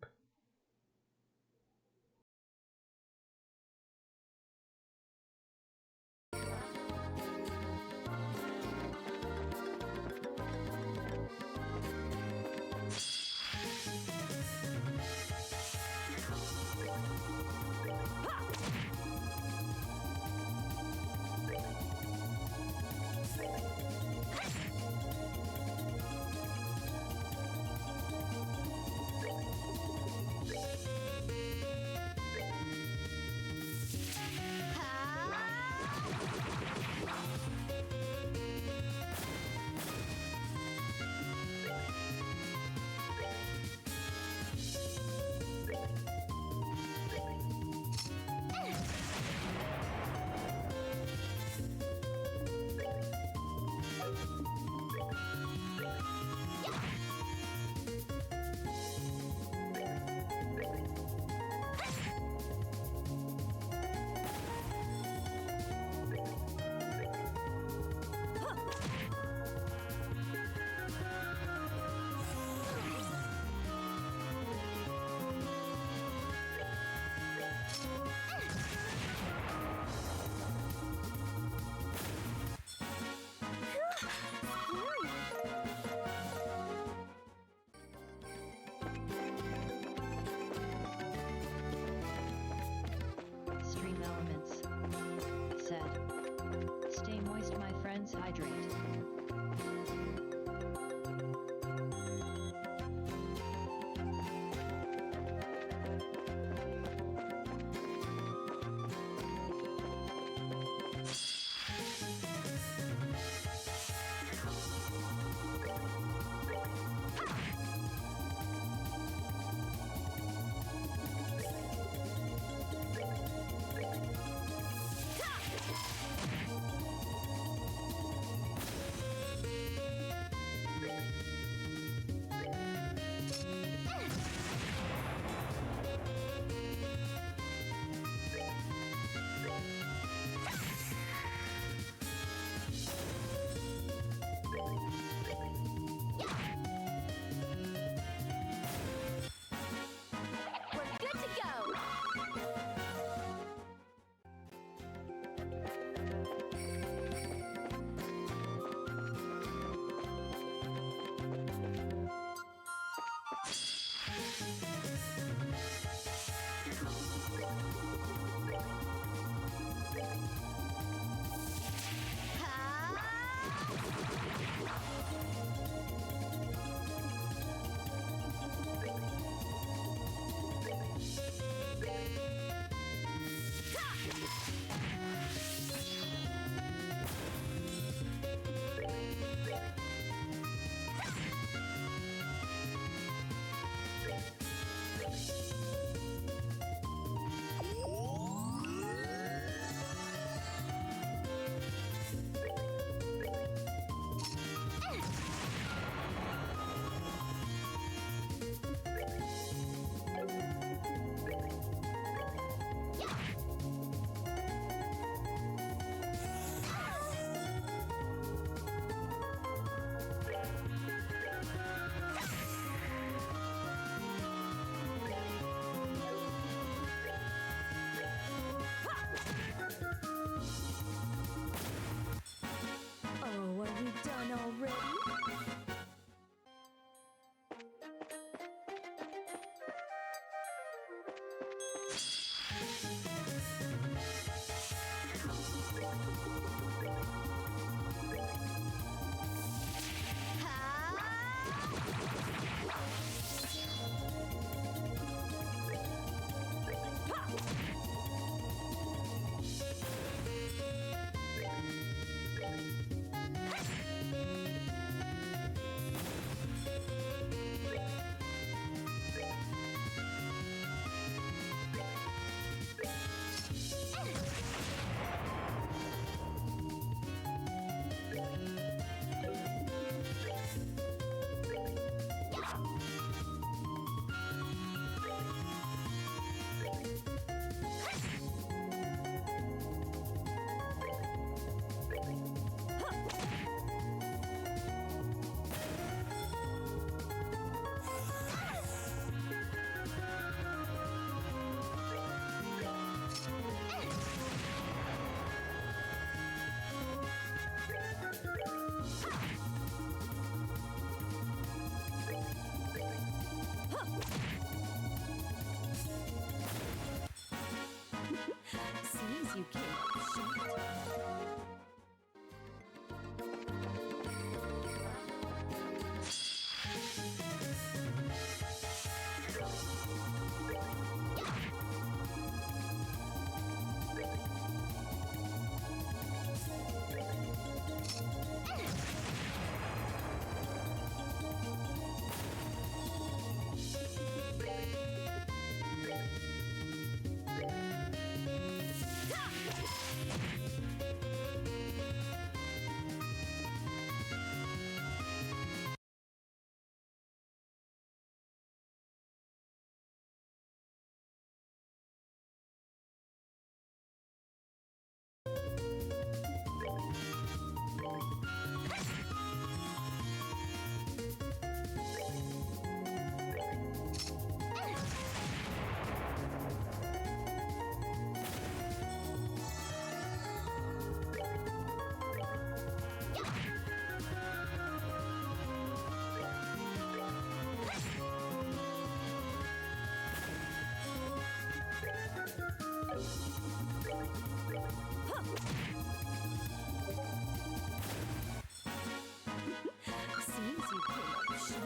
A: Shit.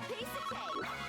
C: Piece of cake.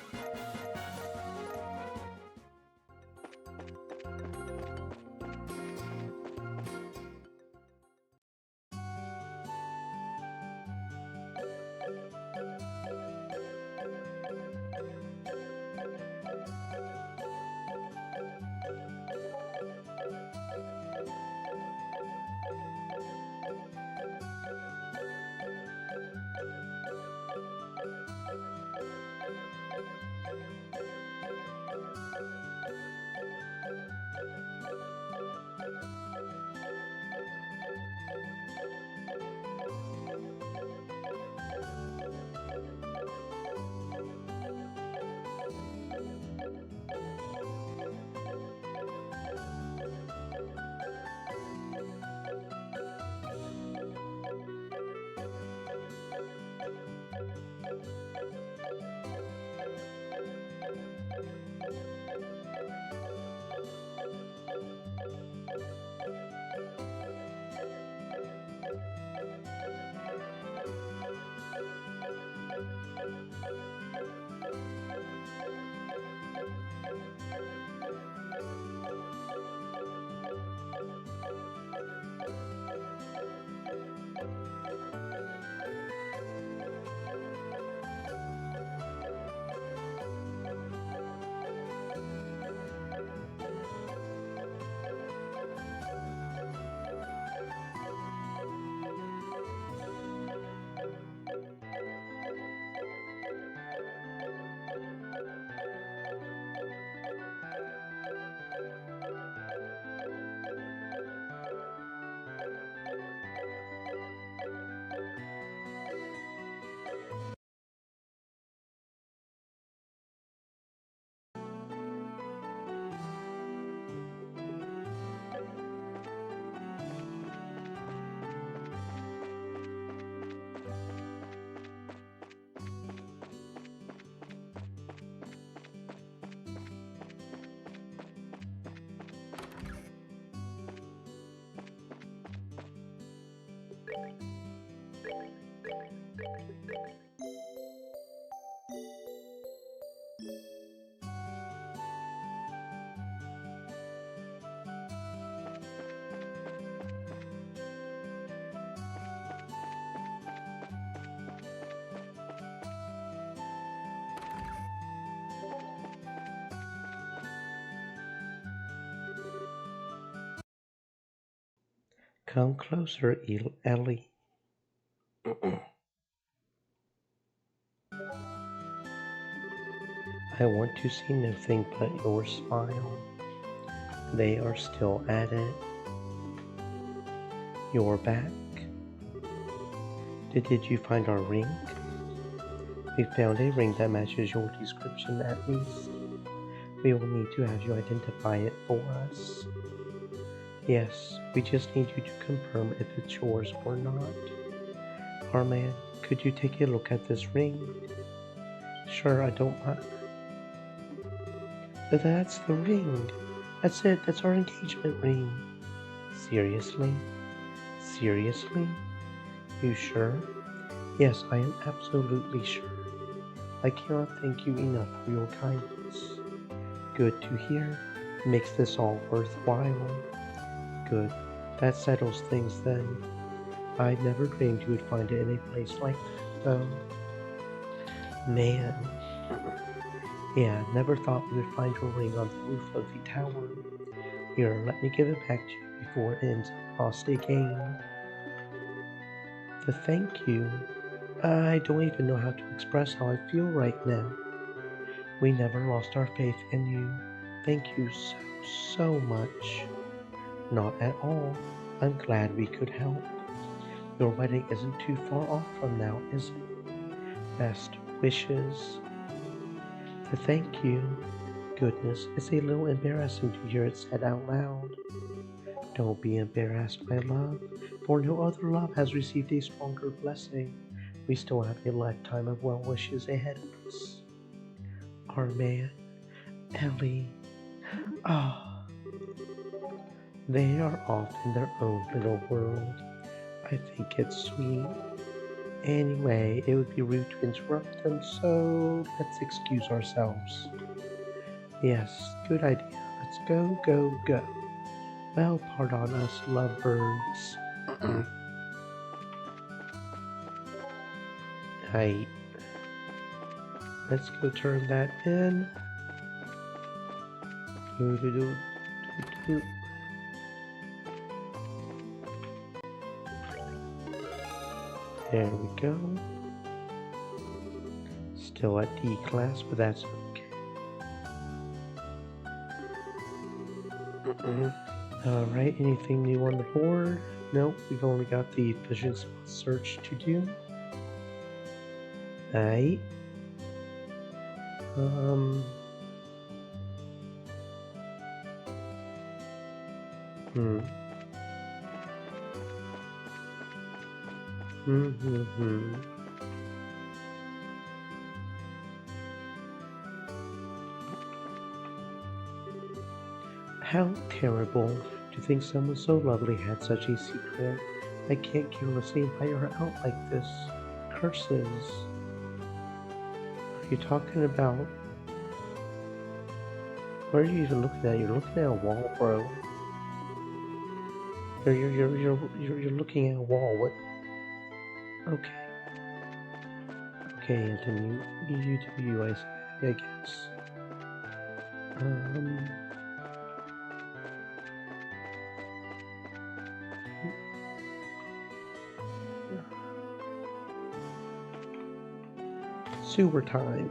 D: Come closer, Ellie. I want to see nothing but your smile. They are still at it. You're back. Did you find our ring? We found a ring that matches your description at least. We will need to have you identify it for us. Yes, we just need you to confirm if it's yours or not. Our man, could you take a look at this ring? Sure, I don't mind. That's the ring. That's it, that's our engagement ring. Seriously? Seriously? You sure? Yes, I am absolutely sure. I cannot thank you enough for your kindness. Good to hear. Makes this all worthwhile. Good. That settles things then. I never dreamed you would find it in a place like that, though. Man. Yeah, never thought we would find your ring on the roof of the tower. Here, let me give it back to you before it ends up lost again. The thank you. I don't even know how to express how I feel right now. We never lost our faith in you. Thank you so much. Not at all. I'm glad we could help. Your wedding isn't too far off from now, is it? Best wishes. The thank you. Goodness, it's a little embarrassing to hear it said out loud. Don't be embarrassed, my love, for no other love has received a stronger blessing. We still have a lifetime of well wishes ahead of us. Our man, Ellie. Ah, they are off in their own little world. I think it's sweet. Anyway, it would be rude to interrupt them, so let's excuse ourselves. Yes, good idea. Let's go, go, go. Well, pardon us, lovebirds. Right. Let's go turn that in. Do-do-do-do-do. There we go. Still at D class, but that's okay. Alright, anything new on the board? Nope, we've only got the vision spot search to do. Alright. How terrible to think someone so lovely had such a secret. I can't carelessly invite her out like this. Curses. Are you talking about? What are you even looking at? You're looking at a wall, bro. You're looking at a wall. What? Okay. Okay, Anthony, you do you, I guess. Sewer time.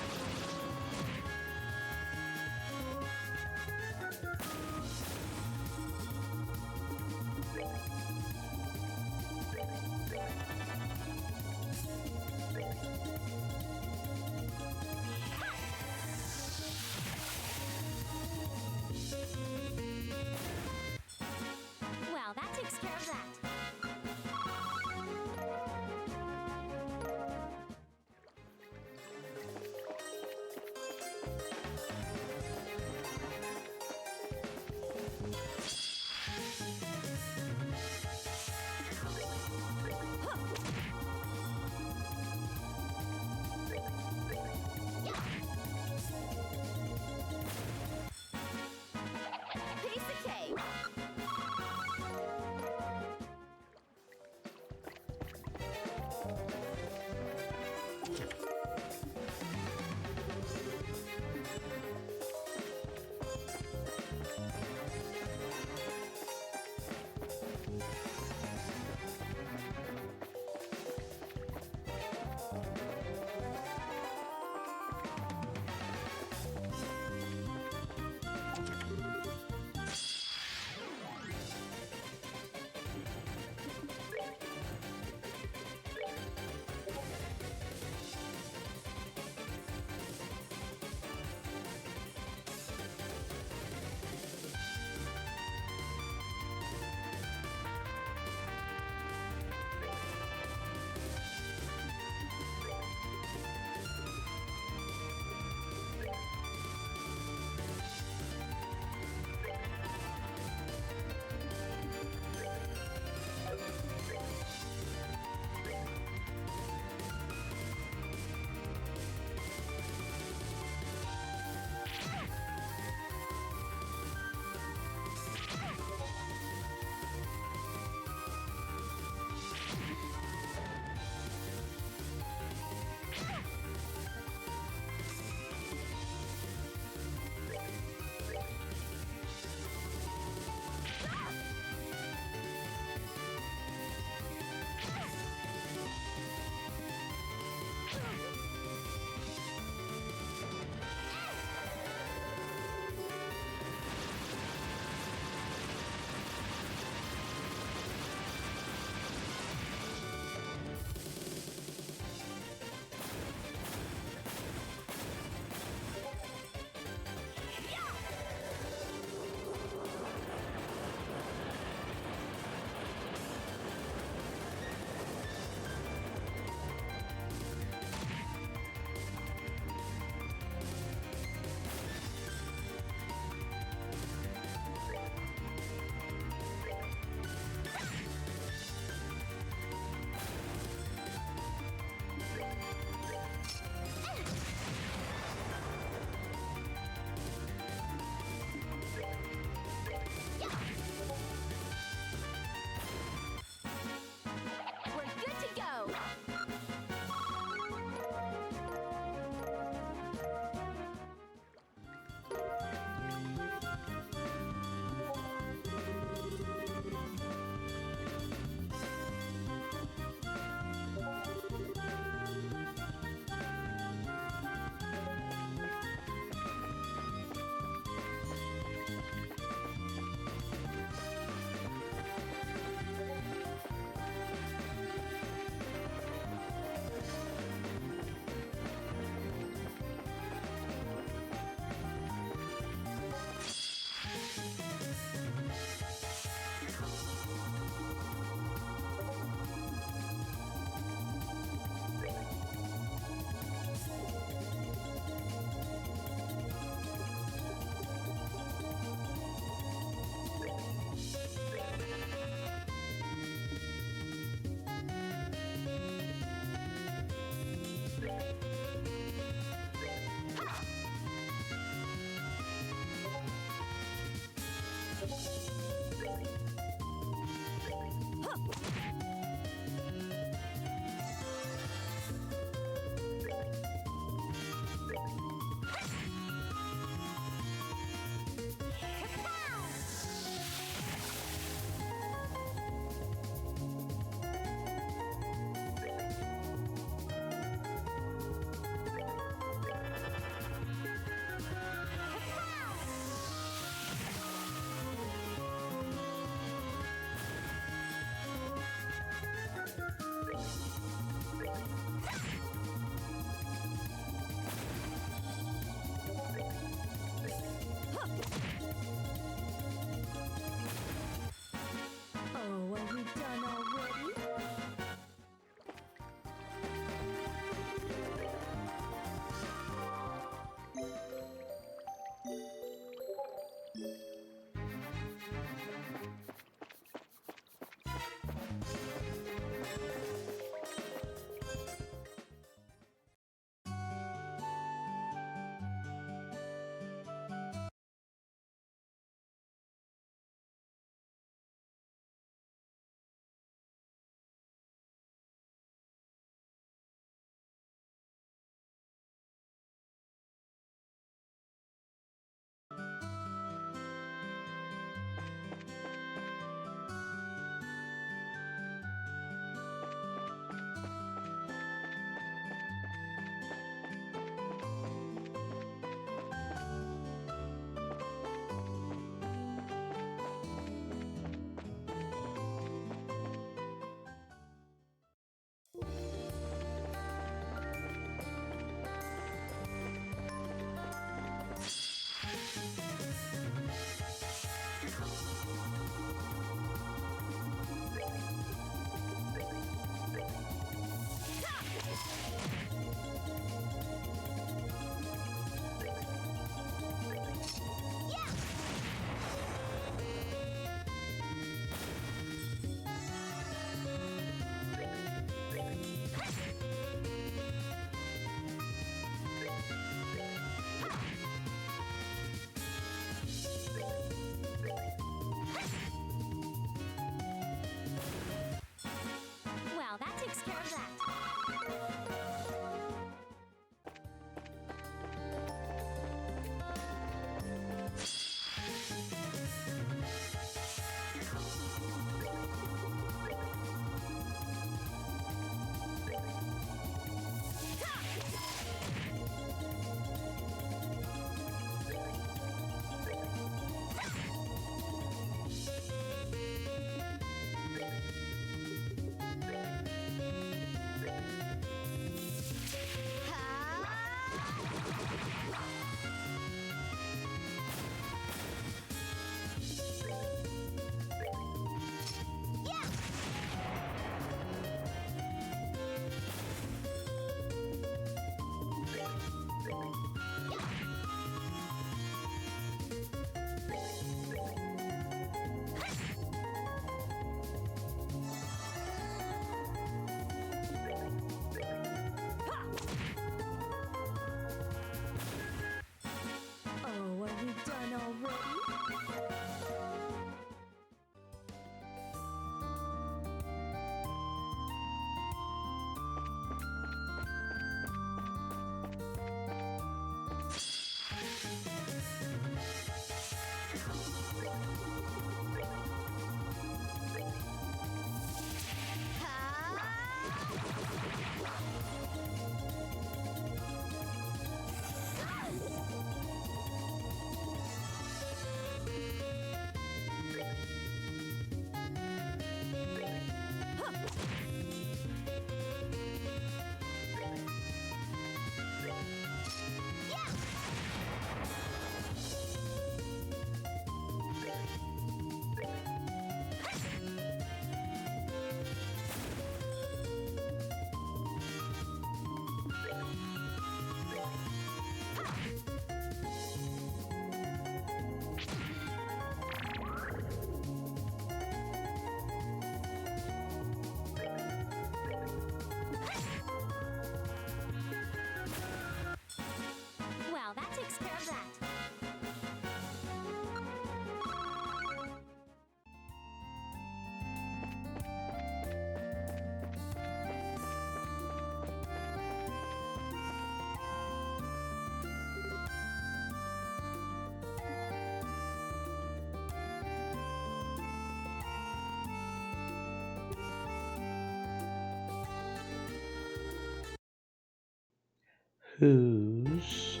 D: Whose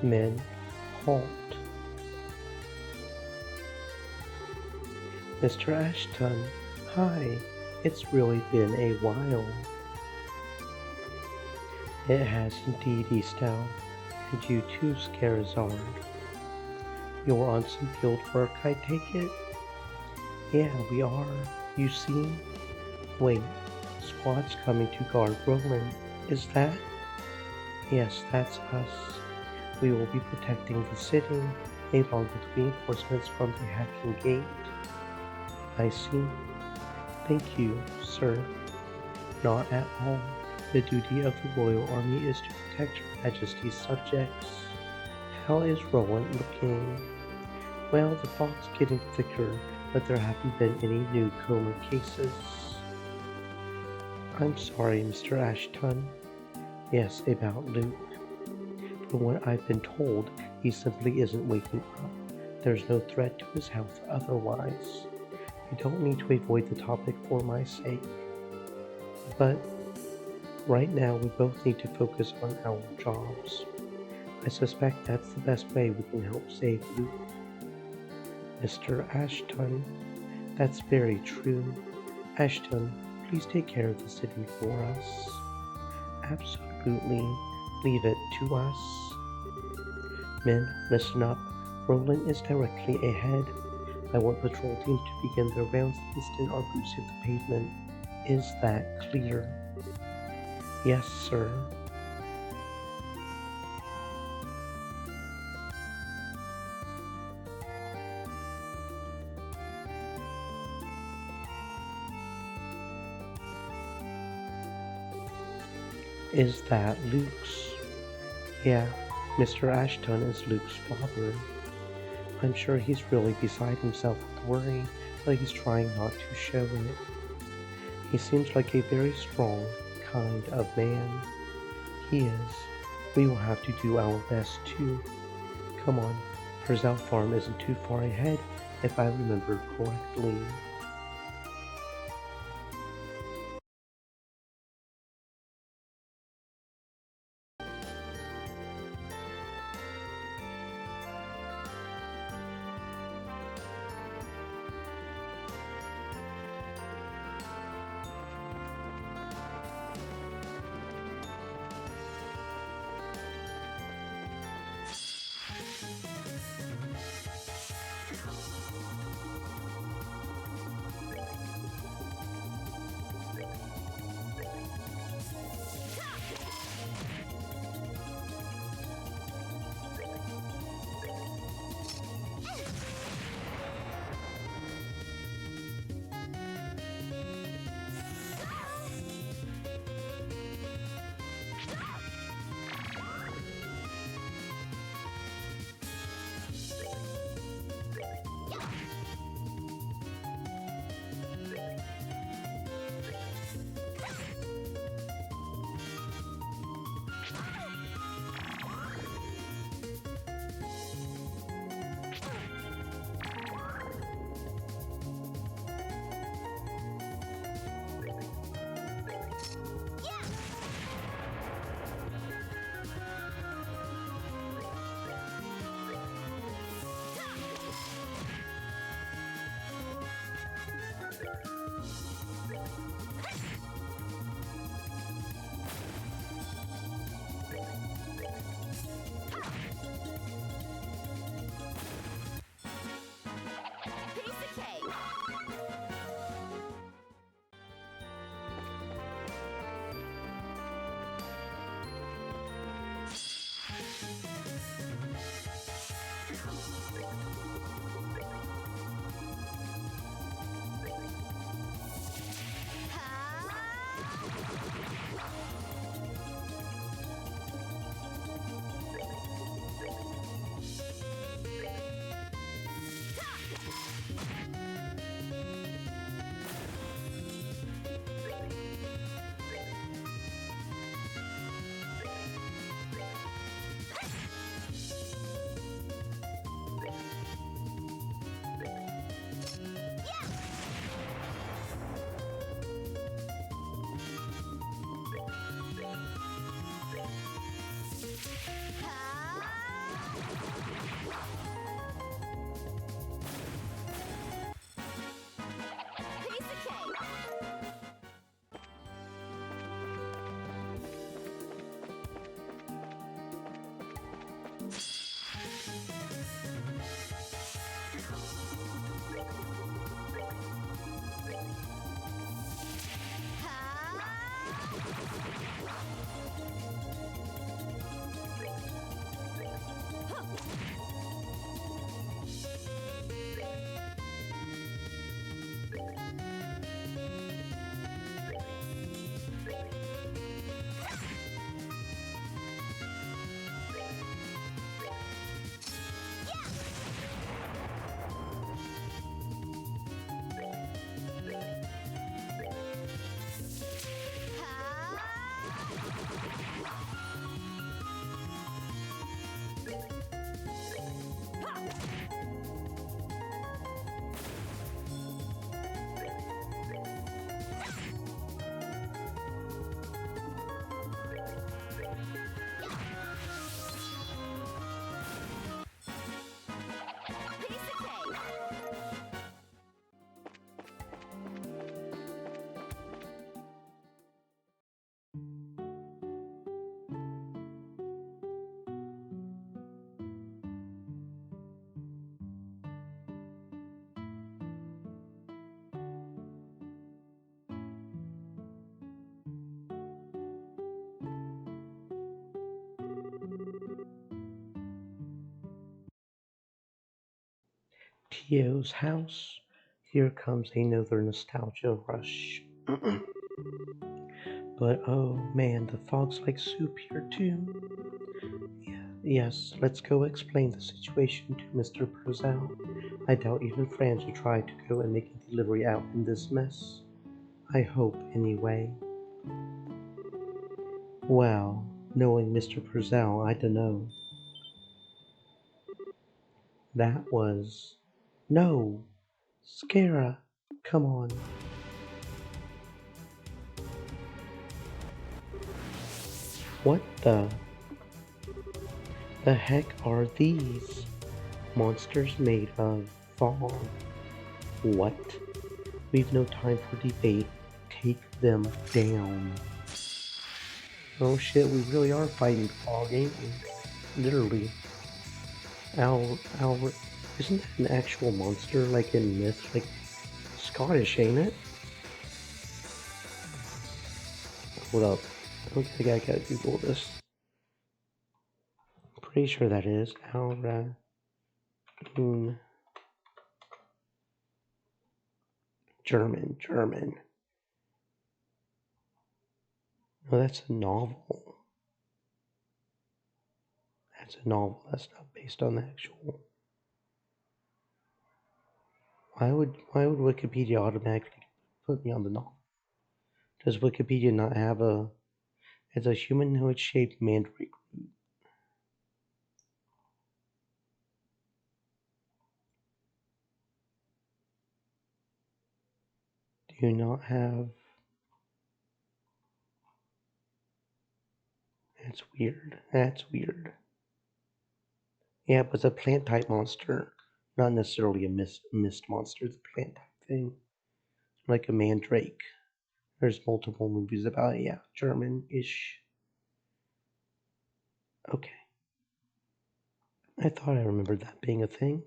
D: men halt? Mr. Ashton, hi. It's really been a while. It has indeed, Estelle. And you too, Scarizard. You're on some guild work, I take it? Yeah, we are. You see? Wait, squad's coming to guard Roland. Is that? Yes, that's us. We will be protecting the city, along with reinforcements from the Hacking Gate. I see. Thank you, sir. Not at all. The duty of the Royal Army is to protect Her Majesty's subjects. How is Roland looking? Well, the fog's getting thicker, but there haven't been any new coma cases. I'm sorry, Mr. Ashton. Yes, about Luke. From what I've been told, he simply isn't waking up. There's no threat to his health otherwise. You don't need to avoid the topic for my sake. But right now we both need to focus on our jobs. I suspect that's the best way we can help save Luke. Mr. Ashton, that's very true. Ashton, please take care of the city for us. Absolutely. Leave it to us. Men, listen up. Roland is directly ahead. I want patrol teams to begin their rounds the instant our boots hit the pavement. Is that clear? Yes, sir. Is that Luke's? Yeah, Mr. Ashton is Luke's father. I'm sure he's really beside himself with worry, but he's trying not to show it. He seems like a very strong kind of man. He is. We will have to do our best too. Come on, Herzal Farm isn't too far ahead, if I remember correctly. Tio's house. Here comes another nostalgia rush. But oh man, the fog's like soup here too. Yes, let's go explain the situation to Mr. Purcell. I doubt even Franz will try to go and make a delivery out in this mess. I hope, anyway. Well, knowing Mr. Purcell, I dunno. That was... No! Scara! Come on. What the heck are these? Monsters made of fog. What? We've no time for debate. Take them down. Oh shit, we really are fighting fog, ain't we? Literally. Isn't that an actual monster like in myth? Like Scottish, ain't it? Hold up. Okay, I gotta Google this. Pretty sure that is German. No, that's a novel. That's a novel. That's not based on the actual. Why would Wikipedia automatically put me on the novel? Does Wikipedia not have a? It's a humanoid shaped mandrake root. Do you not have? That's weird. That's weird. Yeah, but it's a plant type monster, not necessarily a mist monster. It's a plant type thing, like a mandrake. There's multiple movies about it. Yeah, German-ish. Okay. I thought I remembered that being a thing.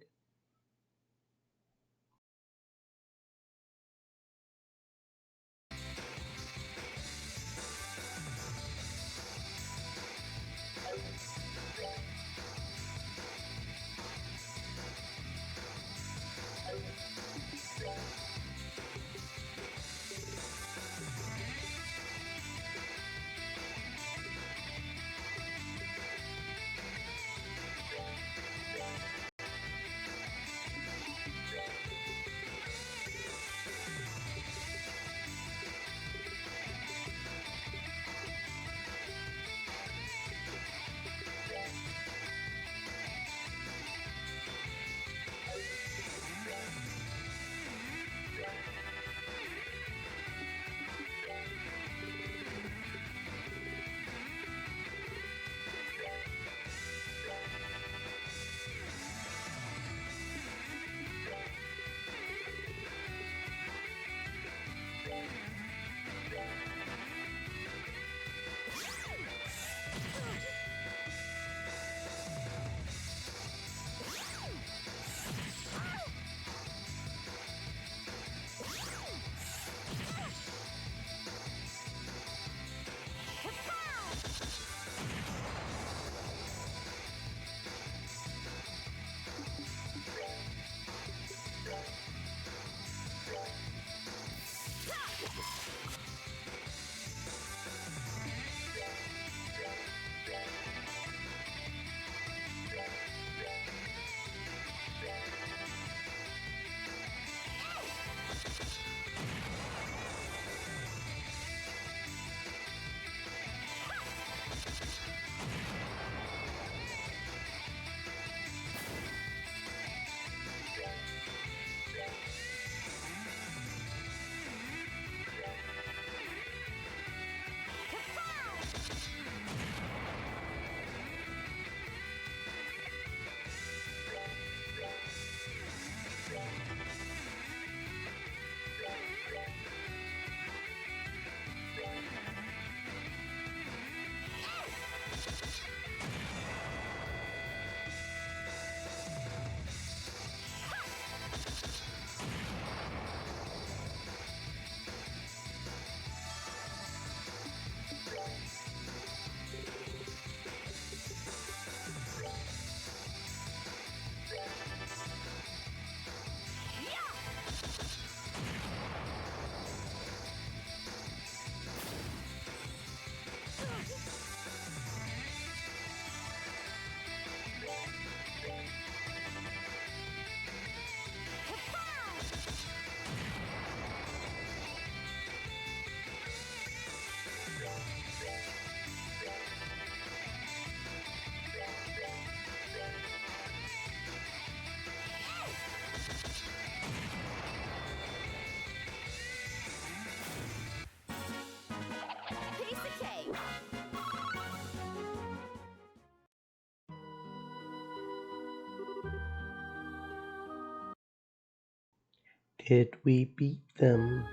D: Did we beat them?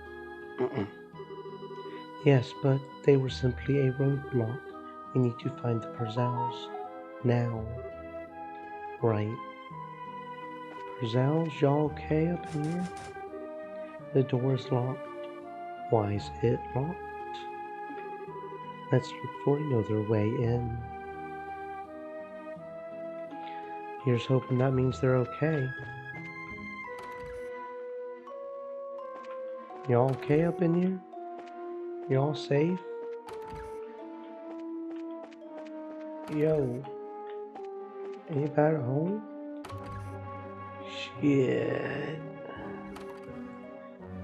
D: Yes, but they were simply a roadblock. We need to find the Perzels. Now. Right. Perzels, y'all okay up in here? The door is locked. Why is it locked? Let's look for another way in. Here's hoping that means they're okay. Y'all okay up in here? Y'all safe? Yo. Anybody home? Shit.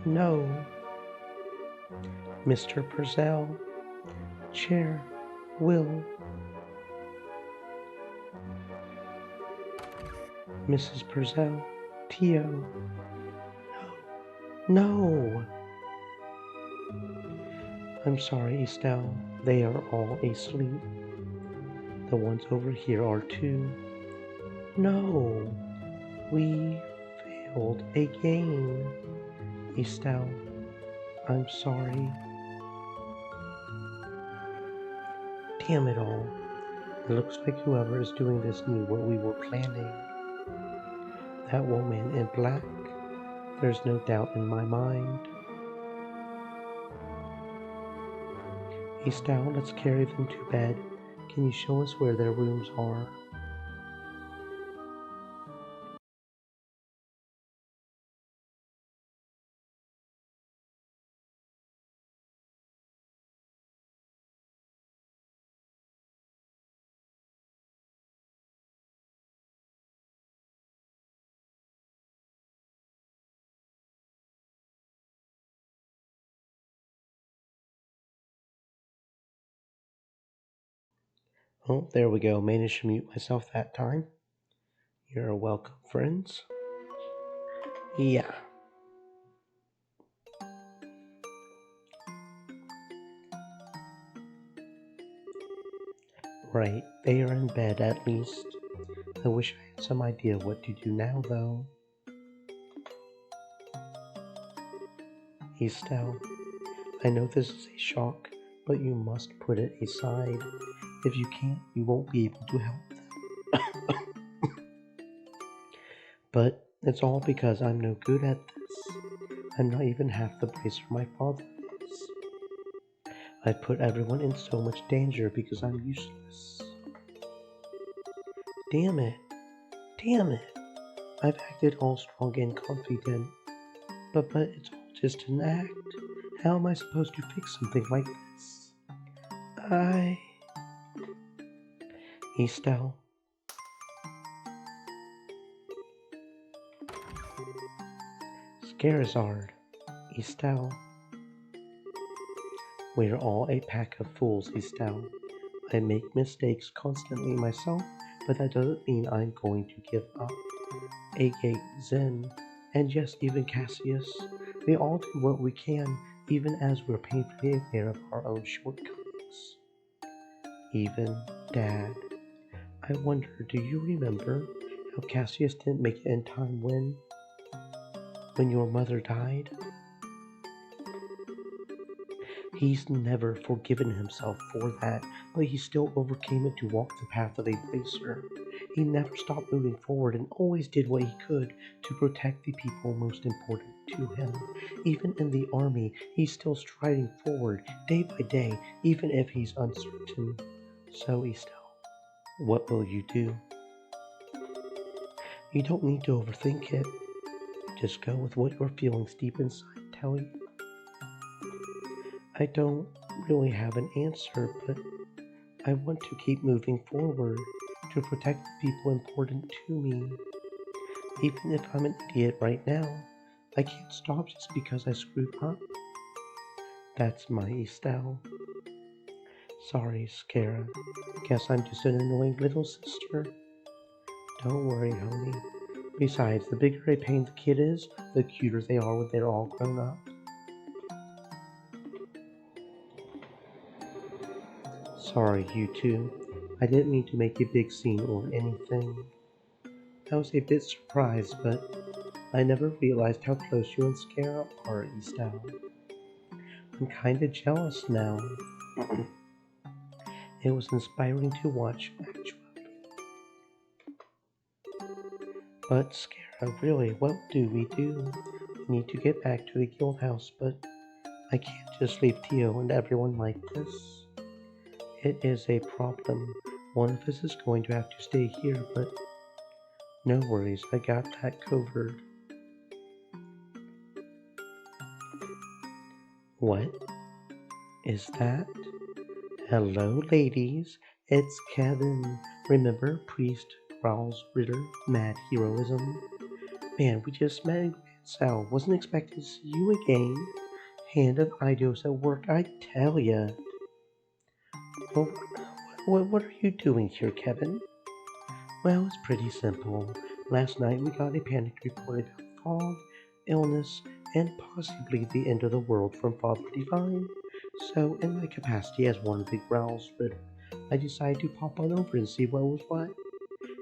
D: No. Mr. Purcell. Chair. Will. Mrs. Purcell. Tio. No. I'm sorry, Estelle. They are all asleep. The ones over here are too. No. We failed again. Estelle, I'm sorry. Damn it all. It looks like whoever is doing this knew what we were planning. That woman in black. There's no doubt in my mind. Estelle, let's carry them to bed. Can you show us where their rooms are? Oh, there we go. Managed to mute myself that time. You're welcome, friends. Yeah. Right, they are in bed at least. I wish I had some idea what to do now, though. Estelle, I know this is a shock, but you must put it aside. If you can't, you won't be able to help them. But it's all because I'm no good at this. I'm not even half the bracer my father is. I put everyone in so much danger because I'm useless. Damn it. Damn it. I've acted all strong and confident. But it's all just an act. How am I supposed to fix something like this? Estelle. Scarizard. Estelle. We're all a pack of fools, Estelle. I make mistakes constantly myself, but that doesn't mean I'm going to give up. Agate, Zen, and yes, even Cassius. We all do what we can, even as we're painfully aware of our own shortcomings. Even Dad. I wonder, do you remember how Cassius didn't make it in time when your mother died? He's never forgiven himself for that, but he still overcame it to walk the path of a bracer. He never stopped moving forward and always did what he could to protect the people most important to him. Even in the army, he's still striding forward day by day, even if he's uncertain. So, Estelle, what will you do? You don't need to overthink it. Just go with what your feelings deep inside tell you. I don't really have an answer, but I want to keep moving forward to protect the people important to me. Even if I'm an idiot right now, I can't stop just because I screwed up. That's my Estelle. Sorry, Scara. Guess I'm just an annoying little sister. Don't worry, honey. Besides, the bigger a pain the kid is, the cuter they are when they're all grown up. Sorry, you two. I didn't mean to make a big scene or anything. I was a bit surprised, but I never realized how close you and Scara are, Estelle. I'm kinda jealous now. It was inspiring to watch, actually. But Scara, really, what do we do? We need to get back to the guild house, but I can't just leave Tio and everyone like this. It is a problem. One of us is going to have to stay here, but no worries, I got that covered. What is that? Hello, ladies. It's Kevin. Remember Priest Growls Ritter Mad Heroism? Man, we just met in Grand Cell. Wasn't expecting to see you again. Hand of Idos at work, I tell ya. Well, what are you doing here, Kevin? Well, it's pretty simple. Last night we got a panic report about fog, illness, and possibly the end of the world from Father Divine. So, in my capacity as one of the Growls Ritter, I decided to pop on over and see what was what.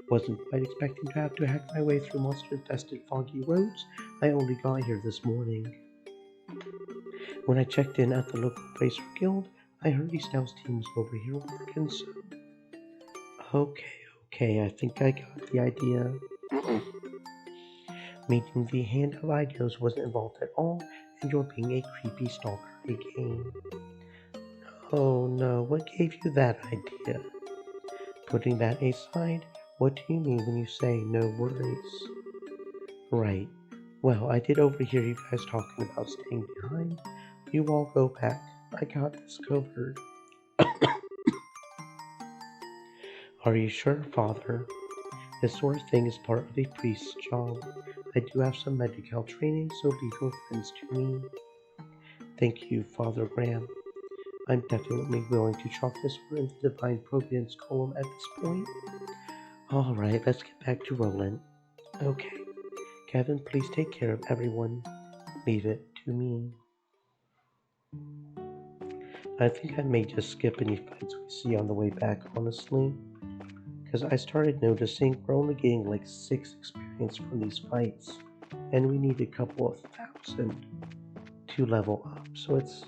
D: Wasn't quite expecting to have to hack my way through monster-infested foggy roads. I only got here this morning. When I checked in at the local Bracer Guild, I heard Estelle's team was over here working, so... Okay, I think I got the idea. Meeting the Hand of Idos wasn't involved at all, and you're being a creepy stalker again. Oh no, what gave you that idea? Putting that aside, what do you mean when you say no worries? Right. Well, I did overhear you guys talking about staying behind. You all go back. I got this covered. Are you sure, Father? This sort of thing is part of a priest's job. I do have some medical training, so leave your friends to me. Thank you, Father Graham. I'm definitely willing to chalk this one in the Divine Providence column at this point. Alright, let's get back to rolling. Okay. Kevin, please take care of everyone. Leave it to me. I think I may just skip any fights we see on the way back, honestly. Because I started noticing we're only getting like 6 experience from these fights. And we need a couple of thousand to level up. So it's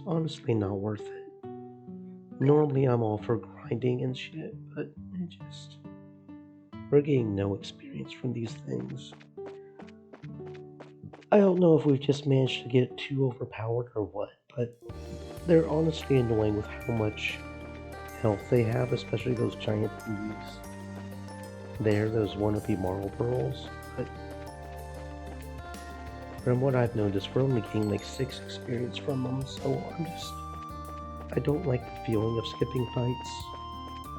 D: honestly not worth it. Normally I'm all for grinding and shit, but we're getting no experience from these things. I don't know if we've just managed to get too overpowered or what, but they're honestly annoying with how much health they have, especially those giant thieves. Those wannabe Marlboros, but from what I've noticed, we're only getting like 6 experience from them, so I don't like the feeling of skipping fights.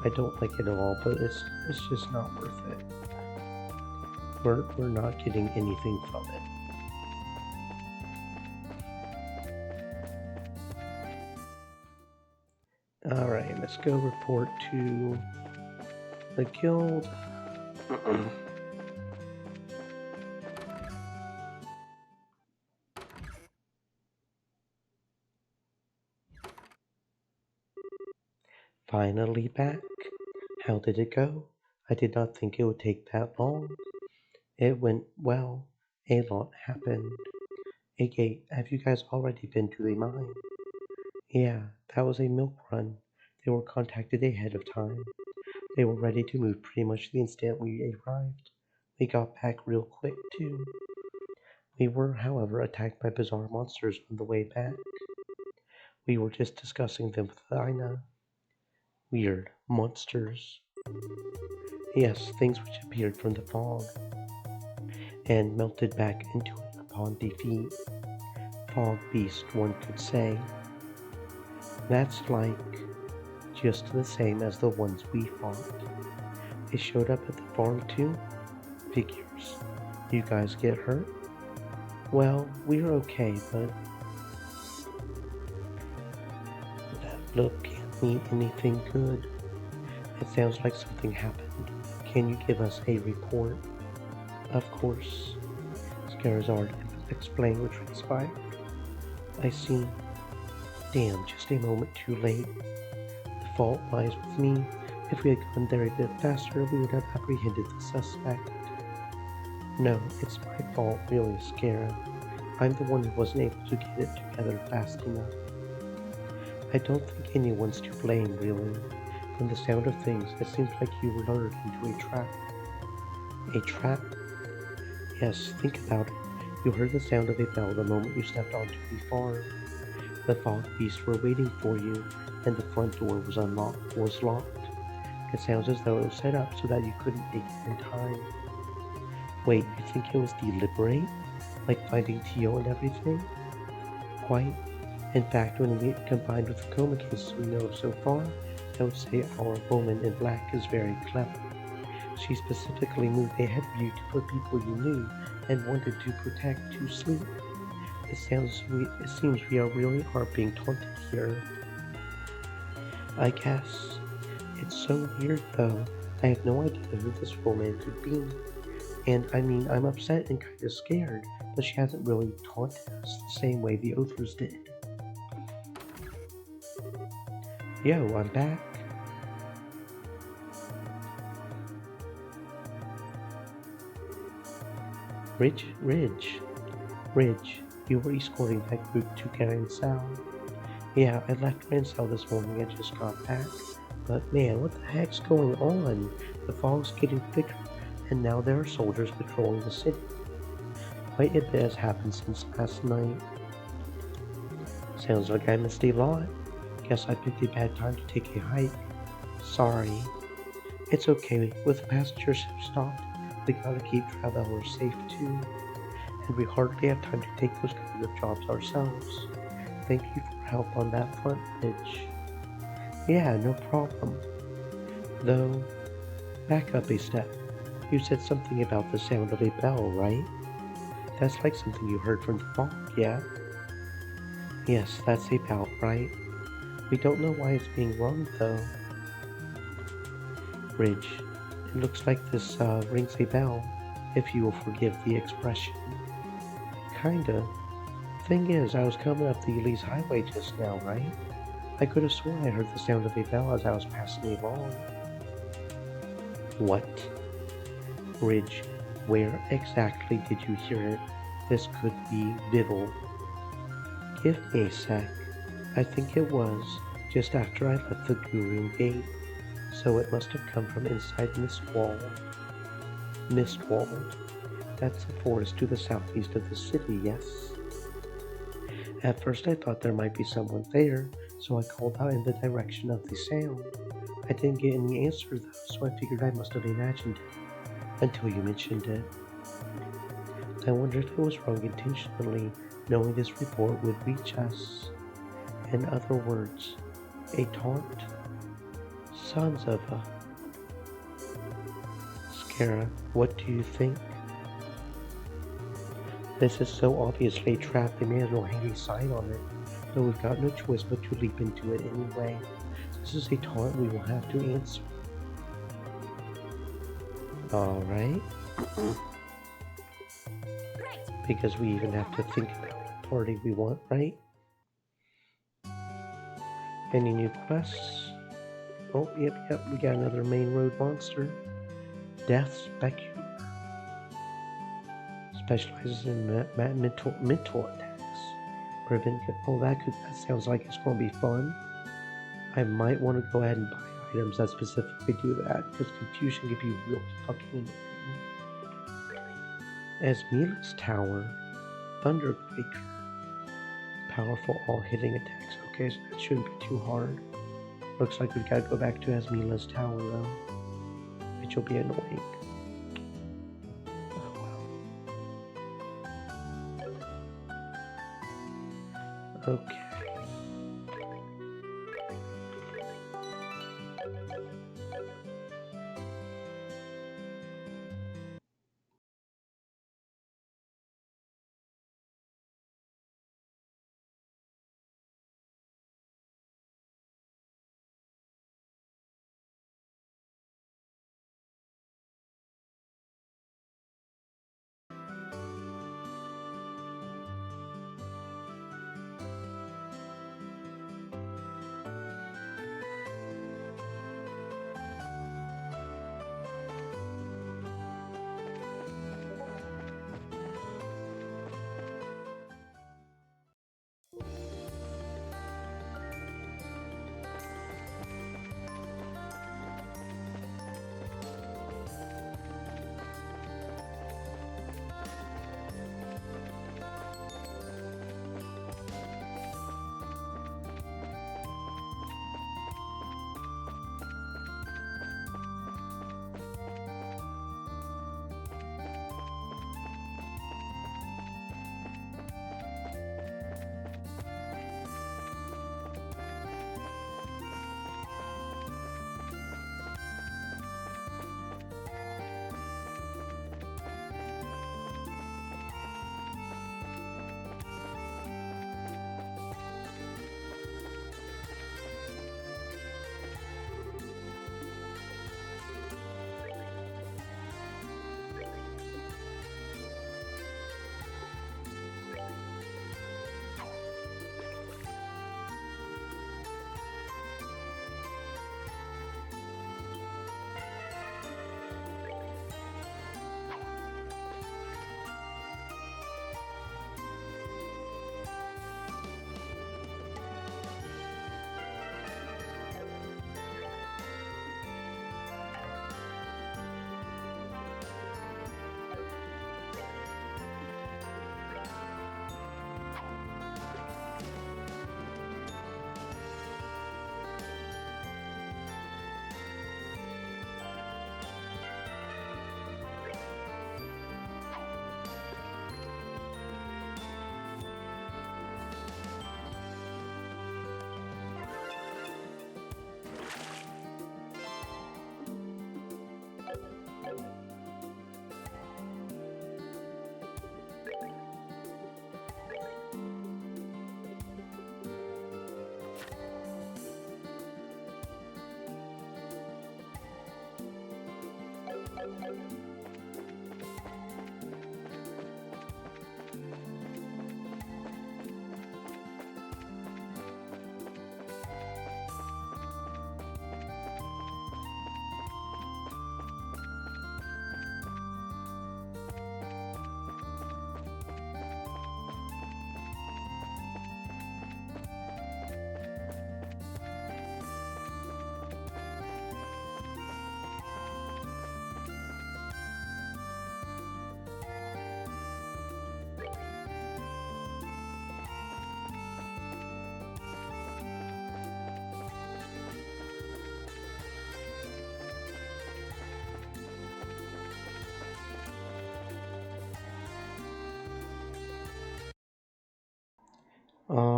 D: I don't like it at all, but it's just not worth it. We're not getting anything from it. Alright, let's go report to the guild. Finally back. How did it go? I did not think it would take that long. It went well. A lot happened. Agate, have you guys already been to the mine? Yeah, that was a milk run. They were contacted ahead of time. They were ready to move pretty much the instant we arrived. We got back real quick, too. We were, however, attacked by bizarre monsters on the way back. We were just discussing them with Ina. Weird monsters. Yes, things which appeared from the fog and melted back into it upon defeat. Fog beast, one could say. That's like just the same as the ones we fought. They showed up at the farm too? Figures. You guys get hurt? Well, we're okay, but that look can't mean anything good. It sounds like something happened. Can you give us a report? Of course. Scarazard explained what transpired. I see. Damn, just a moment too late. The fault lies with me. If we had gone there a bit faster, we would have apprehended the suspect. No, it's my fault, really, Scarab. I'm the one who wasn't able to get it together fast enough. I don't think anyone's to blame, really. From the sound of things, it seems like you were lured into a trap. A trap? Yes, think about it. You heard the sound of a bell the moment you stepped onto the farm. The fog beasts were waiting for you, and the front door was locked. It sounds as though it was set up so that you couldn't make it in time. Wait, you think it was deliberate? Like finding Tio and everything? Quite. In fact, when we combined with the coma cases we know of so far, I would say our woman in black is very clever. She specifically moved ahead of you to put people you knew and wanted to protect to sleep. It seems we are being taunted here. I guess. It's so weird though. I have no idea who this woman could be. And I mean, I'm upset and kind of scared, but she hasn't really taunted us the same way the Others did. Yo, I'm back. Ridge, you were escorting that group to Garansal. Yeah, I left Ransel this morning and just got back. But man, what the heck's going on? The fog's getting thicker, and now there are soldiers patrolling the city. Quite a bit has happened since last night. Sounds like I missed a lot. Guess I picked a bad time to take a hike. Sorry. It's okay, with the passengers have stopped, we gotta keep travelers safe too. And we hardly have time to take those kinds of jobs ourselves. Thank you for help on that front, Midge. Yeah, no problem. Though, back up a step. You said something about the sound of a bell, right? That's like something you heard from the fog, yeah? Yes, that's a bell, right? We don't know why it's being rung, though. Ridge, it looks like this rings a bell, if you will forgive the expression. Kinda. Thing is, I was coming up the Elise Highway just now, right? I could have sworn I heard the sound of a bell as I was passing along. What? Ridge, where exactly did you hear it? This could be Vivel. Give me a sec. I think it was just after I left the Guru Gate, so it must have come from inside Mistwald. Mistwald. That's a forest to the southeast of the city, yes? At first I thought there might be someone there, so I called out in the direction of the sound. I didn't get any answer though, so I figured I must have imagined it, until you mentioned it. I wonder if it was wrong intentionally, knowing this report would reach us. In other words, a taunt? Sons of a... Scara, what do you think? This is so obviously a trap, they may as well hang a sign on it, but we've got no choice but to leap into it anyway. This is a taunt we will have to answer. Alright. Because we even have to think about what party we want, right? Any new quests? Oh, yep, we got another main road monster. Death Specular. Specializes in mental attacks. That sounds like it's going to be fun. I might want to go ahead and buy items that specifically do that, because confusion can be real fucking annoying. Asmila's Tower, Thunderbreaker. Powerful all-hitting attacks. Okay, so that shouldn't be too hard. Looks like we've got to go back to Asmila's Tower though, which will be annoying. Okay.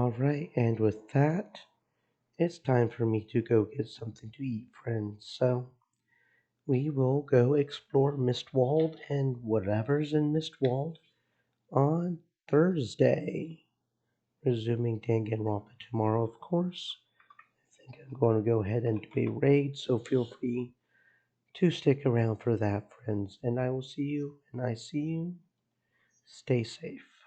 D: Alright, and with that, it's time for me to go get something to eat, friends. So, we will go explore Mistwald and whatever's in Mistwald on Thursday. Resuming Danganronpa tomorrow, of course. I think I'm going to go ahead and do a raid, so feel free to stick around for that, friends. And I will see you, and I see you. Stay safe.